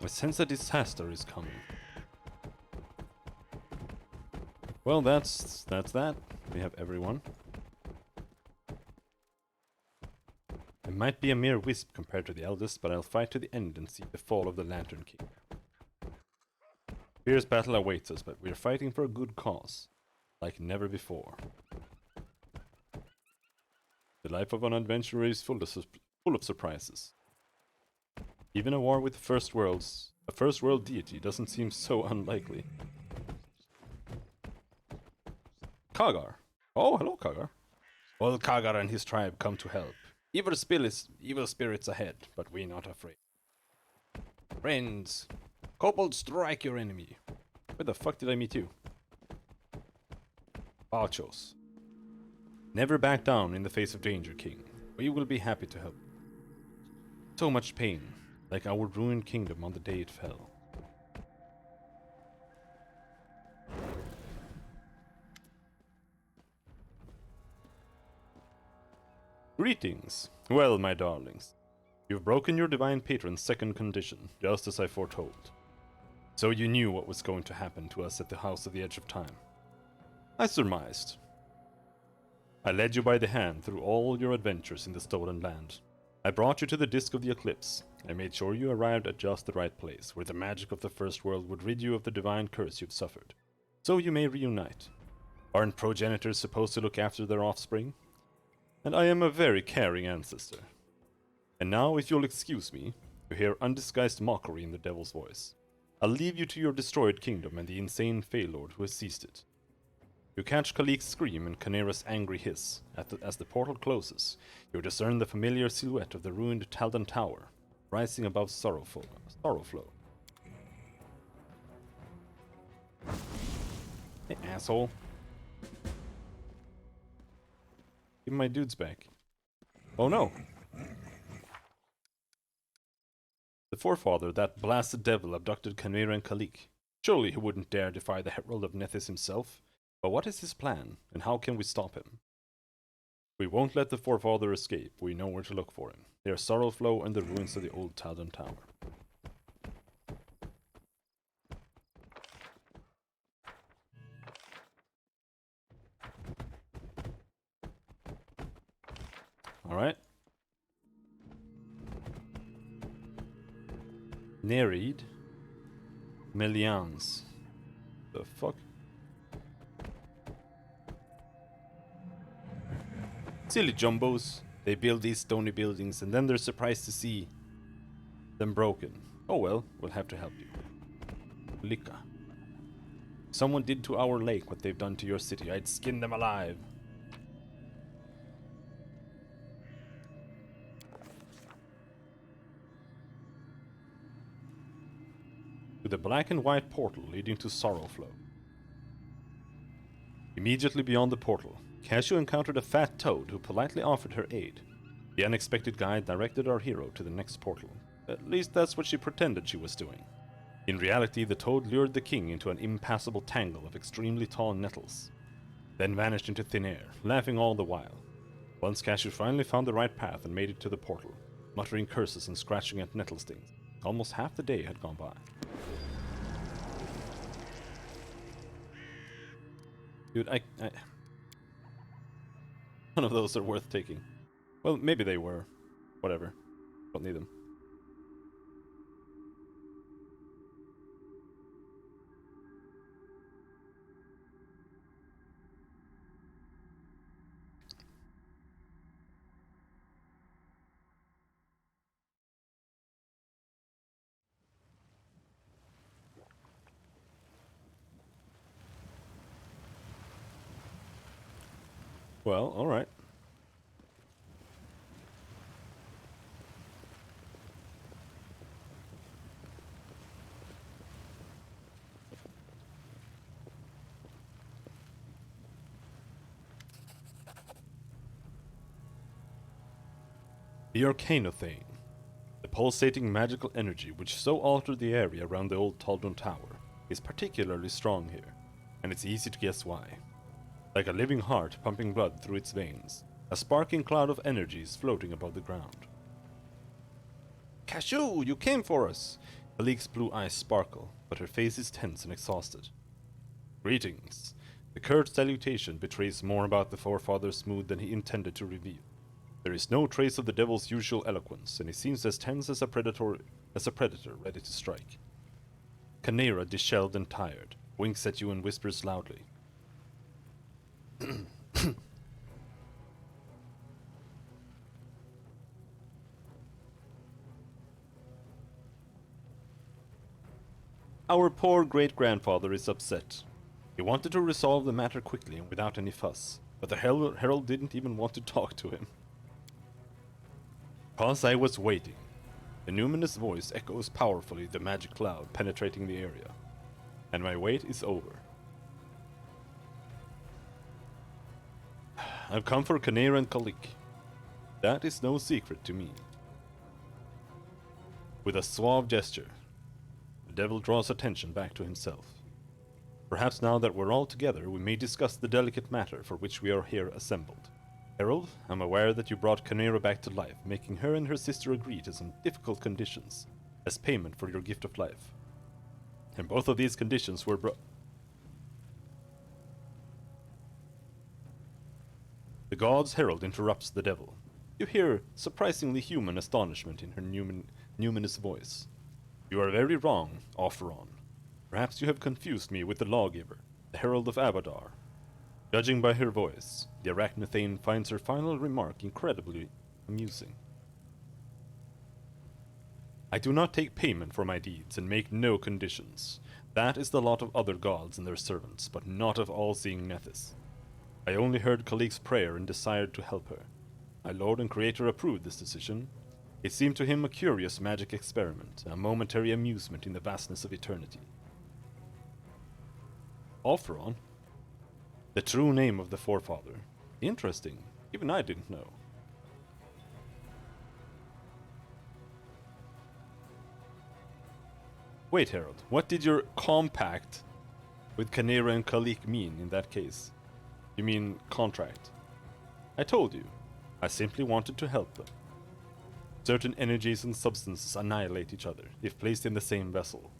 I sense a disaster is coming. Well, that's that. We have everyone. I might be a mere wisp compared to the eldest, but I'll fight to the end and see the fall of the Lantern King. Fierce battle awaits us, but we're fighting for a good cause, like never before. The life of an adventurer is full of surprises. Even a war with a first world deity doesn't seem so unlikely. Kagar. Oh, hello, Kagar. Well, Kagar and his tribe come to help. Evil spirits ahead, but we're not afraid. Friends, kobolds strike your enemy. Where the fuck did I meet you? Bachos. Never back down in the face of danger, King. We will be happy to help. So much pain, like our ruined kingdom on the day it fell. Greetings. Well, my darlings. You've broken your divine patron's second condition, just as I foretold. So you knew what was going to happen to us at the House of the Edge of Time. I surmised. I led you by the hand through all your adventures in the Stolen Land. I brought you to the Disk of the Eclipse. I made sure you arrived at just the right place, where the magic of the First World would rid you of the divine curse you've suffered. So you may reunite. Aren't progenitors supposed to look after their offspring? And I am a very caring ancestor. And now, if you'll excuse me, you hear undisguised mockery in the devil's voice. I'll leave you to your destroyed kingdom and the insane Feylord who has seized it. You catch Kalik's scream and Canera's angry hiss. As the portal closes, you discern the familiar silhouette of the ruined Taldan Tower, rising above Sorrowflow. Hey, asshole. Give my dudes back. Oh no! The forefather, that blasted devil, abducted Canera and Kalik. Surely he wouldn't dare defy the Herald of Nethys himself. But what is his plan, and how can we stop him? We won't let the forefather escape. We know where to look for him. They are Sorrowflow and the ruins of the old Taldan Tower. Alright. Nereid. Melians. The fuck? Silly jumbos. They build these stony buildings and then they're surprised to see them broken. Oh well, we'll have to help you. Lika. Someone did to our lake what they've done to your city. I'd skin them alive. To the black and white portal leading to Sorrowflow. Immediately beyond the portal, Cashew encountered a fat toad who politely offered her aid. The unexpected guide directed our hero to the next portal. At least that's what she pretended she was doing. In reality, the toad lured the king into an impassable tangle of extremely tall nettles, then vanished into thin air, laughing all the while. Once Cashew finally found the right path and made it to the portal, muttering curses and scratching at nettle stings, almost half the day had gone by. Dude, none of those are worth taking. Well, maybe they were. Whatever. Don't need them. Well, alright. The Arcanothane. The pulsating magical energy which so altered the area around the old Taldan Tower is particularly strong here, and it's easy to guess why. Like a living heart pumping blood through its veins, a sparking cloud of energy is floating above the ground. Cashew, you came for us! Kalik's blue eyes sparkle, but her face is tense and exhausted. Greetings. The curt salutation betrays more about the forefather's mood than he intended to reveal. There is no trace of the devil's usual eloquence, and he seems as tense as a predator ready to strike. Canera, disheveled and tired, winks at you and whispers loudly. Our poor great-grandfather is upset. He wanted to resolve the matter quickly and without any fuss, but the herald didn't even want to talk to him. 'Cause I was waiting. The numinous voice echoes powerfully, the magic cloud penetrating the area. And my wait is over. I've come for Canera and Kalik. That is no secret to me. With a suave gesture, the devil draws attention back to himself. Perhaps now that we're all together, we may discuss the delicate matter for which we are here assembled. Herald, I'm aware that you brought Canera back to life, making her and her sister agree to some difficult conditions as payment for your gift of life. And both of these conditions were The god's herald interrupts the devil. You hear surprisingly human astonishment in her numinous voice. You are very wrong, Offeron. Perhaps you have confused me with the lawgiver, the herald of Abadar. Judging by her voice, the Arachnothane finds her final remark incredibly amusing. I do not take payment for my deeds and make no conditions. That is the lot of other gods and their servants, but not of all-seeing Nethys. I only heard Kalik's prayer and desired to help her. My lord and creator approved this decision. It seemed to him a curious magic experiment, a momentary amusement in the vastness of eternity. Offeron? The true name of the forefather. Interesting. Even I didn't know. Wait, Herald. What did your compact with Canera and Kalik mean in that case? You mean contract? I told you. I simply wanted to help them. Certain energies and substances annihilate each other if placed in the same vessel.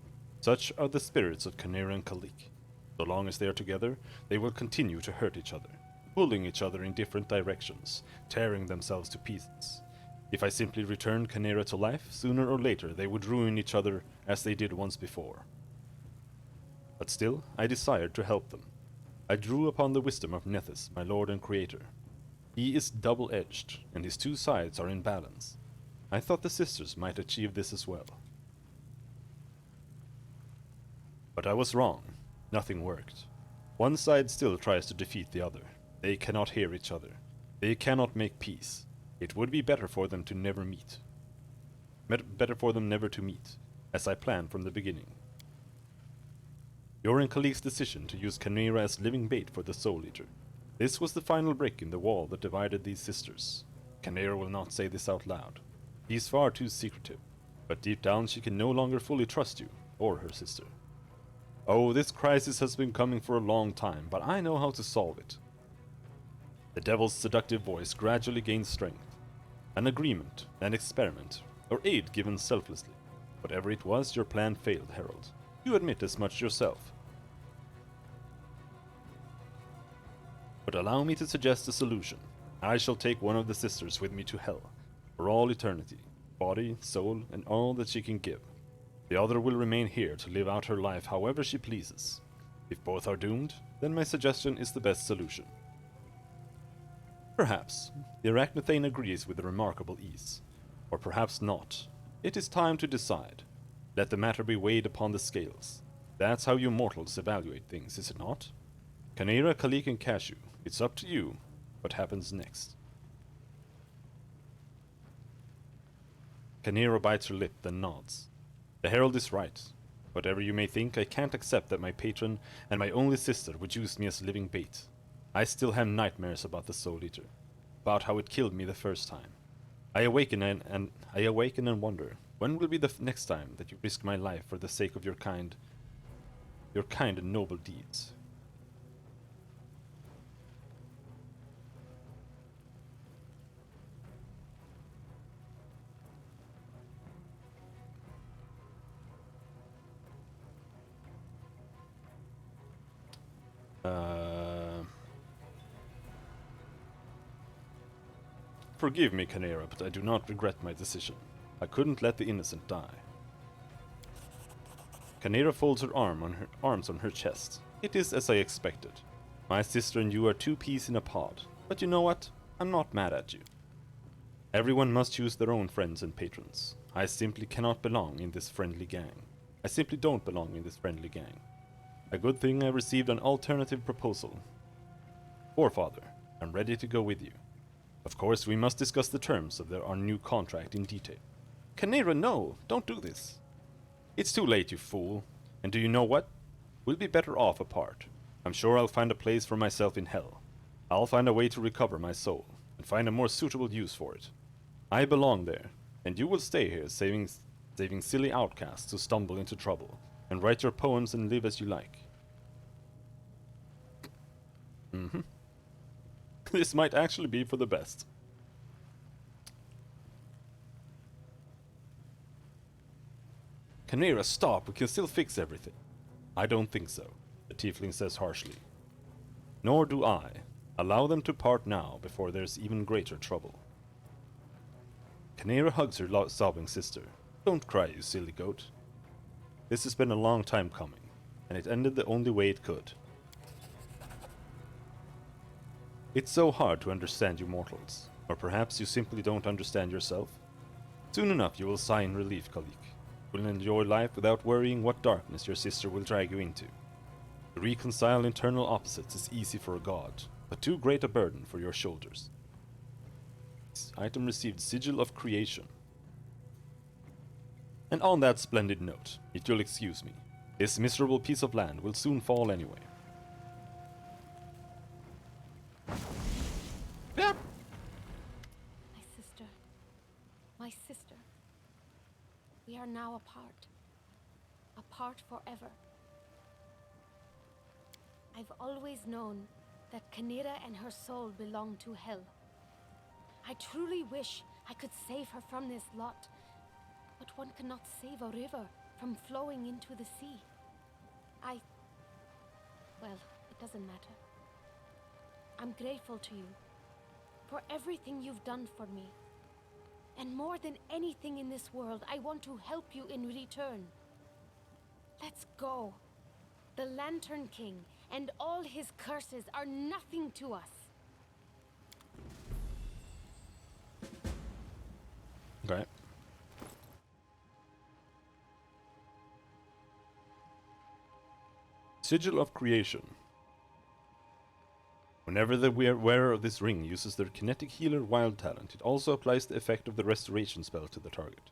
Such are the spirits of Canera and Kalik. So long as they are together, they will continue to hurt each other, pulling each other in different directions, tearing themselves to pieces. If I simply returned Canera to life, sooner or later they would ruin each other as they did once before. But still, I desired to help them. I drew upon the wisdom of Nethys, my lord and creator. He is double-edged, and his two sides are in balance. I thought the sisters might achieve this as well. But I was wrong. Nothing worked. One side still tries to defeat the other. They cannot hear each other. They cannot make peace. It would be better for them to never meet. Better for them never to meet, as I planned from the beginning. Your and Kalik's decision to use Canera as living bait for the Soul Eater. This was the final break in the wall that divided these sisters. Canera will not say this out loud. He is far too secretive, but deep down she can no longer fully trust you, or her sister. Oh, this crisis has been coming for a long time, but I know how to solve it. The devil's seductive voice gradually gains strength. An agreement, an experiment, or aid given selflessly. Whatever it was, your plan failed, Herald. You admit as much yourself. But allow me to suggest a solution. I shall take one of the sisters with me to hell, for all eternity, body, soul, and all that she can give. The other will remain here to live out her life however she pleases. If both are doomed, then my suggestion is the best solution. Perhaps. The Arachnothane agrees with remarkable ease. Or perhaps not. It is time to decide. Let the matter be weighed upon the scales. That's how you mortals evaluate things, is it not? Canera, Kalik, and Cashew, it's up to you. What happens next? Canera bites her lip, then nods. The Herald is right. Whatever you may think, I can't accept that my patron and my only sister would use me as living bait. I still have nightmares about the Soul Eater, about how it killed me the first time. I awaken and wonder, when will be the next time that you risk my life for the sake of your kind and noble deeds? Forgive me, Canera, but I do not regret my decision. I couldn't let the innocent die. Canera folds her arms on her chest. It is as I expected. My sister and you are two peas in a pod. But you know what? I'm not mad at you. Everyone must choose their own friends and patrons. I simply cannot belong in this friendly gang. I simply don't belong in this friendly gang. A good thing I received an alternative proposal. Forefather, I'm ready to go with you. Of course, we must discuss the terms of our new contract in detail. Canera, no! Don't do this! It's too late, you fool. And do you know what? We'll be better off apart. I'm sure I'll find a place for myself in hell. I'll find a way to recover my soul, and find a more suitable use for it. I belong there, and you will stay here saving silly outcasts who stumble into trouble, and write your poems and live as you like. This might actually be for the best. Canera, stop, we can still fix everything. I don't think so, the tiefling says harshly. Nor do I. Allow them to part now, before there's even greater trouble. Canera hugs her sobbing sister. Don't cry, you silly goat. This has been a long time coming, and it ended the only way it could. It's so hard to understand you mortals, or perhaps you simply don't understand yourself. Soon enough you will sigh in relief, Kalik. You will enjoy life without worrying what darkness your sister will drag you into. To reconcile internal opposites is easy for a god, but too great a burden for your shoulders. This item received Sigil of Creation. And on that splendid note, if you'll excuse me, this miserable piece of land will soon fall anyway. Yeah. My sister. My sister. We are now apart. Apart forever. I've always known that Canera and her soul belong to hell. I truly wish I could save her from this lot, but one cannot save a river from flowing into the sea. Well, it doesn't matter. I'm grateful to you for everything you've done for me. And more than anything in this world, I want to help you in return. Let's go. The Lantern King and all his curses are nothing to us. Okay. Sigil of Creation. Whenever the wearer of this ring uses their kinetic healer wild talent, it also applies the effect of the restoration spell to the target.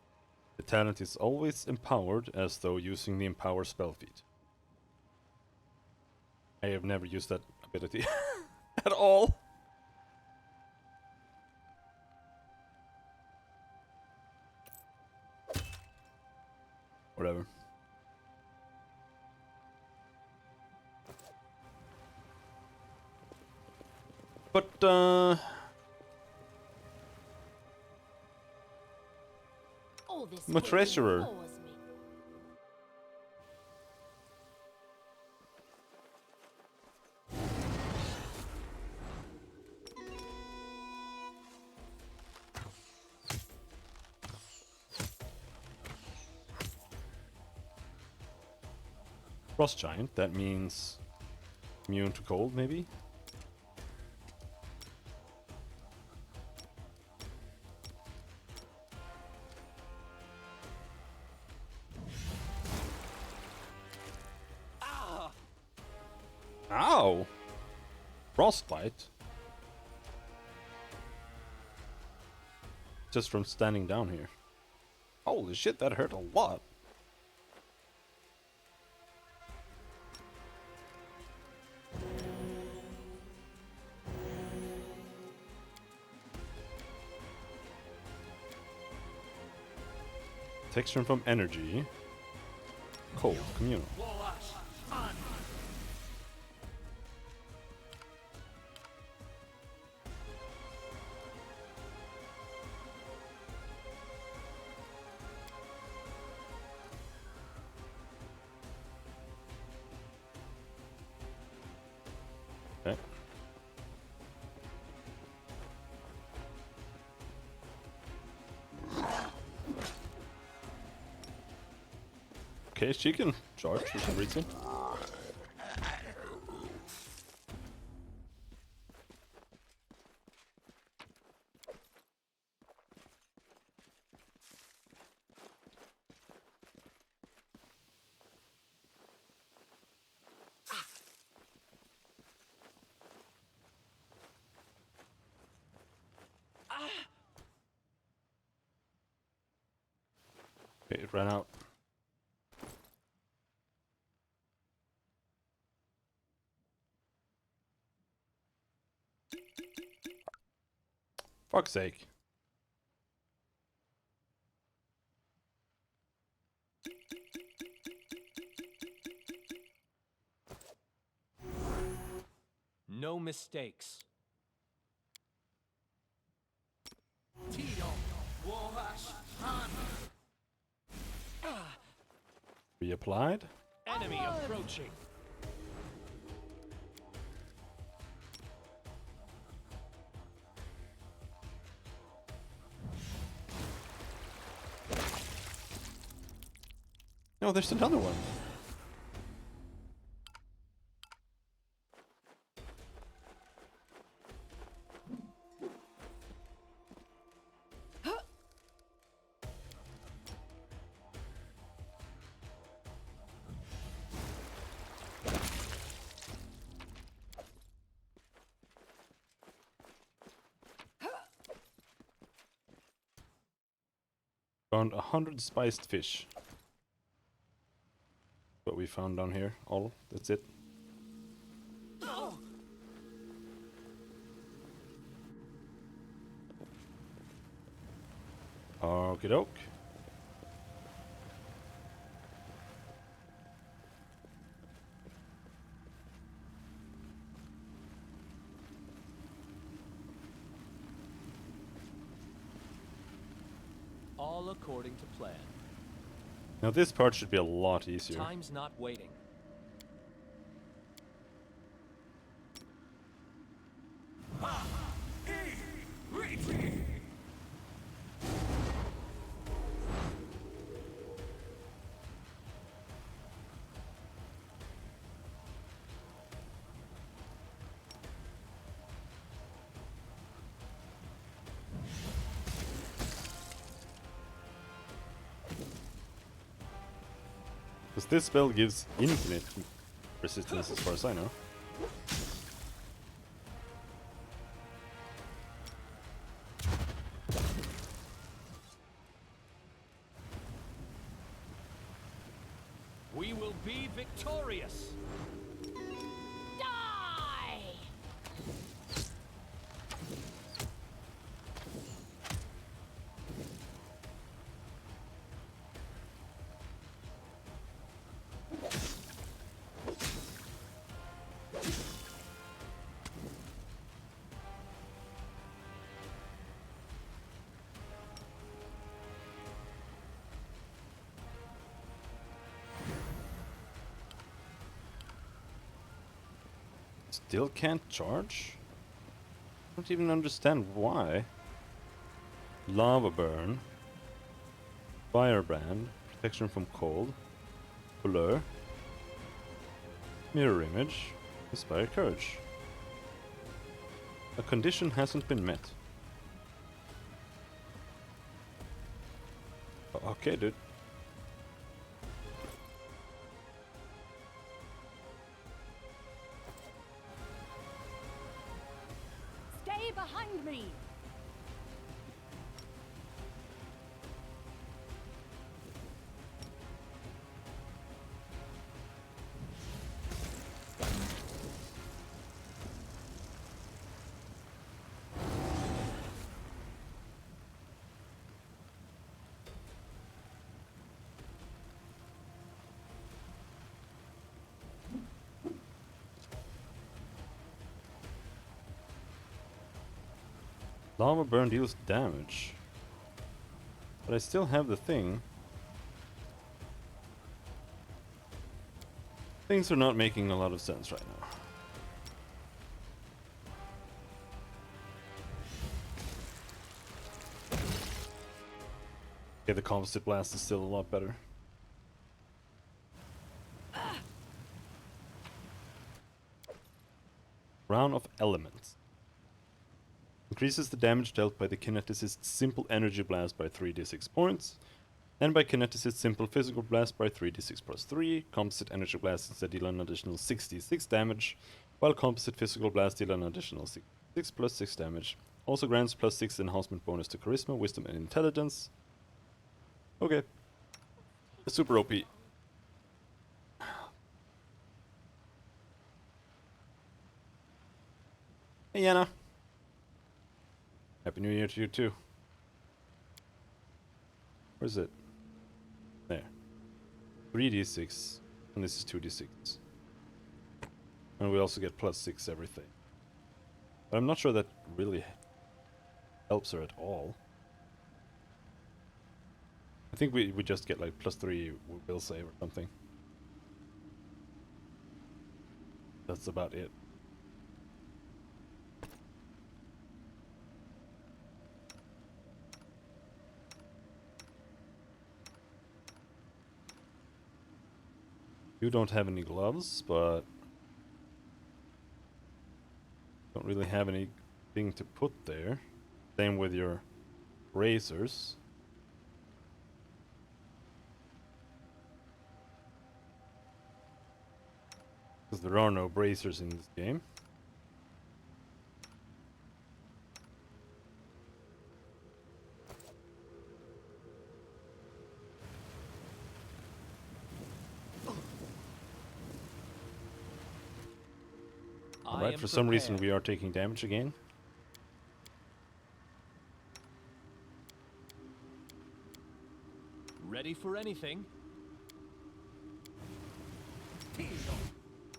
The talent is always empowered as though using the empower spell feat. I have never used that ability at all. Whatever. But, I'm a treasurer. Frost Giant, that means immune to cold, maybe? Ow! Frostbite? Just from standing down here. Holy shit, that hurt a lot. Texture from energy. Cold, communal. Okay, she can charge for some reason. Okay, it ran out. Fuck's sake. No mistakes. Reapplied. Enemy approaching. No, there's another one. Found 100 spiced fish. What we found down here. All. That's it. Okie doke. All according to plan. Now this part should be a lot easier. Time's not waiting. Because this spell gives infinite resistance as far as I know. We will be victorious. Die! Still can't charge? I don't even understand why. Lava burn. Firebrand. Protection from cold. Blur. Mirror image. Inspire courage. A condition hasn't been met. Okay, dude. Stay behind me! Lava burn deals damage. But I still have the thing. Things are not making a lot of sense right now. Okay, the composite blast is still a lot better. Crown of Elements. Increases the damage dealt by the Kineticist's Simple Energy Blast by 3d6 points, and by Kineticist's Simple Physical Blast by 3d6 plus 3. Composite Energy Blast instead deal an additional 66 damage, while Composite Physical Blast deal an additional 6 plus 6 damage. Also grants plus 6 enhancement bonus to Charisma, Wisdom, and Intelligence. Okay. Super OP. Hey, Yana. Happy New Year to you, too. Where's it? There. 3d6. And this is 2d6. And we also get plus 6 everything. But I'm not sure that really helps her at all. I think we just get like plus 3 will save or something. That's about it. You don't have any gloves, but don't really have anything to put there. Same with your razors. Because there are no bracers in this game. Alright, for some reason we are taking damage again. Ready for anything?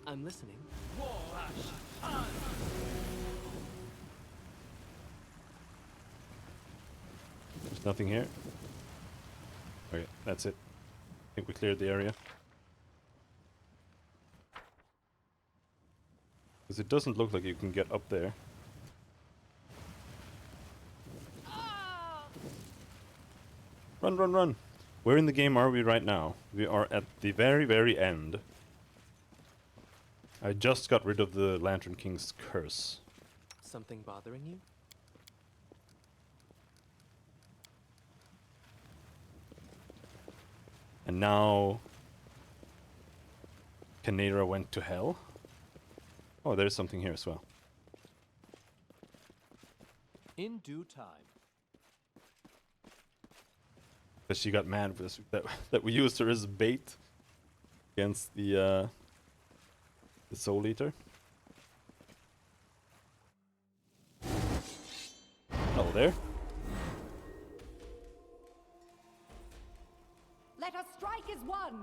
I'm listening. There's nothing here. Okay, that's it. I think we cleared the area. Because it doesn't look like you can get up there. Run, run, run! Where in the game are we right now? We are at the very, very end. I just got rid of the Lantern King's curse. Something bothering you? And now Canera went to hell. Oh, there's something here as well. In due time. Because she got mad with us, that we used her as bait against the Soul Eater. Hello there. Let us strike as one!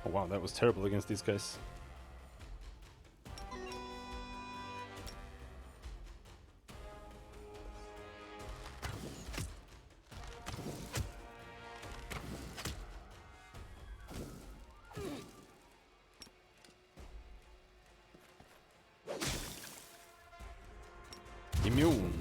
Oh wow, that was terrible against these guys. Immune.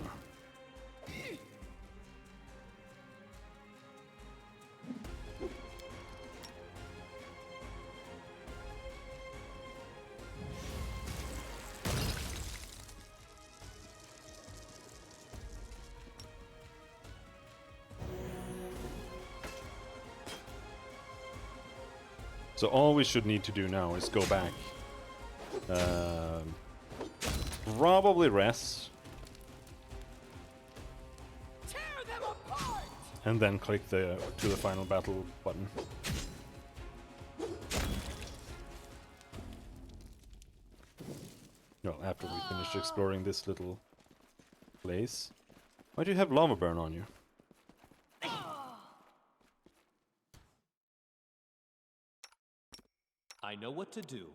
So all we should need to do now is go back. Probably rest. Tear them apart! And then click the to the final battle button. Well, after we finish exploring this little place. Why do you have lava burn on you? I know what to do.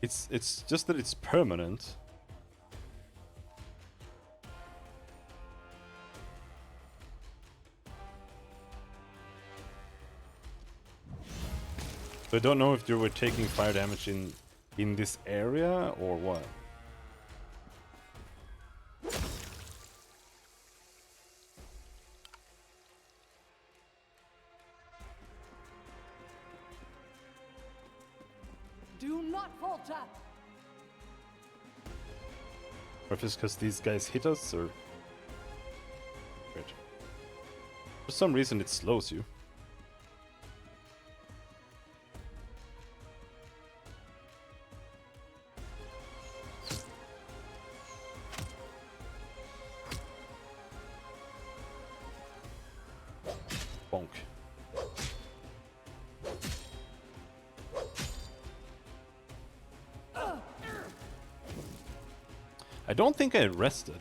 It's just that it's permanent. So I don't know if you were taking fire damage in this area or what. Do not falter! Or if it's because these guys hit us, or... Wait. For some reason it slows you. Bonk. I don't think I rested.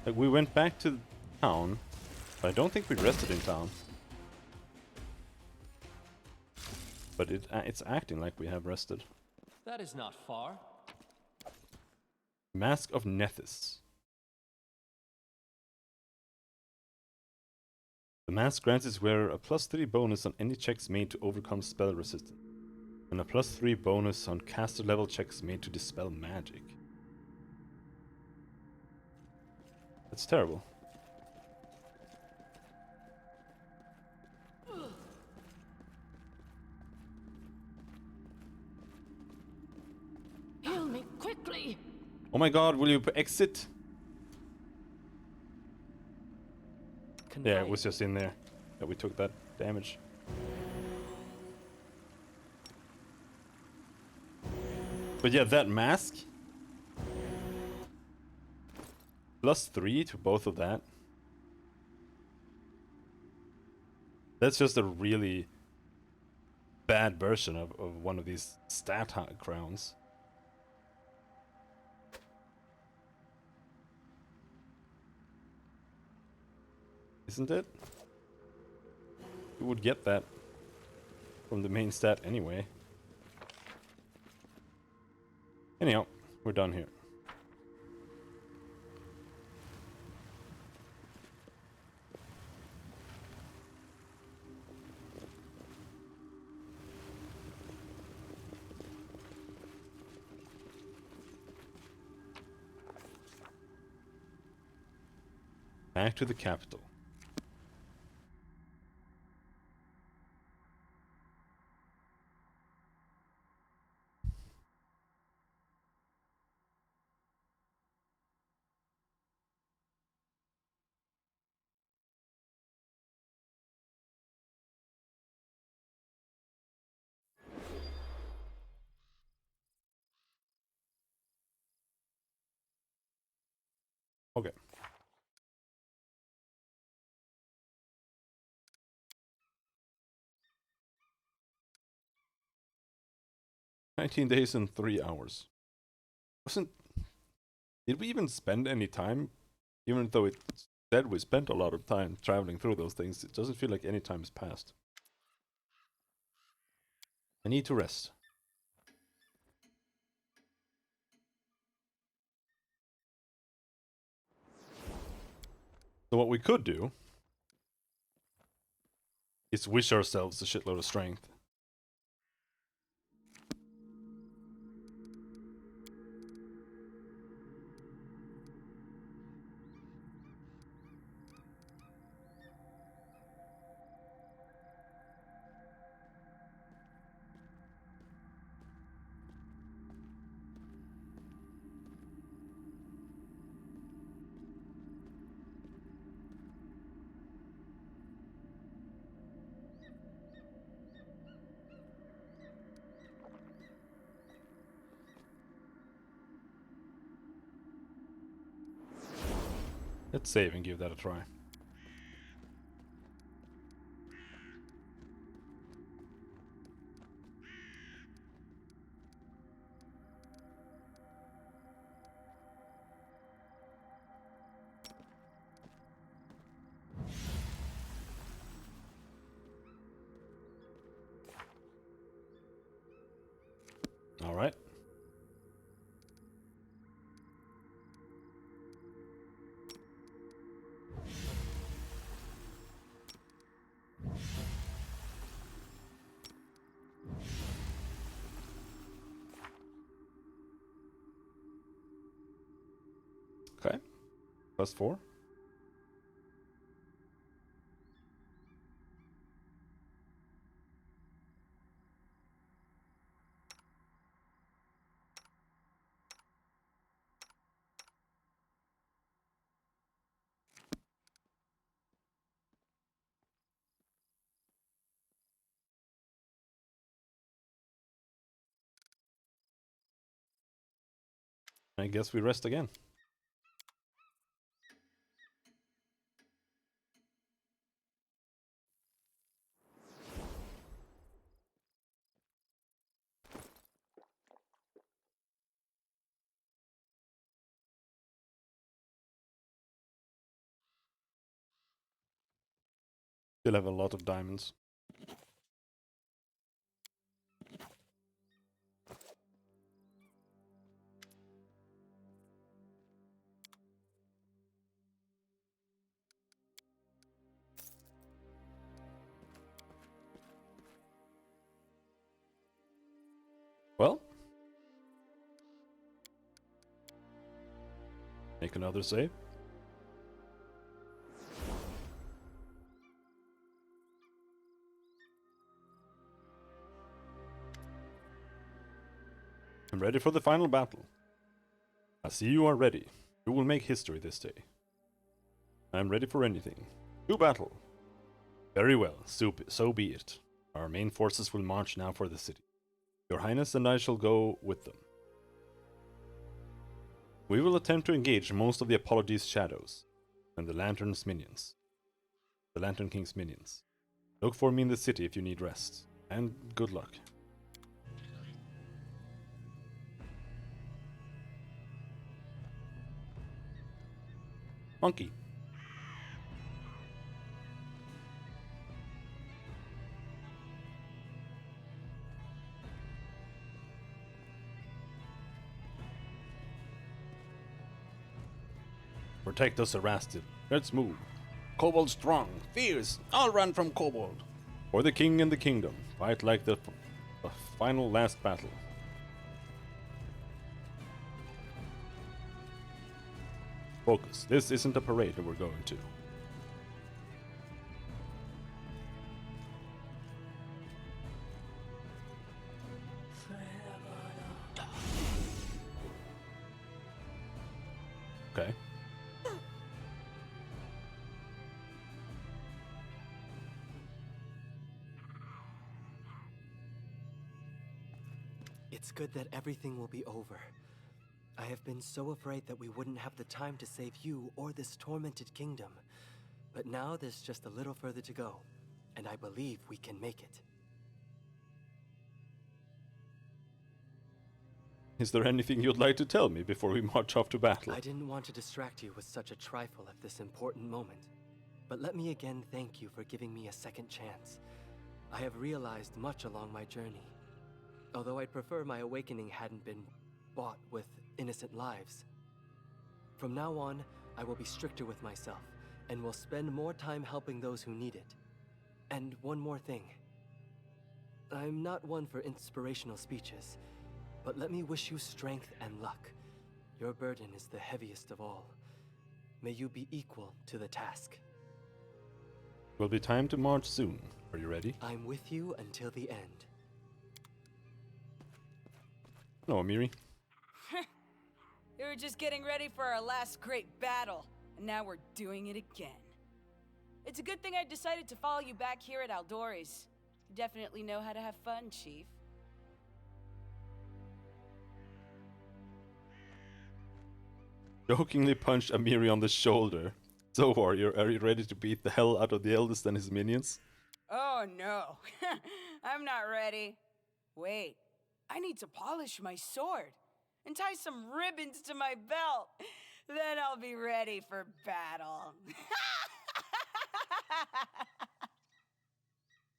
Like, we went back to town, but I don't think we rested in town. But it's acting like we have rested. That is not far. Mask of Nethys. The mask grants its wearer a +3 bonus on any checks made to overcome spell resistance, and a +3 bonus on caster level checks made to dispel magic. That's terrible. Heal me quickly! Oh my god, will you exit? Yeah, it was just in there that we took that damage. But yeah, that mask. +3 to both of that. That's just a really bad version of one of these stat crowns. Isn't it? You would get that from the main stat anyway. Anyhow, we're done here. Back to the capital. Okay. "19 days and 3 hours. Did we even spend any time? Even though it said we spent a lot of time traveling through those things, it doesn't feel like any time has passed. I need to rest. So what we could do is wish ourselves a shitload of strength. Let's save and give that a try. All right. Okay. +4. I guess we rest again. Still have a lot of diamonds. Well, make another save. I'm ready for the final battle. I see you are ready. You will make history this day. I am ready for anything. To battle. Very well, so be it. Our main forces will march now for the city. Your Highness and I shall go with them. We will attempt to engage most of the Apology's shadows and the Lantern's minions. The Lantern King's minions. Look for me in the city if you need rest. And good luck. Monkey. Protect us, Erastil. Let's move. Kobold strong, fierce. I'll run from Kobold. For the king and the kingdom. Fight like the final last battle. Focus. This isn't a parade that we're going to. Okay. It's good that everything will be over. I have been so afraid that we wouldn't have the time to save you or this tormented kingdom. But now there's just a little further to go, and I believe we can make it. Is there anything you'd like to tell me before we march off to battle? I didn't want to distract you with such a trifle at this important moment. But let me again thank you for giving me a second chance. I have realized much along my journey. Although I'd prefer my awakening hadn't been bought with innocent lives. From now on, I will be stricter with myself, and will spend more time helping those who need it. And one more thing. I'm not one for inspirational speeches, but let me wish you strength and luck. Your burden is the heaviest of all. May you be equal to the task. Will be time to march soon. Are you ready? I'm with you until the end. Hello, Amiri. We were just getting ready for our last great battle, and now we're doing it again. It's a good thing I decided to follow you back here at Aldori's. You definitely know how to have fun, Chief. Jokingly punched Amiri on the shoulder. So, warrior, are you ready to beat the hell out of the eldest and his minions? Oh no, I'm not ready. Wait, I need to polish my sword and tie some ribbons to my belt. Then I'll be ready for battle.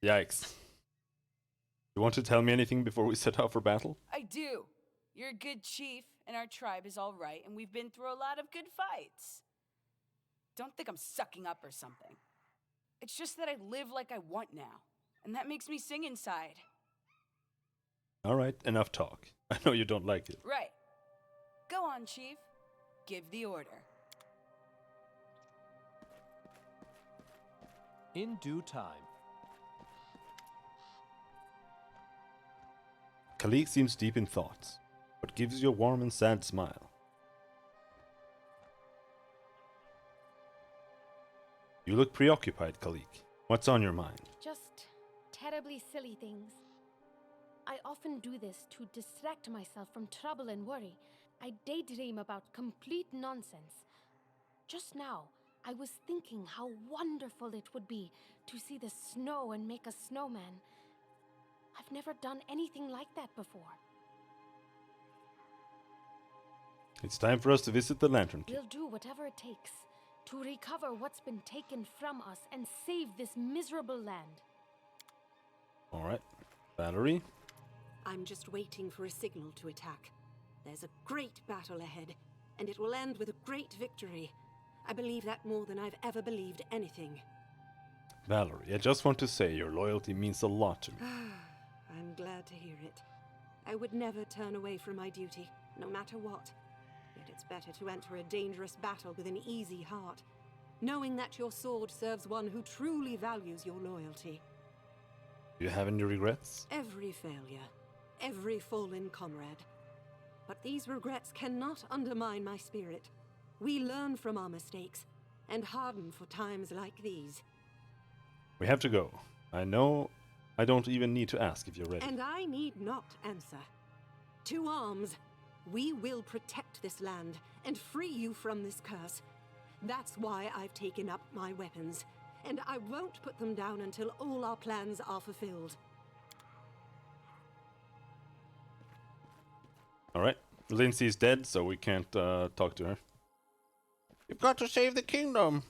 Yikes. You want to tell me anything before we set out for battle? I do. You're a good chief, and our tribe is all right, and we've been through a lot of good fights. Don't think I'm sucking up or something. It's just that I live like I want now, and that makes me sing inside. Alright, enough talk. I know you don't like it. Right. Go on, Chief. Give the order. In due time. Kalik seems deep in thoughts, but gives you a warm and sad smile. You look preoccupied, Kalik. What's on your mind? Just terribly silly things. I often do this to distract myself from trouble and worry. I daydream about complete nonsense. Just now, I was thinking how wonderful it would be to see the snow and make a snowman. I've never done anything like that before. It's time for us to visit the Lantern King. We'll do whatever it takes to recover what's been taken from us and save this miserable land. Alright. Valerie? I'm just waiting for a signal to attack. There's a great battle ahead, and it will end with a great victory. I believe that more than I've ever believed anything. Valerie, I just want to say your loyalty means a lot to me. I'm glad to hear it. I would never turn away from my duty, no matter what. Yet it's better to enter a dangerous battle with an easy heart, knowing that your sword serves one who truly values your loyalty. Do you have any regrets? Every failure, every fallen comrade. But these regrets cannot undermine my spirit. We learn from our mistakes, and harden for times like these. We have to go. I know I don't even need to ask if you're ready. And I need not answer. To arms! We will protect this land and free you from this curse. That's why I've taken up my weapons, and I won't put them down until all our plans are fulfilled. Alright. Lindsay's dead, so we can't talk to her. You've got to save the kingdom.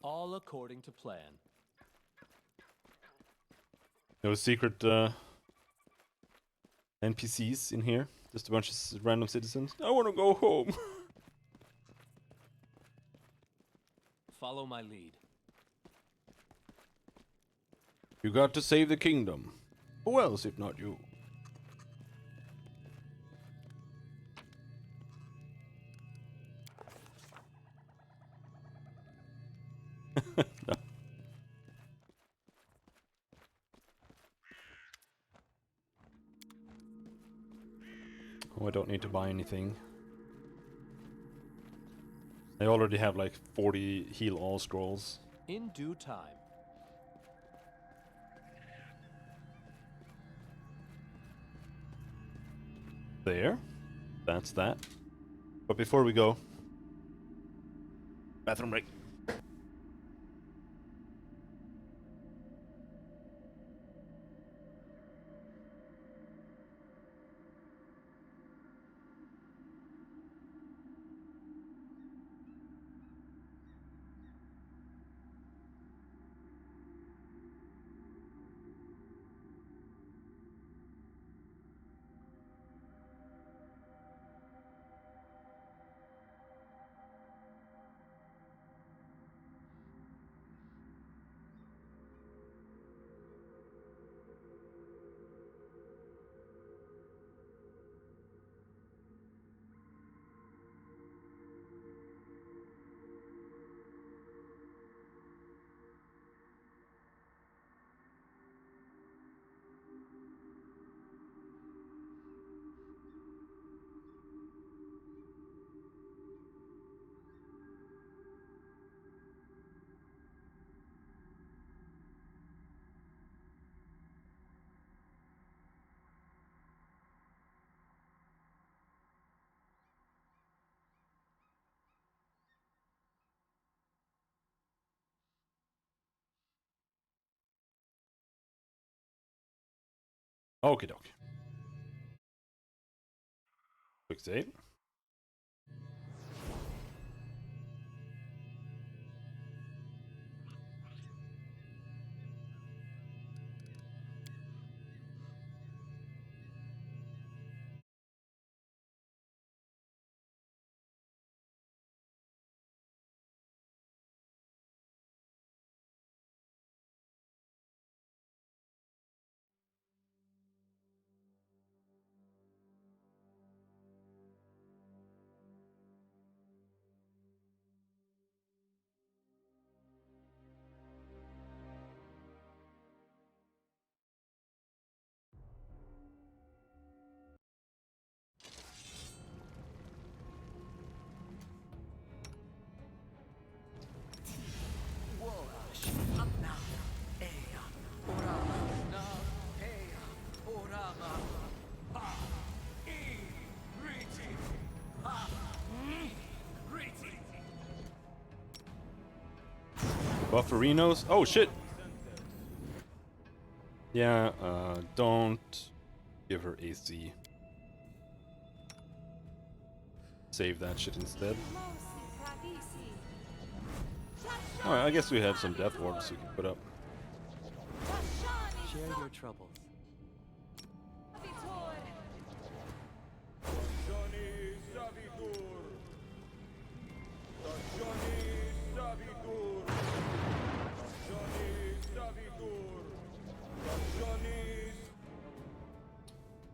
All according to plan. No secret NPCs in here. Just a bunch of random citizens. I want to go home. Follow my lead. You got to save the kingdom. Who else if not you? No. Oh, I don't need to buy anything. I already have like 40 heal all scrolls. In due time. There. That's that. But before we go, bathroom break. Okie doke. Quick save. Bufferinos. Oh shit! Yeah, don't give her AC. Save that shit instead. Alright, I guess we have some death wardens we can put up. Share your troubles.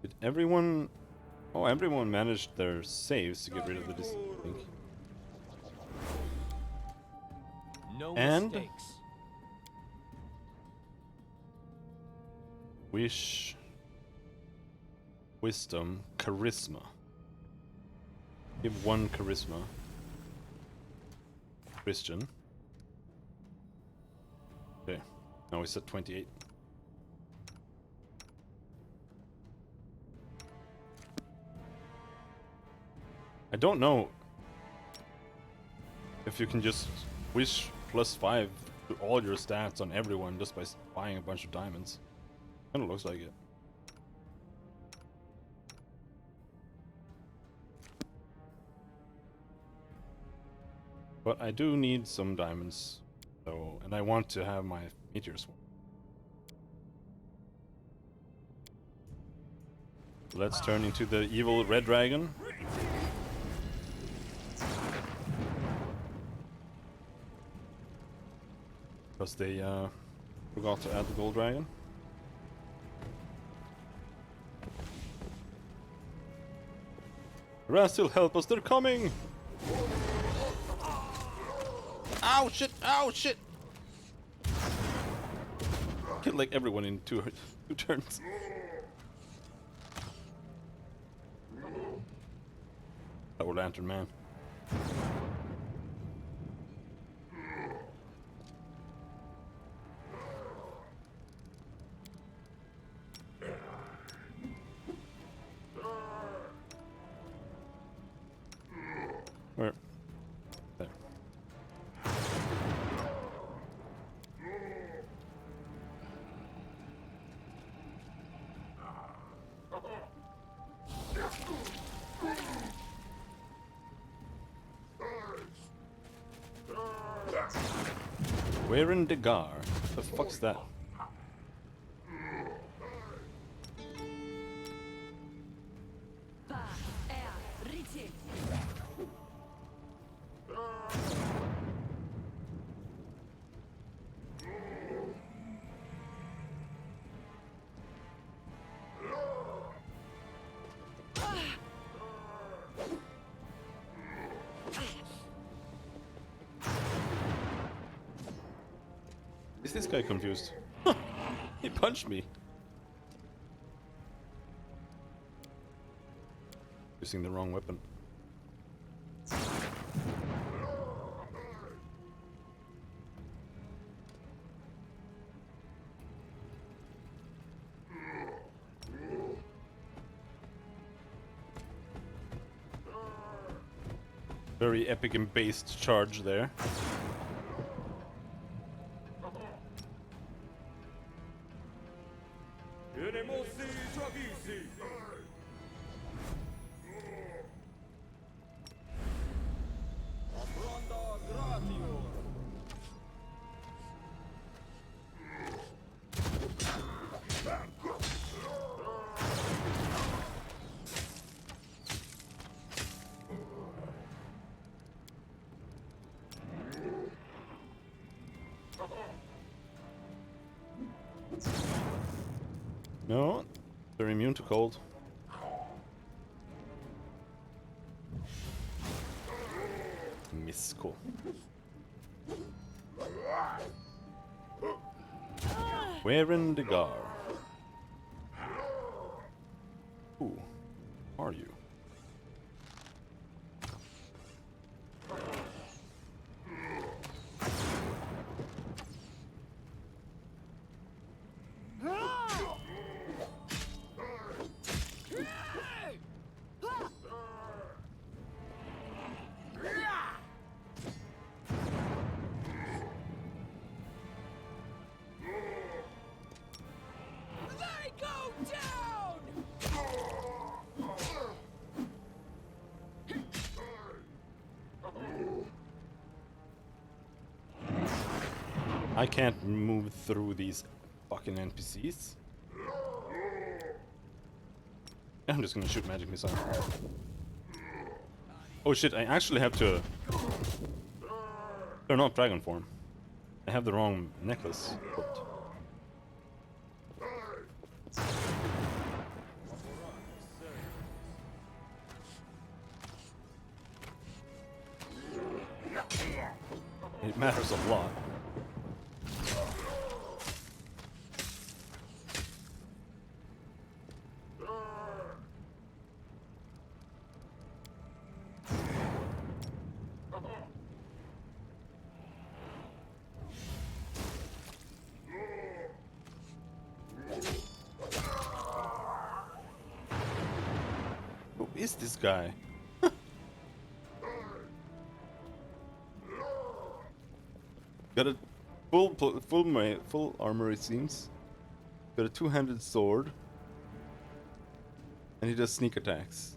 Did everyone... Oh, everyone managed their saves to get rid of the disease, I think. No And... mistakes. Wish... Wisdom, Charisma. Give 1 Charisma. Christian. Okay, now we set 28. I don't know if you can just wish +5 to all your stats on everyone just by buying a bunch of diamonds. Kinda looks like it. But I do need some diamonds, so, and I want to have my meteor swarm. Let's turn into the evil red dragon. Because they forgot to add the gold dragon. Raz, still help us, they're coming! Ow, shit! Ow, shit! Killed like everyone in two turns. Oh, Lantern Man. Where? There. Where in Degar? The fuck's that? Is this guy confused? He punched me. Using the wrong weapon. Very epic and based charge there. No, they're immune to cold. Misko. Where in Degar? Who are you? I can't move through these fucking NPCs. I'm just gonna shoot magic missile. Oh shit, I actually have to turn off dragon form. I have the wrong necklace. It matters a lot. Who is this guy? Got a full armor, it seems. Got a two-handed sword, and he does sneak attacks.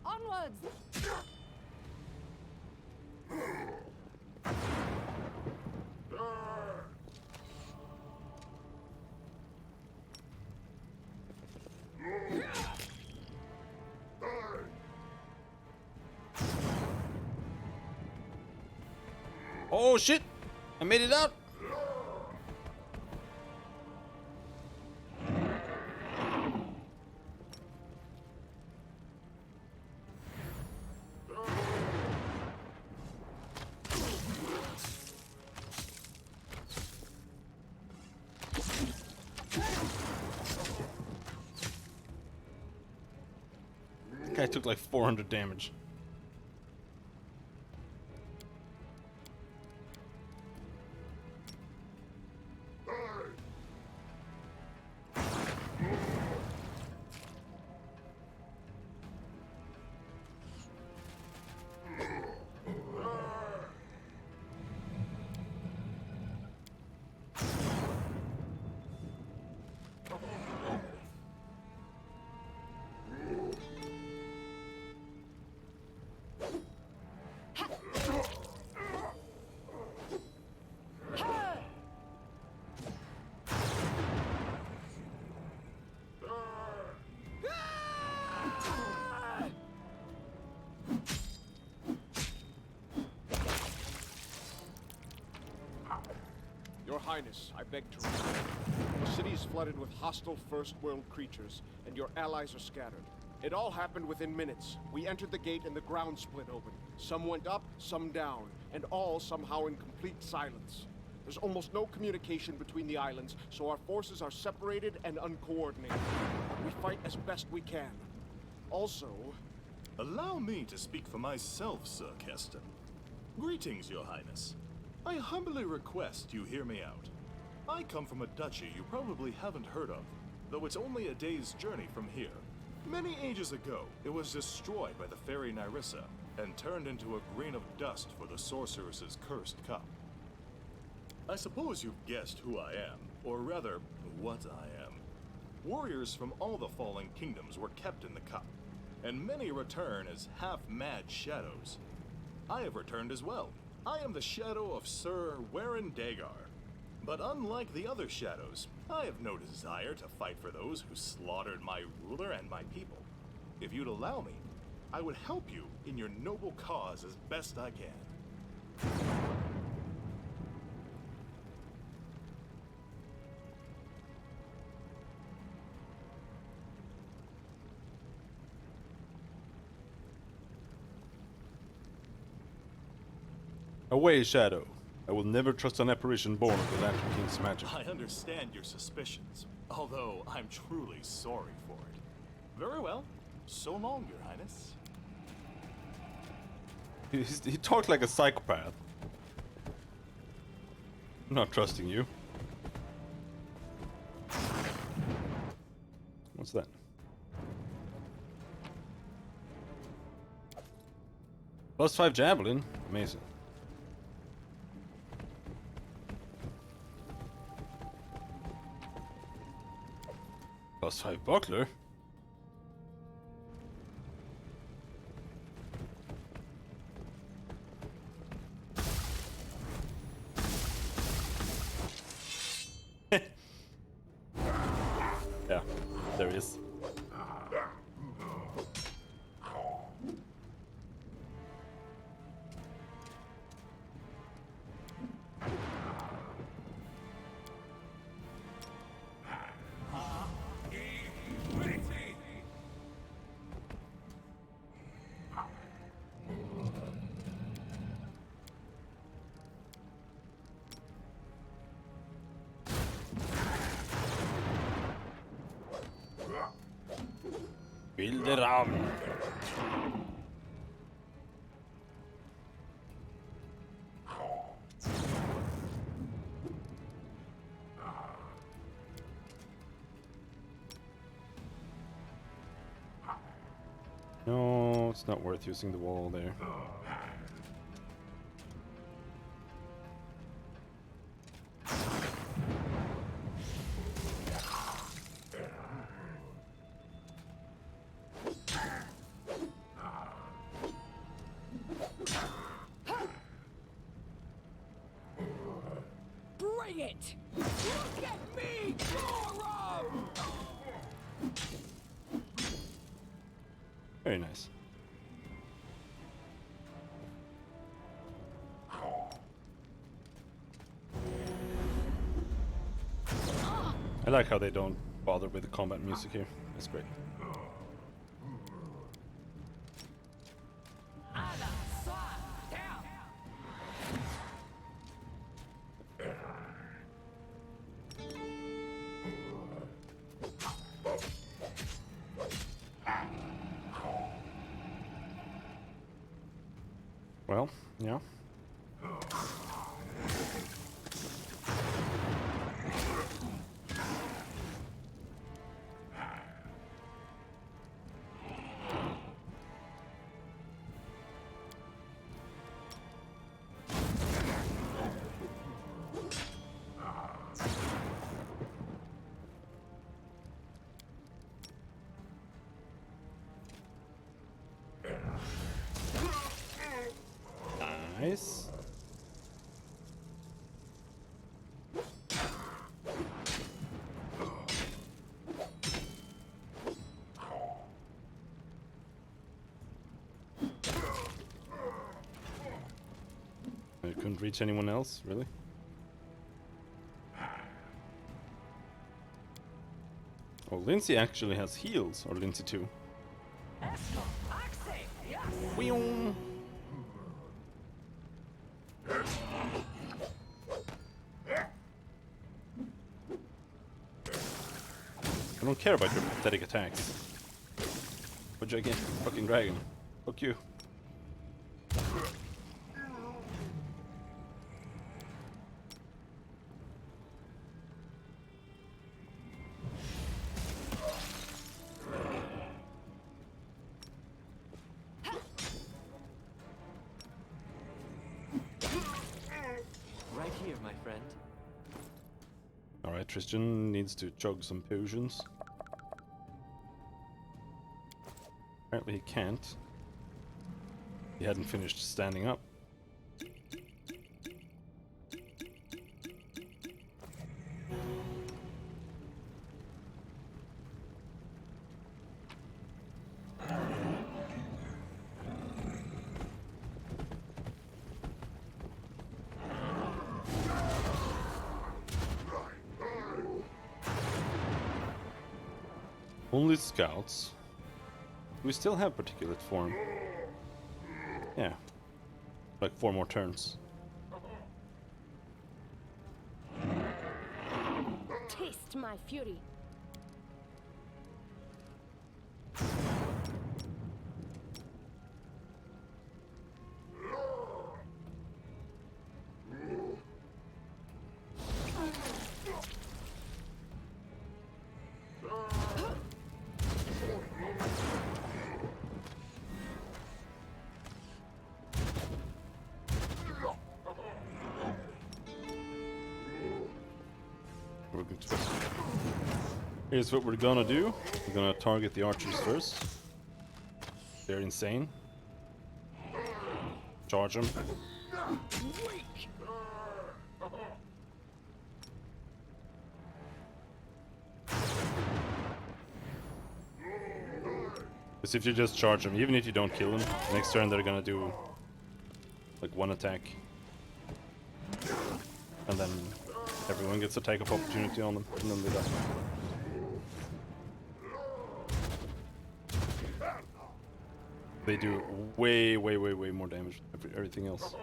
Onwards! Oh shit! I made it out! Guy took like 400 damage. Your Highness, I beg to report. The city is flooded with hostile First World creatures, and your allies are scattered. It all happened within minutes. We entered the gate and the ground split open. Some went up, some down, and all somehow in complete silence. There's almost no communication between the islands, so our forces are separated and uncoordinated. We fight as best we can. Also... Allow me to speak for myself, Sir Keston. Greetings, Your Highness. I humbly request you hear me out. I come from a duchy you probably haven't heard of, though it's only a day's journey from here. Many ages ago, it was destroyed by the fairy Nyrissa, and turned into a grain of dust for the sorceress's cursed cup. I suppose you've guessed who I am, or rather, what I am. Warriors from all the fallen kingdoms were kept in the cup, and many return as half-mad shadows. I have returned as well. I am the shadow of Sir Warren Dagar. But unlike the other shadows, I have no desire to fight for those who slaughtered my ruler and my people. If you'd allow me, I would help you in your noble cause as best I can. Away, Shadow. I will never trust an apparition born of the Lantern King's magic. I understand your suspicions, although I'm truly sorry for it. Very well. So long, Your Highness. He talked like a psychopath. I'm not trusting you. What's that? +5 javelin? Amazing. +5 buckler? Yeah, there he is. Bilderraum. No, it's not worth using the wall there. Bring it! Look at me, Goro! Very nice. I like how they don't bother with the combat music here. That's great. Well, yeah. Nice. I couldn't reach anyone else, really? Oh, Lindsay actually has heals, or Lindsay too. Weong. I don't care about your pathetic attacks. But gigantic fucking dragon. Fuck you. Right here, my friend. Alright, Tristan needs to chug some potions. Apparently he can't. He hadn't finished standing up. Only scouts. We still have particulate form. Yeah. Like 4 more turns. Taste my fury. Here's what we're gonna do. We're gonna target the archers first. They're insane. Charge them. Because if you just charge them, even if you don't kill them, next turn they're gonna do like one attack. And then everyone gets attack of opportunity on them, and then they die. They do way more damage than everything else.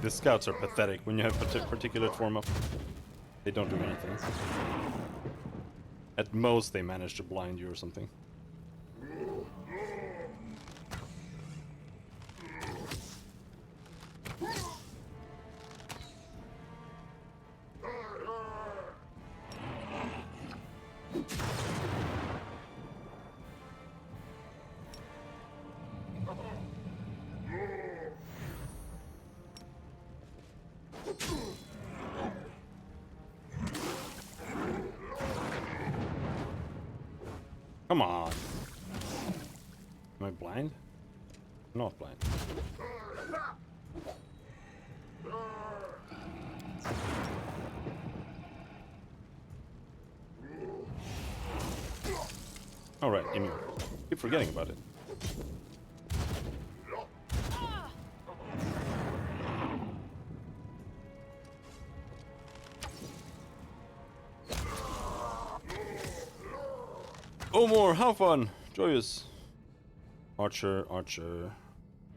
The scouts are pathetic when you have particulate form up. They don't do anything. At most, they manage to blind you or something. Come on. Am I blind? I'm not blind. Alright, immune. Keep forgetting about it. Oh, more! How fun! Joyous! Archer, archer.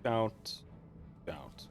Scout. Scout.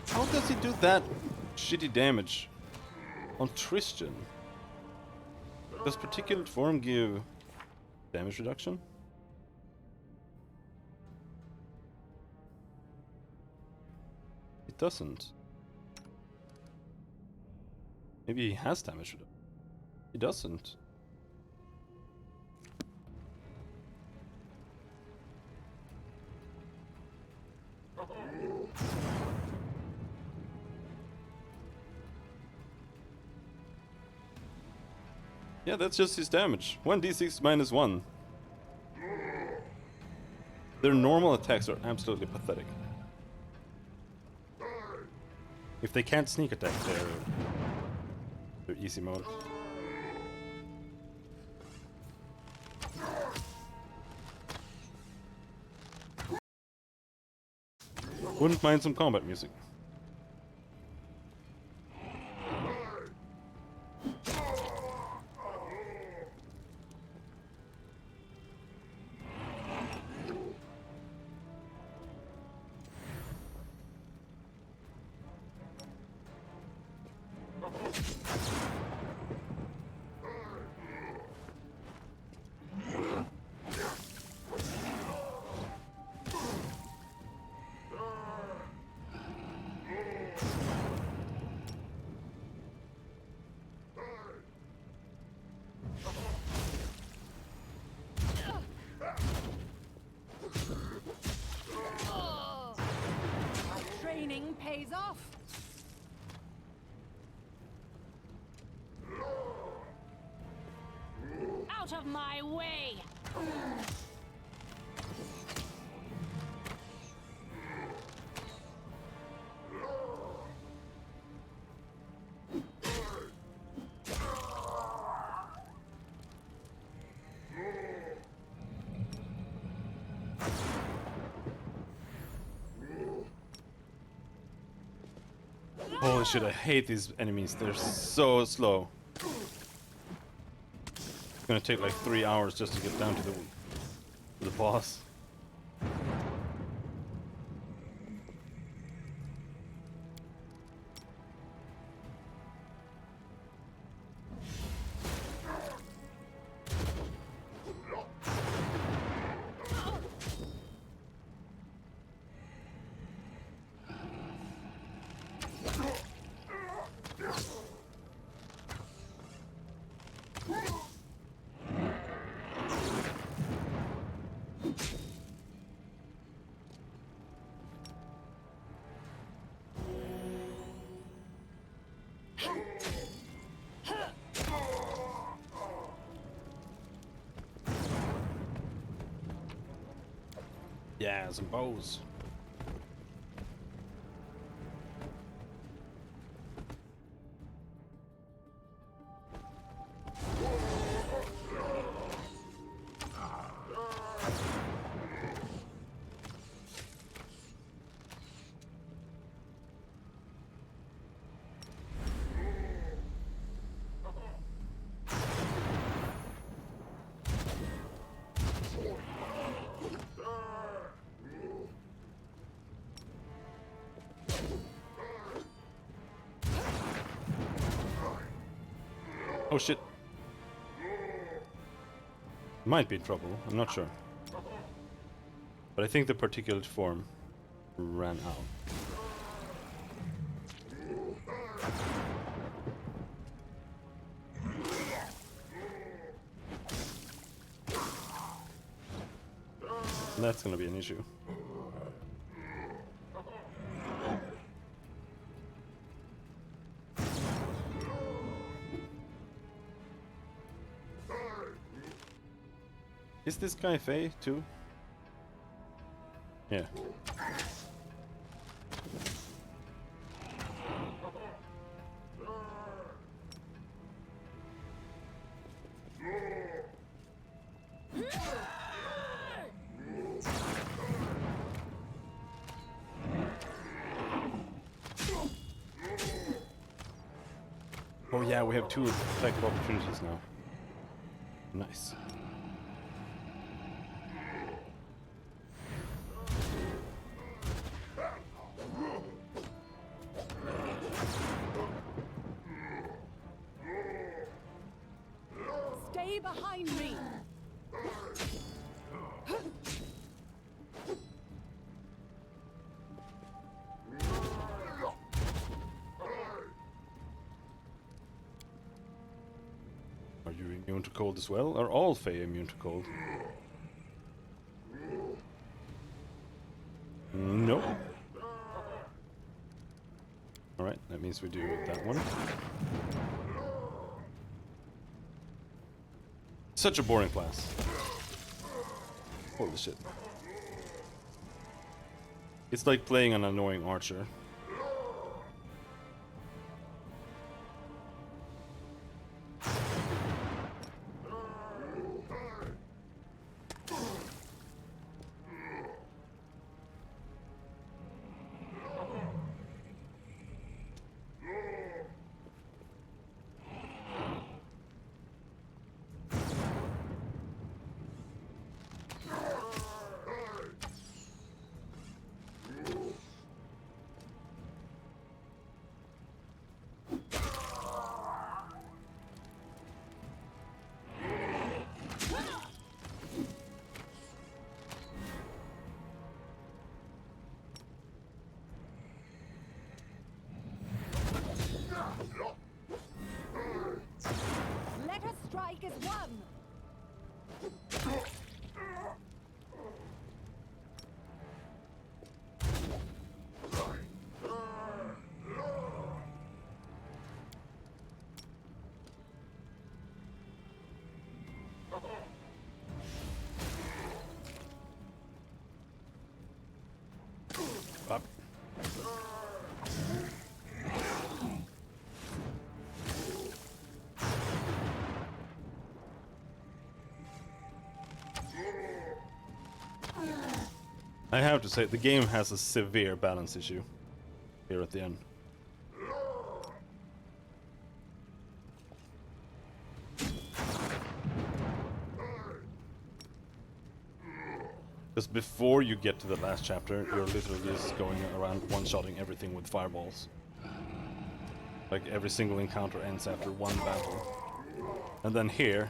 How does he do that shitty damage on Tristan? Does particulate form give damage reduction? It doesn't. Maybe he has damage reduction. He doesn't. Yeah, that's just his damage. 1d6 minus 1. Their normal attacks are absolutely pathetic. If they can't sneak attack, they're easy mode. Wouldn't mind some combat music. Training pays off. Out of my way! Holy shit, I hate these enemies. They're so slow. It's gonna take like 3 hours just to get down to the boss. Yeah, some bows. Oh shit. Might be in trouble, I'm not sure. But I think the particulate form ran out. That's gonna be an issue. Is this guy Faye too? Yeah. Oh yeah, we have 2 attack opportunities now. Nice. Stay behind me! Are you immune to cold as well? Are all Fae immune to cold? No. Alright, that means we do that one. Such a boring class. Holy shit. It's like playing an annoying archer. Let us strike as one! Up. I have to say, the game has a severe balance issue here at the end. Because before you get to the last chapter, you're literally just going around one-shotting everything with fireballs. Like every single encounter ends after one battle. And then here,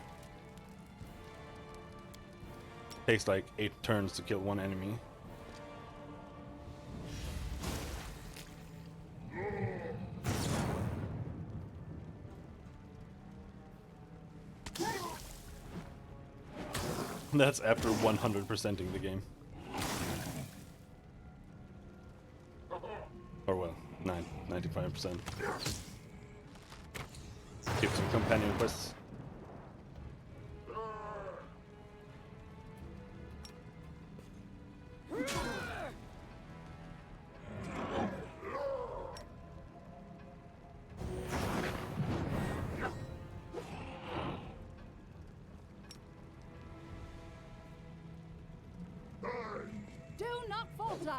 takes like 8 turns to kill one enemy. That's after 100%ing the game. Or well, 95%. Keep some companion quests. Do not falter!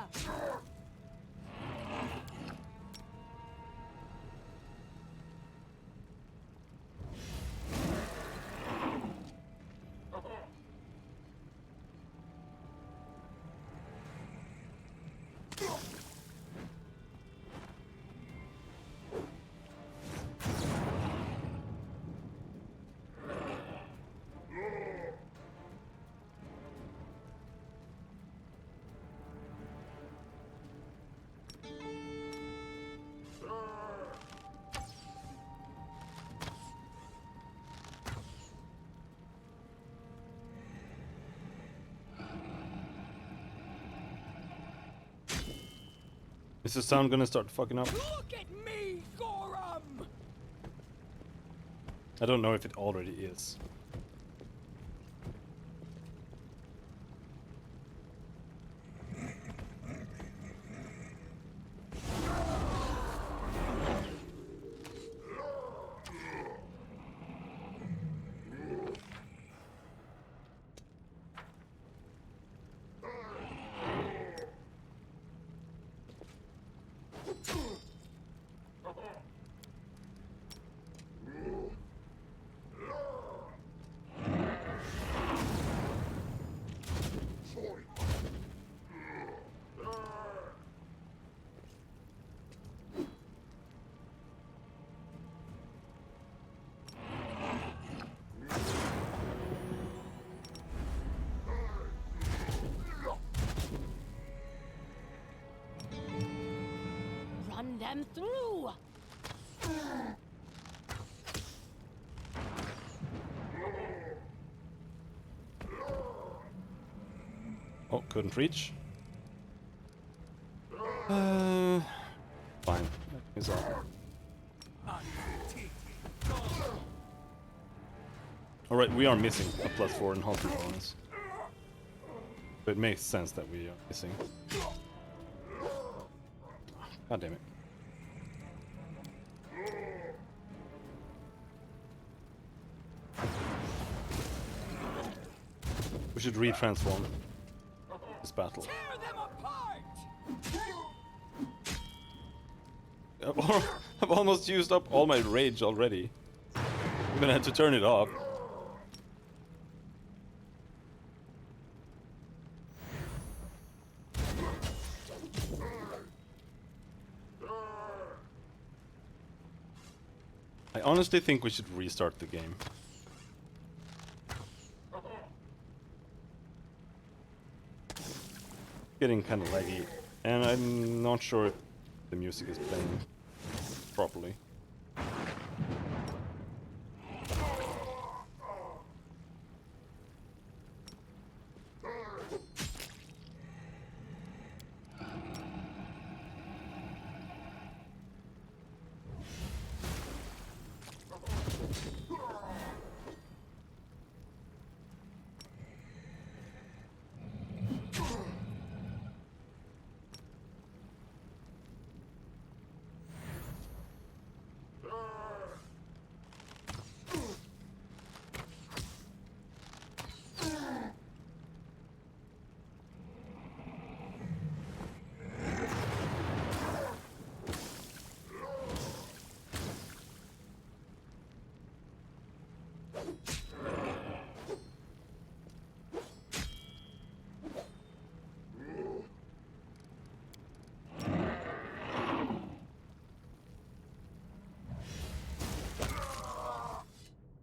Is the sound gonna start fucking up? Look at me, Gorum! I don't know if it already is. Run them through! Oh, couldn't reach. Fine. Is all. Alright, we are missing a +4 in Hunter bonus. So it makes sense that we are missing. God damn it. We should retransform this battle. Tear them apart! I've almost used up all my rage already. I'm gonna have to turn it off. I honestly think we should restart the game. Getting kind of laggy, and I'm not sure if the music is playing properly.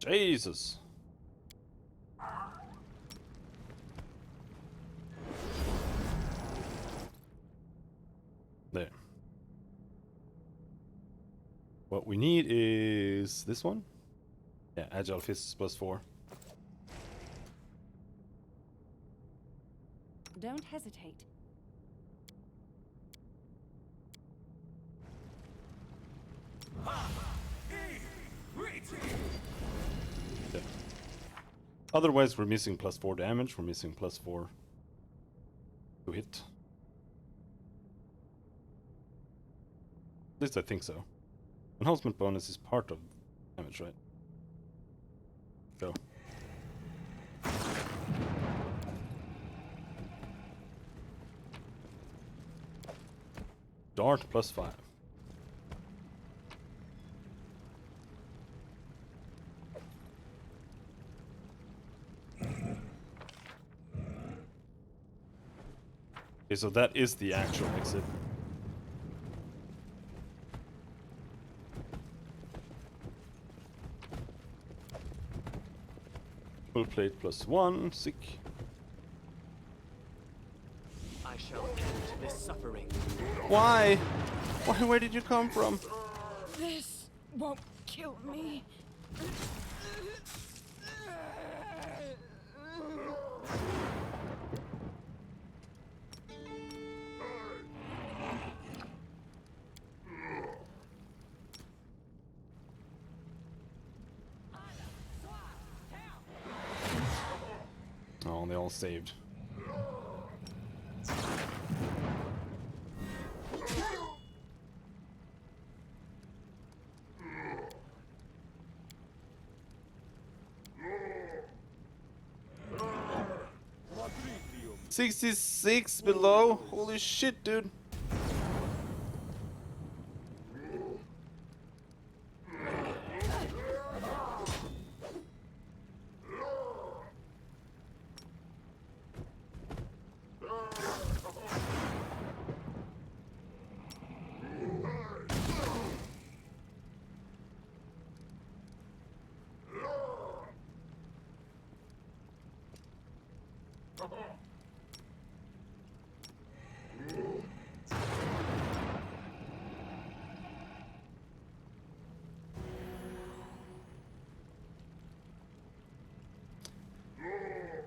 Jesus. There. What we need is this one. Yeah, Agile Fists +4. Don't hesitate. Yeah. Otherwise, we're missing +4 damage. We're missing +4 to hit. At least I think so. Enhancement bonus is part of damage, right? Go. Dart +5. Okay, so that is the actual exit. Full plate +1, sick. I shall end this suffering. Why? Where did you come from? This won't kill me. Oh, they all saved. $66 below? Holy shit, dude.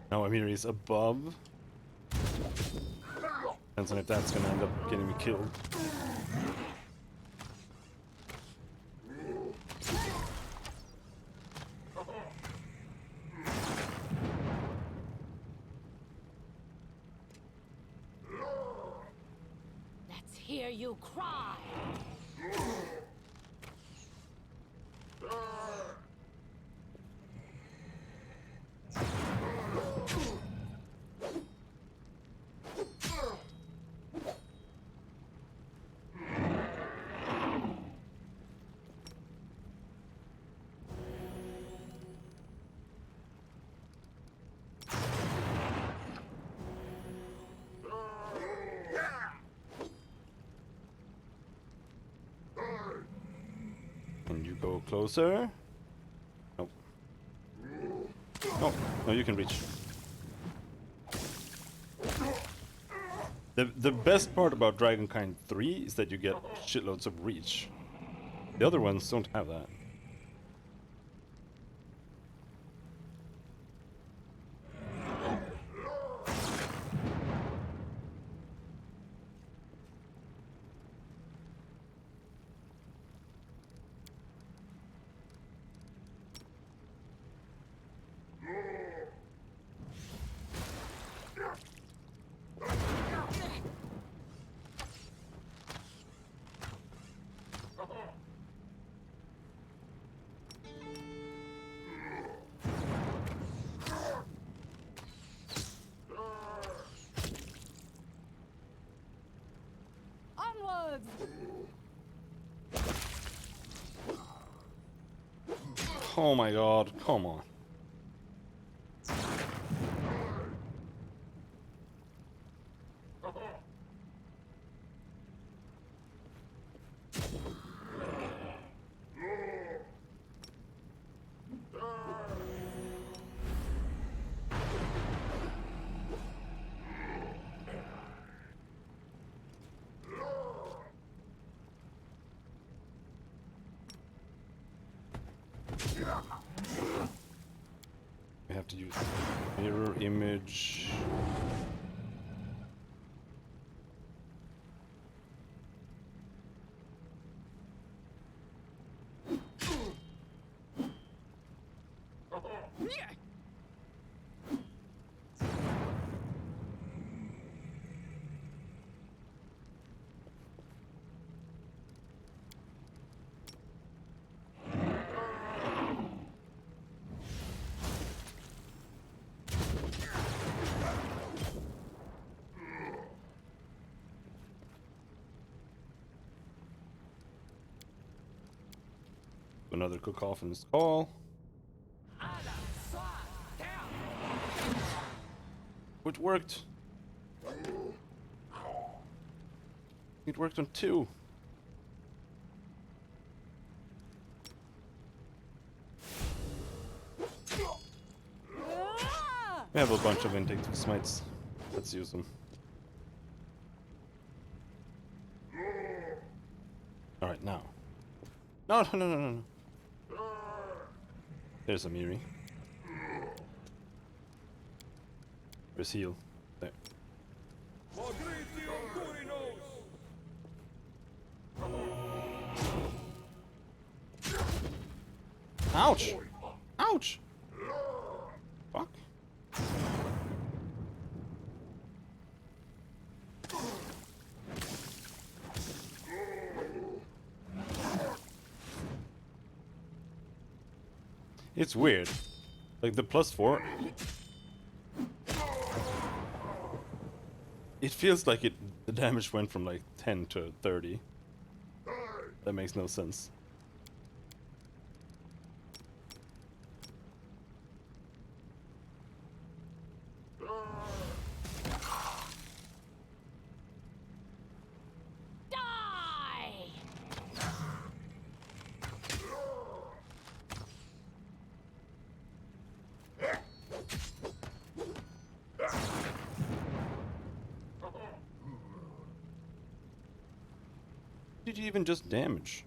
Now Amir is above. Depends on if that's gonna end up getting me killed. Let's hear you cry. Can you go closer? Nope. Oh, no, you can reach. The best part about Dragonkind 3 is that you get shitloads of reach. The other ones don't have that. Onwards! Oh my god, come on. have to use mirror image. Another cacophonous call. It worked. It worked on 2. We have a bunch of vindictive smites. Let's use them. Alright, now. No, no, no, no, no. There's a Miri. Where's heal? There. Ouch! Ouch! Fuck. It's weird. Like the +4. It feels like the damage went from like 10 to 30. That makes no sense. Did you even just damage?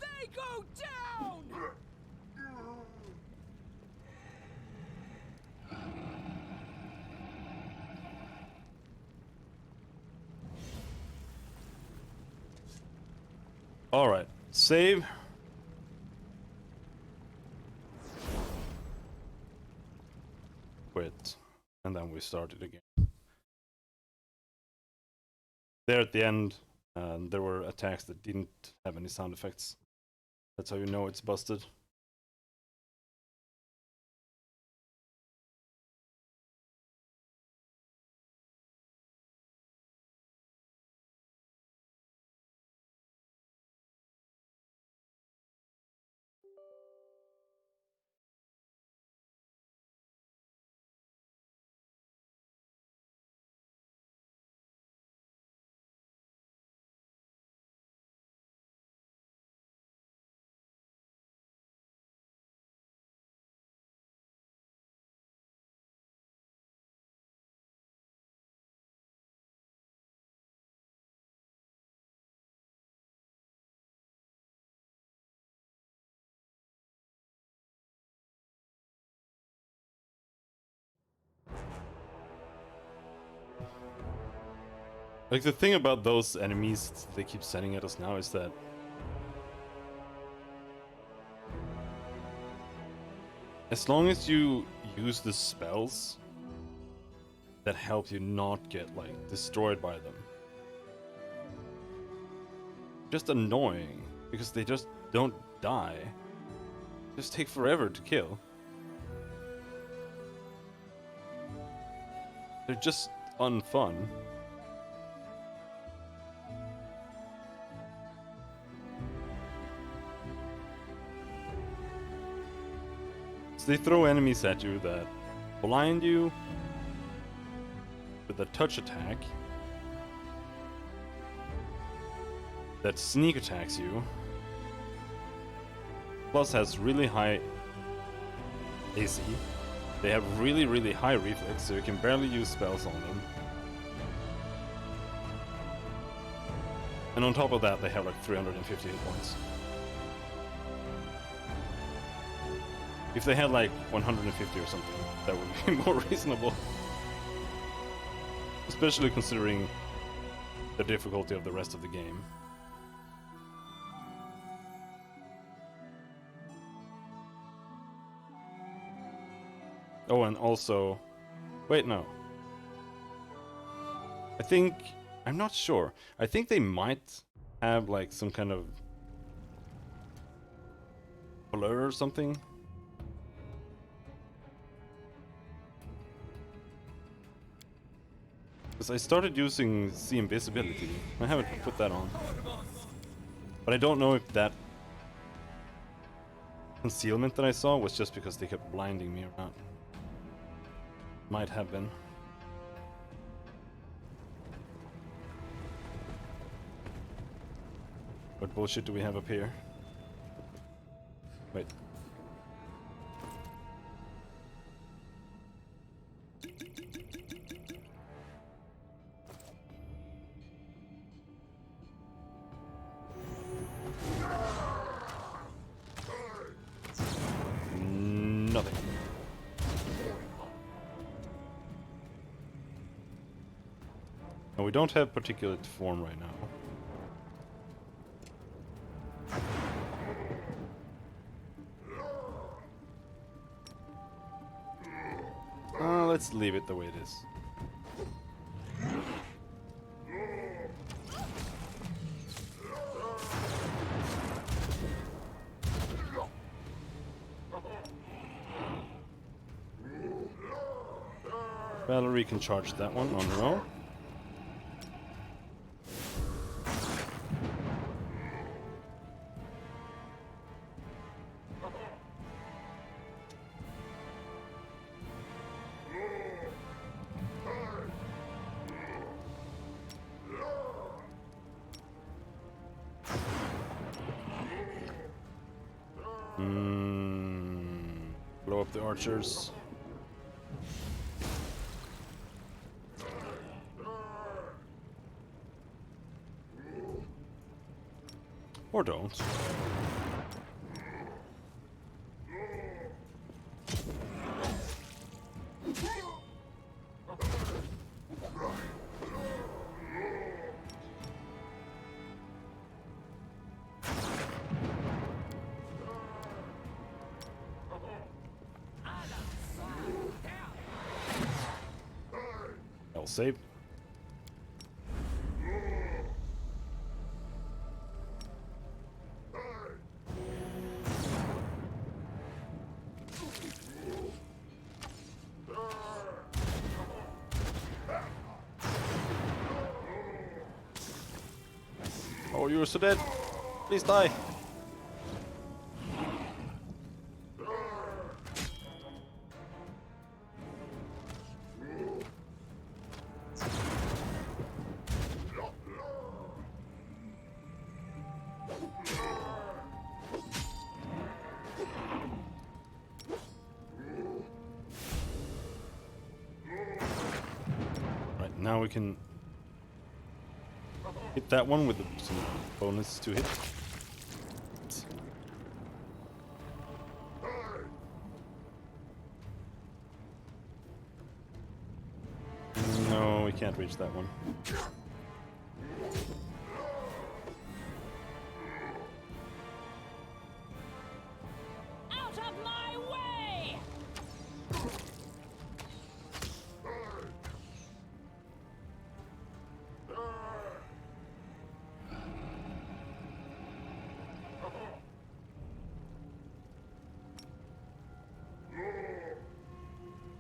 They go down! Alright, save. Quit. And then we start it again. There at the end, there were attacks that didn't have any sound effects. That's how you know it's busted. Like, the thing about those enemies they keep sending at us now is that as long as you use the spells that help you not get, like, destroyed by them, just annoying, because they just don't die. Just take forever to kill. They're just unfun. So they throw enemies at you that blind you with a touch attack, that sneak attacks you. Plus has really high AC. They have really, really high reflex, so you can barely use spells on them. And on top of that, they have like 350 hit points. If they had like 150 or something, that would be more reasonable. Especially considering the difficulty of the rest of the game. Oh, and also... Wait, no. I think... I'm not sure. I think they might have like some kind of blur or something. Because I started using See Invisibility. I haven't put that on. But I don't know if that concealment that I saw was just because they kept blinding me or not. Might have been. What bullshit do we have up here? Wait. Nothing. No, we don't have particulate form right now. Let's leave it the way it is. Valerie can charge that one on her own. Blow up the archers. Or don't. I'll save. Oh, you're so dead. Please die. Right, now we can hit that one with some bonus to hit. No, we can't reach that one. Out of my way!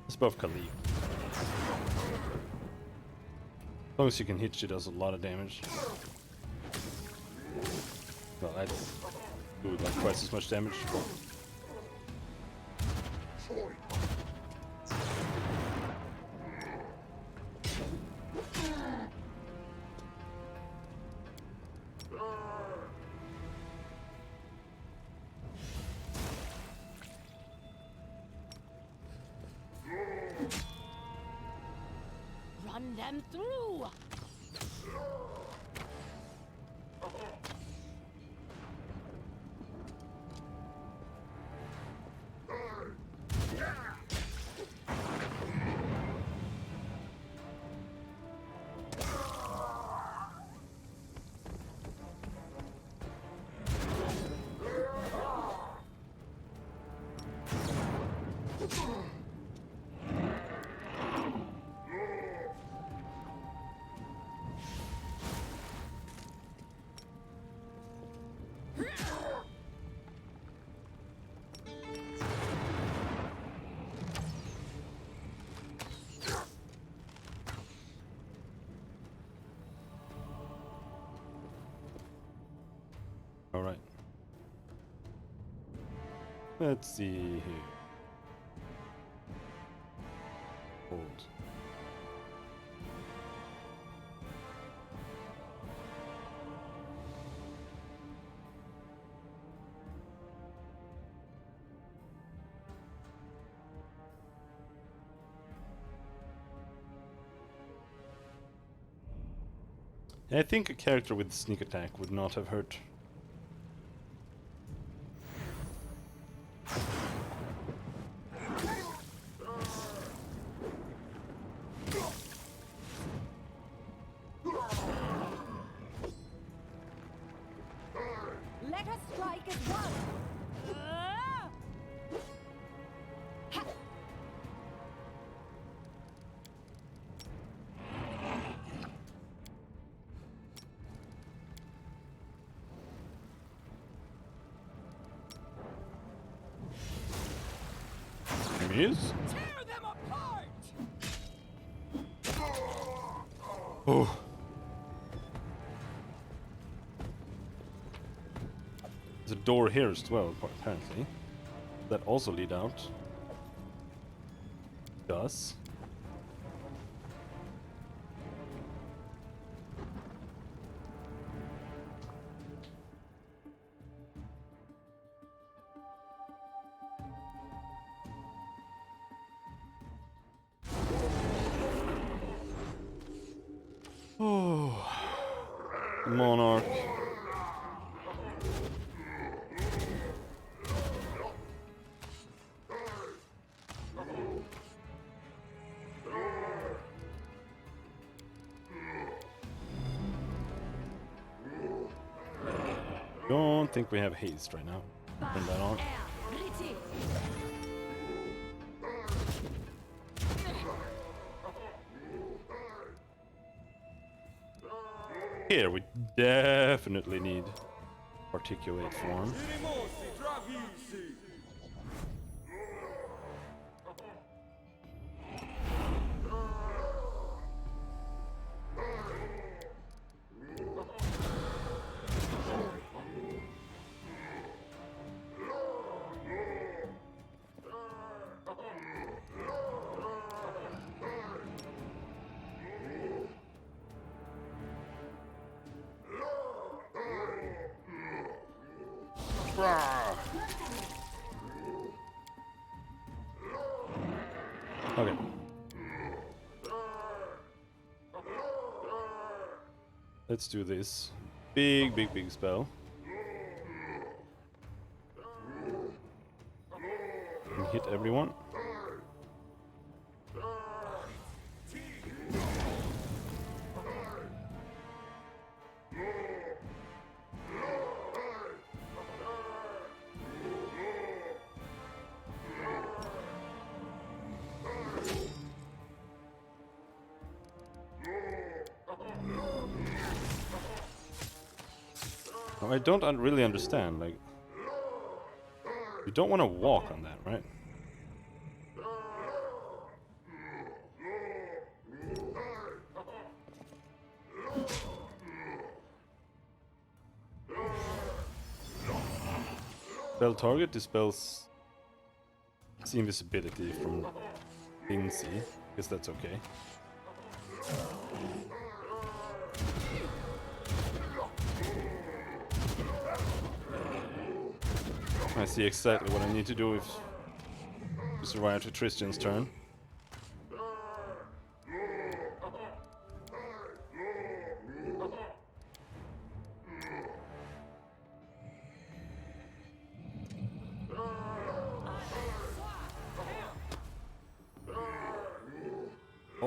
It's both Khalid. As long as you can hit, she does a lot of damage. Well, I do like twice as much damage. them through! All right. Let's see here. Hold. I think a character with sneak attack would not have hurt. Let us strike as one! Ha! He is? Tear them apart! Oh. There's a door here as well, apparently. That also lead out. Does. Oh, Monarch. Don't think we have haste right now. Turn that on. Here we definitely need articulate form. Okay. Let's do this. Big spell. And hit everyone. I don't really understand, like, you don't want to walk on that, right? Spell target dispels invisibility from Lindsay. Guess that's okay. I see exactly what I need to do if to survive to Tristan's turn.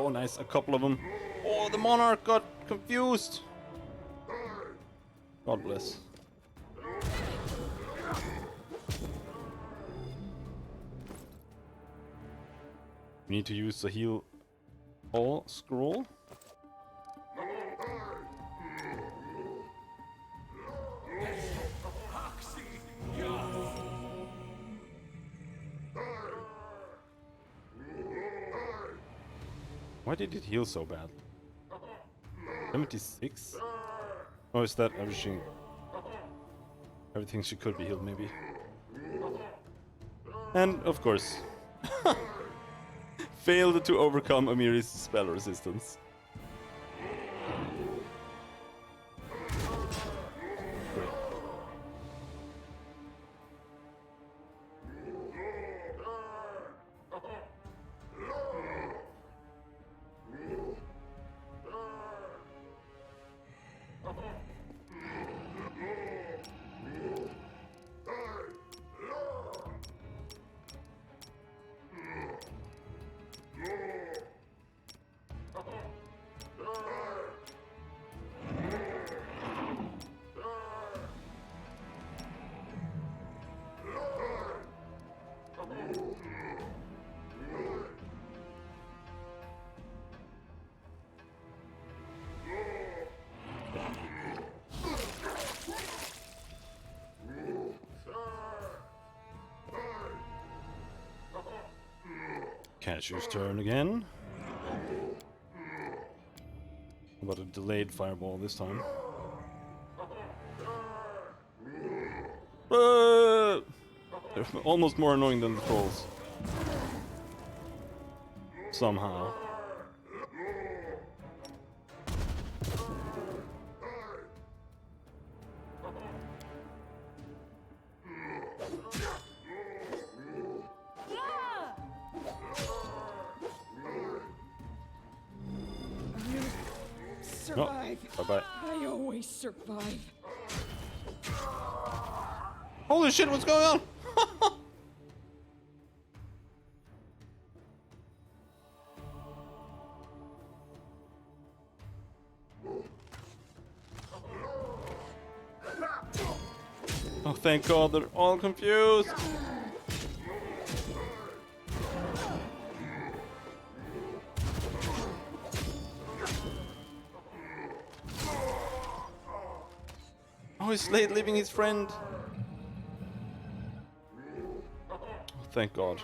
Oh, nice. A couple of them. Oh, the monarch got confused. God bless. We need to use the heal all scroll. Why did it heal so bad? 76? Oh, is that everything? Everything she could be healed, maybe. And, of course, failed to overcome Amiri's spell resistance. Cashew's turn again. How about a delayed fireball this time? They're almost more annoying than the trolls. Somehow. Survive. Oh, bye-bye. I always survive. Holy shit, what's going on? Oh, thank God, they're all confused. Oh, he's late leaving his friend. Oh, thank God.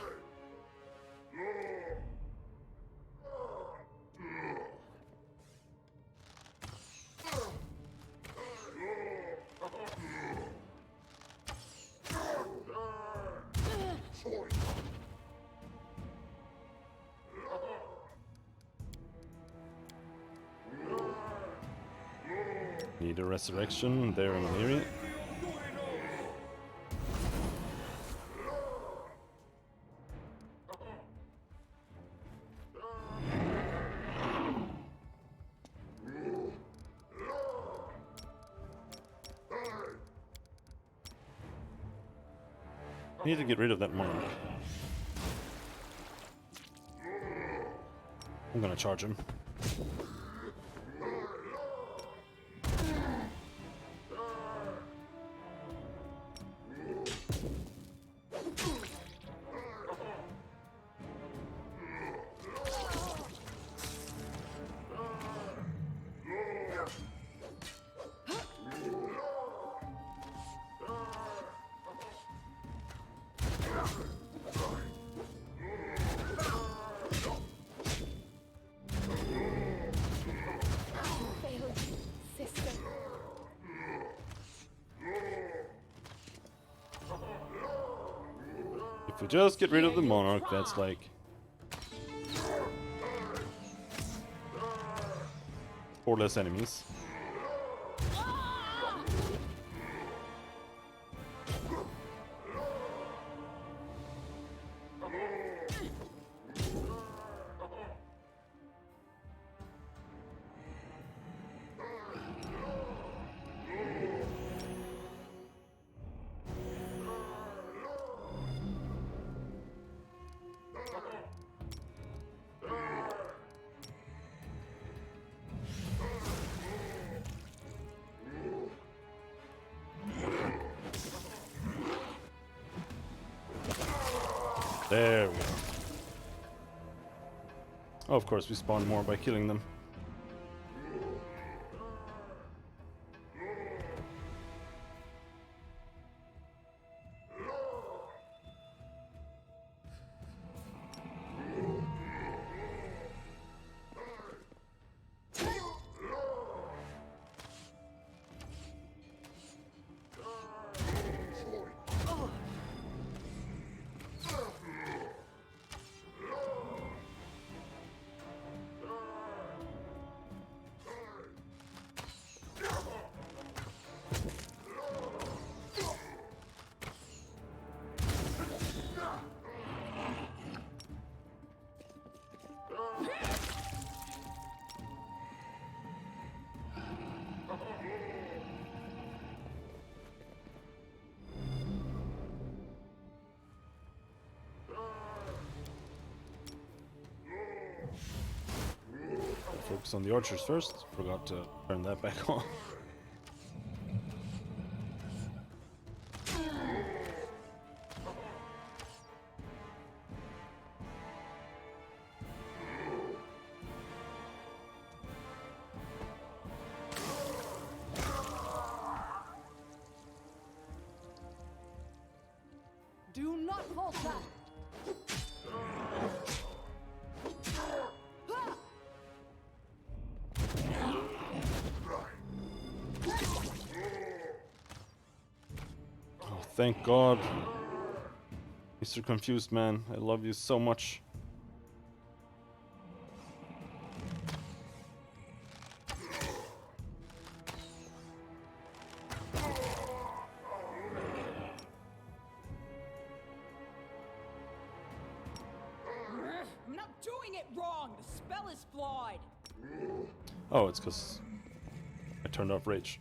Need a resurrection there in the area. Need to get rid of that monarch. I'm gonna charge him. If we just get rid of the monarch, that's like 4 less enemies. There we go. Oh, of course, we spawn more by killing them. Focus on the archers first. Forgot to turn that back on. Do not falter! Oh, thank God. Mr. Confused Man, I love you so much. I'm not doing it wrong. The spell is flawed. Oh, it's because I turned off rage.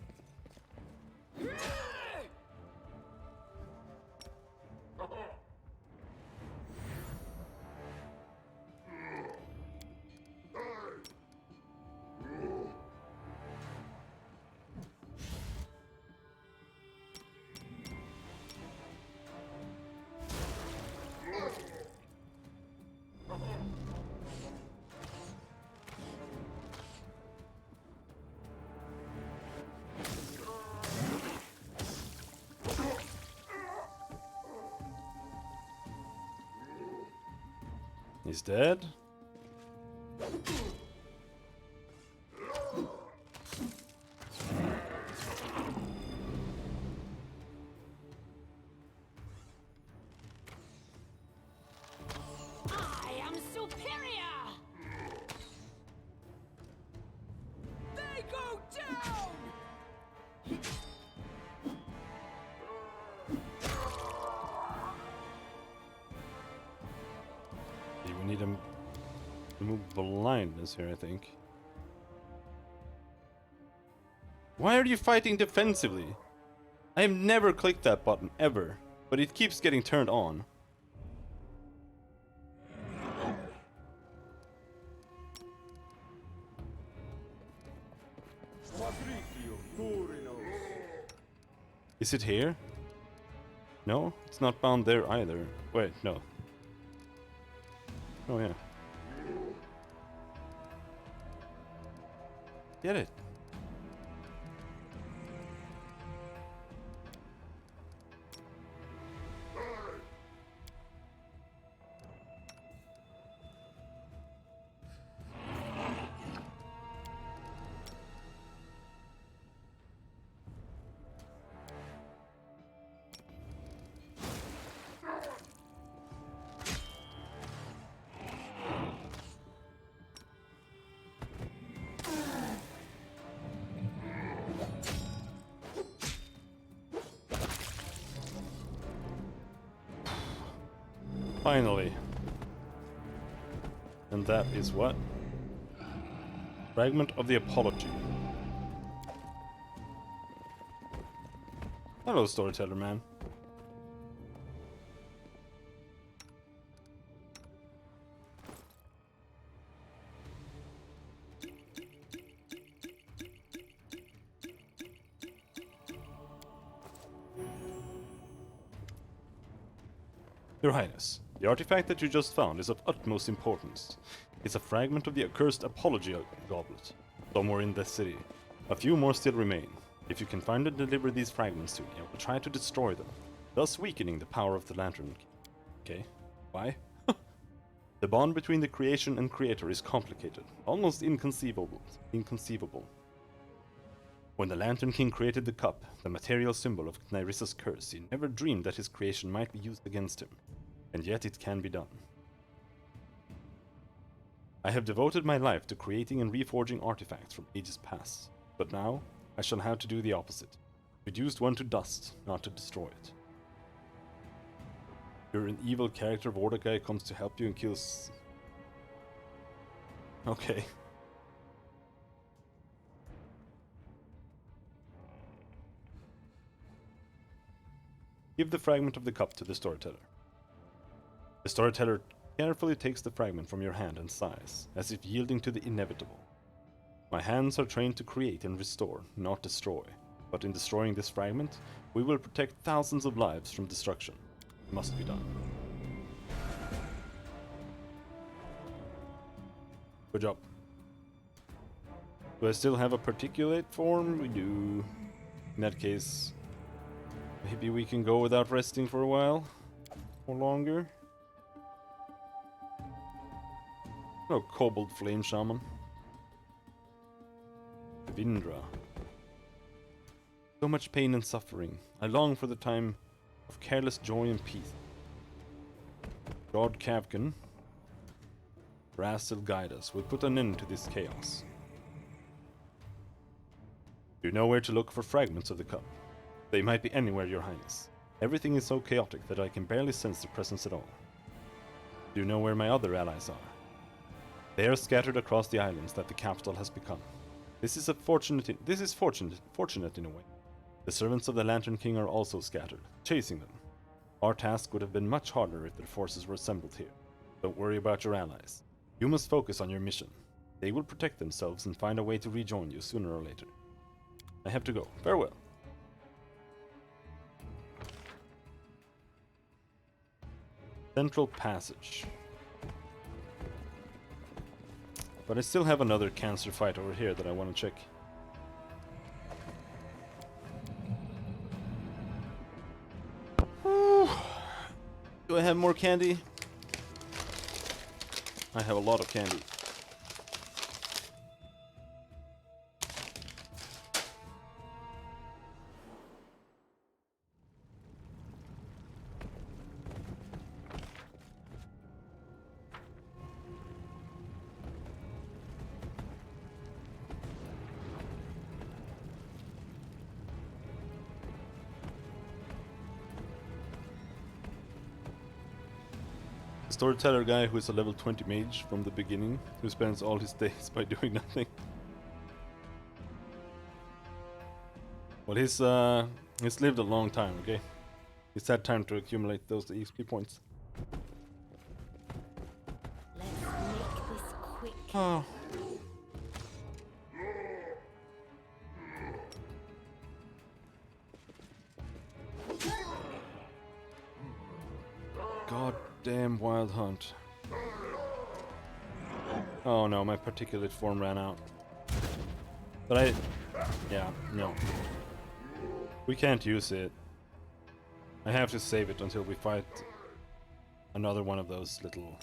He's dead. I am superior! They go down! We need to remove blindness here, I think. Why are you fighting defensively? I have never clicked that button, ever. But it keeps getting turned on. Is it here? No, it's not bound there either. Wait, no. Oh yeah. Get it. Finally. And that is what? Fragment of the Apology. Hello, storyteller man. Your Highness, The artifact that you just found is of utmost importance. It's a fragment of the accursed Apology Goblet, somewhere in the city. A few more still remain. If you can find and deliver these fragments to me, I will try to destroy them, thus weakening the power of the Lantern. Okay, why? The bond between the creation and creator is complicated, almost inconceivable. When the Lantern King created the cup, the material symbol of Nyrissa's curse, he never dreamed that his creation might be used against him. And yet it can be done. I have devoted my life to creating and reforging artifacts from ages past, but now I shall have to do the opposite. Reduce one to dust, not to destroy it. You're an evil character, Vordakai comes to help you and kills... Okay. Give the fragment of the cup to the storyteller. The storyteller carefully takes the fragment from your hand and sighs, as if yielding to the inevitable. My hands are trained to create and restore, not destroy. But in destroying this fragment, we will protect thousands of lives from destruction. It must be done. Good job. Do I still have a particulate form? We do. In that case, maybe we can go without resting for a while. Or longer. Oh, Kobold Flame Shaman. Vindra. So much pain and suffering. I long for the time of careless joy and peace. God Kavkin, Rastil guide us. We'll put an end to this chaos. You know where to look for fragments of the cup. They might be anywhere, Your Highness. Everything is so chaotic that I can barely sense their presence at all. Do you know where my other allies are? They are scattered across the islands that the capital has become. This is fortunate in a way. The servants of the Lantern King are also scattered, chasing them. Our task would have been much harder if their forces were assembled here. Don't worry about your allies. You must focus on your mission. They will protect themselves and find a way to rejoin you sooner or later. I have to go. Farewell. Central Passage. But I still have another cancer fight over here that I want to check. Whew. Do I have more candy? I have a lot of candy. Storyteller guy who is a level 20 mage from the beginning, who spends all his days by doing nothing. Well, he's lived a long time, okay? He's had time to accumulate those XP points. Let's make this quick. Oh. God damn Wild Hunt. Oh no, my particulate form ran out. But yeah, no. We can't use it. I have to save it until we fight another one of those little...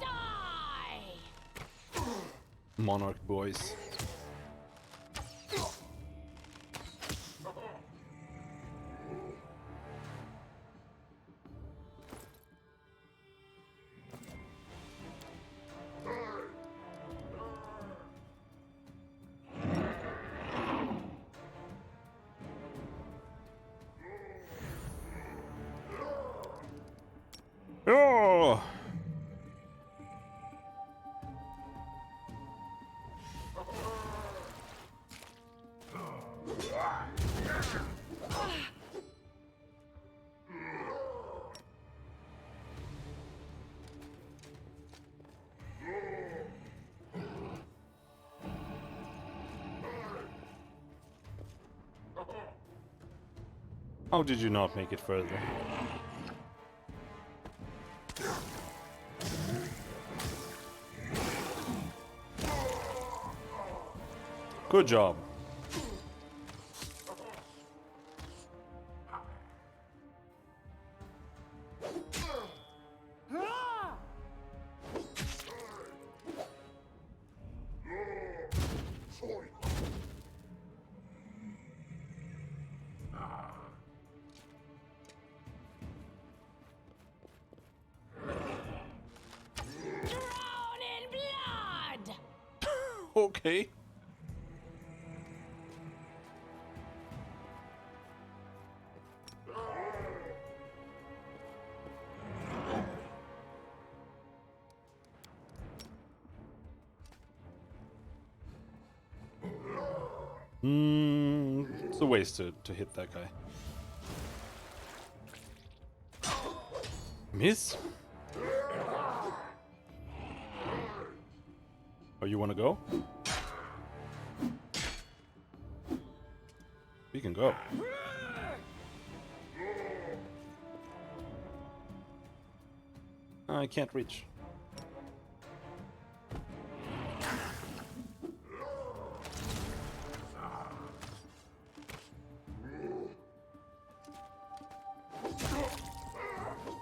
Die! Monarch boys. Oh! How did you not make it further? Good job. Drown in blood! Okay. It's a waste to hit that guy. Miss? Oh, you want to go? We can go. I can't reach.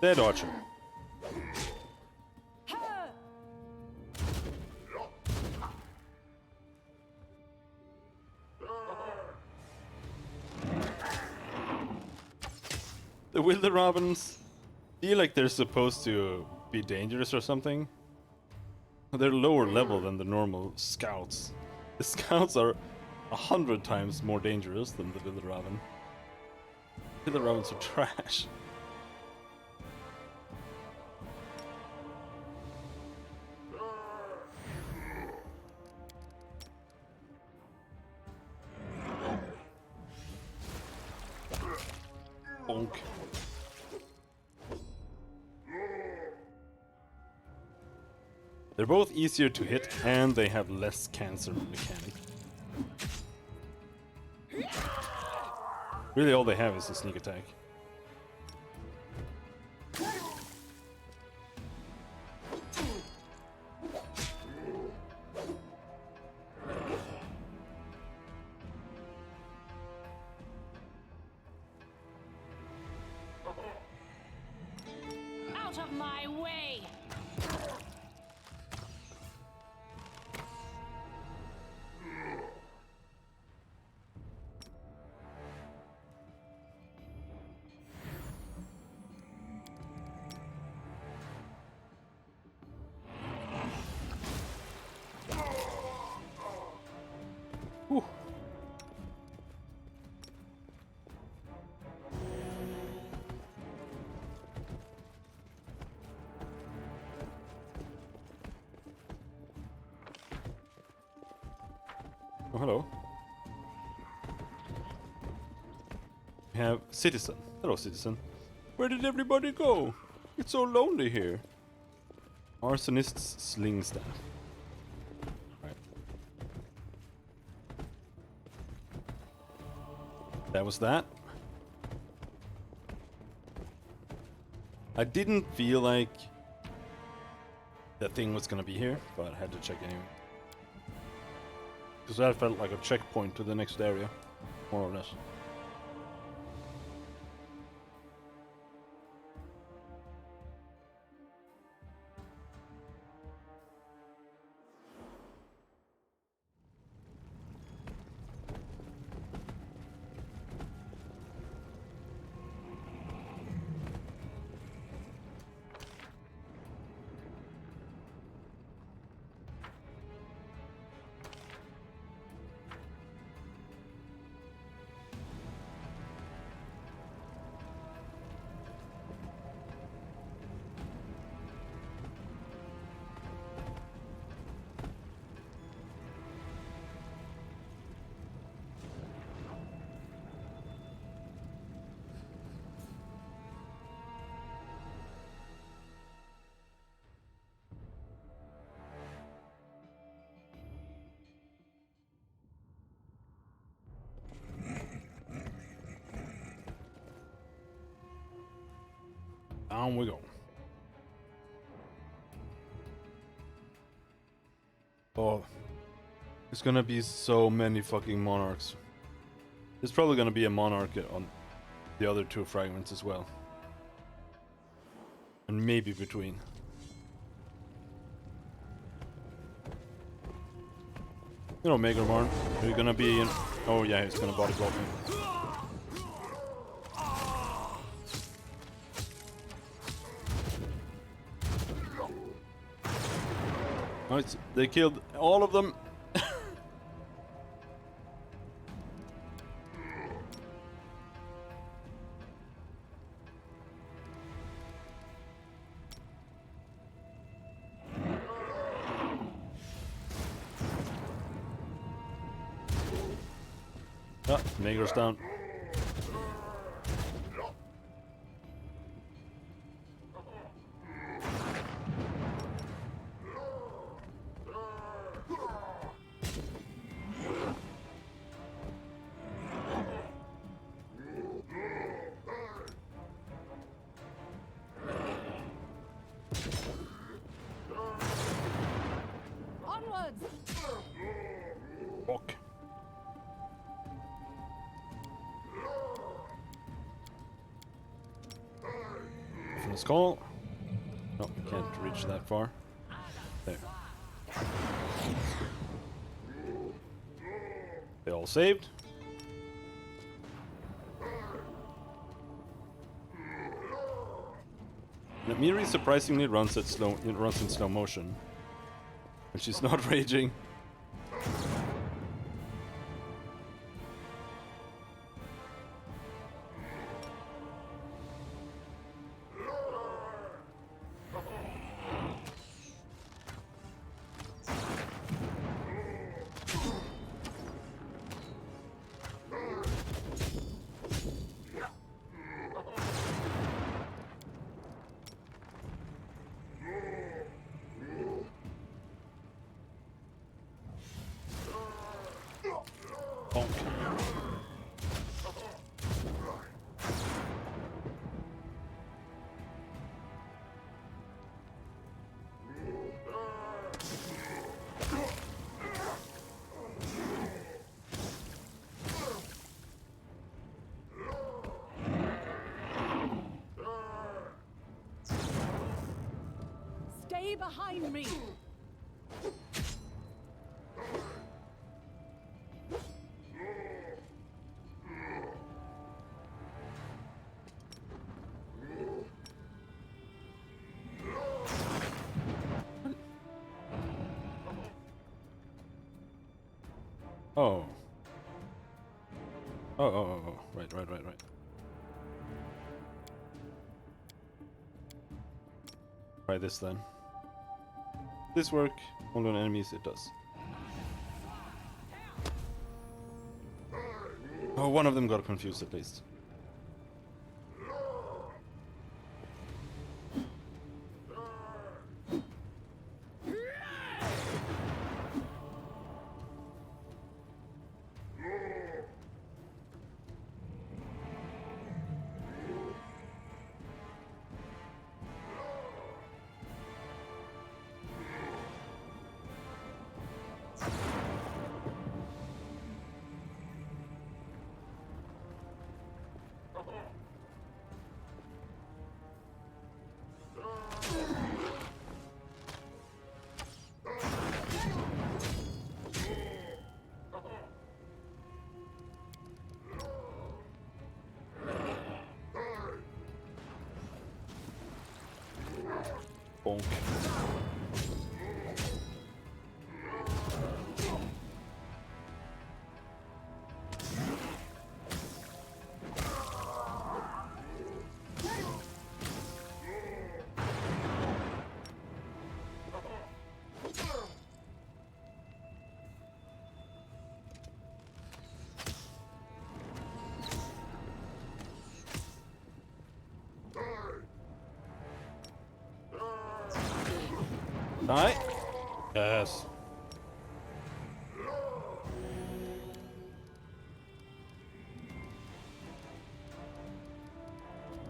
Dead Archer. The Wilder Robins feel like they're supposed to be dangerous or something. They're lower level than the normal scouts. The scouts are 100 times more dangerous than the Wilder Robin. Wilder Robins are trash. Bonk. They're both easier to hit and they have less cancer mechanic. Really all they have is a sneak attack. Out of my way! Whew. Oh, hello. We have Citizen. Hello, Citizen. Where did everybody go? It's so lonely here. Arsonist's sling staff. Right. That was that. I didn't feel like that thing was gonna be here, but I had to check anyway. Because that felt like a checkpoint to the next area, more or less. Down we go. Oh, there's gonna be so many fucking monarchs. There's probably gonna be a monarch on the other two fragments as well. And maybe between. You know, Megamarn, are you gonna be in... Oh yeah, he's gonna body block me. Nice, they killed all of them. Ah, Mager's down. Onwards! Fuck. From the skull. No, we can't reach that far. There. They all saved. The Miri surprisingly runs in slow motion. And she's not raging. Bonk. Stay behind me! Oh. Oh. Right. Try this then. This work? Only on enemies it does. Oh, one of them got confused at least. Bonk. Die. Yes.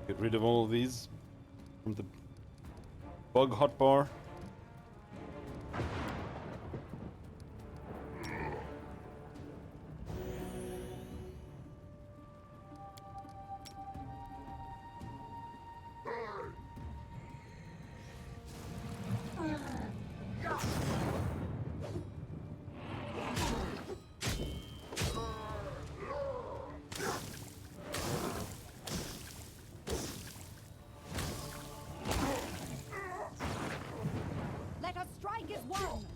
Get rid of all of these from the bug hotbar. Let us strike as one!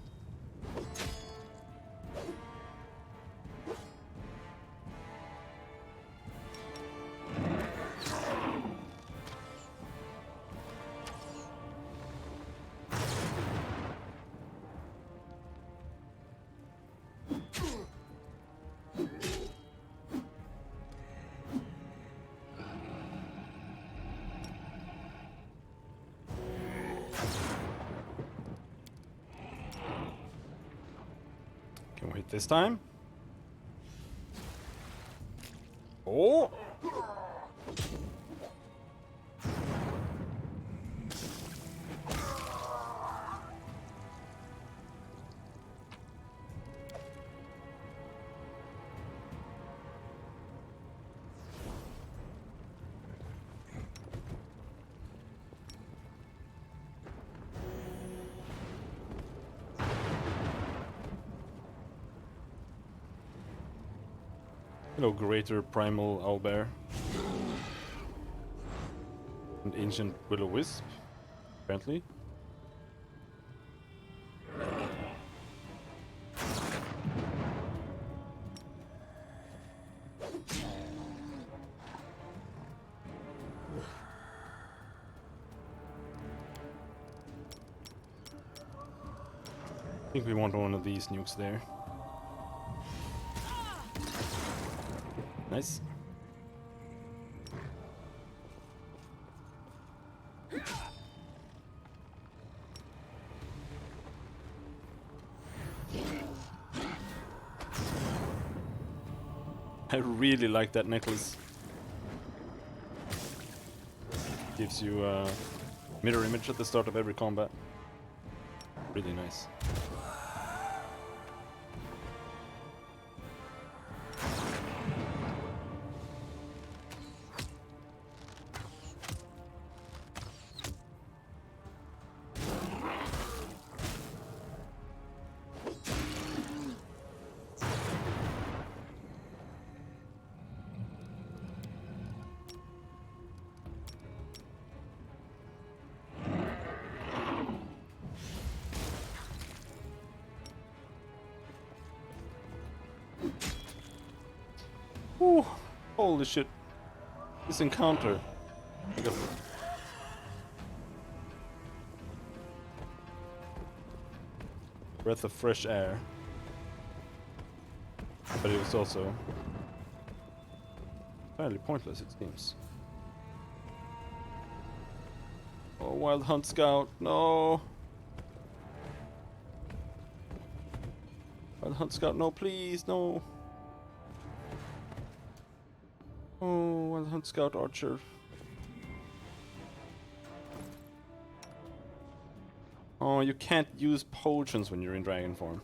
Can we hit this time? Oh! Hello, greater primal owlbear. An ancient will-o-wisp, apparently. I think we want one of these nukes there. Nice. I really like that necklace. Gives you a mirror image at the start of every combat. Really nice. Ooh, holy shit. This encounter. Breath of fresh air. But it was also fairly pointless, it seems. Oh, Wild Hunt Scout, no! Wild Hunt Scout, no, please, no! Oh, Wild Hunt Scout Archer. Oh, you can't use potions when you're in dragon form.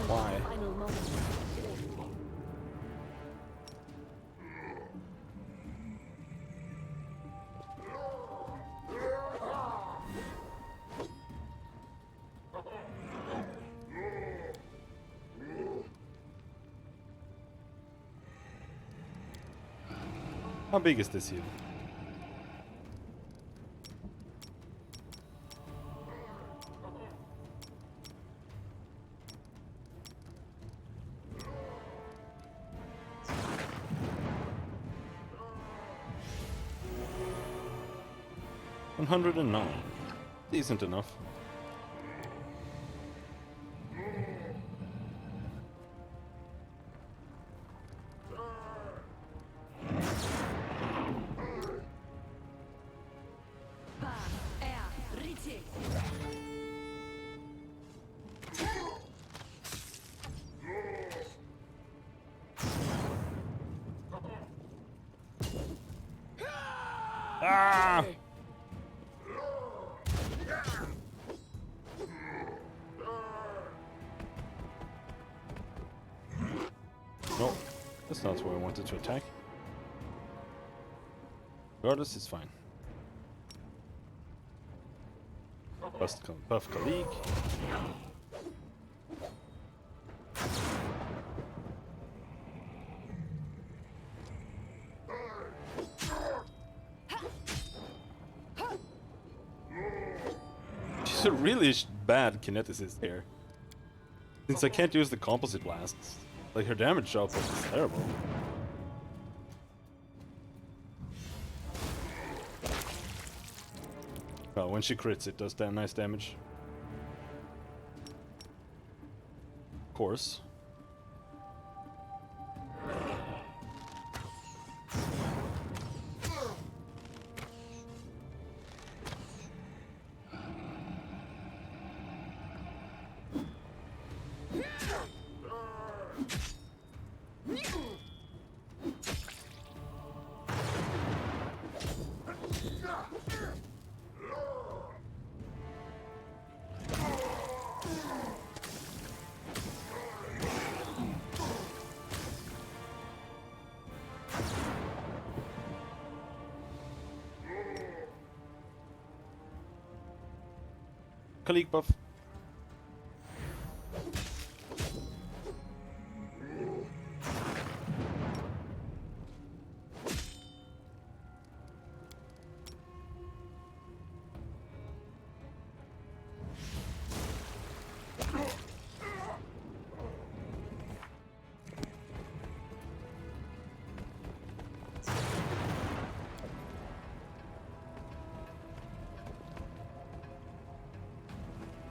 Why? How big is this here? $109. Decent enough. Ah! That's not where I wanted to attack. Regardless, it's fine. Buff colleague. She's a really bad kineticist here. Since I can't use the composite blasts, like her damage output is terrible. Well, when she crits, it does that nice damage. Of course. Colleague buff.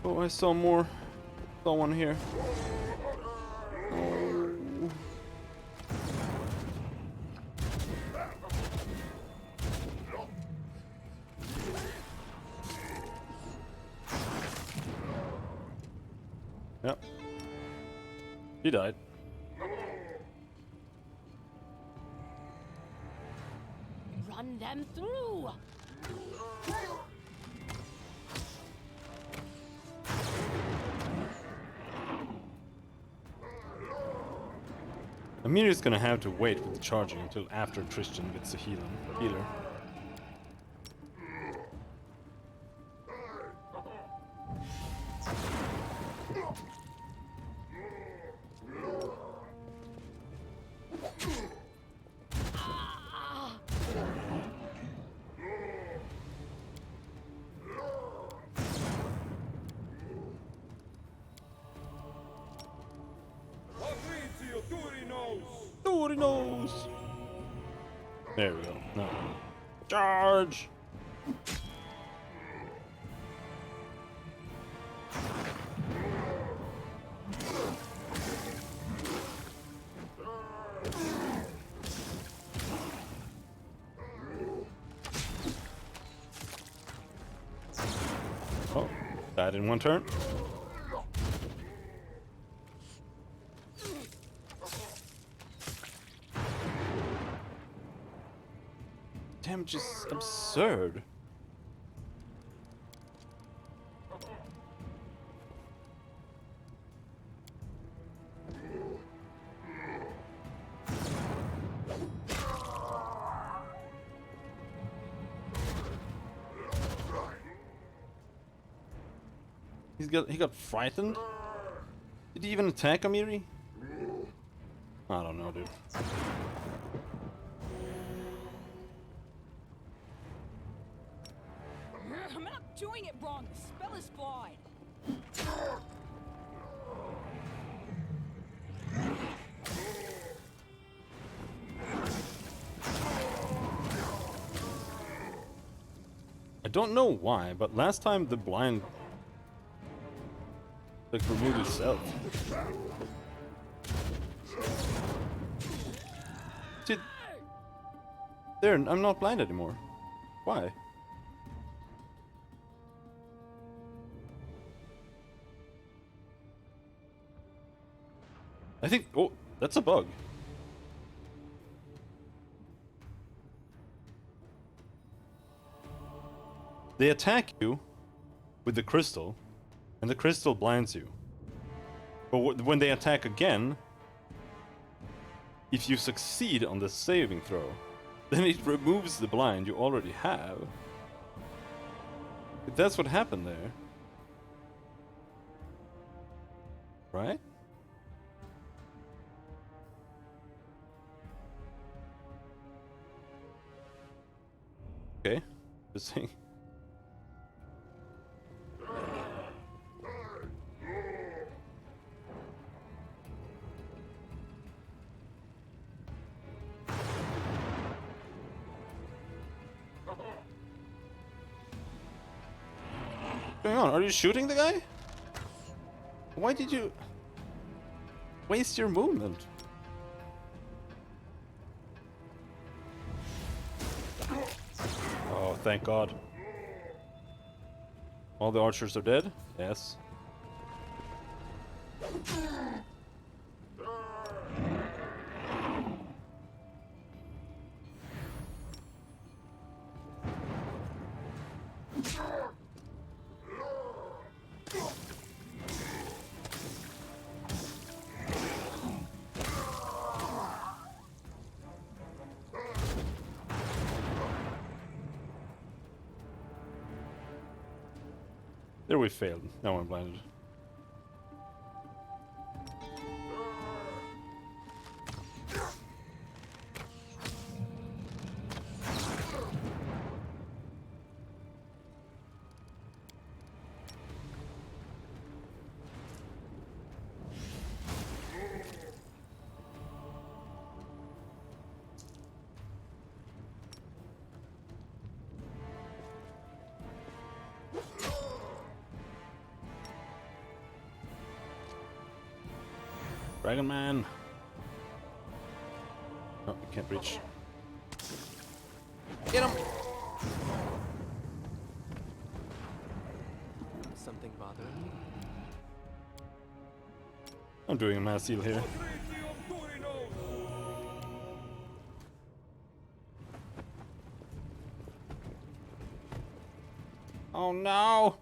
Oh, I saw more. Saw one here. Oh. Yep. He died. Run them through! Amelia's gonna have to wait with the charging until after Tristan gets a healer. There we go. No. Charge! Oh, died in one turn. Damage is absurd. He got frightened? Did he even attack Amiri? I don't know, dude. I'm not doing it wrong. The spell is flawed. I don't know why, but last time the blind like removed itself. Dude, there, I'm not blind anymore. Why? I think, oh, that's a bug. They attack you with the crystal, and the crystal blinds you. But when they attack again, if you succeed on the saving throw, then it removes the blind you already have. If that's what happened there. Right? Okay. Just saying. What's going on? Are you shooting the guy? Why did you waste your movement? Oh, thank God. All the archers are dead? Yes. There we failed. Now I'm blinded. Dragon Man. Oh, you can't reach. Get him! Something bothering you? I'm doing a mass heal here. Oh no!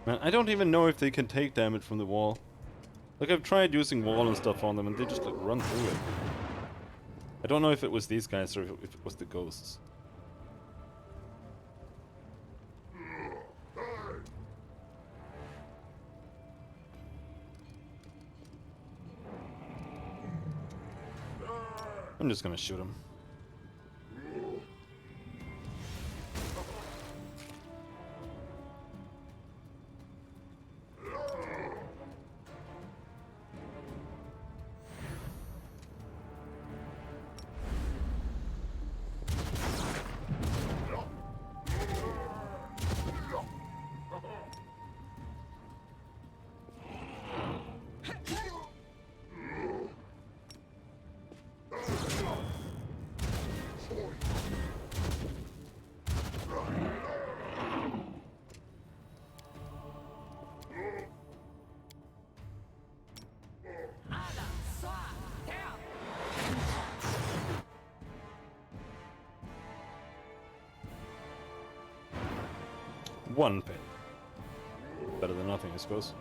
Man, I don't even know if they can take damage from the wall. Like, I've tried using wall and stuff on them and they just like run through it. I don't know if it was these guys or if it was the ghosts. I'm just gonna shoot him. One pin. Better than nothing, I suppose.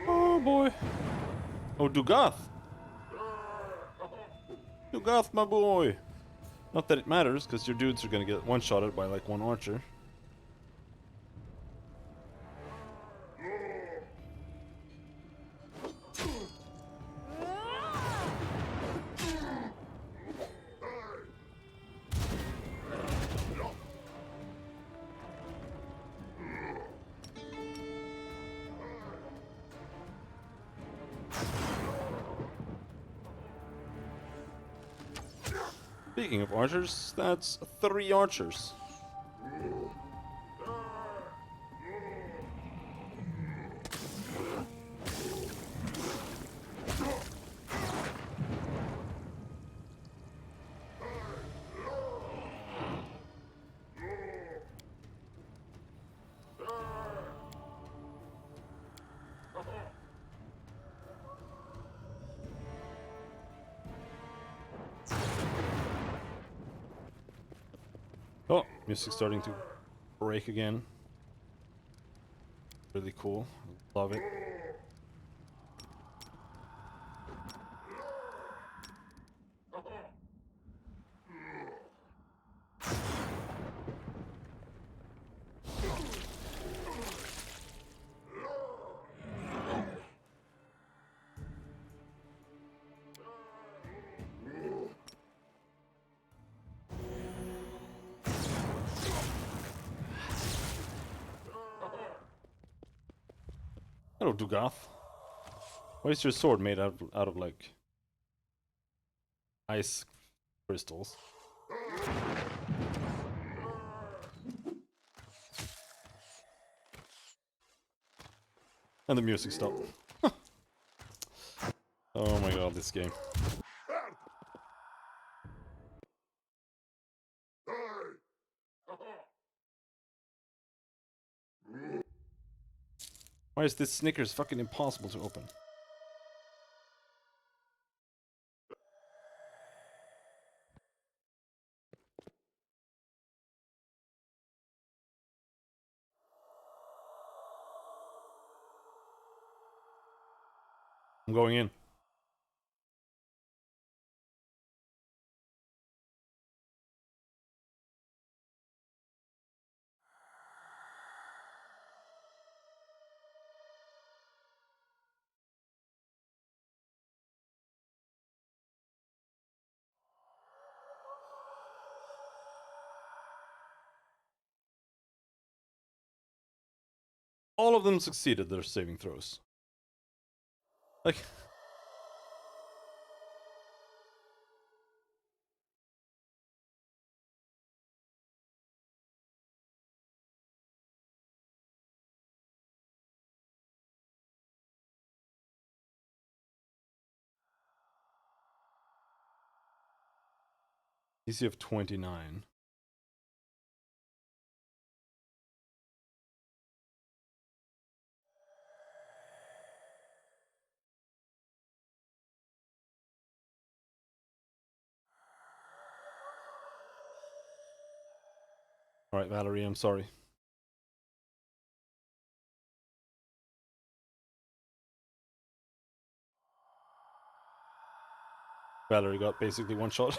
Oh boy. Oh, Dugath. Dugath, my boy. Not that it matters, because your dudes are gonna get one-shotted by like one archer. Speaking of archers, that's 3 archers. Oh, music's starting to break again. Really cool. Love it. Hello, Dugath. Why is your sword made out of like ice crystals? And the music stopped. Oh my god, this game. Why is this Snickers fucking impossible to open? I'm going in. All of them succeeded their saving throws. Like... DC of 29. Alright, Valerie, I'm sorry. Valerie got basically one shot.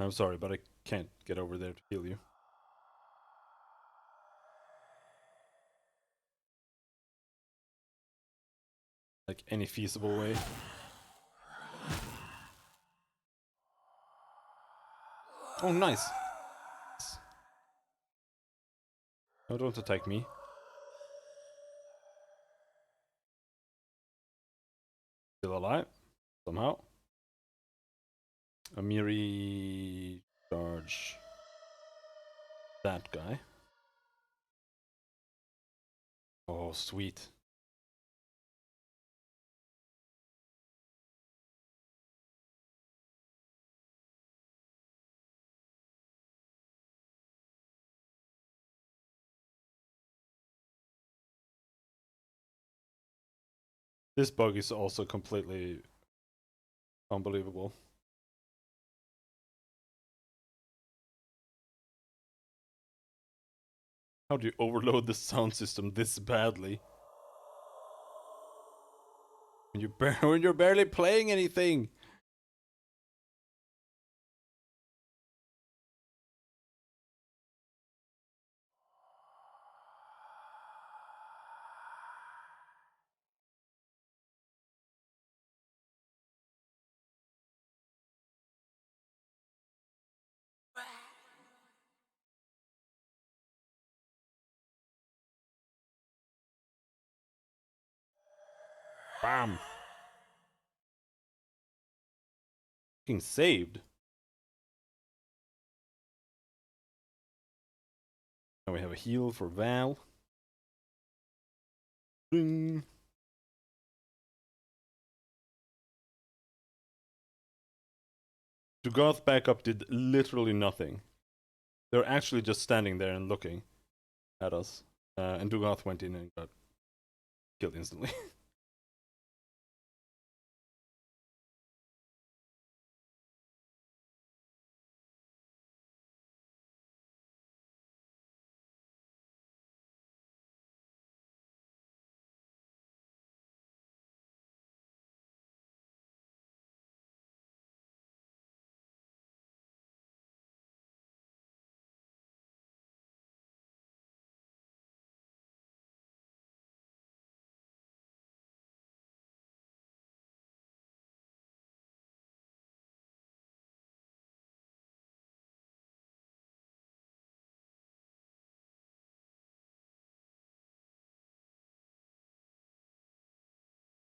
I'm sorry, but I can't get over there to heal you. Like, any feasible way. Oh, nice! No, don't attack me. Still alive? Somehow. Amiri... charge... that guy. Oh, sweet. This bug is also completely unbelievable. How do you overload the sound system this badly? When you're barely playing anything! Bam! Fucking saved. Now we have a heal for Val. Ding. Dugoth backup did literally nothing. They're actually just standing there and looking at us. And Dugoth went in and got killed instantly.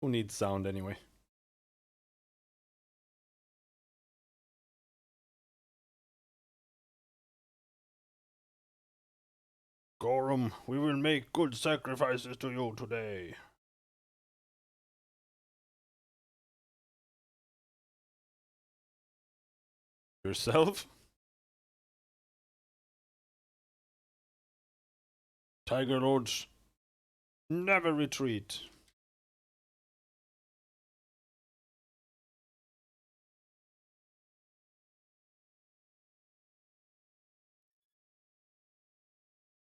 Who needs sound anyway? Gorum, we will make good sacrifices to you today. Yourself? Tiger Lords never retreat.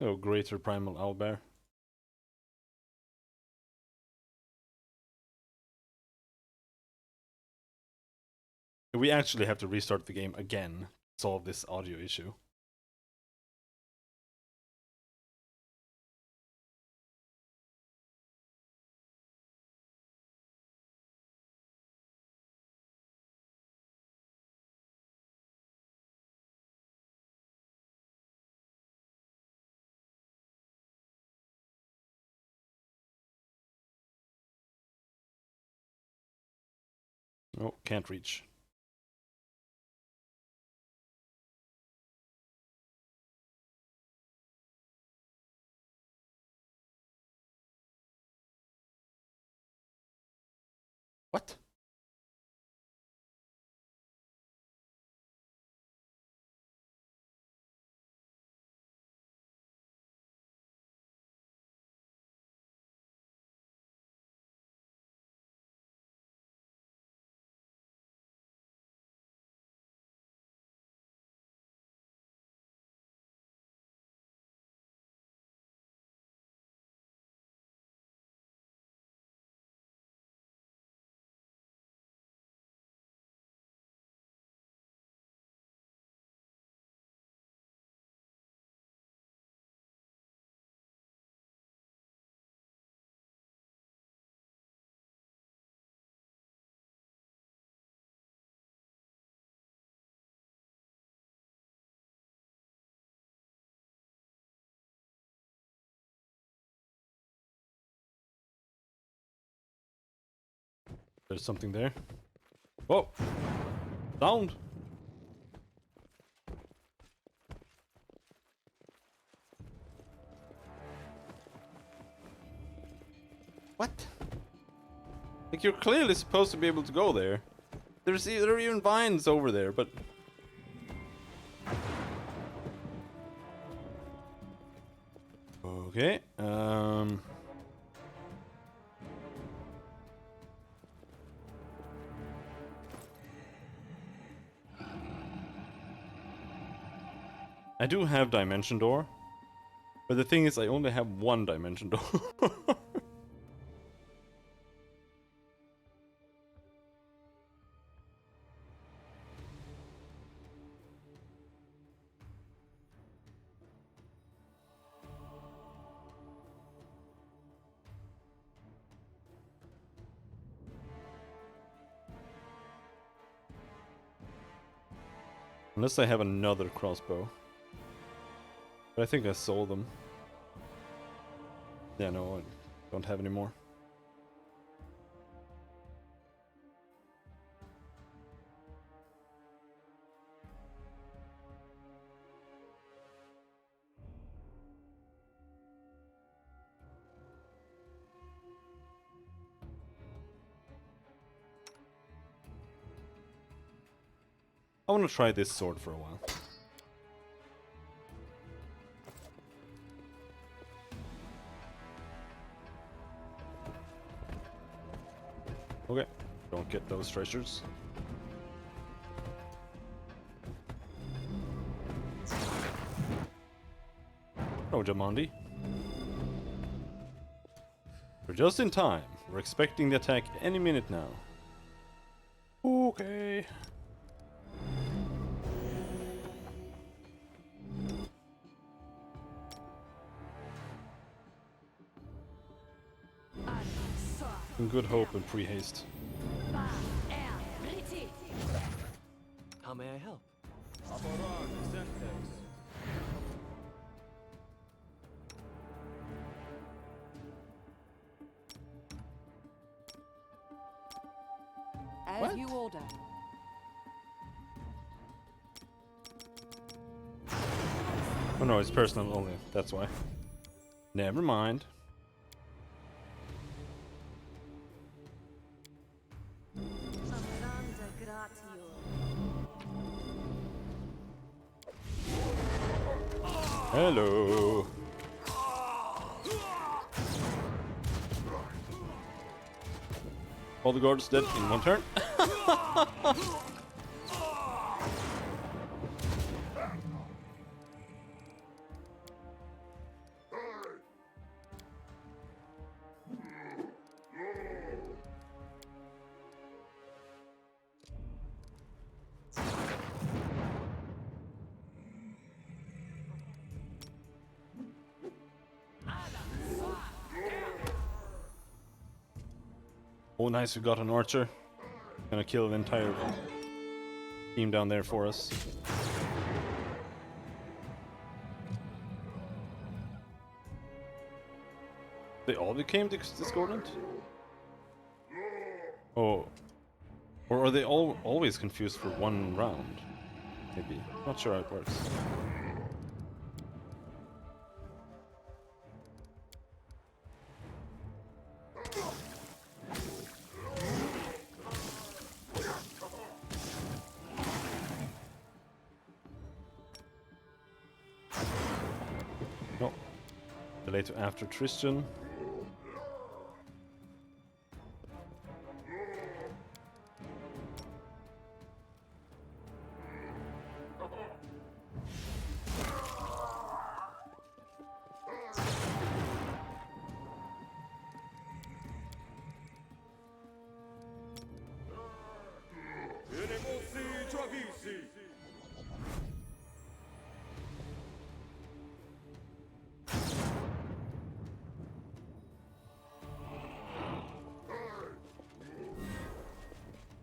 Oh, greater primal owlbear. We actually have to restart the game again to solve this audio issue. Oh, can't reach. What? There's something there. Whoa! Sound! What? Like, you're clearly supposed to be able to go there. There are even vines over there, but... Okay, I do have Dimension Door, but the thing is I only have one Dimension Door. Unless I have another crossbow. But I think I sold them. Yeah, no, I don't have any more. I want to try this sword for a while. Okay, don't get those treasures. Oh, Jamandi. We're just in time. We're expecting the attack any minute now. Okay. In good hope and pre-haste. How may I help? As What? you order. Oh no, it's personal only. That's why. Never mind. Hello. All the guards dead in one turn. Oh nice, we got an archer. Gonna kill the entire team down there for us. They all became discordant? Oh. Or are they all always confused for one round? Maybe. Not sure how it works. No. Delay to after Tristan.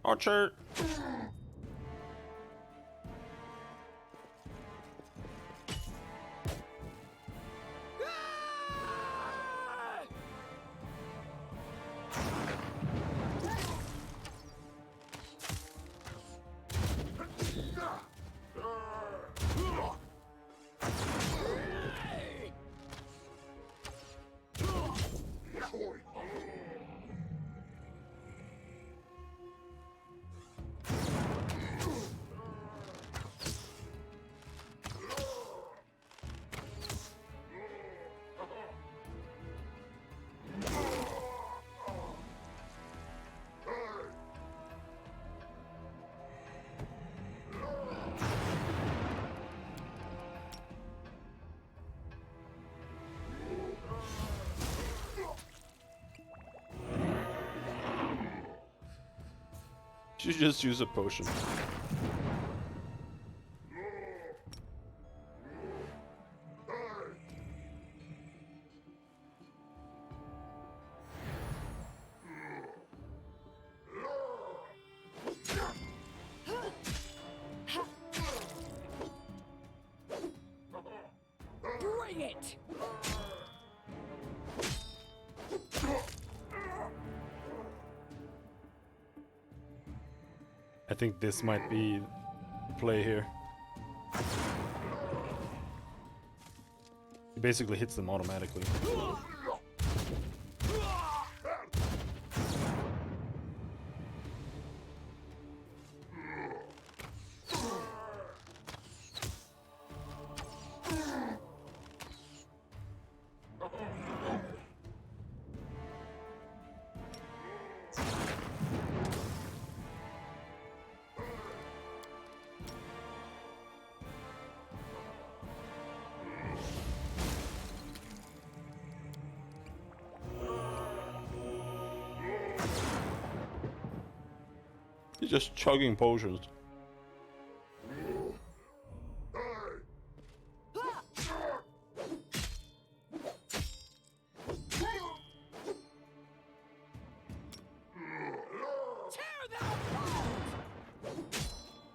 Archer! You just use a potion. Bring it! I think this might be play here. He basically hits them automatically. He's just chugging potions.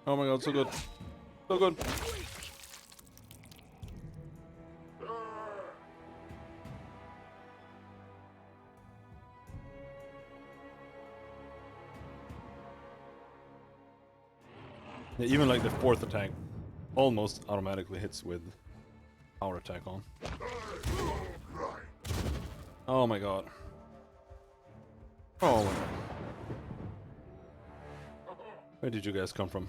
Oh my god, so good. So good. Yeah, even like the fourth attack almost automatically hits with power attack on. Oh my god. Oh my god. Where did you guys come from?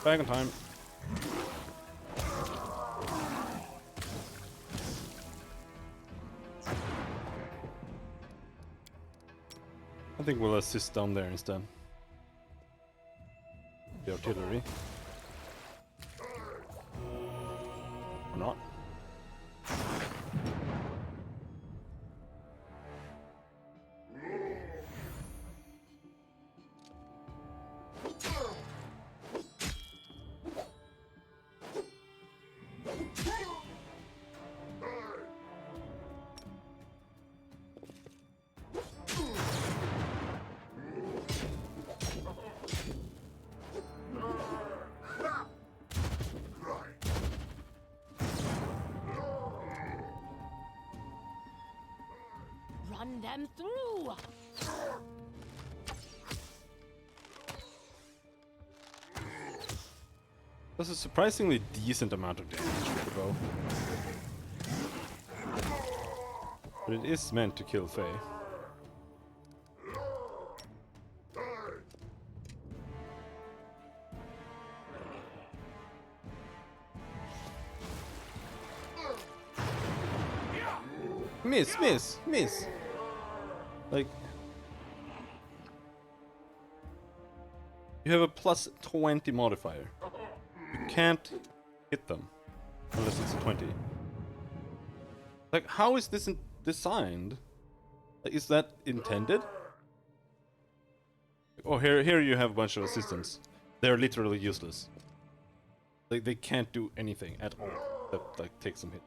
Back in time. I think we'll assist down there instead. The artillery. Or not. Run them through! That's a surprisingly decent amount of damage with the bow. But it is meant to kill Faye. Miss, miss, miss! Like... You have a plus 20 modifier. You can't hit them unless it's a 20. Like, how is this designed? Like, is that intended? Oh, here you have a bunch of assistants. They're literally useless. Like, they can't do anything at all that, like, takes some hit.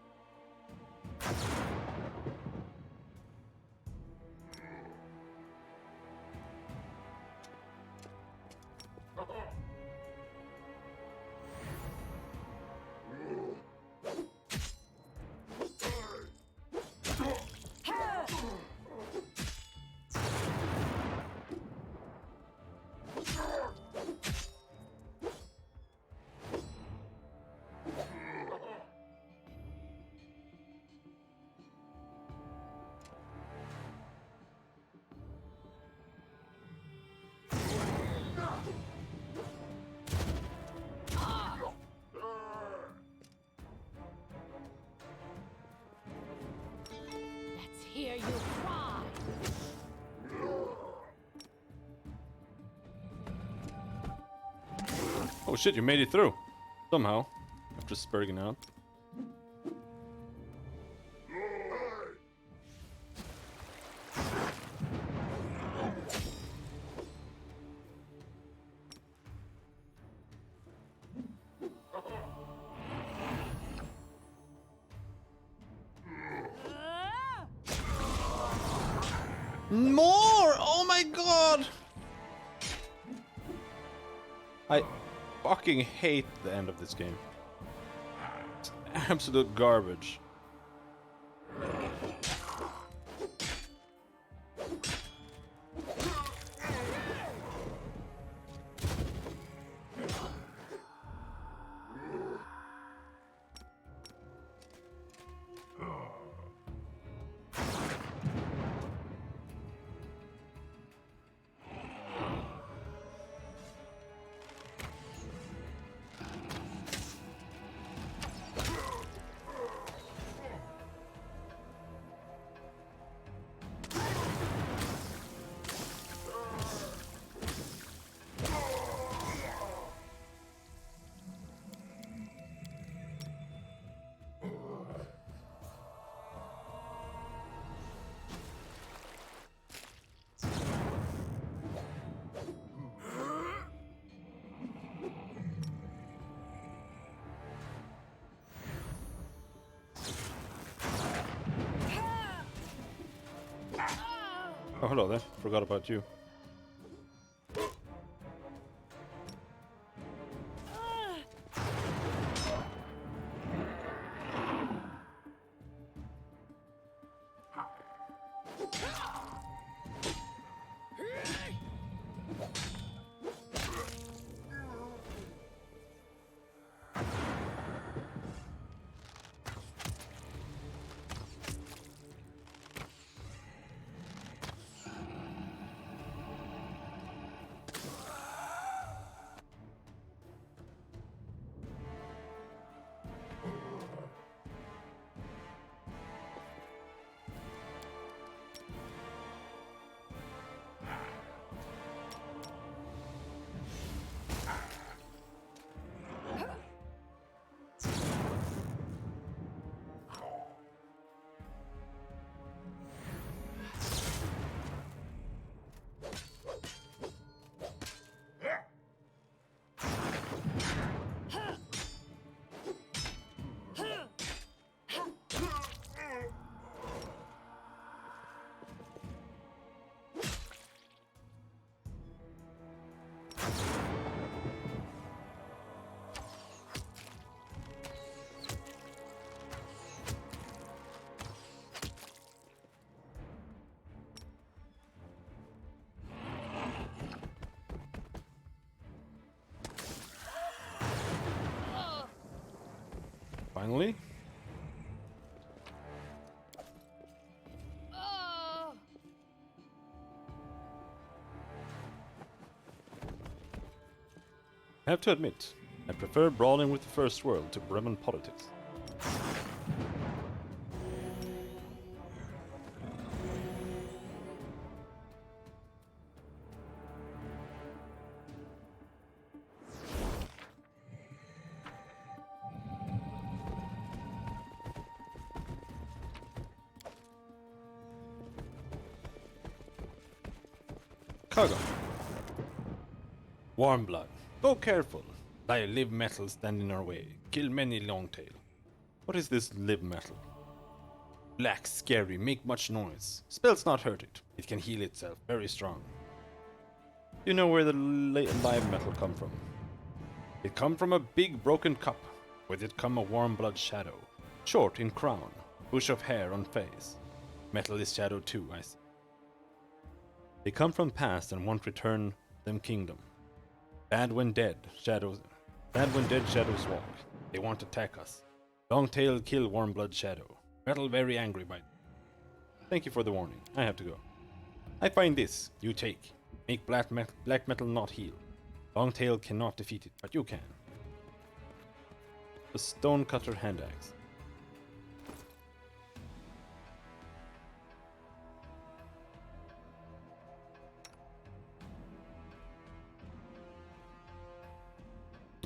Oh shit, you made it through. Somehow. After spurging out. More! Oh my god! I fucking hate the end of this game. It's absolute garbage. Oh, hello there. Forgot about you. Finally. I have to admit, I prefer brawling with the First World to Bremen politics. Cargo. Warm blood. Go careful. Thy live metal stand in our way. Kill many longtail. What is this live metal? Black, scary, make much noise. Spells not hurt it. It can heal itself. Very strong. You know where the live metal come from? It come from a big broken cup. With it come a warm blood shadow. Short in crown. Bush of hair on face. Metal is shadow too, I see. They come from past and won't return them kingdom. Bad when dead shadows walk. They won't attack us. Longtail kill warm blood shadow. Metal very angry by. Thank you for the warning. I have to go. I find this. You take. Make black metal not heal. Longtail cannot defeat it, but you can. The stonecutter hand axe.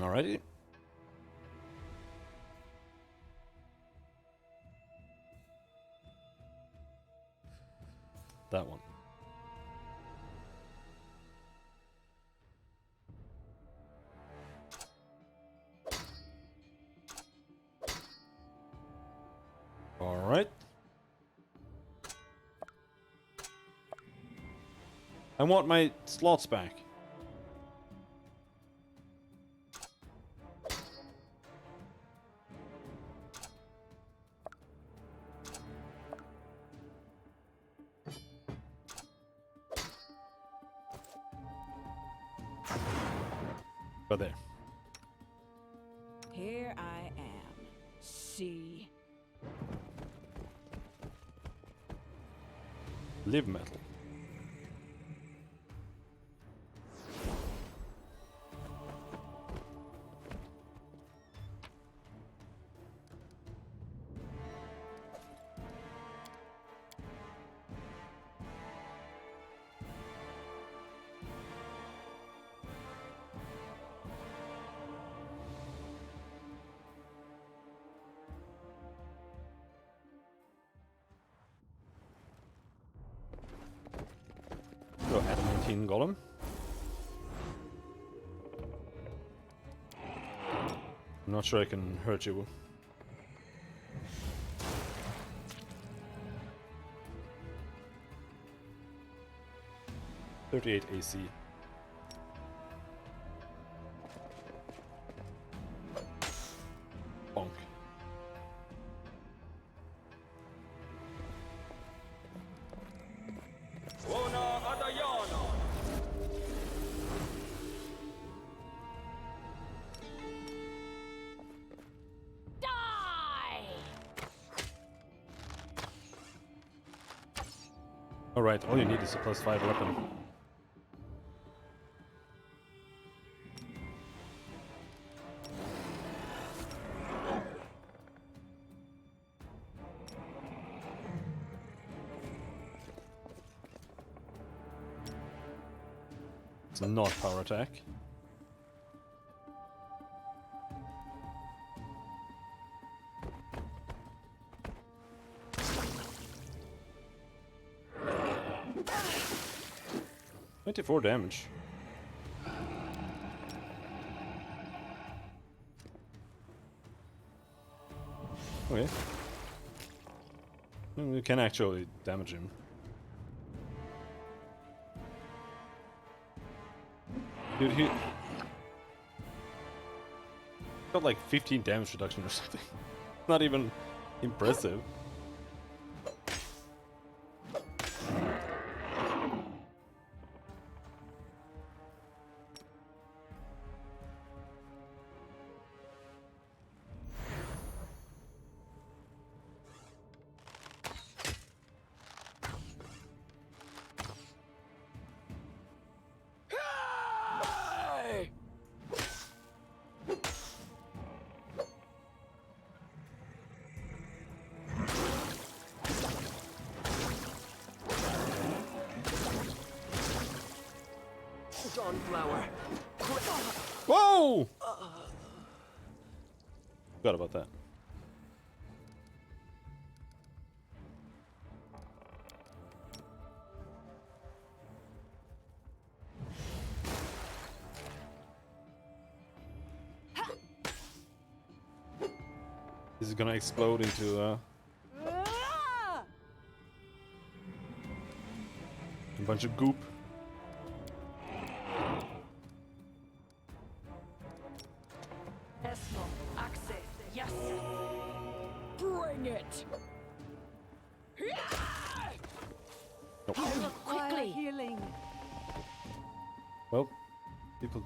Alrighty. That one. Alright. I want my slots back. Go there. Here I am. See. Live metal. Go adamantine golem. I'm not sure I can hurt you. .38 AC. Bonk. Alright, all you need is a +5 weapon. It's not power attack. .24 damage. Okay. We can actually damage him. Dude, he got like 15 damage reduction or something. Not even impressive. Sunflower. Whoa! Forgot about that. This is gonna explode into a bunch of goop. Yes! Bring it! Nope. Quickly! Healing. Well, people.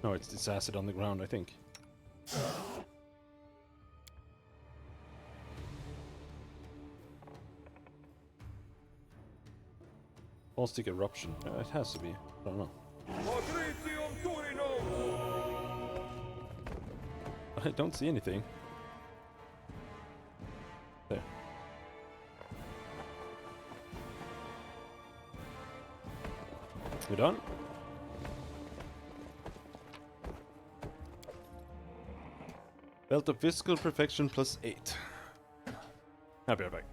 No, it's acid on the ground, I think. All-stick eruption. It has to be. I don't know. I don't see anything. There. We done? Belt of physical perfection plus 8. I'll be right back.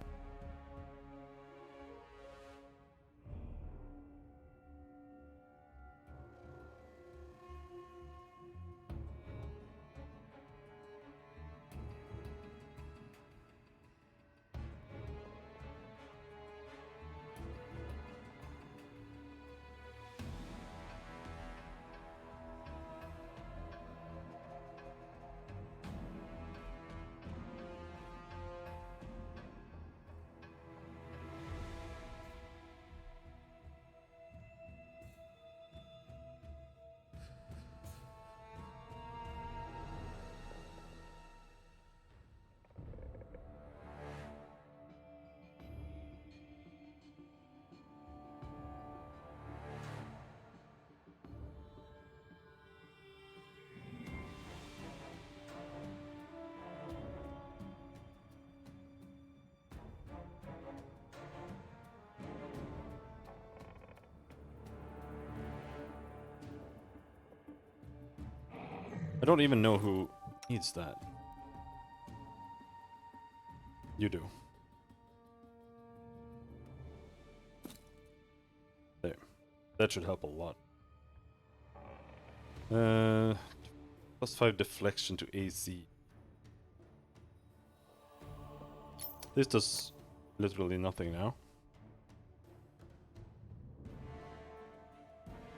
I don't even know who needs that. You do. There. That should help a lot. Plus 5 deflection to AC. This does literally nothing now.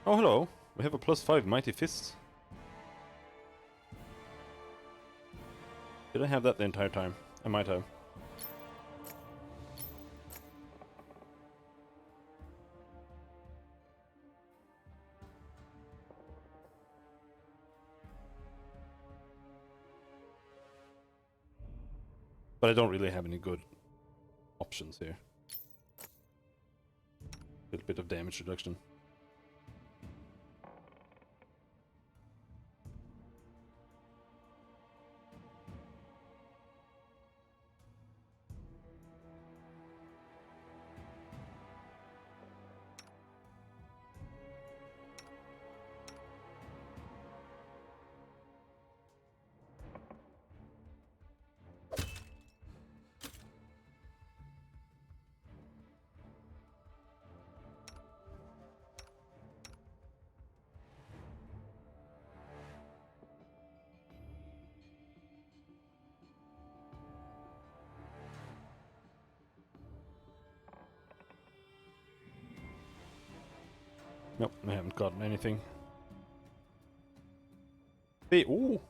Oh, hello. We have a plus 5 mighty fist. Did I have that the entire time? I might have. But I don't really have any good options here. A little bit of damage reduction. Nope, I haven't gotten anything. Hey, ooh!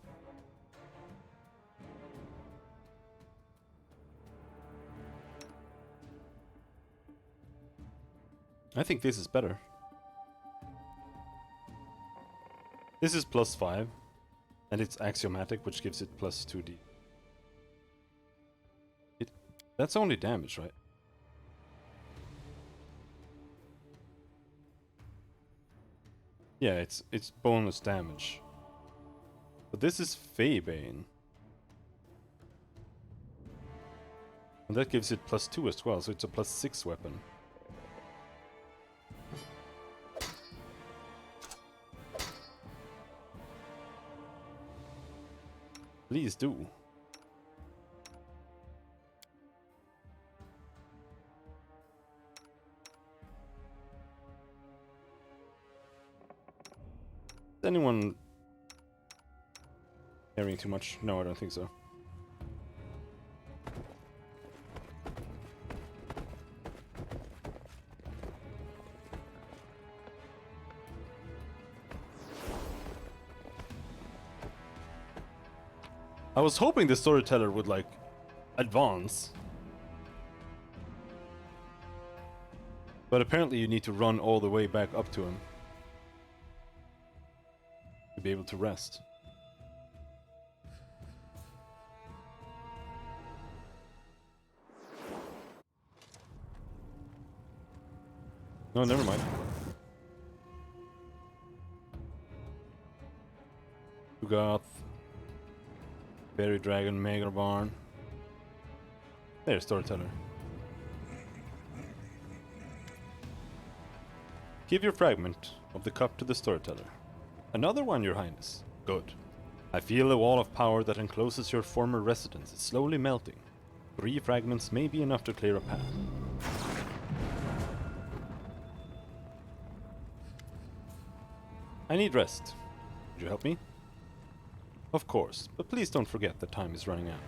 I think this is better. This is plus 5, and it's axiomatic, which gives it plus 2d. That's only damage, right? Yeah, it's bonus damage. But this is Feybane. And that gives it plus 2 as well, so it's a plus 6 weapon. Please do. Is anyone caring too much? No, I don't think so. I was hoping the storyteller would, like, advance. But apparently you need to run all the way back up to him to be able to rest. No, never mind. Ugath. Fairy Dragon, Mega Barn. There's Storyteller. Give your fragment of the cup to the Storyteller. Another one, Your Highness. Good. I feel a wall of power that encloses your former residence is slowly melting. 3 fragments may be enough to clear a path. I need rest. Would you help me? Of course, but please don't forget that time is running out.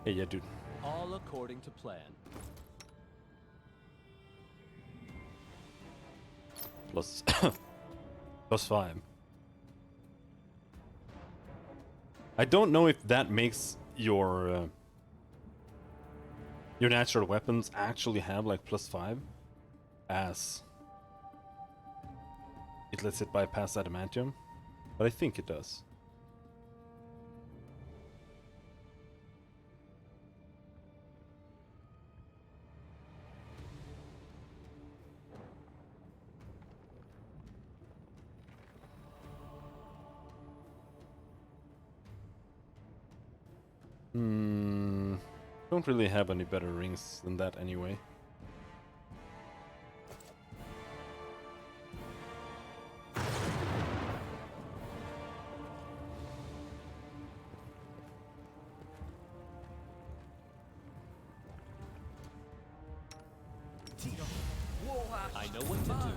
Hey, yeah, dude. All according to plan. Plus... plus 5. I don't know if that makes your natural weapons actually have like plus 5, as it lets it bypass adamantium, but I think it does. Don't really have any better rings than that anyway. I know what to do.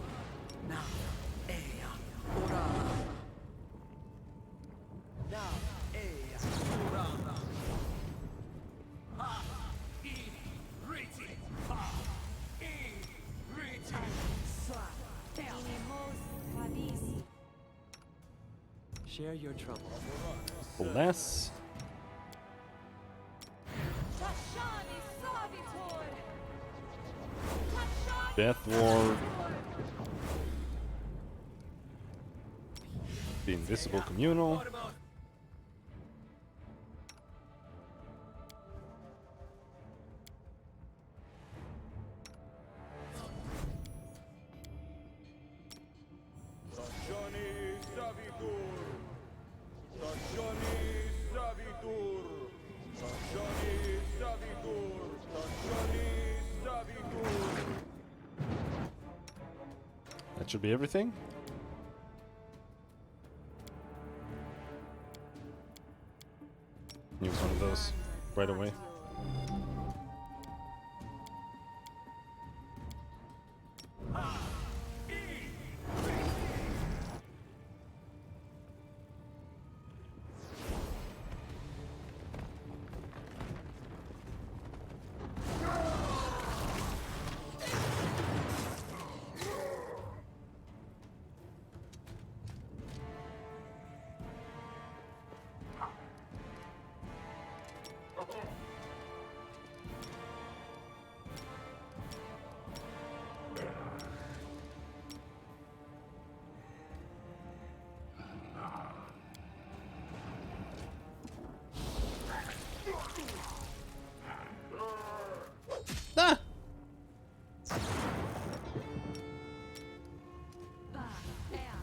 Share your trouble. Bless. Death Ward. The Invisible Communal. That should be everything. Use one of those right away. Ah!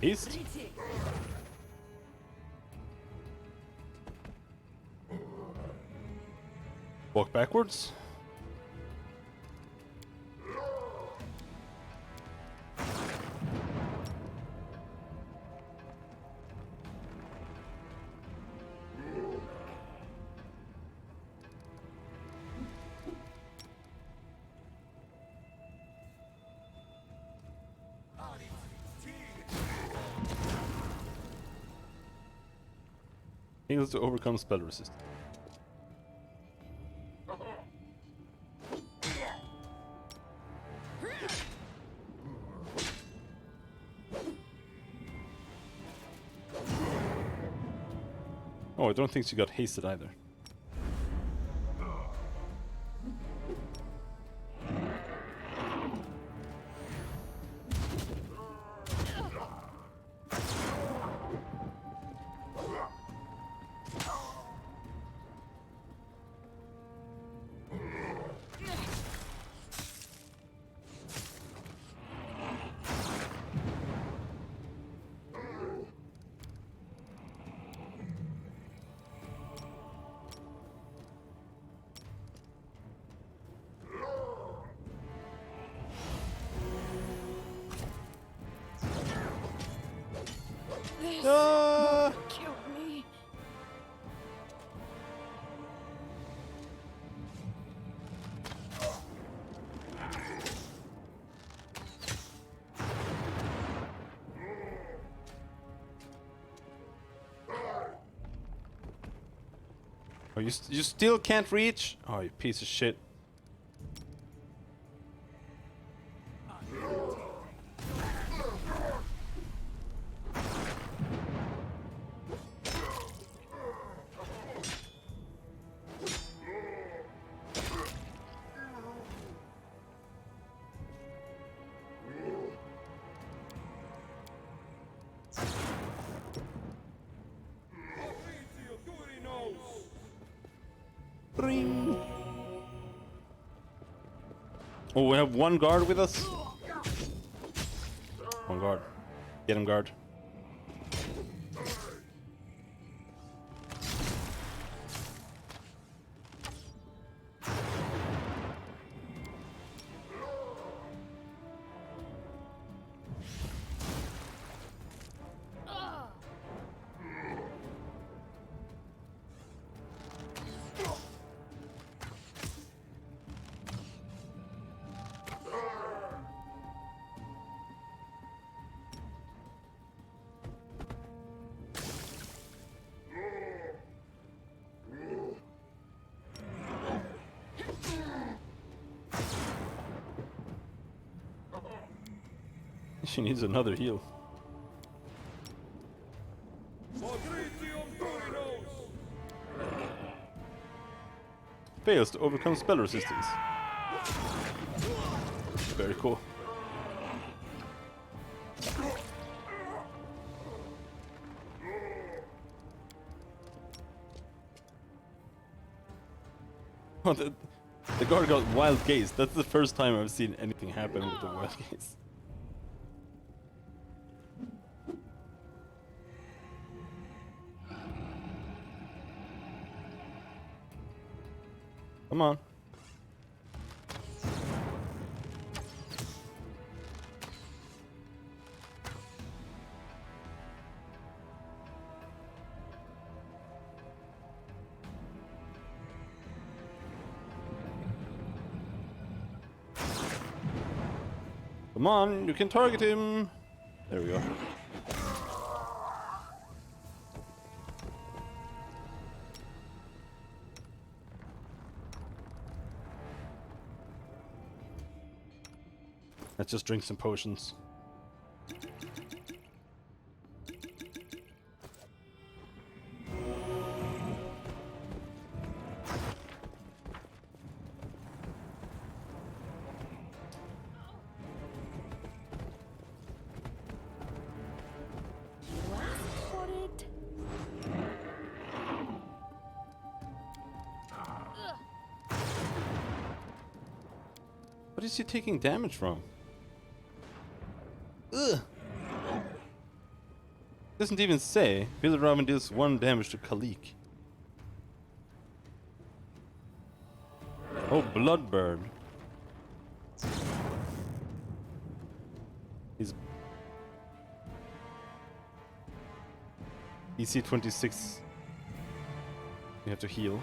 East. Walk backwards. Heals to overcome spell resistance. Oh, I don't think she got hasted either. Ah! Killed me. Oh, you still can't reach? Oh, you piece of shit. Ring. Oh, we have one guard with us. One guard. Get him, guard. She needs another heal. Fails to overcome spell resistance. Very cool. Oh, the guard got wild gaze. That's the first time I've seen anything happen with the wild gaze. Come on. Come on, you can target him. There we go. Let's just drink some potions. What is he taking damage from? Ugh. Doesn't even say. Bilderraven deals 1 damage to Kalik. Oh, Bloodbird. He's EC 26. You have to heal.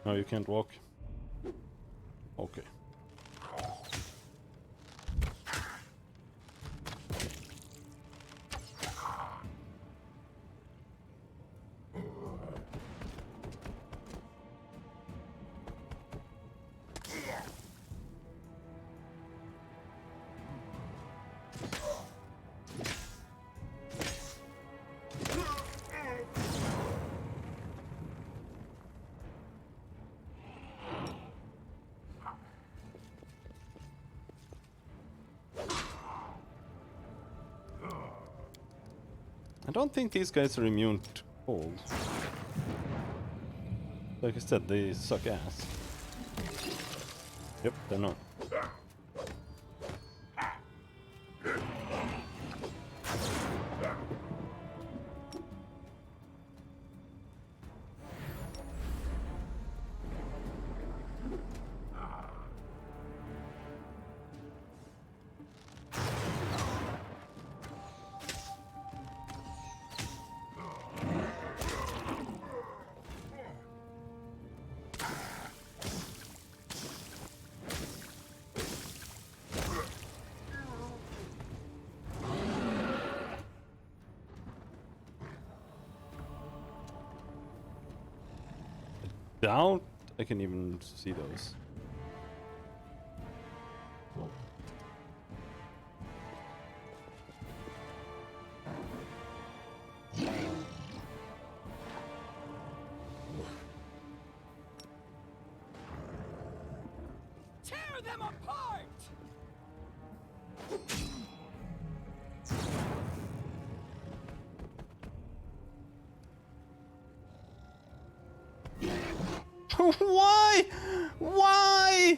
No, you can't walk. Okay. I don't think these guys are immune to cold. Like I said, they suck ass. Yep, they're not. doubt I can even see those. Tear them apart! Why? Why?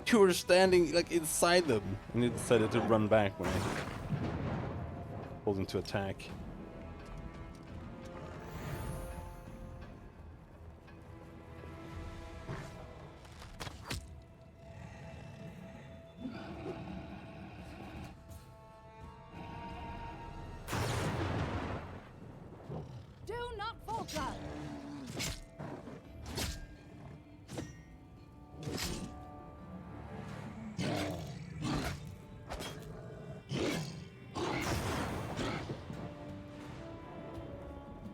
You were standing like inside them, and you decided to run back when I told him to attack. Do not falter!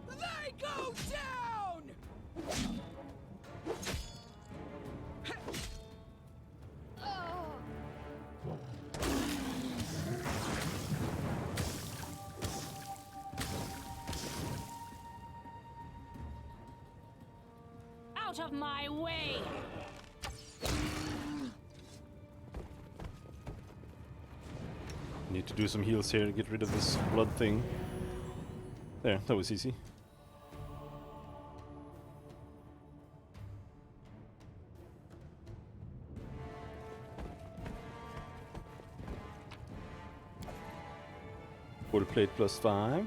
They go down! Out of my way! Need to do some heals here to get rid of this blood thing. There, that was easy. Full plate +5.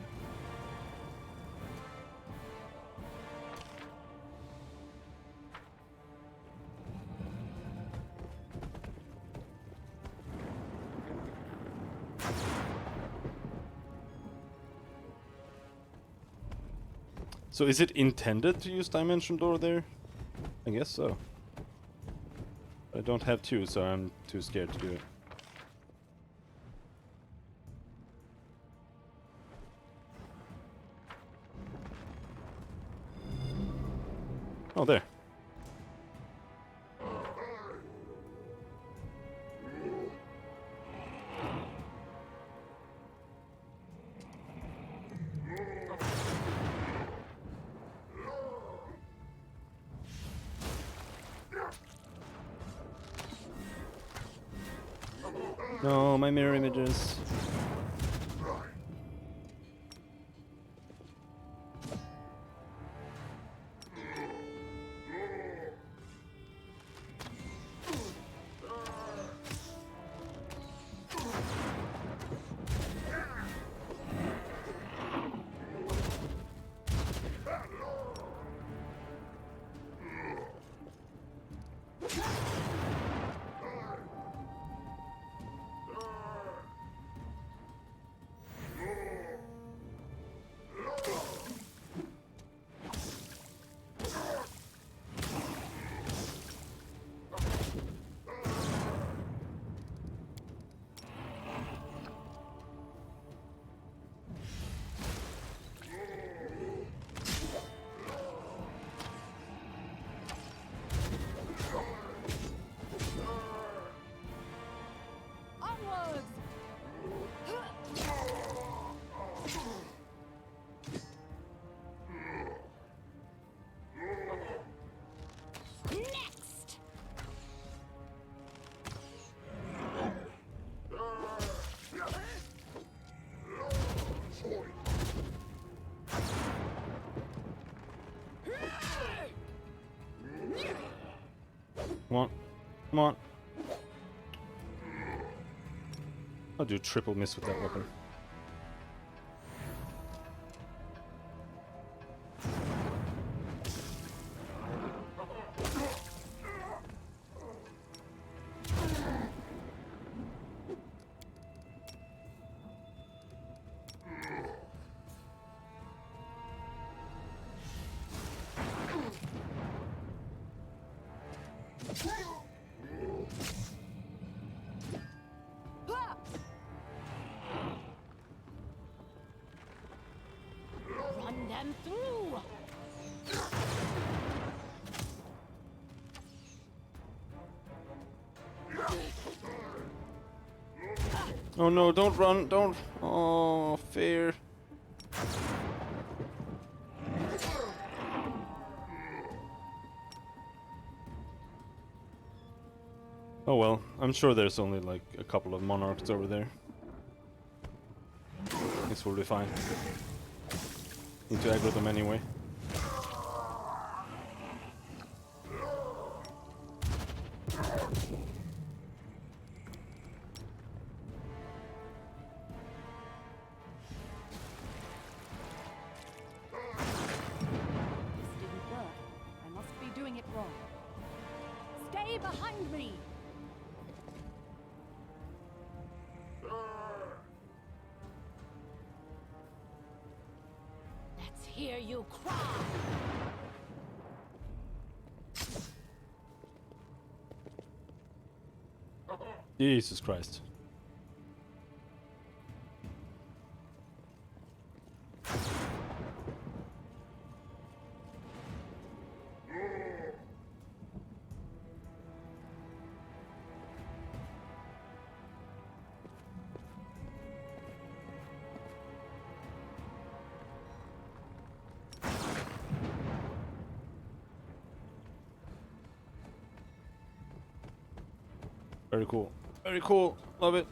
So is it intended to use Dimension Door there? I guess so. I don't have two, so I'm too scared to do it. Oh, there. No, my mirror images. Come on. Come on. I'll do triple miss with that weapon. run them through! Oh no, don't run, don't. Oh, fair. Oh well, I'm sure there's only like a couple of monarchs over there. This will be fine. Need to aggro them anyway. This didn't work. I must be doing it wrong. Stay behind me! Let's hear you cry! Jesus Christ. Very cool. Very cool. Love it.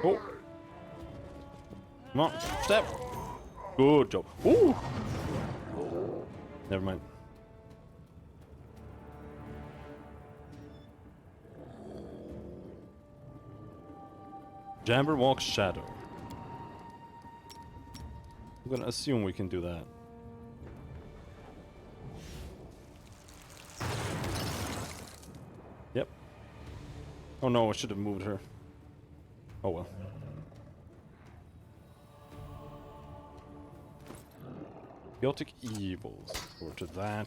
Oh. Come on. Step. Good job. Ooh. Never mind. Jabberwock's Shadow. I'm gonna assume we can do that. Yep. Oh no, I should have moved her. Oh well. Chaotic Evils. Or to that.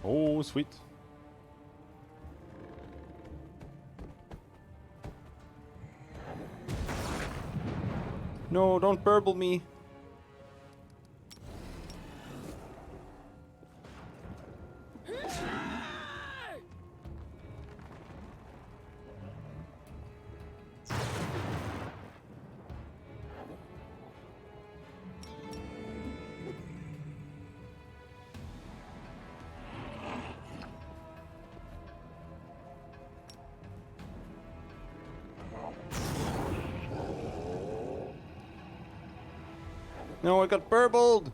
Oh, sweet. No, don't burble me. No, I got burbled!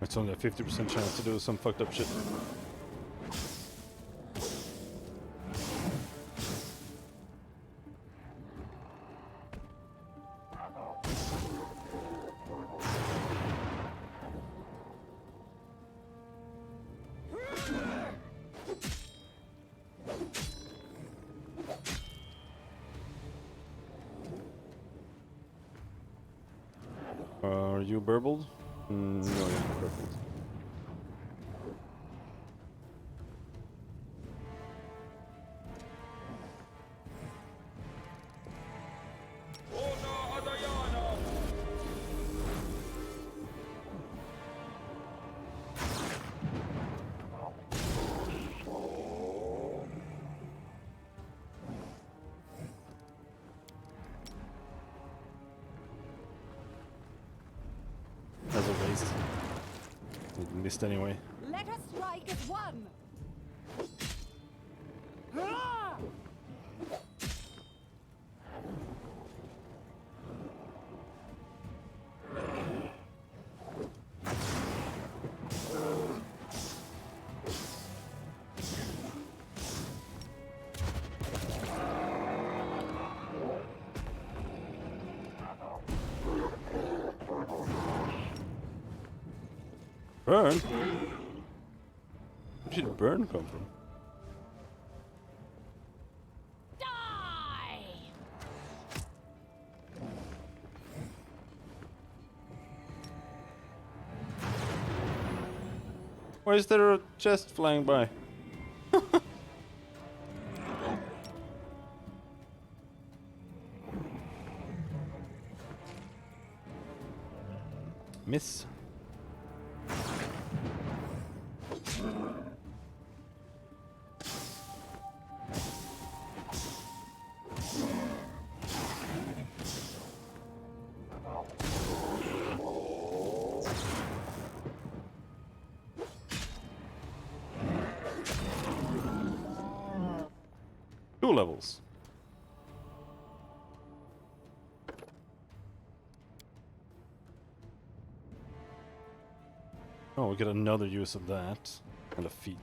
It's only a 50% chance to do some fucked up shit. Are you burbled? No, yeah, perfect. As a waste. We missed anyway. Let us strike as one! Burn? Where did burn come from? Die! Why is there a chest flying by? Miss. Two levels. Oh, we get another use of that. And a feat.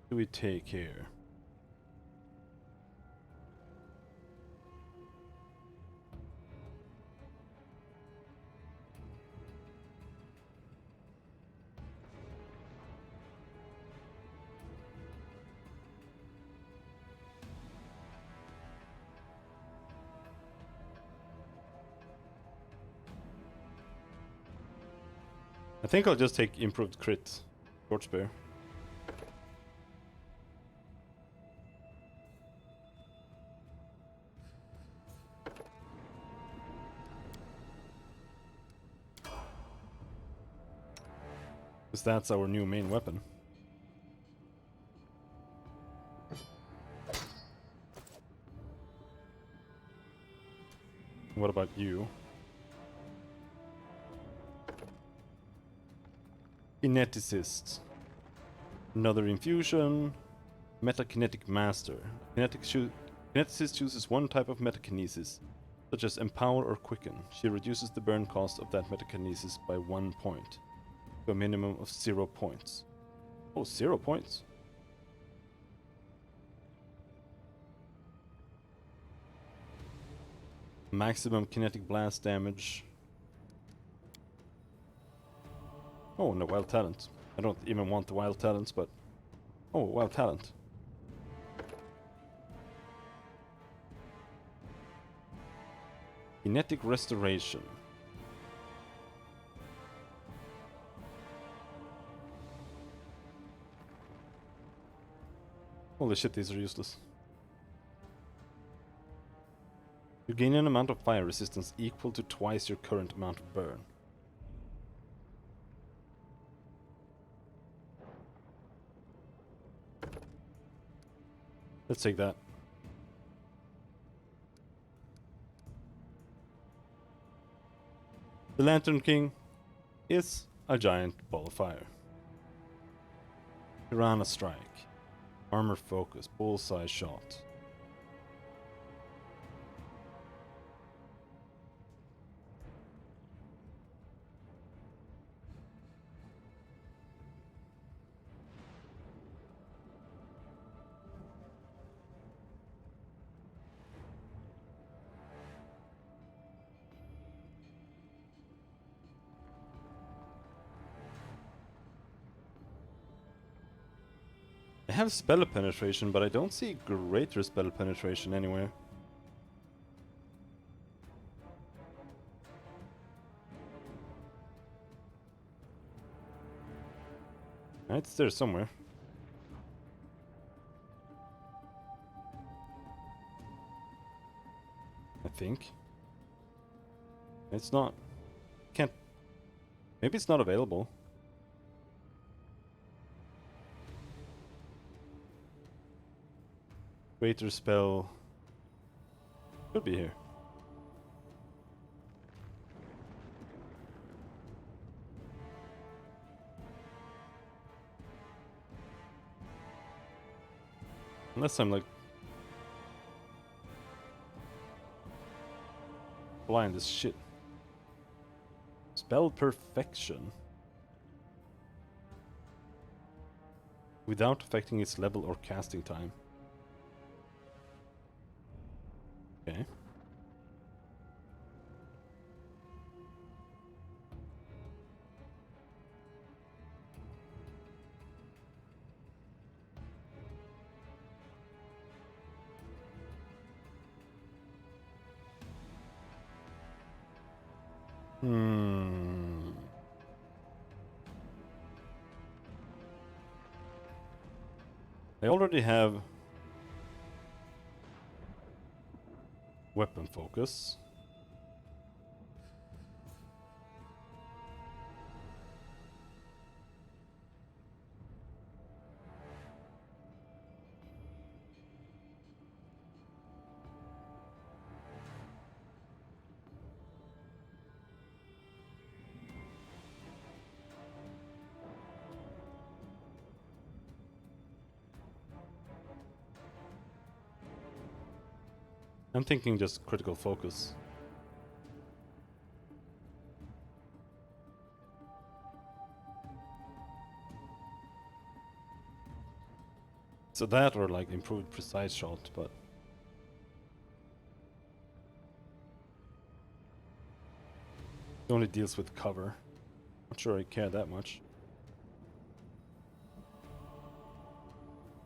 What do we take here? I think I'll just take improved crit. Short spear. Because that's our new main weapon. What about you? Kineticist. Another infusion. Metakinetic Master. Kineticist chooses one type of metakinesis, such as Empower or Quicken. She reduces the burn cost of that metakinesis by 1 point, to a minimum of 0 points. Oh, 0 points? Maximum kinetic blast damage. Oh, and a wild talent. I don't even want the wild talents, but... Oh, wild talent. Kinetic Restoration. Holy shit, these are useless. You gain an amount of fire resistance equal to twice your current amount of burn. Let's take that. The Lantern King is a giant ball of fire. Piranha Strike. Armor Focus. Bullseye Shot. I have spell penetration, but I don't see greater spell penetration anywhere. It's there somewhere. I think. It's not. Can't. Maybe it's not available. Greater spell should be here. Unless I'm like blind as shit. Spell perfection. Without affecting its level or casting time. Okay. I already have weapon focus. I'm thinking just critical focus. So that or like improved precise shot, but it only deals with cover. Not sure I care that much.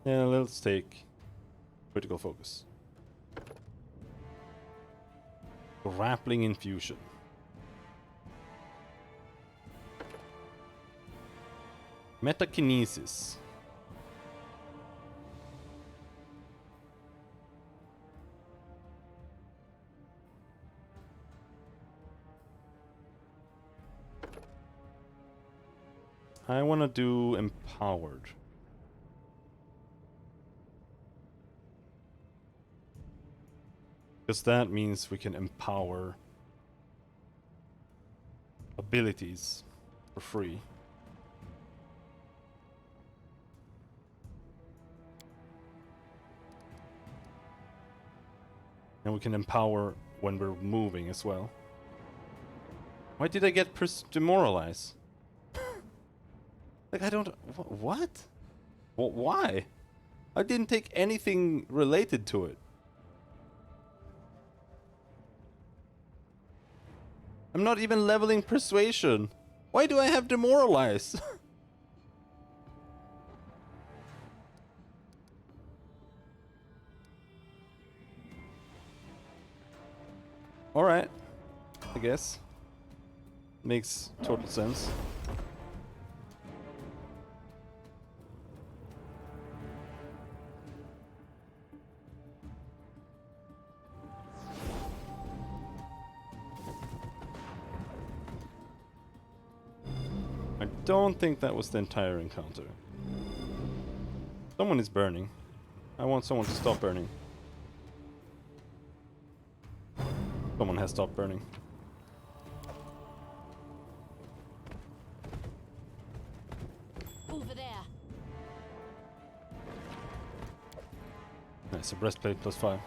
Yeah, let's take critical focus. Grappling infusion. Metakinesis. I want to do empowered. Because that means we can empower abilities for free. And we can empower when we're moving as well. Why did I get demoralize? Like, I don't... What? Why? I didn't take anything related to it. I'm not even leveling persuasion. Why do I have demoralize? Alright. I guess. Makes total sense. I don't think that was the entire encounter. Someone is burning. I want someone to stop burning. Someone has stopped burning. Over there. Nice, a breastplate +5.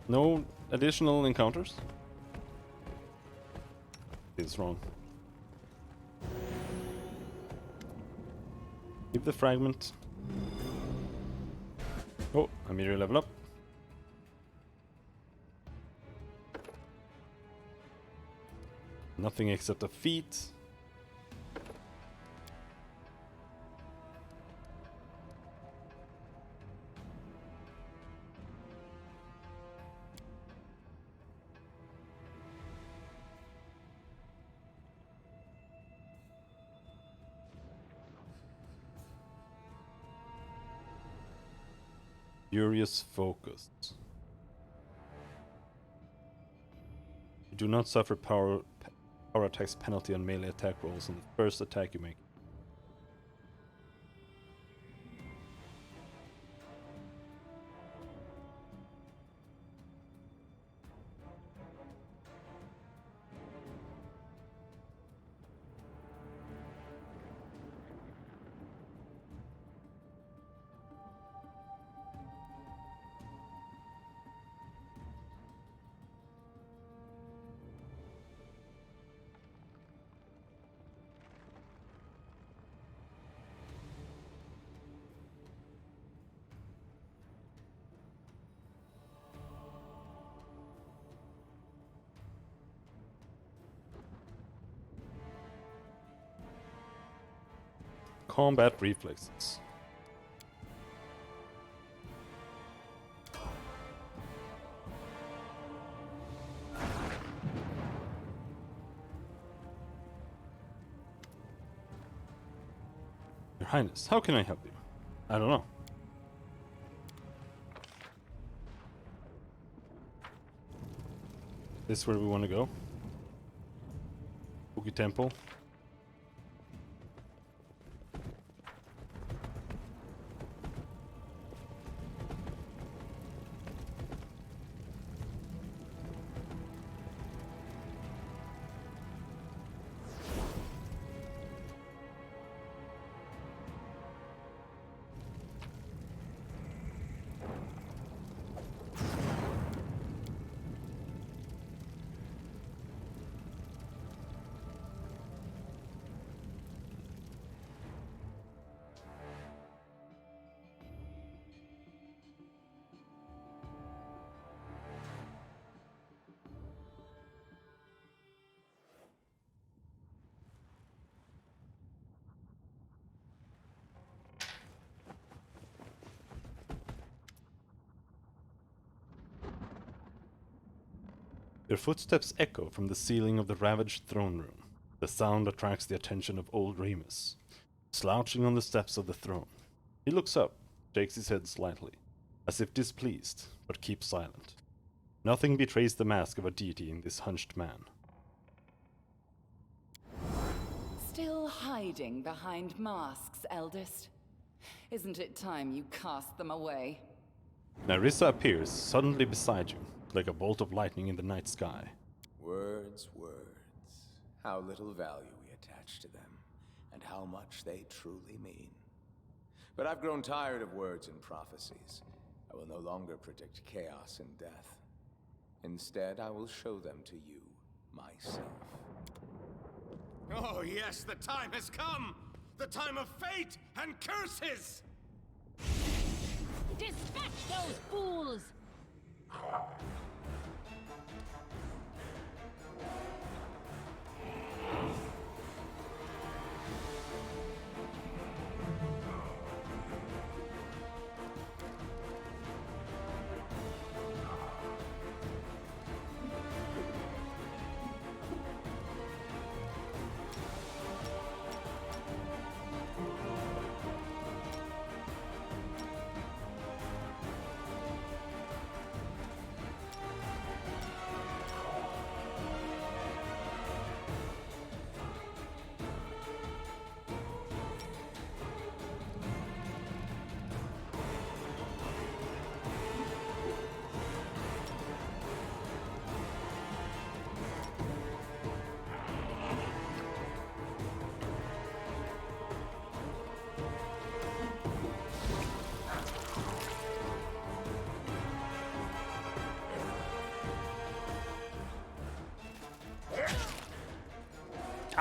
No additional encounters? It's wrong. Keep the fragment. Oh, immediately level up. Nothing except a feat. Furious focus. You do not suffer power attacks penalty on melee attack rolls on the first attack you make. combat reflexes. Your Highness, how can I help you? I don't know. This is where we want to go. Spooky Temple. Their footsteps echo from the ceiling of the ravaged throne room. The sound attracts the attention of old Remus, slouching on the steps of the throne. He looks up, shakes his head slightly, as if displeased, but keeps silent. Nothing betrays the mask of a deity in this hunched man. Still hiding behind masks, eldest? Isn't it time you cast them away? Nerissa appears suddenly beside you, like a bolt of lightning in the night sky. Words, words. How little value we attach to them, and how much they truly mean. But I've grown tired of words and prophecies. I will no longer predict chaos and death. Instead, I will show them to you, myself. Oh yes, the time has come! The time of fate and curses! Dispatch those fools!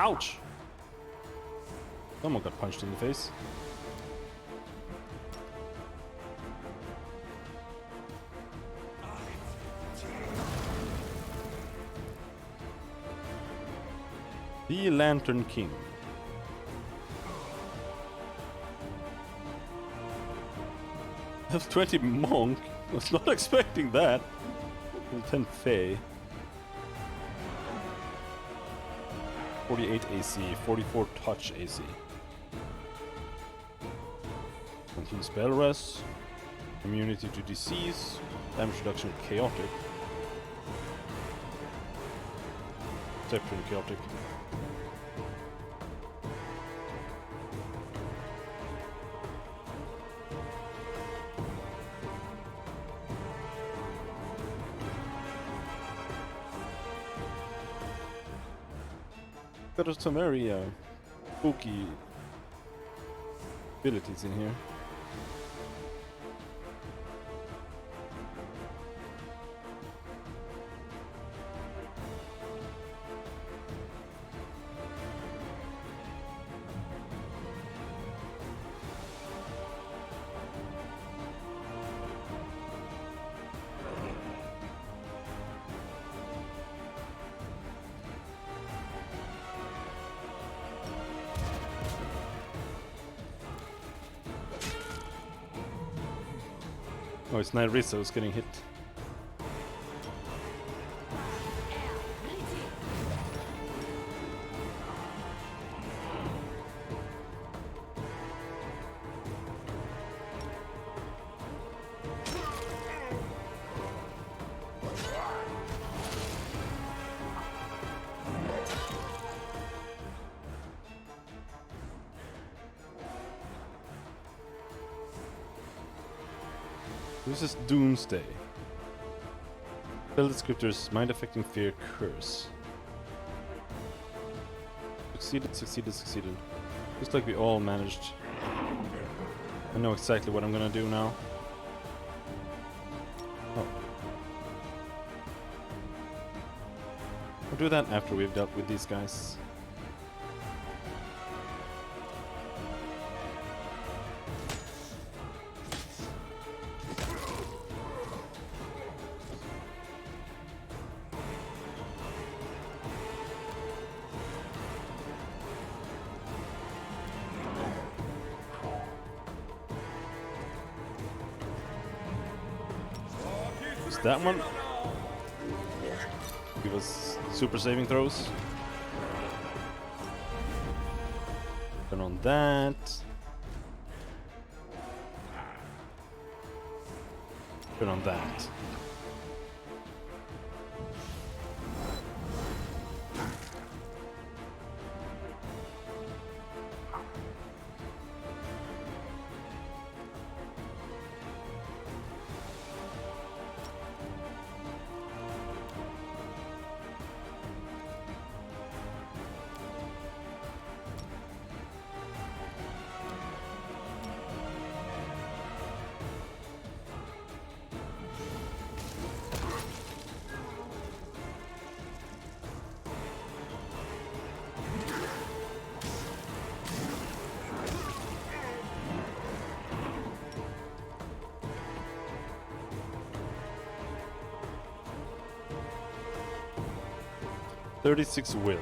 Ouch! Someone got punched in the face. The Lantern King. Level 20 monk? I was not expecting that. Level 10 Fae. 48 AC, 44 touch AC. 19 spell res. Immunity to disease. Damage reduction chaotic. Perception chaotic. Got some very spooky abilities in here. Oh, it's Nyrissa who's getting hit. This is Doomsday. Spell descriptors, mind affecting fear, curse. Succeeded, succeeded, succeeded. Looks like we all managed. I know exactly what I'm gonna do now. Oh. I'll do that after we've dealt with these guys. That one. Give us super saving throws. Turn on that. Turn on that. .36 will.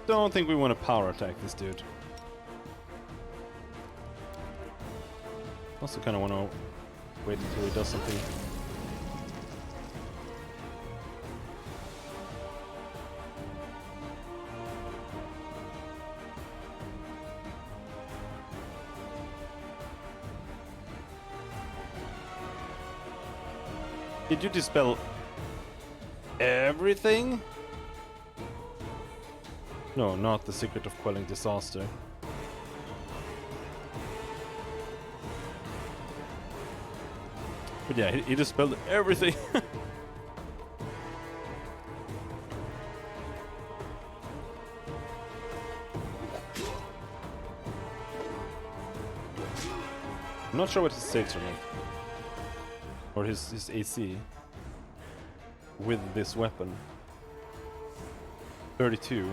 Don't think we want to power attack this dude. Also kind of want to wait until he does something. Did you dispel everything? No, not the secret of quelling disaster. But yeah, he dispelled everything. I'm not sure what his saves are like. Or his AC. With this weapon. 32.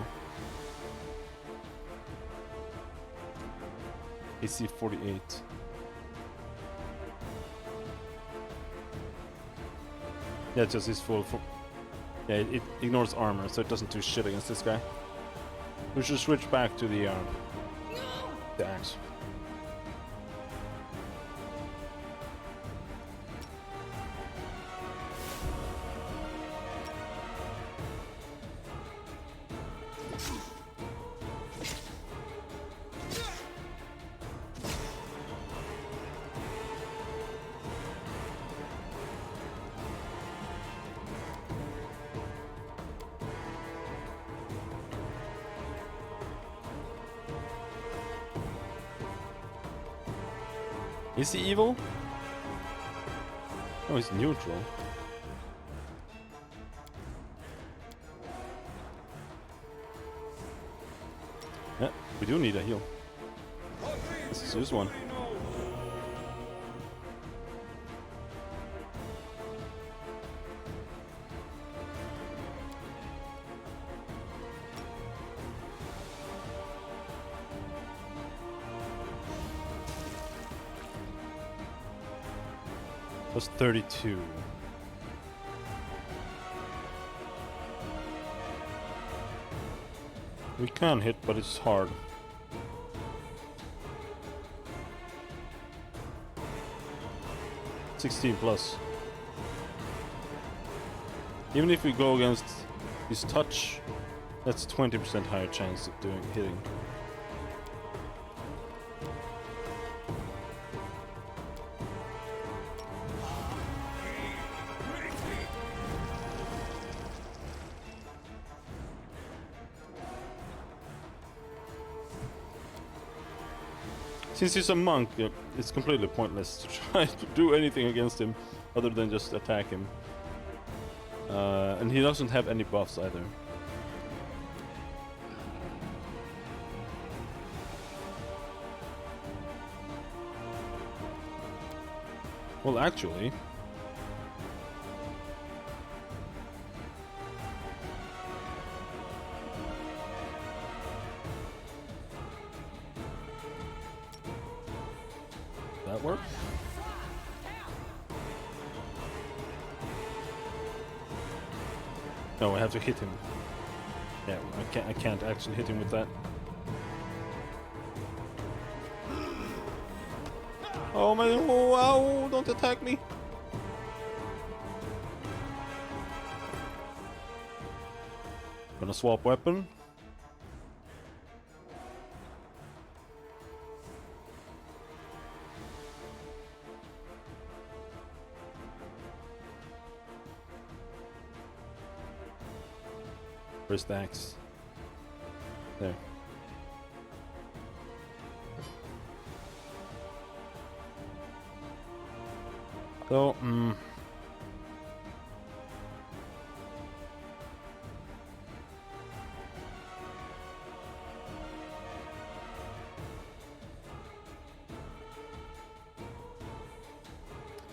AC 48. Yeah, just his full... yeah, it ignores armor, so it doesn't do shit against this guy. We should switch back to the axe. Is he evil? Oh, he's neutral. Yeah, we do need a heal. Let's use one. Plus 32. We can hit, but it's hard. +16. Even if we go against his touch, that's 20% higher chance of hitting. Since he's a monk, it's completely pointless to try to do anything against him other than just attack him. And he doesn't have any buffs either. Well, actually... that work? No, I have to hit him. Yeah, I can't actually hit him with that. Oh my, oh, wow, don't attack me. Gonna swap weapon. Where's the axe? There. So,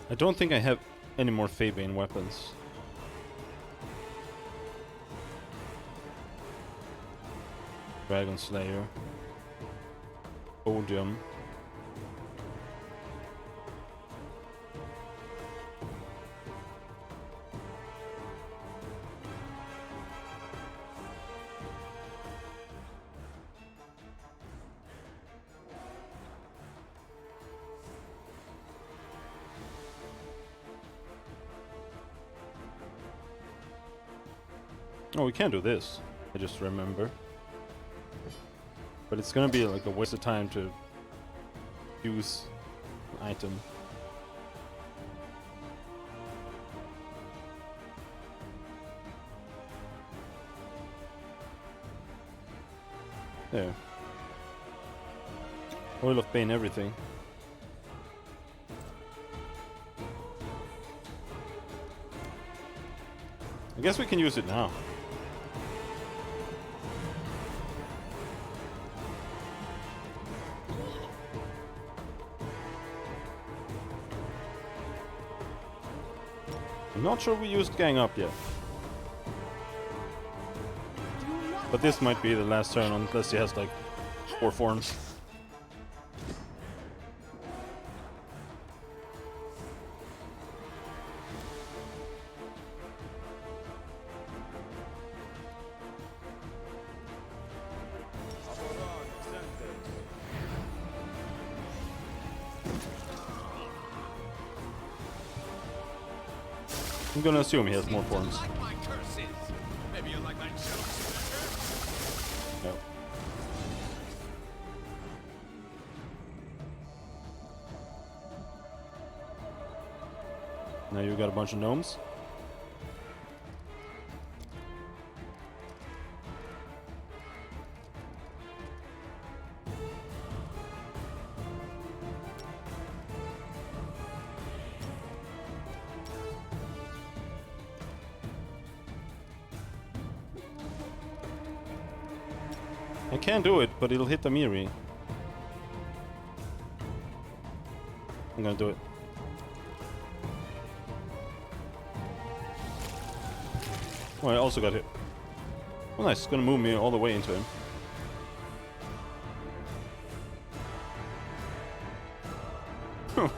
I don't think I have any more Fabian weapons. Dragon Slayer. Odium. Oh, we can do this. I just remember. But it's gonna be like a waste of time to use an item. There. Oil of Bane everything. I guess we can use it now. I'm not sure we used Gang Up yet. But this might be the last turn unless he has like 4 forms. I'm gonna assume he has more forms. Maybe you like my jokes better? No. Now you got a bunch of gnomes. I can do it, but it'll hit the Miri. I'm gonna do it. Oh, I also got hit. Oh nice, it's gonna move me all the way into him.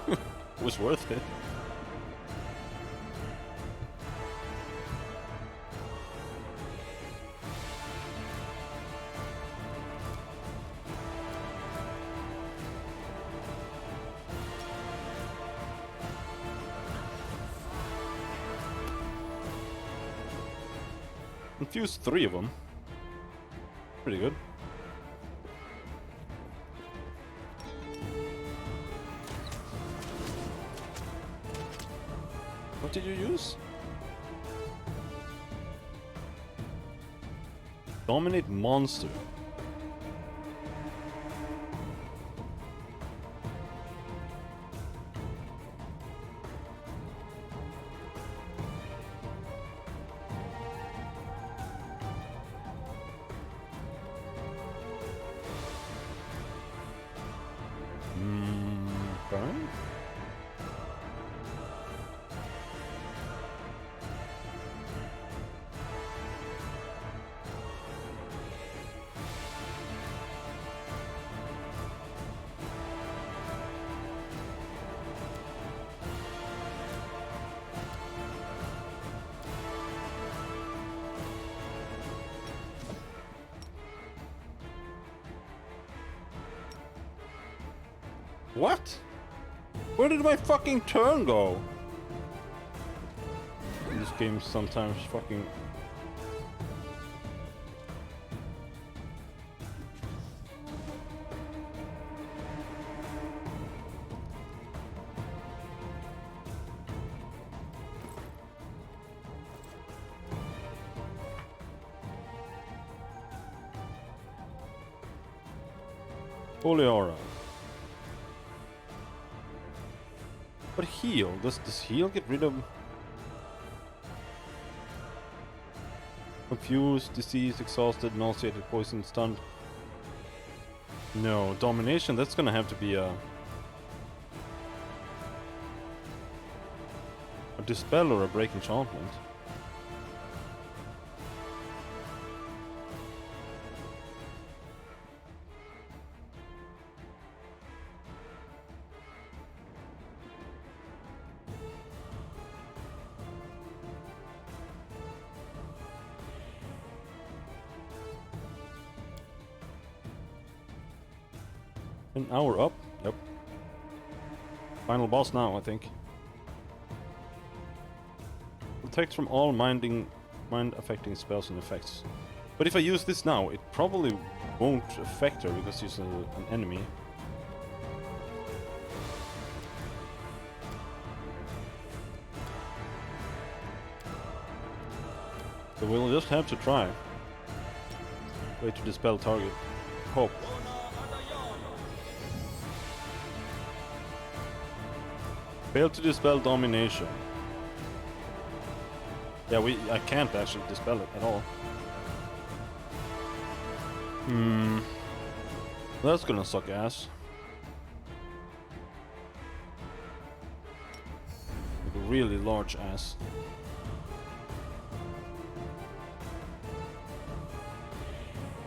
It was worth it. Infused 3 of them. Pretty good. What did you use? Dominate monster. Burn? What? Where did my fucking turn go? This game sometimes fucking... Holy aura. But heal, does heal get rid of... Confused, diseased, exhausted, nauseated, poisoned, stunned? No, domination, that's gonna have to be a dispel or a break enchantment. An hour up? Yep. Final boss now, I think. Protects from all mind-affecting spells and effects. But if I use this now, it probably won't affect her because she's an enemy. So we'll just have to try. Way to dispel target. Hope. Failed to dispel domination. Yeah, I can't actually dispel it at all. That's gonna suck ass. Like a really large ass.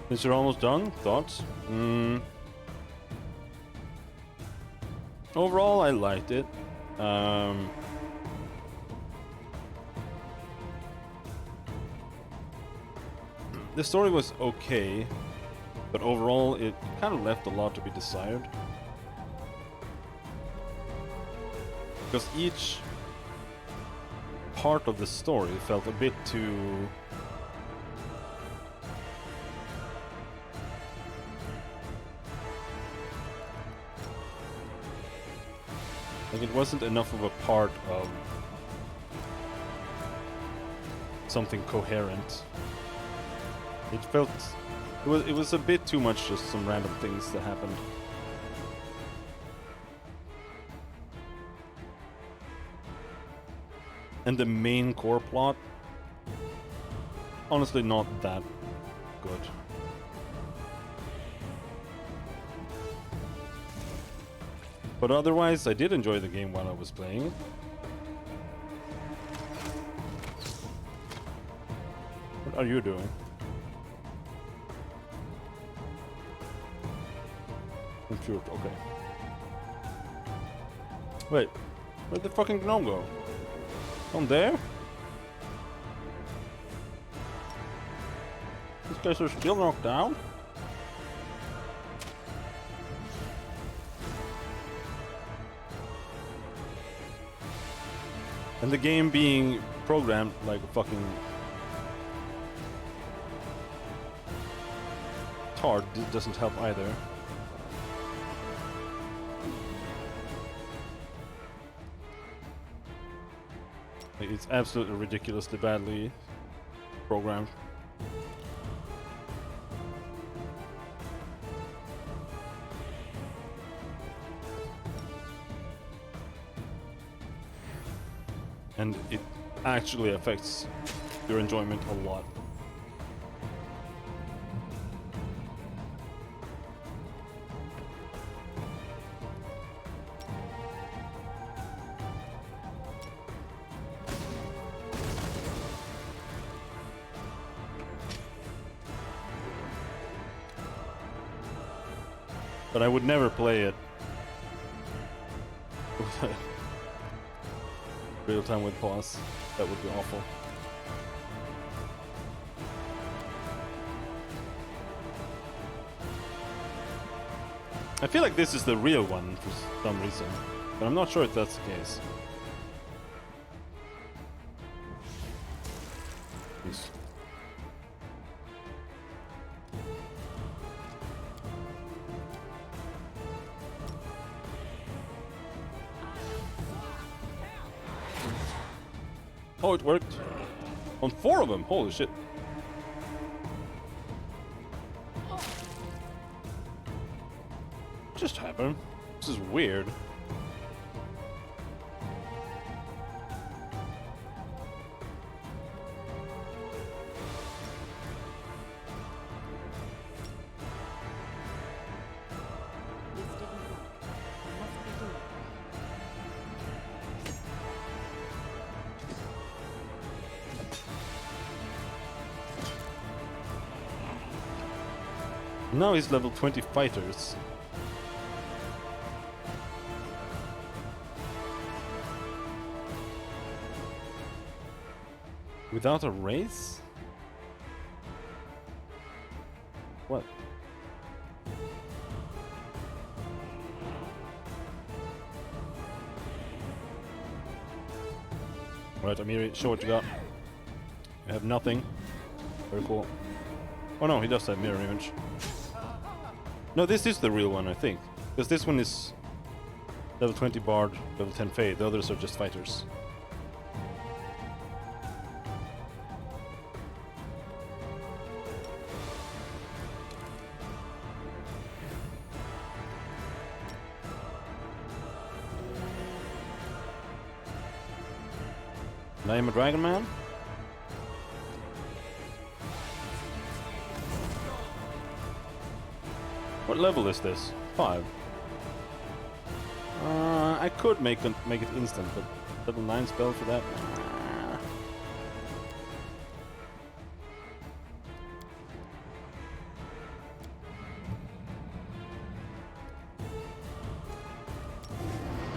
Since you're almost done, thoughts? Overall, I liked it. The story was okay, but overall it kind of left a lot to be desired. Because each part of the story felt a bit too... like it wasn't enough of a part of something coherent. It felt... it was a bit too much just some random things that happened. And the main core plot, honestly not that good. But otherwise, I did enjoy the game while I was playing it. What are you doing? Confused, okay. Wait, where'd the fucking gnome go? Down there? These guys are still knocked down? And the game being programmed like a fucking card doesn't help either. Like, it's absolutely ridiculously badly programmed. And it actually affects your enjoyment a lot. But I would never play it real time with pause. That would be awful. I feel like this is the real one for some reason, but I'm not sure if that's the case. Jeez. Oh, it worked. On 4 of them. Holy shit. What just happened? This is weird. Now he's level 20 fighters. Without a race? What? Alright, Amiri, show what you got. You have nothing. Very cool. Oh no, he does have mirror image. No, this is the real one, I think. Because this one is level 20 Bard, level 10 Fae. The others are just fighters. And I am a Dragon Man? What level is this? 5. I could make it instant, but level 9 spell for that?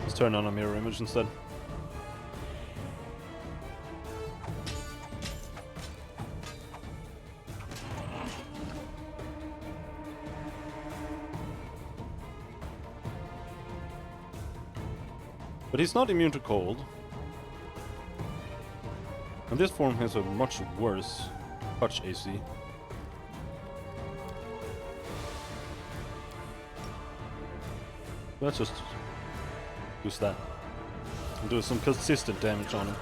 Let's turn on a mirror image instead. But he's not immune to cold. And this form has a much worse touch AC. Let's just use that. And do some consistent damage on him.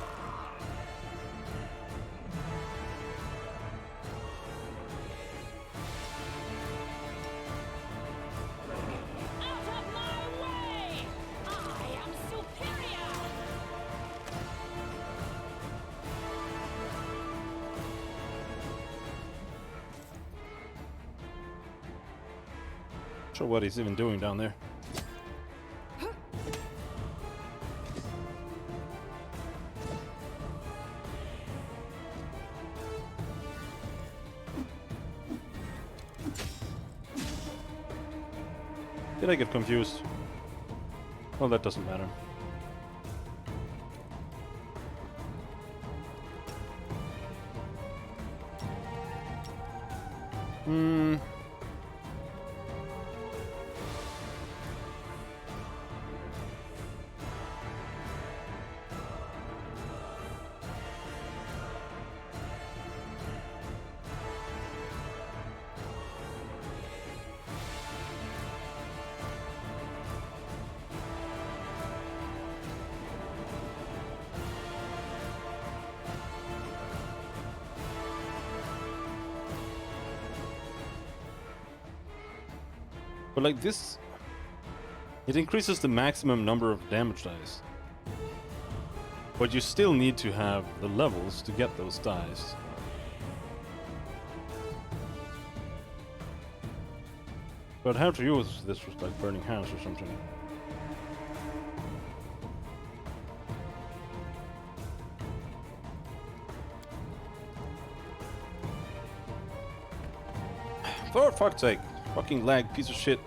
Sure what he's even doing down there. Did I get confused? Well, that doesn't matter. But like this, it increases the maximum number of damage dice. But you still need to have the levels to get those dice. But how to use this was like burning hands or something. For fuck's sake. Fucking lag, piece of shit.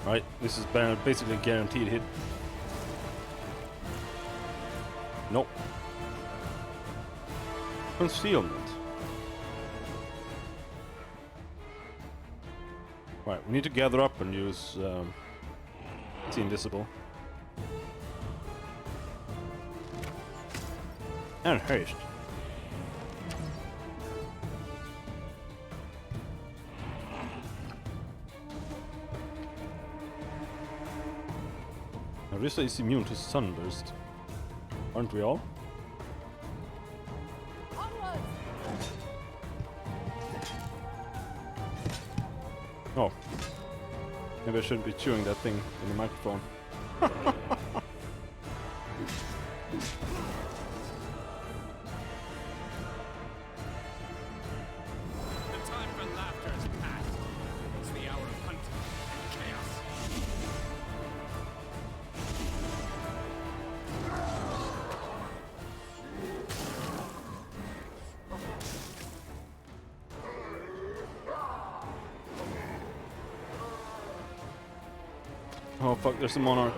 Right, this is basically a guaranteed hit. Nope. Concealment. Right, we need to gather up and use it's invisible. And haste. Narissa is immune to sunburst. Aren't we all? Oh. Maybe I shouldn't be chewing that thing in the microphone. The time for laughter is past. It's the hour of hunting and chaos. Oh fuck, there's a monarch.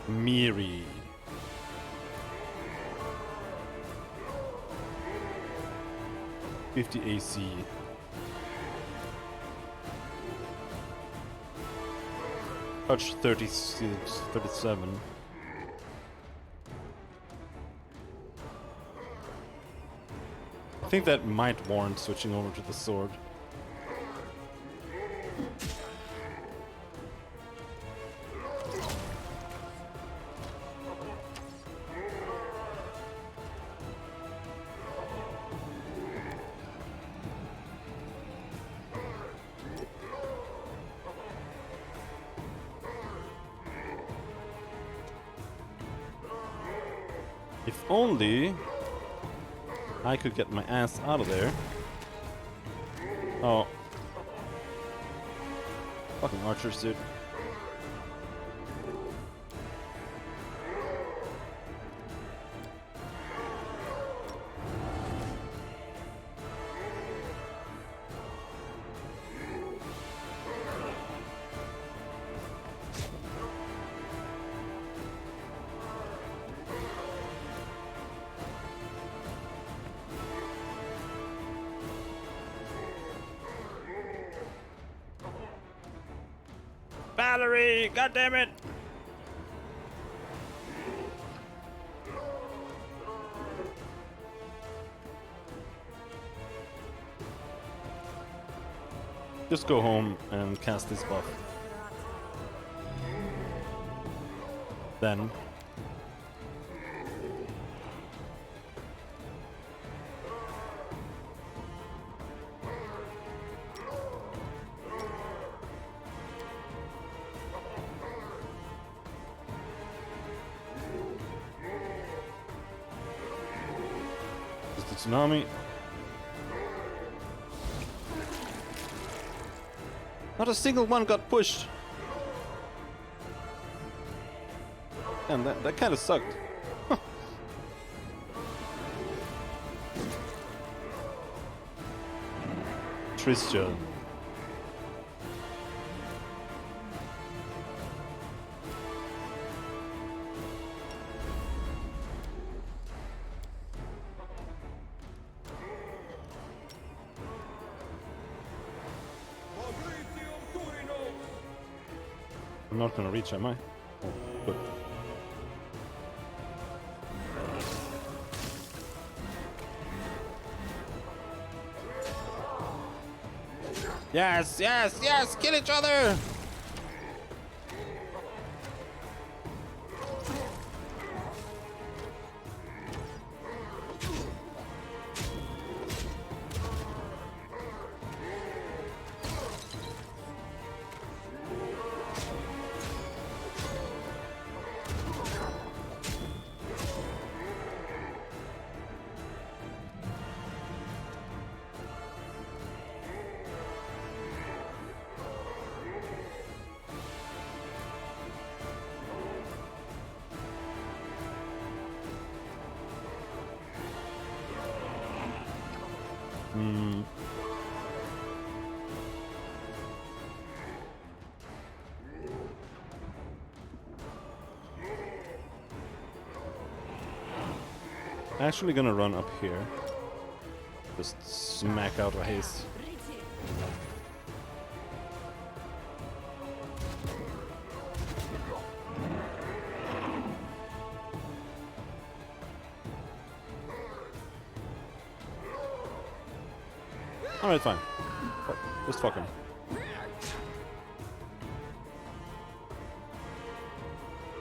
Miri. (50 AC). Touch 36, 37. I think that might warrant switching over to the sword. If only I could get my ass out of there. Oh. Fucking archers, dude. Valerie! God damn it! Just go home and cast this buff. Then tsunami. Not a single one got pushed. And that kind of sucked. Christian. I'm not gonna reach, am I? Oh, good. Yes, yes, yes! Kill each other! Actually gonna run up here. Just smack out a haste. Alright, fine. Just fuck him.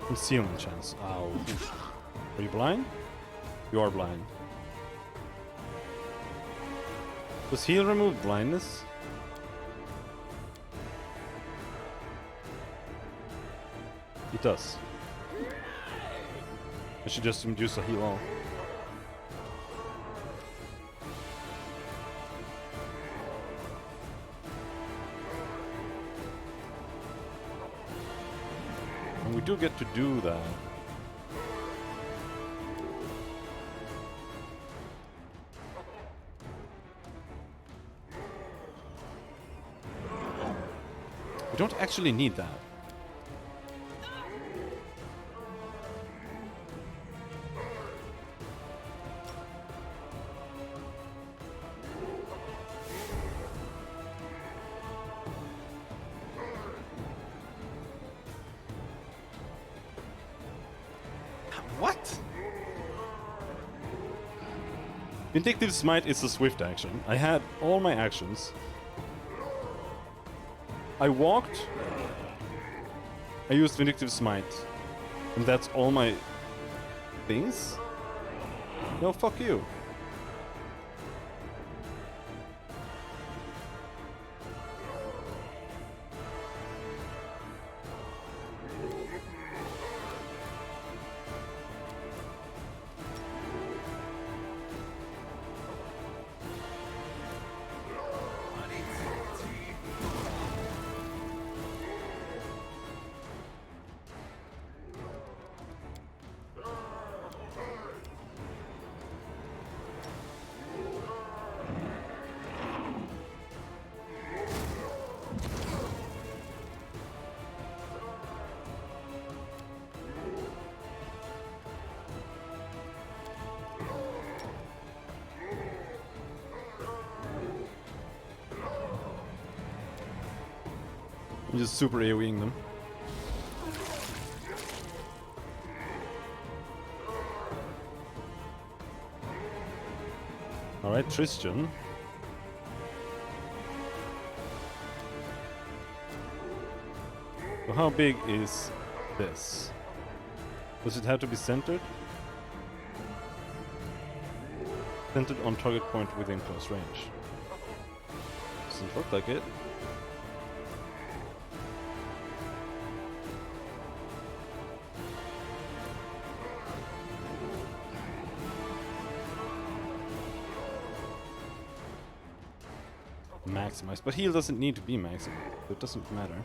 Concealment chance. Ow. Are you blind? You are blind. Does heal remove blindness? It does. I should just induce a heal all. And we do get to do that. We don't actually need that. What? Vindictive Smite is a swift action. I had all my actions. I walked, I used Vindictive Smite, and that's all my things? No, fuck you. I'm just super AoEing them. Alright, Tristan. So how big is this? Does it have to be centered? Centered on target point within close range. Doesn't look like it. maximized, but heal doesn't need to be maximized. It doesn't matter.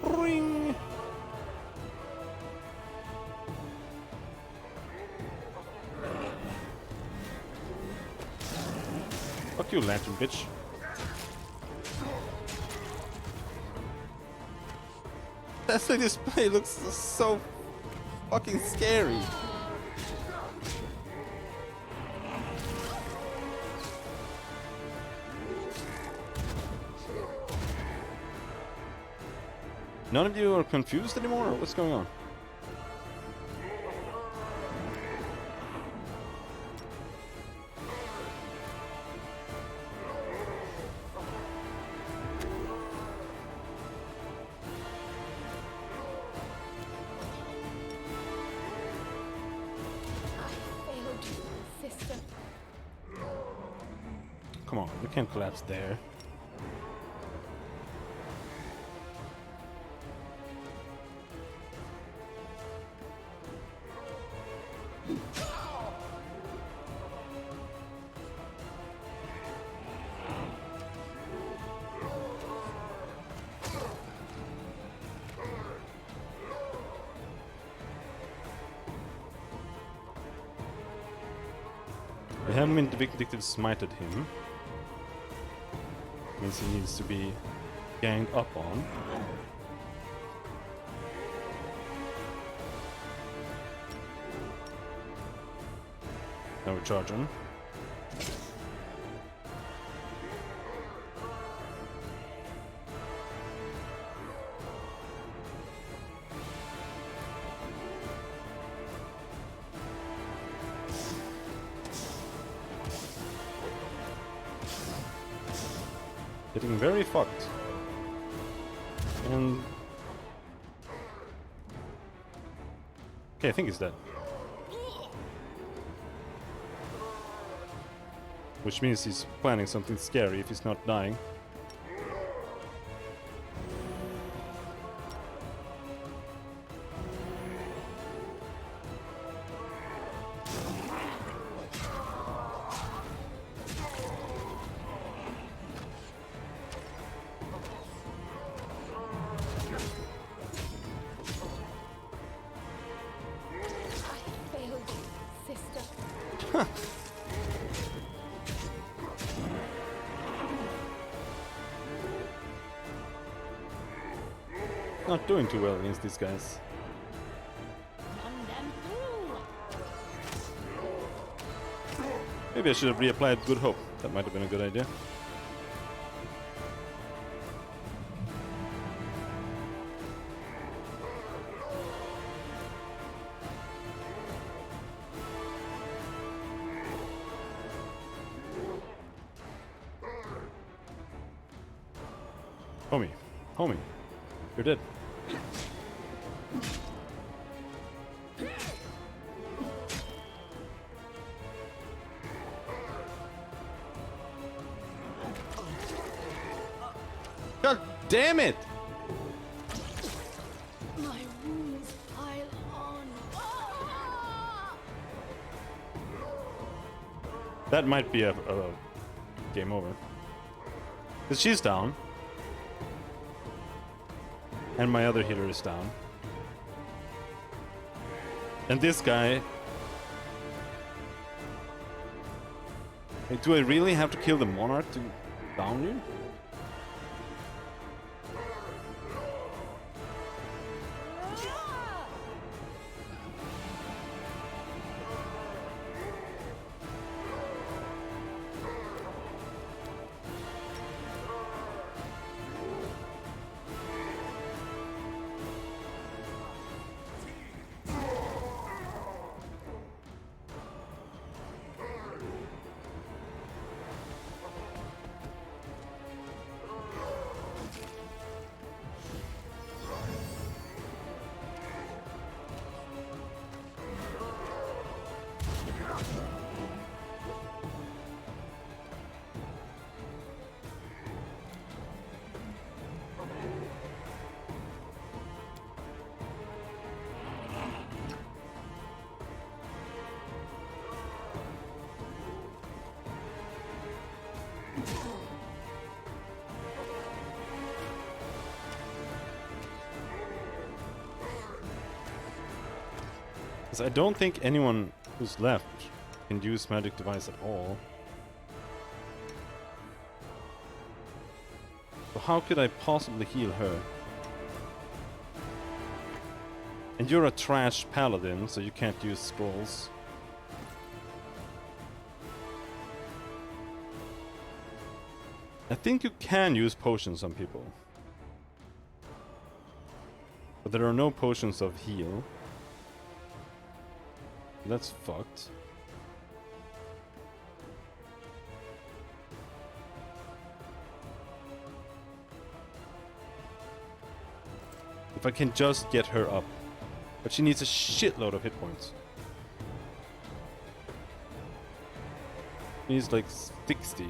Ring. Fuck you, lantern bitch. That's the display looks so fucking scary. None of you are confused anymore, or what's going on? Failed you, sister. Come on, we can't collapse there. We haven't been vindictive smited him. Means he needs to be ganged up on. Now we charge him. Getting very fucked. And... okay, I think he's dead. Which means he's planning something scary if he's not dying. Failed you, sister. Not doing too well against these guys. Maybe I should have reapplied Good Hope. That might have been a good idea. Homie. Homie. You're dead. God damn it! My wounds pile on. That might be a game over. Because she's down. And my other healer is down. And this guy... hey, do I really have to kill the monarch to down you? Because I don't think anyone who's left can use magic device at all. So how could I possibly heal her? And you're a trash paladin, so you can't use scrolls. I think you can use potions on people. But there are no potions of heal. That's fucked. If I can just get her up. But she needs a shitload of hit points. She needs like 60.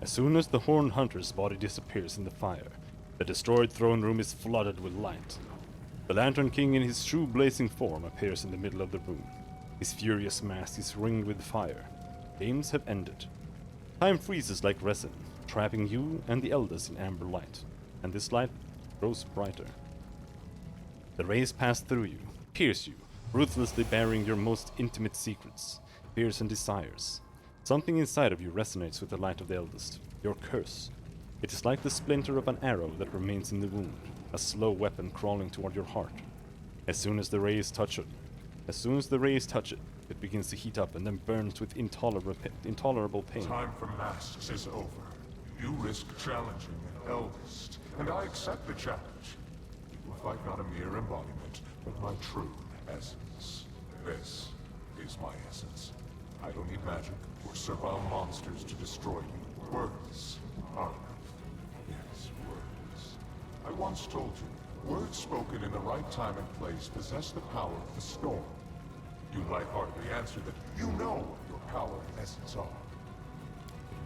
As soon as the Horned Hunter's body disappears in the fire, the destroyed throne room is flooded with light. The Lantern King in his true blazing form appears in the middle of the room. His furious mask is ringed with fire. Games have ended. Time freezes like resin, trapping you and the elders in amber light, and this light grows brighter. The rays pass through you, pierce you, ruthlessly bearing your most intimate secrets, fears and desires. Something inside of you resonates with the light of the eldest, your curse. It is like the splinter of an arrow that remains in the wound, a slow weapon crawling toward your heart. As soon as the rays touch it, it begins to heat up and then burns with intolerable pain. Time for masks is over. You risk challenging an eldest, and I accept the challenge. You will fight not a mere embodiment, but my true essence. This is my essence. I don't need magic or servile monsters to destroy you. Words are enough. Yes, words. I once told you, words spoken in the right time and place possess the power of the storm. You lightheartedly answered that you know what your power and essence are.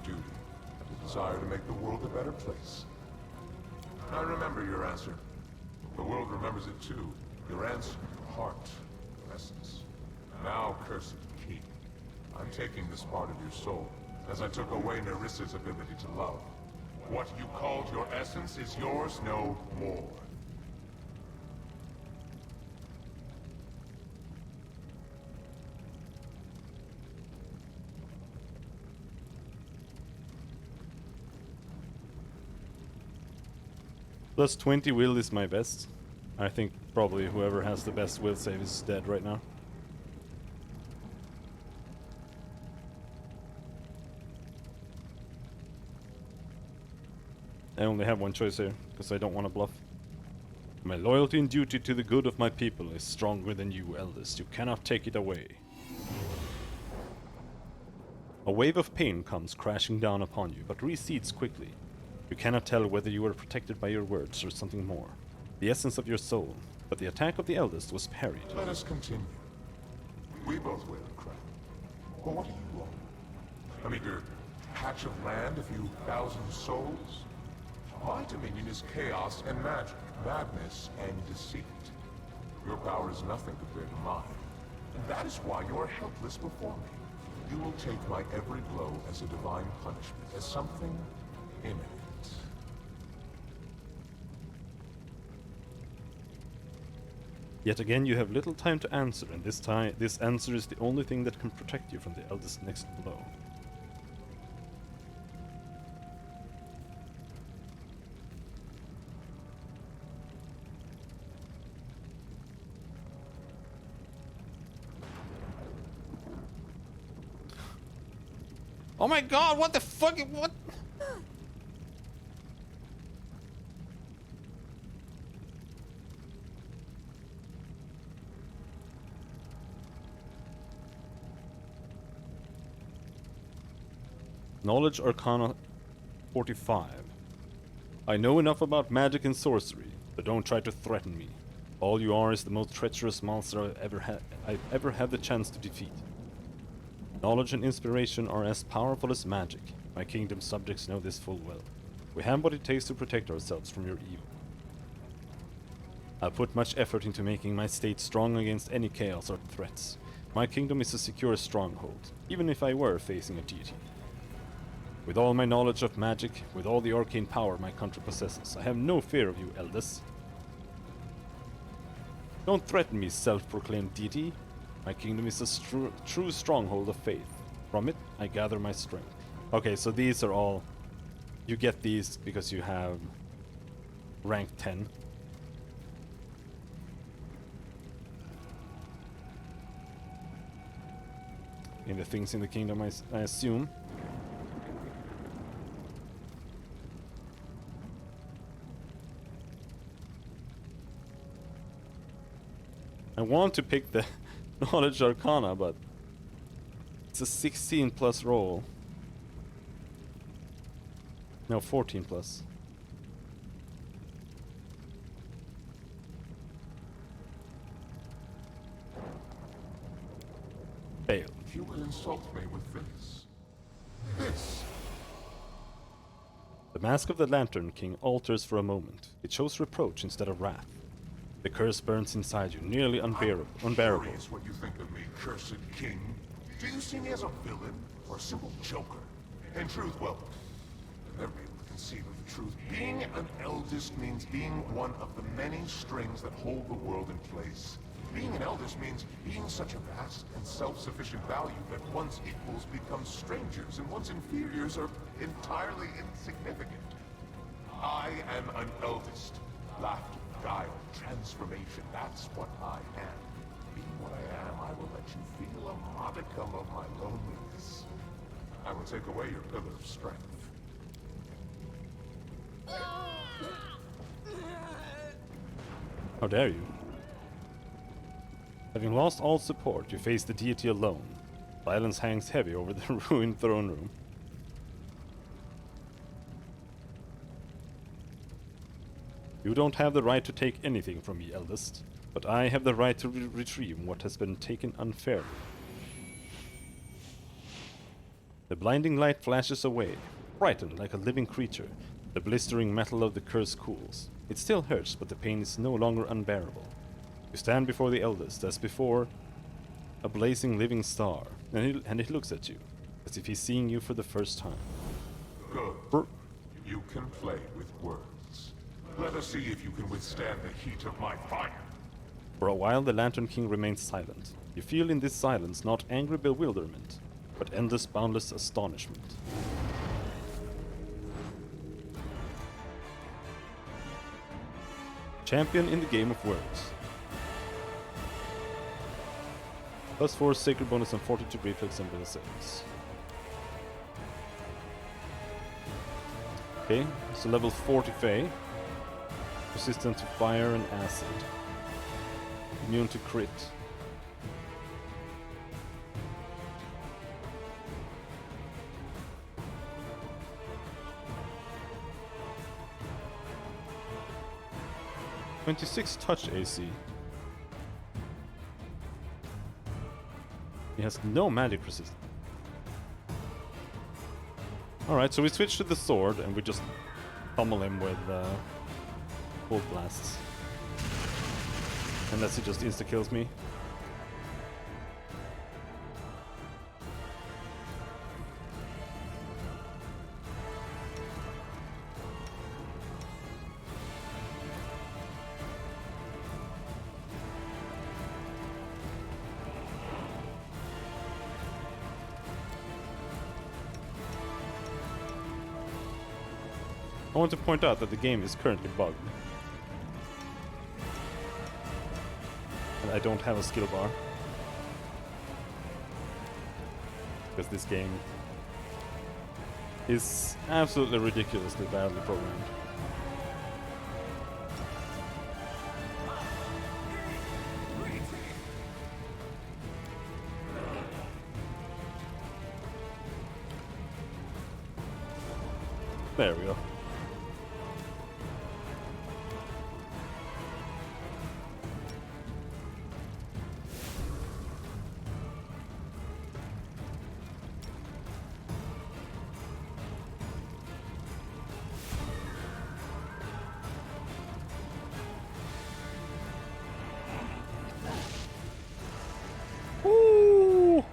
Duty, and the desire to make the world a better place. I remember your answer. The world remembers it too. Your answer, heart, essence. Now, cursed king, I'm taking this part of your soul, as I took away Nerissa's ability to love. What you called your essence is yours no more. Plus 20 will is my best. I think probably whoever has the best will save is dead right now. I only have one choice here, because I don't want to bluff. My loyalty and duty to the good of my people is stronger than you, eldest. You cannot take it away. A wave of pain comes crashing down upon you, but recedes quickly. You cannot tell whether you are protected by your words or something more. The essence of your soul, but the attack of the eldest was parried. Let us continue. We both wear a crown. But what do you want? A meager patch of land, a few thousand souls? My dominion is chaos and magic, madness and deceit. Your power is nothing compared to mine. And that is why you are helpless before me. You will take my every blow as a divine punishment, as something imminent. Yet again you have little time to answer, and this answer is the only thing that can protect you from the eldest's next blow. Oh my god, what the fuck? What? Knowledge Arcana 45. I know enough about magic and sorcery, but don't try to threaten me. All you are is the most treacherous monster I've ever had the chance to defeat. Knowledge and inspiration are as powerful as magic. My kingdom's subjects know this full well. We have what it takes to protect ourselves from your evil. I've put much effort into making my state strong against any chaos or threats. My kingdom is a secure stronghold, even if I were facing a deity. With all my knowledge of magic, with all the arcane power my country possesses, I have no fear of you, elders. Don't threaten me, self-proclaimed deity. My kingdom is a true stronghold of faith. From it, I gather my strength. Okay, so these are all... You get these because you have rank 10. In the things in the kingdom, I assume. I want to pick the Knowledge Arcana, but it's a 16 plus roll. No, 14 plus. Fail. If you will insult me with this. This. The mask of the Lantern King alters for a moment. It shows reproach instead of wrath. The curse burns inside you, nearly unbearable. Curious what you think of me, cursed king. Do you see me as a villain or a simple joker? In truth, well, I've never been able to conceive of the truth. Being an eldest means being one of the many strings that hold the world in place. Being an eldest means being such a vast and self-sufficient value that one's equals become strangers and one's inferiors are entirely insignificant. I am an eldest. Laughter, guile, transformation, that's what I am. Being what I am, I will let you feel a modicum of my loneliness. I will take away your pillar of strength. How dare you? Having lost all support, you face the deity alone. Silence hangs heavy over the ruined throne room. You don't have the right to take anything from me, eldest, but I have the right to retrieve what has been taken unfairly. The blinding light flashes away, frightened like a living creature. The blistering metal of the curse cools. It still hurts, but the pain is no longer unbearable. You stand before the eldest, as before, a blazing living star, and he looks at you, as if he's seeing you for the first time. Good. You can play with words. Let us see if you can withstand the heat of my fire. For a while, the Lantern King remains silent. You feel in this silence not angry bewilderment, but endless, boundless astonishment. Champion in the game of words. +4 sacred bonus and fortitude reflex and ability saves. Okay, so level 40 Fae. Resistant to fire and acid. Immune to crit. (26 touch AC). He has no magic resistance. Alright, so we switch to the sword and we just pummel him with bolt blasts. Unless he just insta-kills me. I want to point out that the game is currently bugged. And I don't have a skill bar. Because this game is absolutely ridiculously badly programmed. There we go. Ooh.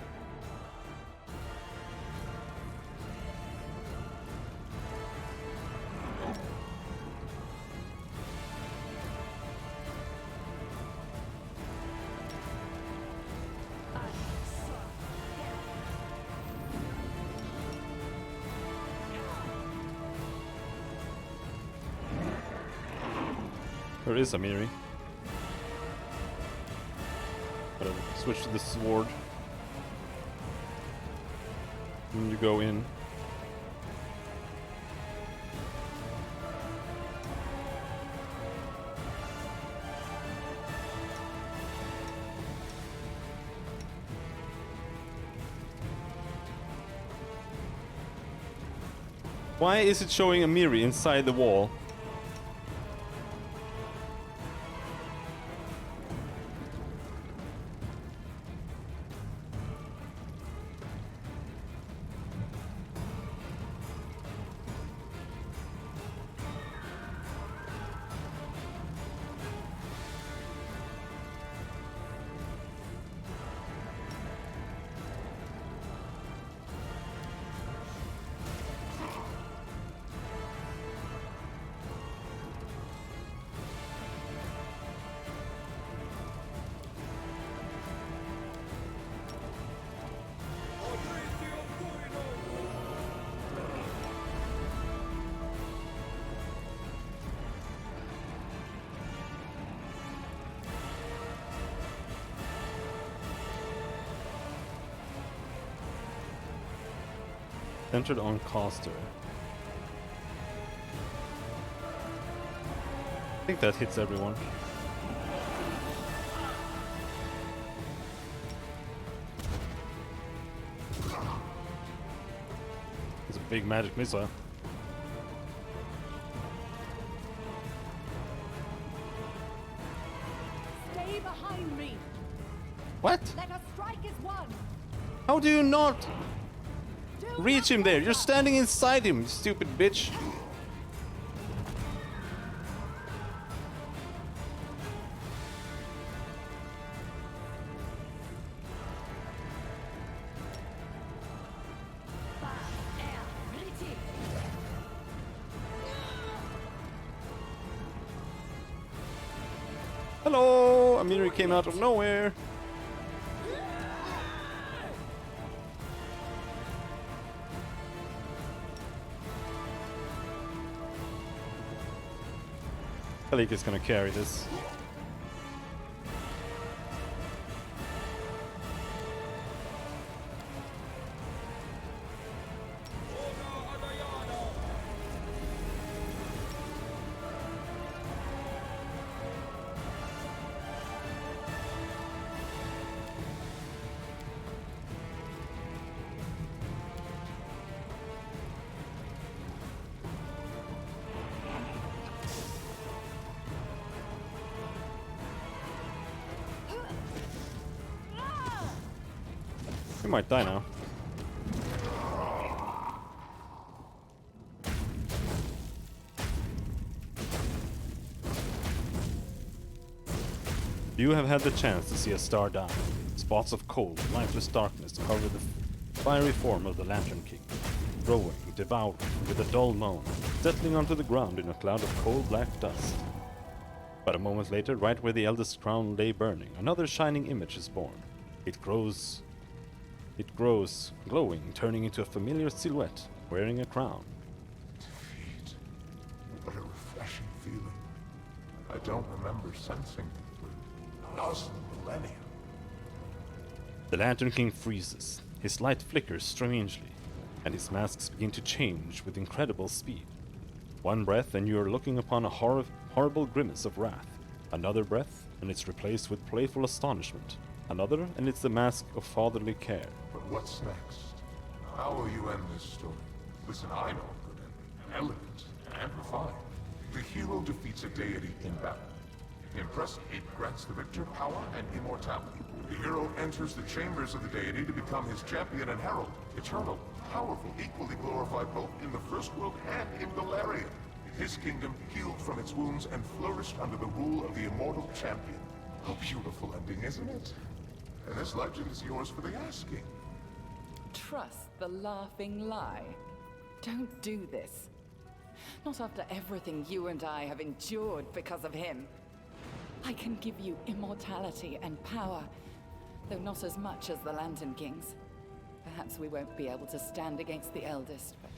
There is a Miri. Gotta switch to the sword. When you go in. Why is it showing a Miri inside the wall? Centered on caster. I think that hits everyone. It's a big magic missile. Stay behind me. What? Let us strike as one. How do you not reach him there? You're standing inside him, you stupid bitch. Hello! Amiri came out of nowhere. Khalik is gonna carry this. We might die now. You have had the chance to see a star die. Spots of cold, lifeless darkness cover the fiery form of the Lantern King, growing, devouring, with a dull moan, settling onto the ground in a cloud of cold black dust. But a moment later, right where the eldest crown lay burning, another shining image is born. It grows, glowing, turning into a familiar silhouette, wearing a crown. Defeat. What a refreshing feeling. I don't remember sensing it for 1,000 millennia. The Lantern King freezes. His light flickers strangely, and his masks begin to change with incredible speed. One breath and you are looking upon a horrible grimace of wrath. Another breath and it's replaced with playful astonishment. Another and it's the mask of fatherly care. But what's next? How will you end this story? Listen, I know a good ending. elegant, and refined. The hero defeats a deity in battle. Impressed ape grants the victor power and immortality. The hero enters the chambers of the deity to become his champion and herald, eternal, powerful, equally glorified both in the first world and in Galarian. His kingdom healed from its wounds and flourished under the rule of the immortal champion. A beautiful ending, isn't it? And this legend is yours for the asking. Trust the laughing lie. Don't do this. Not after everything you and I have endured because of him. I can give you immortality and power, though not as much as the Lantern Kings. Perhaps we won't be able to stand against the eldest, but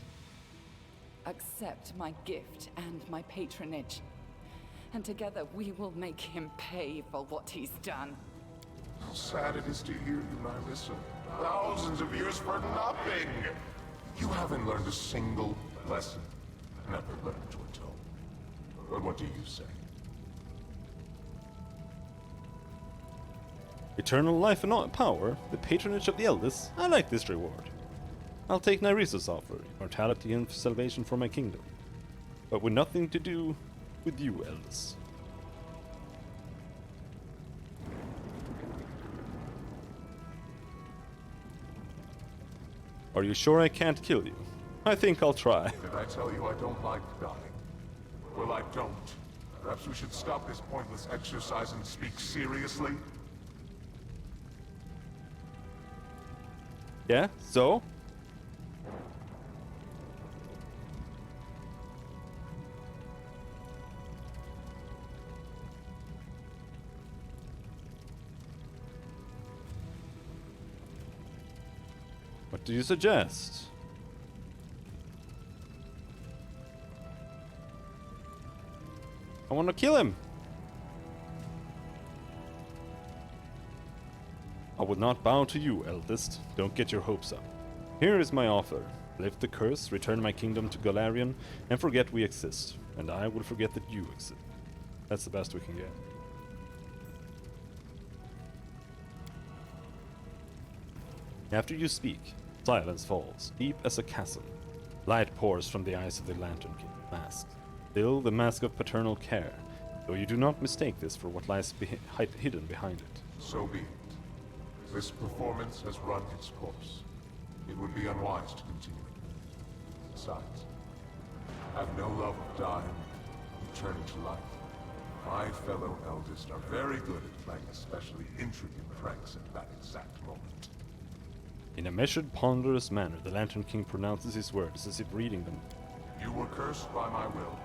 accept my gift and my patronage. And together we will make him pay for what he's done. How sad it is to hear you, Nyrissa. Thousands of years for nothing! You haven't learned a single lesson. Never learned to atone. But what do you say? Eternal life and power, the patronage of the eldest. I like this reward. I'll take Nyrissa's offer, immortality and salvation for my kingdom. But with nothing to do with you, eldest. Are you sure I can't kill you? I think I'll try. Did I tell you I don't like dying? Well, I don't. Perhaps we should stop this pointless exercise and speak seriously? Yeah, so? What do you suggest? I want to kill him. I would not bow to you, eldest. Don't get your hopes up. Here is my offer. Lift the curse, return my kingdom to Galarian, and forget we exist. And I will forget that you exist. That's the best we can get. After you speak, silence falls, deep as a chasm. Light pours from the eyes of the Lantern King, masked. Still the mask of paternal care, though you do not mistake this for what lies hidden behind it. So be it. This performance has run its course. It would be unwise to continue it. Besides, I have no love of dying, returning to life. My fellow eldest are very good at playing especially intricate pranks at that exact moment. In a measured, ponderous manner, the Lantern King pronounces his words as if reading them. You were cursed by my will.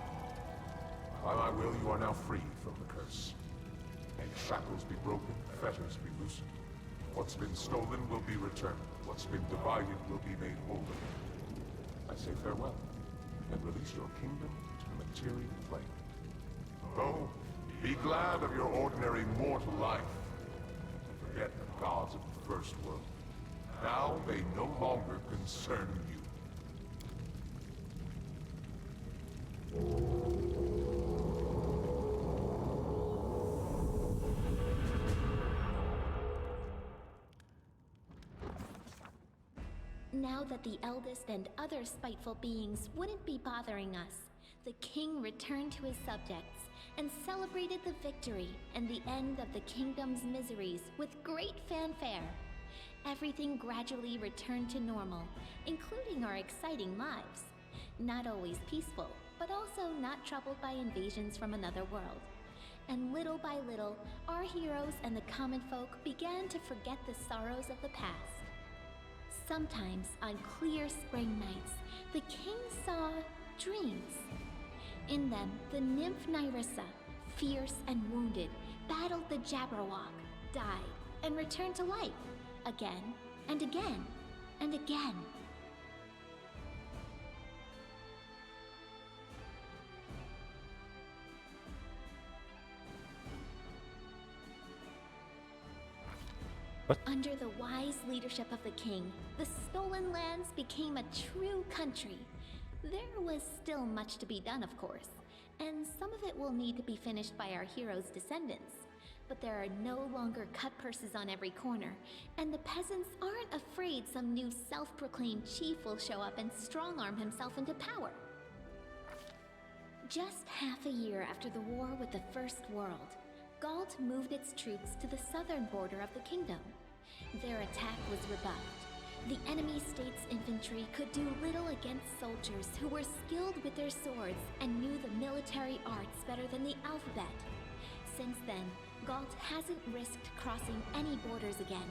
By my will, you are now free from the curse. May shackles be broken, fetters be loosened. What's been stolen will be returned. What's been divided will be made whole again. I say farewell, and release your kingdom to the material plane. Go, be glad of your ordinary mortal life. Forget the gods of the first world. Now they no longer concern you. Now that the eldest and other spiteful beings wouldn't be bothering us, the king returned to his subjects and celebrated the victory and the end of the kingdom's miseries with great fanfare. Everything gradually returned to normal, including our exciting lives. Not always peaceful, but also not troubled by invasions from another world. And little by little, our heroes and the common folk began to forget the sorrows of the past. Sometimes, on clear spring nights, the king saw dreams. In them, the nymph Nyrissa, fierce and wounded, battled the Jabberwock, died, and returned to life. Again, and again, and again. What? Under the wise leadership of the king, the stolen lands became a true country. There was still much to be done, of course, and some of it will need to be finished by our heroes' descendants. But there are no longer cut purses on every corner, and the peasants aren't afraid some new self-proclaimed chief will show up and strong-arm himself into power. Just half a year after the war with the First World, Galt moved its troops to the southern border of the kingdom. Their attack was rebuffed. The enemy state's infantry could do little against soldiers who were skilled with their swords and knew the military arts better than the alphabet. Since then, Galt hasn't risked crossing any borders again,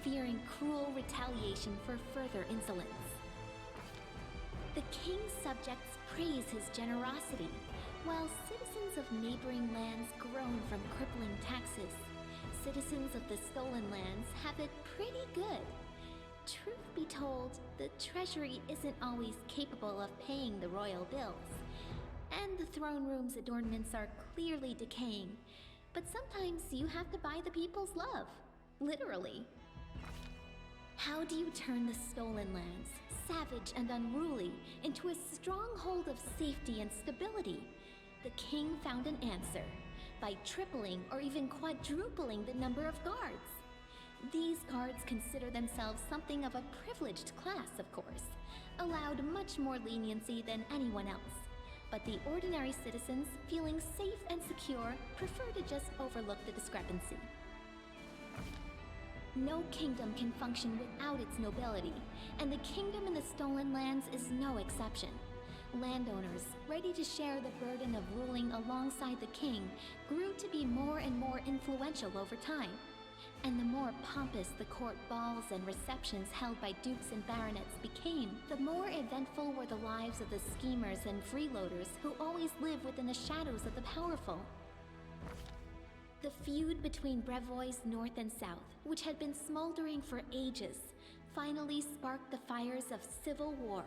fearing cruel retaliation for further insolence. The king's subjects praise his generosity, while citizens of neighboring lands groan from crippling taxes. Citizens of the stolen lands have it pretty good. Truth be told, the treasury isn't always capable of paying the royal bills, and the throne room's adornments are clearly decaying. But sometimes you have to buy the people's love, literally. How do you turn the stolen lands, savage and unruly, into a stronghold of safety and stability? The king found an answer by tripling or even quadrupling the number of guards. These guards consider themselves something of a privileged class, of course, allowed much more leniency than anyone else. But the ordinary citizens, feeling safe and secure, prefer to just overlook the discrepancy. No kingdom can function without its nobility, and the kingdom in the stolen lands is no exception. Landowners, ready to share the burden of ruling alongside the king, grew to be more and more influential over time. And the more pompous the court balls and receptions held by dukes and baronets became, the more eventful were the lives of the schemers and freeloaders who always live within the shadows of the powerful. The feud between Brevois North and South, which had been smoldering for ages, finally sparked the fires of civil war.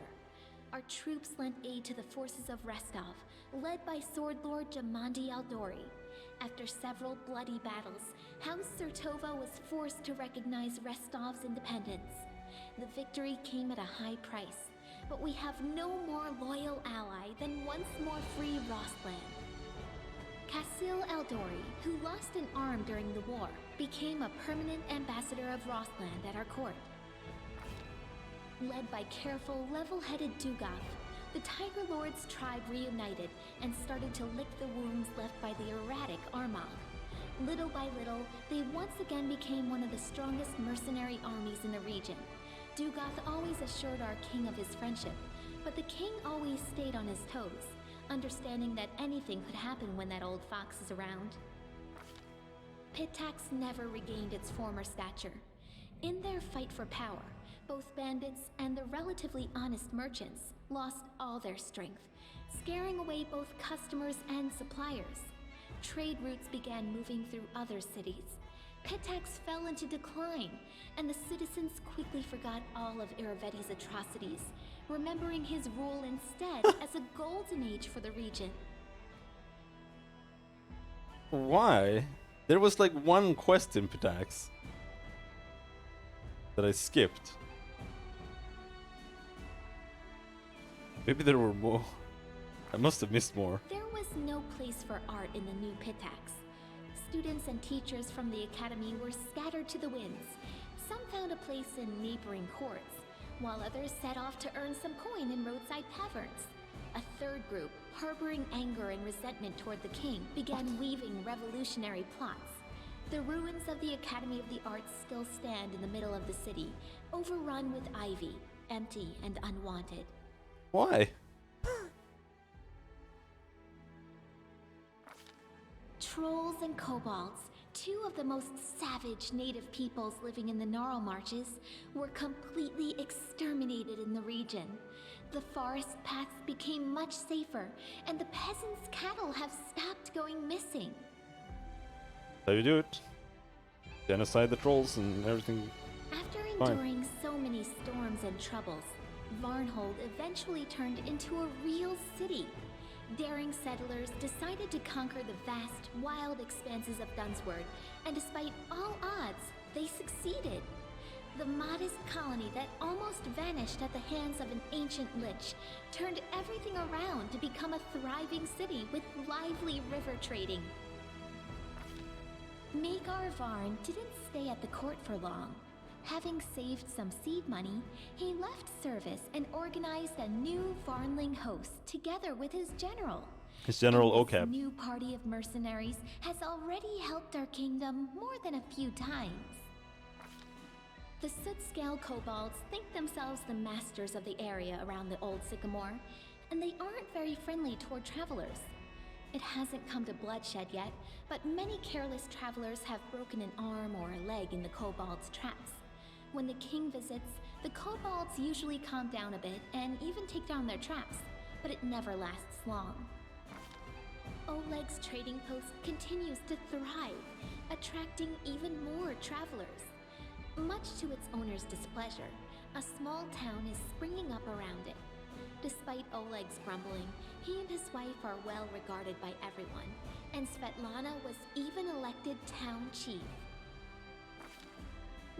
Our troops lent aid to the forces of Restov, led by Sword Lord Jamandi Aldori. After several bloody battles, House Sertova was forced to recognize Restov's independence. The victory came at a high price, but we have no more loyal ally than once more free Rostland. Kasil Aldori, who lost an arm during the war, became a permanent ambassador of Rostland at our court. Led by careful, level-headed Dugoth, the Tiger Lord's tribe reunited and started to lick the wounds left by the erratic Armagh. Little by little, they once again became one of the strongest mercenary armies in the region. Dugoth always assured our king of his friendship, but the king always stayed on his toes, understanding that anything could happen when that old fox is around. Pitax never regained its former stature. In their fight for power, both bandits and the relatively honest merchants lost all their strength, scaring away both customers and suppliers. Trade routes began moving through other cities. Pitax fell into decline, and the citizens quickly forgot all of Iravetti's atrocities, remembering his rule instead as a golden age for the region. Why? There was like one quest in Pitax that I skipped. Maybe there were more. I must have missed more. There was no place for art in the new Pitax. Students and teachers from the academy were scattered to the winds. Some found a place in neighboring courts, while others set off to earn some coin in roadside taverns. A third group, harboring anger and resentment toward the king, began weaving revolutionary plots. The ruins of the Academy of the Arts still stand in the middle of the city, overrun with ivy, empty and unwanted. Why? Trolls and kobolds, two of the most savage native peoples living in the Gnarl Marches, were completely exterminated in the region. The forest paths became much safer, and the peasants' cattle have stopped going missing. How you do it? Genocide the trolls and everything. After Fine. enduring so many storms and troubles, Varnhold eventually turned into a real city. Daring settlers decided to conquer the vast, wild expanses of Dunsword, and despite all odds, they succeeded. The modest colony that almost vanished at the hands of an ancient lich turned everything around to become a thriving city with lively river trading. Magar Varn didn't stay at the court for long. Having saved some seed money, he left service and organized a new Varnling host together with his general. His general And this OCAB. new party of mercenaries has already helped our kingdom more than a few times. The soot-scale kobolds think themselves the masters of the area around the old sycamore, and they aren't very friendly toward travelers. It hasn't come to bloodshed yet, but many careless travelers have broken an arm or a leg in the kobolds' traps. When the king visits, the kobolds usually calm down a bit and even take down their traps, but it never lasts long. Oleg's trading post continues to thrive, attracting even more travelers. Much to its owner's displeasure, a small town is springing up around it. Despite Oleg's grumbling, he and his wife are well regarded by everyone, and Svetlana was even elected town chief.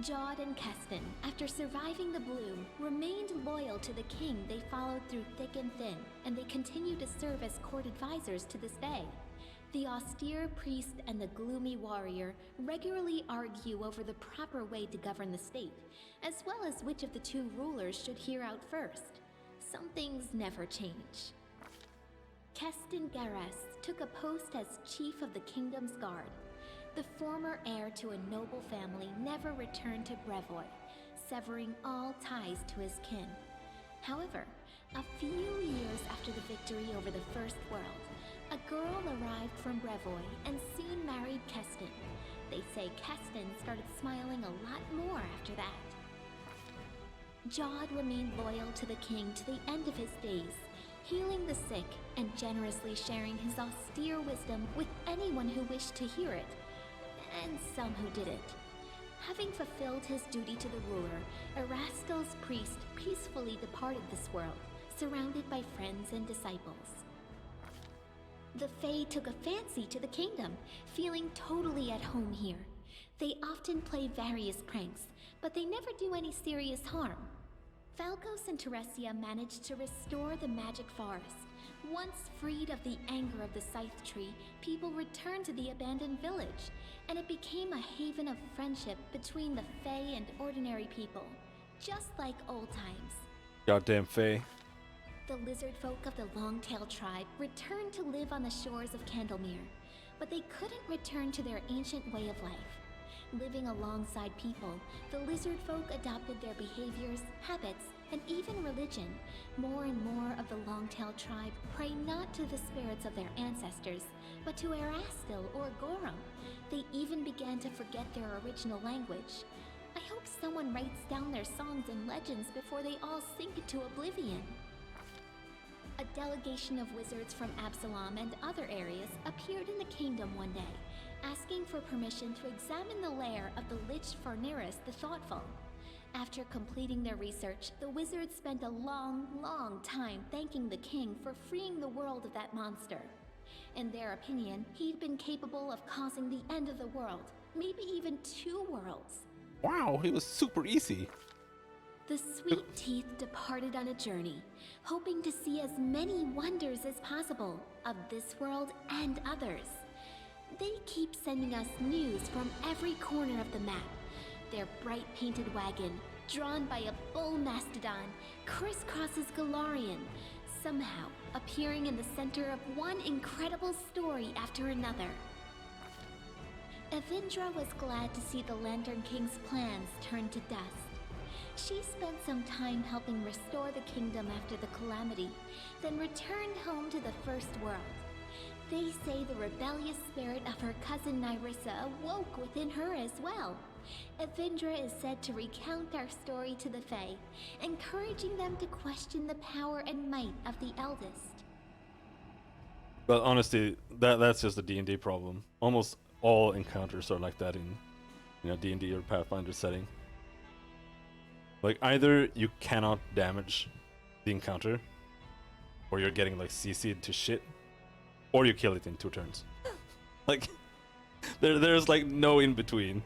Jod and Keston, after surviving the bloom, remained loyal to the king they followed through thick and thin, and they continue to serve as court advisors to this day. The austere priest and the gloomy warrior regularly argue over the proper way to govern the state, as well as which of the two rulers should hear out first. Some things never change. Keston Gares took a post as chief of the kingdom's guard. The former heir to a noble family never returned to Brevoy, severing all ties to his kin. However, a few years after the victory over the First World, a girl arrived from Brevoy and soon married Keston. They say Keston started smiling a lot more after that. Jod remained loyal to the king to the end of his days, healing the sick and generously sharing his austere wisdom with anyone who wished to hear it, and some who didn't. Having fulfilled his duty to the ruler, Erastil's priest peacefully departed this world, surrounded by friends and disciples. The Fae took a fancy to the kingdom, feeling totally at home here. They often play various pranks, but they never do any serious harm. Falcos and Teresia managed to restore the magic forest. Once freed of the anger of the Scythe Tree, people returned to the abandoned village, and it became a haven of friendship between the Fae and ordinary people, just like old times. Goddamn Fae. The lizard folk of the Longtail tribe returned to live on the shores of Candlemere, but they couldn't return to their ancient way of life. Living alongside people, the lizard folk adopted their behaviors, habits, and even religion. More and more of the Longtail tribe pray not to the spirits of their ancestors, but to Erastil or Gorum. They even began to forget their original language. I hope someone writes down their songs and legends before they all sink into oblivion. A delegation of wizards from Absalom and other areas appeared in the kingdom one day, asking for permission to examine the lair of the Lich Farneris the Thoughtful. After completing their research, the wizards spent a long time thanking the king for freeing the world of that monster. In their opinion, he'd been capable of causing the end of the world, maybe even 2 worlds. Wow, he was super easy. The Sweet Teeth departed on a journey, hoping to see as many wonders as possible of this world and others. They keep sending us news from every corner of the map. Their bright painted wagon, drawn by a bull mastodon, crisscrosses Galarian, somehow appearing in the center of one incredible story after another. Evindra was glad to see the Lantern King's plans turn to dust. She spent some time helping restore the kingdom after the calamity, then returned home to the First World. They say the rebellious spirit of her cousin Nyrissa awoke within her as well. Evindra is said to recount our story to the Fae, encouraging them to question the power and might of the eldest. But honestly, that's just a D&D problem. Almost all encounters are like that in, D&D or Pathfinder setting. Like, either you cannot damage the encounter, or you're getting like CC'd to shit, or you kill it in 2 turns. Like, there's like no in between.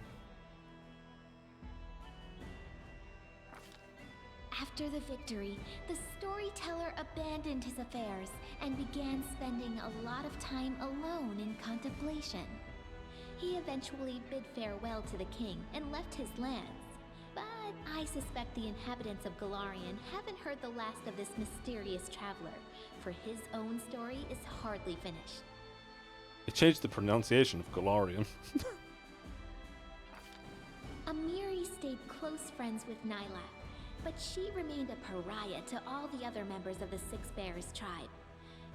After the victory, the storyteller abandoned his affairs and began spending a lot of time alone in contemplation. He eventually bid farewell to the king and left his lands, but But I suspect the inhabitants of Galarian haven't heard the last of this mysterious traveler, for his own story is hardly finished. It changed the pronunciation of Galarian. Amiri stayed close friends with Nyla, but she remained a pariah to all the other members of the Six Bears tribe.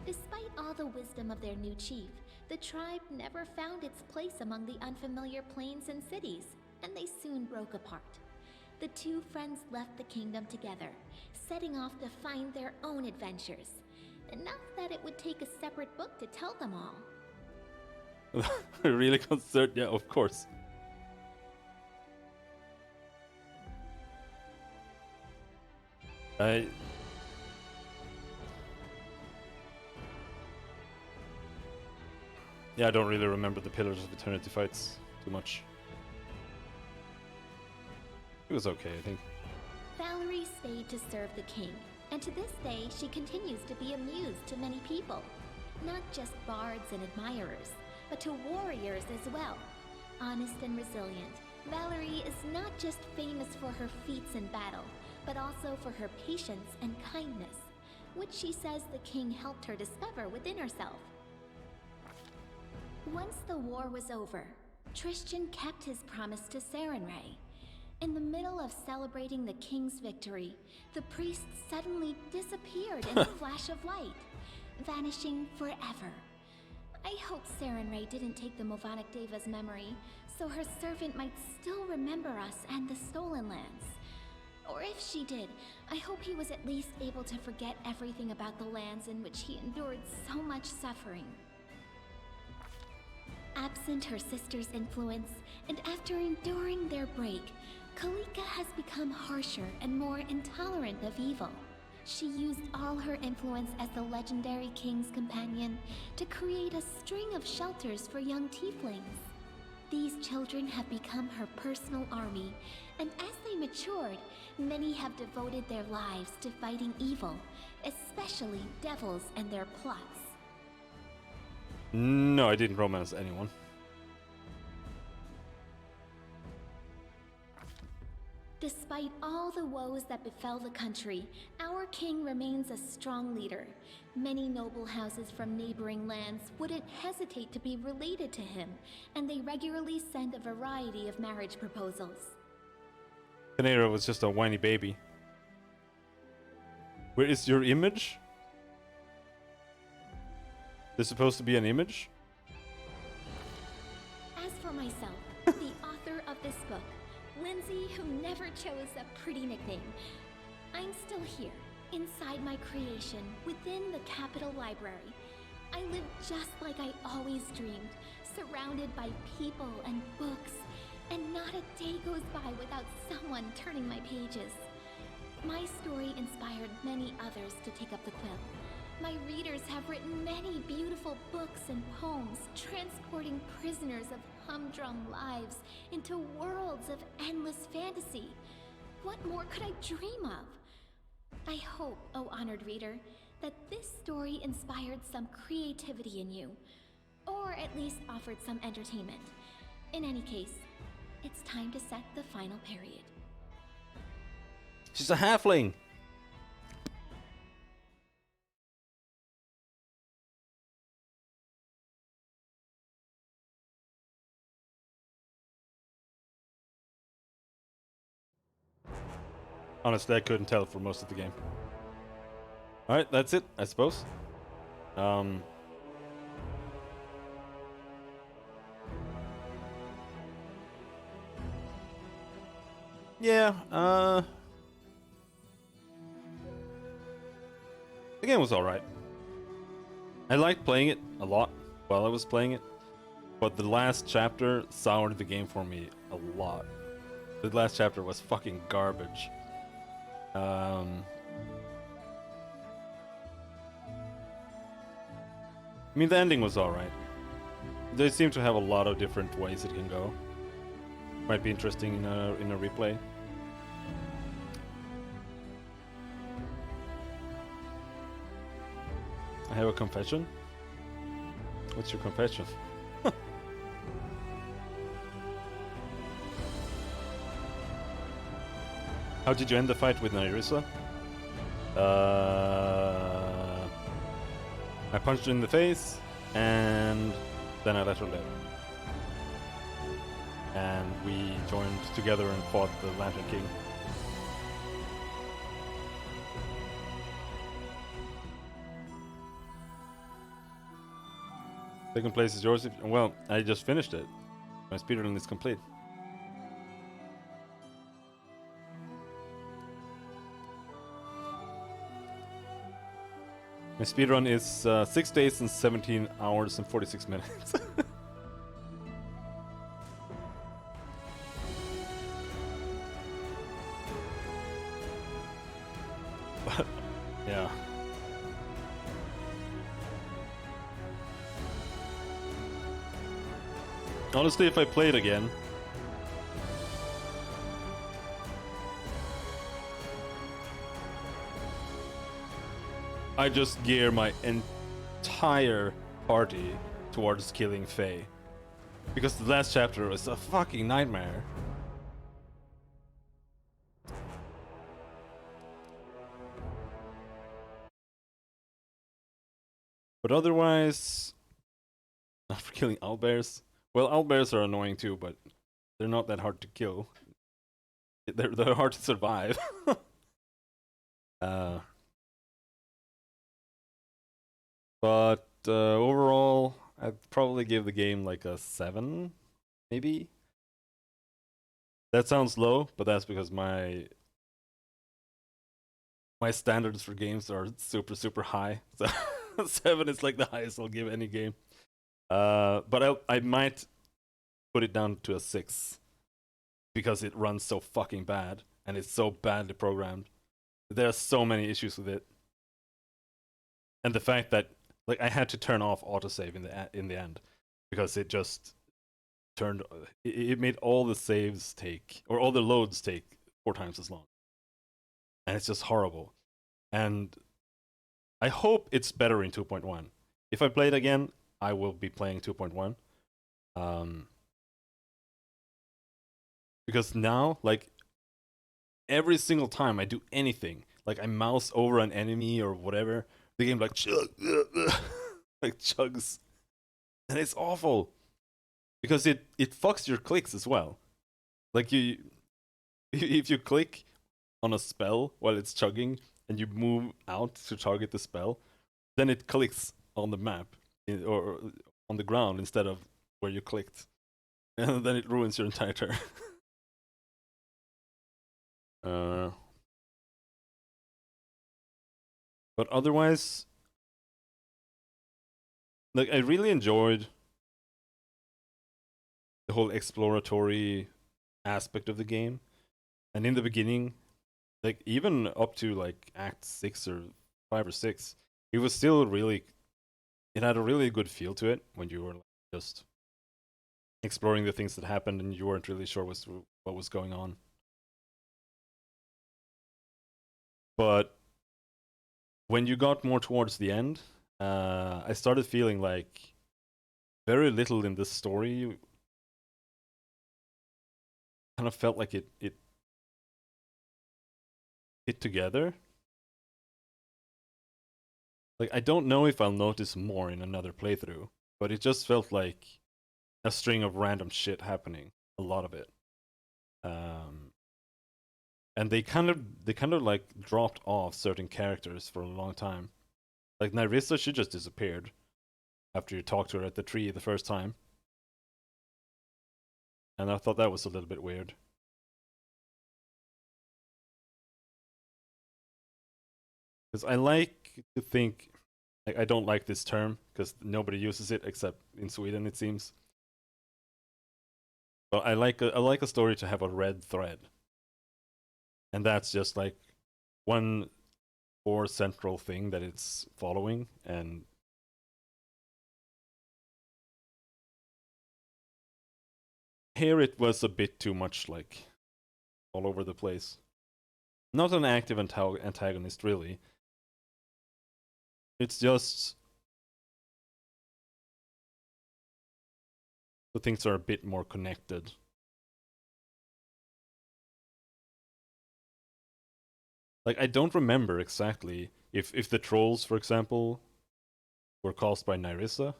Despite all the wisdom of their new chief, the tribe never found its place among the unfamiliar plains and cities, and they soon broke apart. The two friends left the kingdom together, setting off to find their own adventures. Enough that it would take a separate book to tell them all. Really concerned? Yeah, of course. Yeah, I don't really remember the Pillars of Eternity fights too much. It was okay, I think. Valerie stayed to serve the king, and to this day she continues to be a muse to many people. Not just bards and admirers, but to warriors as well. Honest and resilient, Valerie is not just famous for her feats in battle, but also for her patience and kindness, which she says the king helped her discover within herself. Once the war was over, Tristan kept his promise to Sarenrae. In the middle of celebrating the king's victory, the priest suddenly disappeared in a flash of light, vanishing forever. I hope Sarenrae didn't take the Movonic Deva's memory, so her servant might still remember us and the Stolen Lands. Or if she did, I hope he was at least able to forget everything about the lands in which he endured so much suffering. Absent her sister's influence, and after enduring their break, Kalika has become harsher and more intolerant of evil. She used all her influence as the legendary king's companion to create a string of shelters for young tieflings. These children have become her personal army, and as they matured, many have devoted their lives to fighting evil, especially devils and their plots. No, I didn't romance anyone. Despite all the woes that befell the country, our king remains a strong leader. Many noble houses from neighboring lands wouldn't hesitate to be related to him, and they regularly send a variety of marriage proposals. Panera was just a whiny baby. Where is your image? There's supposed to be an image? As for myself, the author of this book, Lindsay, who never chose a pretty nickname, I'm still here, inside my creation, within the Capitol Library. I live just like I always dreamed, surrounded by people and books, and not a day goes by without someone turning my pages. My story inspired many others to take up the quill. My readers have written many beautiful books and poems, transporting prisoners of humdrum lives into worlds of endless fantasy. What more could I dream of? I hope, oh honored reader, that this story inspired some creativity in you, or at least offered some entertainment. In any case, it's time to set the final period. She's a halfling! Honestly, I couldn't tell for most of the game. Alright, that's it, I suppose. Yeah, the game was alright. I liked playing it a lot while I was playing it, but the last chapter soured the game for me a lot. The last chapter was fucking garbage. I mean, the ending was alright. They seem to have a lot of different ways it can go. Might be interesting in a replay. I have a confession? What's your confession? How did you end the fight with Nyrissa? I punched her in the face, and then I let her live. And we joined together and fought the Lantern King. Second place is yours. Well, I just finished it. My speedrun is complete. My speedrun is 6 days and 17 hours and 46 minutes. But, yeah. Honestly, if I played again, I just gear my entire party towards killing Faye. Because the last chapter was a fucking nightmare. But otherwise, not for killing owlbears. Well, owlbears are annoying too, but they're not that hard to kill. They're hard to survive. But overall, I'd probably give the game like a 7, maybe. That sounds low, but that's because my standards for games are super high. So 7 is like the highest I'll give any game. But I might put it down to a 6 because it runs so fucking bad and it's so badly programmed. There are so many issues with it, and the fact that like I had to turn off autosave in the end because it just turned. It made all the saves take, or all the loads take 4 times as long, and it's just horrible. And I hope it's better in 2.1. If I play it again, I will be playing 2.1. Because now, like, every single time I do anything, like I mouse over an enemy or whatever, the game like like chugs, and it's awful because it fucks your clicks as well. Like if you click on a spell while it's chugging and you move out to target the spell, then it clicks on the map or on the ground instead of where you clicked, and then it ruins your entire turn. But otherwise, like I really enjoyed the whole exploratory aspect of the game. And in the beginning, like even up to like Act 6 or 5 or 6, it was still really, it had a really good feel to it when you were like, just exploring the things that happened and you weren't really sure what was going on. But when you got more towards the end, I started feeling like very little in this story kind of felt like it fit together. Like I don't know if I'll notice more in another playthrough, but it just felt like a string of random shit happening, a lot of it. And they kind of like dropped off certain characters for a long time. Like Nyrissa, she just disappeared after you talked to her at the tree the first time. And I thought that was a little bit weird. Because I like to think, like, I don't like this term because nobody uses it except in Sweden, it seems. But I like a story to have a red thread, and that's just like one core central thing that it's following. And here it was a bit too much, like all over the place. Not an active antagonist, really. It's just the things are a bit more connected. Like, I don't remember exactly if the trolls, for example, were caused by Nyrissa.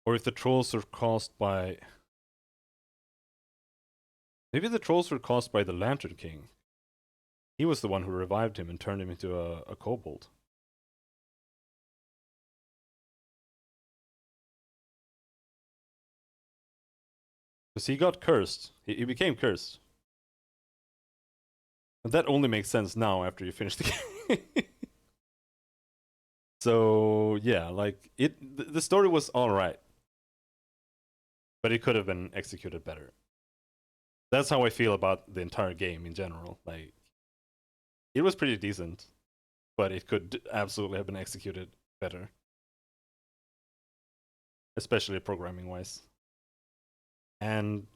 Or if the trolls are caused by... Maybe the trolls were caused by the Lantern King. He was the one who revived him and turned him into a kobold. Because he got cursed. He became cursed. And that only makes sense now after you finish the game. So, yeah, like, the story was alright. But it could have been executed better. That's how I feel about the entire game in general. Like, it was pretty decent, but it could absolutely have been executed better. Especially programming-wise. And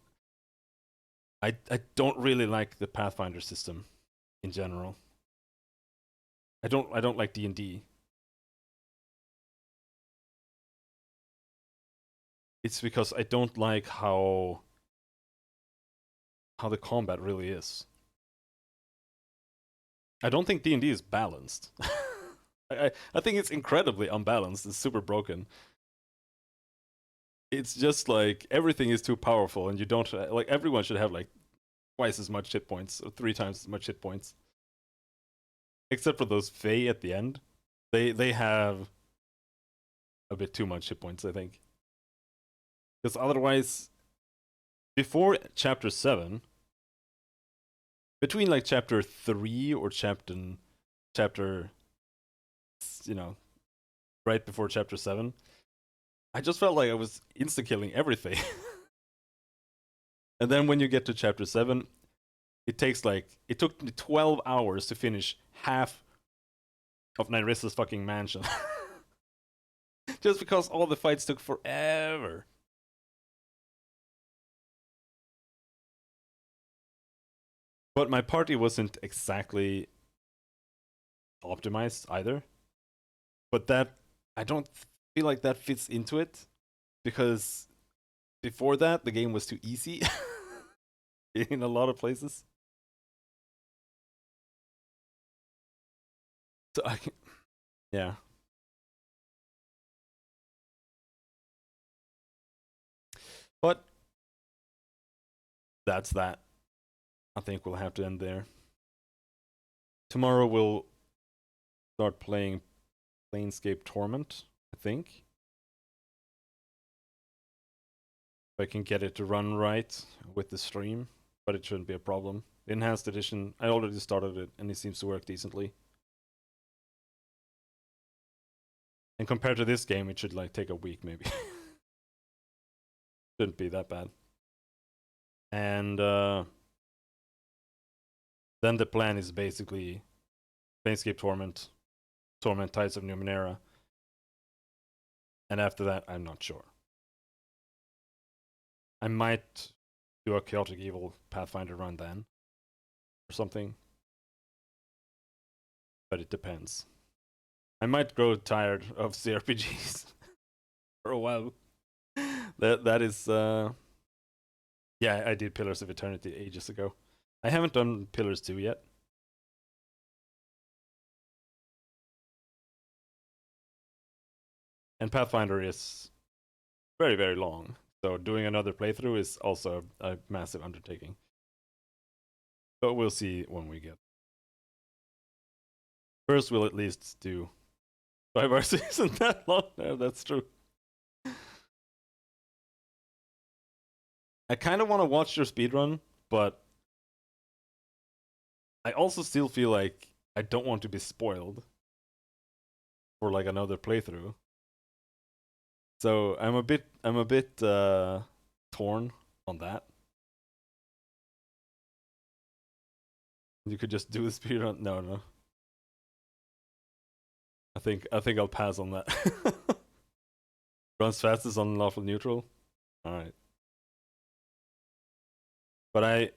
I don't really like the Pathfinder system in general. I don't like D&D. It's because I don't like how the combat really is. I don't think D&D is balanced. I think it's incredibly unbalanced. It's super broken. It's just like everything is too powerful, and you don't like everyone should have like twice as much hit points or 3 times as much hit points. Except for those Fae at the end, they have a bit too much hit points, I think. Because otherwise, before chapter 7, between like chapter 3 or chapter, you know, right before chapter 7, I just felt like I was insta-killing everything. And then when you get to chapter 7, it took me 12 hours to finish half of Nyrissa's fucking mansion. Just because all the fights took forever. But my party wasn't exactly optimized either. But that, I don't feel like that fits into it. Because before that, the game was too easy. In a lot of places. So I can, yeah. But that's that. I think we'll have to end there. Tomorrow we'll start playing Planescape Torment, I think. If I can get it to run right with the stream, but it shouldn't be a problem. The Enhanced Edition, I already started it, and it seems to work decently. And compared to this game, it should like take a week maybe. Shouldn't be that bad. And then the plan is basically Planescape Torment, Torment Tides of Numenera. And after that, I'm not sure. I might do a Chaotic Evil Pathfinder run then. Or something. But it depends. I might grow tired of CRPGs for a while. That is yeah, I did Pillars of Eternity ages ago. I haven't done Pillars 2 yet. And Pathfinder is very, very long. So doing another playthrough is also a massive undertaking. But we'll see when we get. First, we'll at least do 5 hours. Isn't that long? No, that's true. I kind of want to watch your speedrun, but I also still feel like I don't want to be spoiled for like another playthrough. So I'm a bit torn on that. You could just do the speedrun. No. I think I'll pass on that. Runs fastest on lawful neutral. All right. But I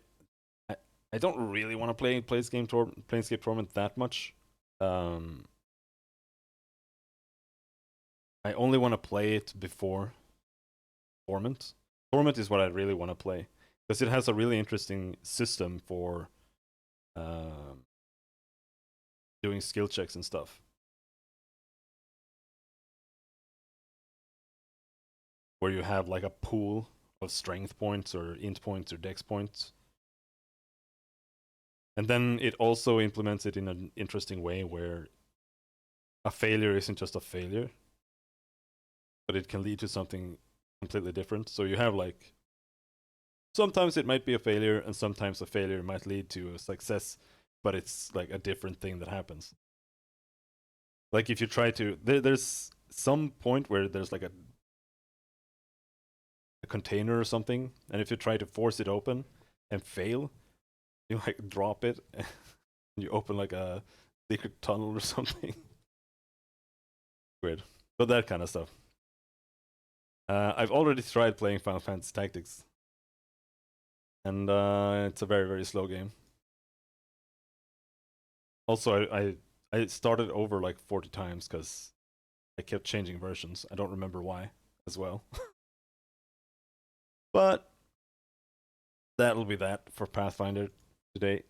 don't really want to play Planescape Torment that much. I only want to play it before Torment. Torment is what I really want to play. Because it has a really interesting system for doing skill checks and stuff. Where you have like a pool of strength points or int points or dex points. And then it also implements it in an interesting way where a failure isn't just a failure, but it can lead to something completely different. So you have like, sometimes it might be a failure, and sometimes a failure might lead to a success, but it's like a different thing that happens. Like if you try to, there's some point where there's like a container or something, and if you try to force it open and fail, you like drop it and you open like a secret tunnel or something. Weird. But that kind of stuff. I've already tried playing Final Fantasy Tactics, and it's a very, very slow game. Also, I started over like 40 times because I kept changing versions. I don't remember why as well. But that'll be that for Pathfinder today.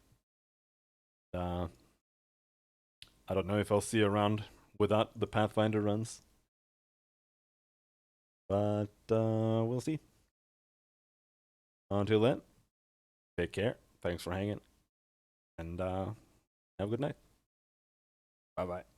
I don't know if I'll see you around without the Pathfinder runs, but we'll see. Until then, take care. Thanks for hanging, and have a good night. Bye bye.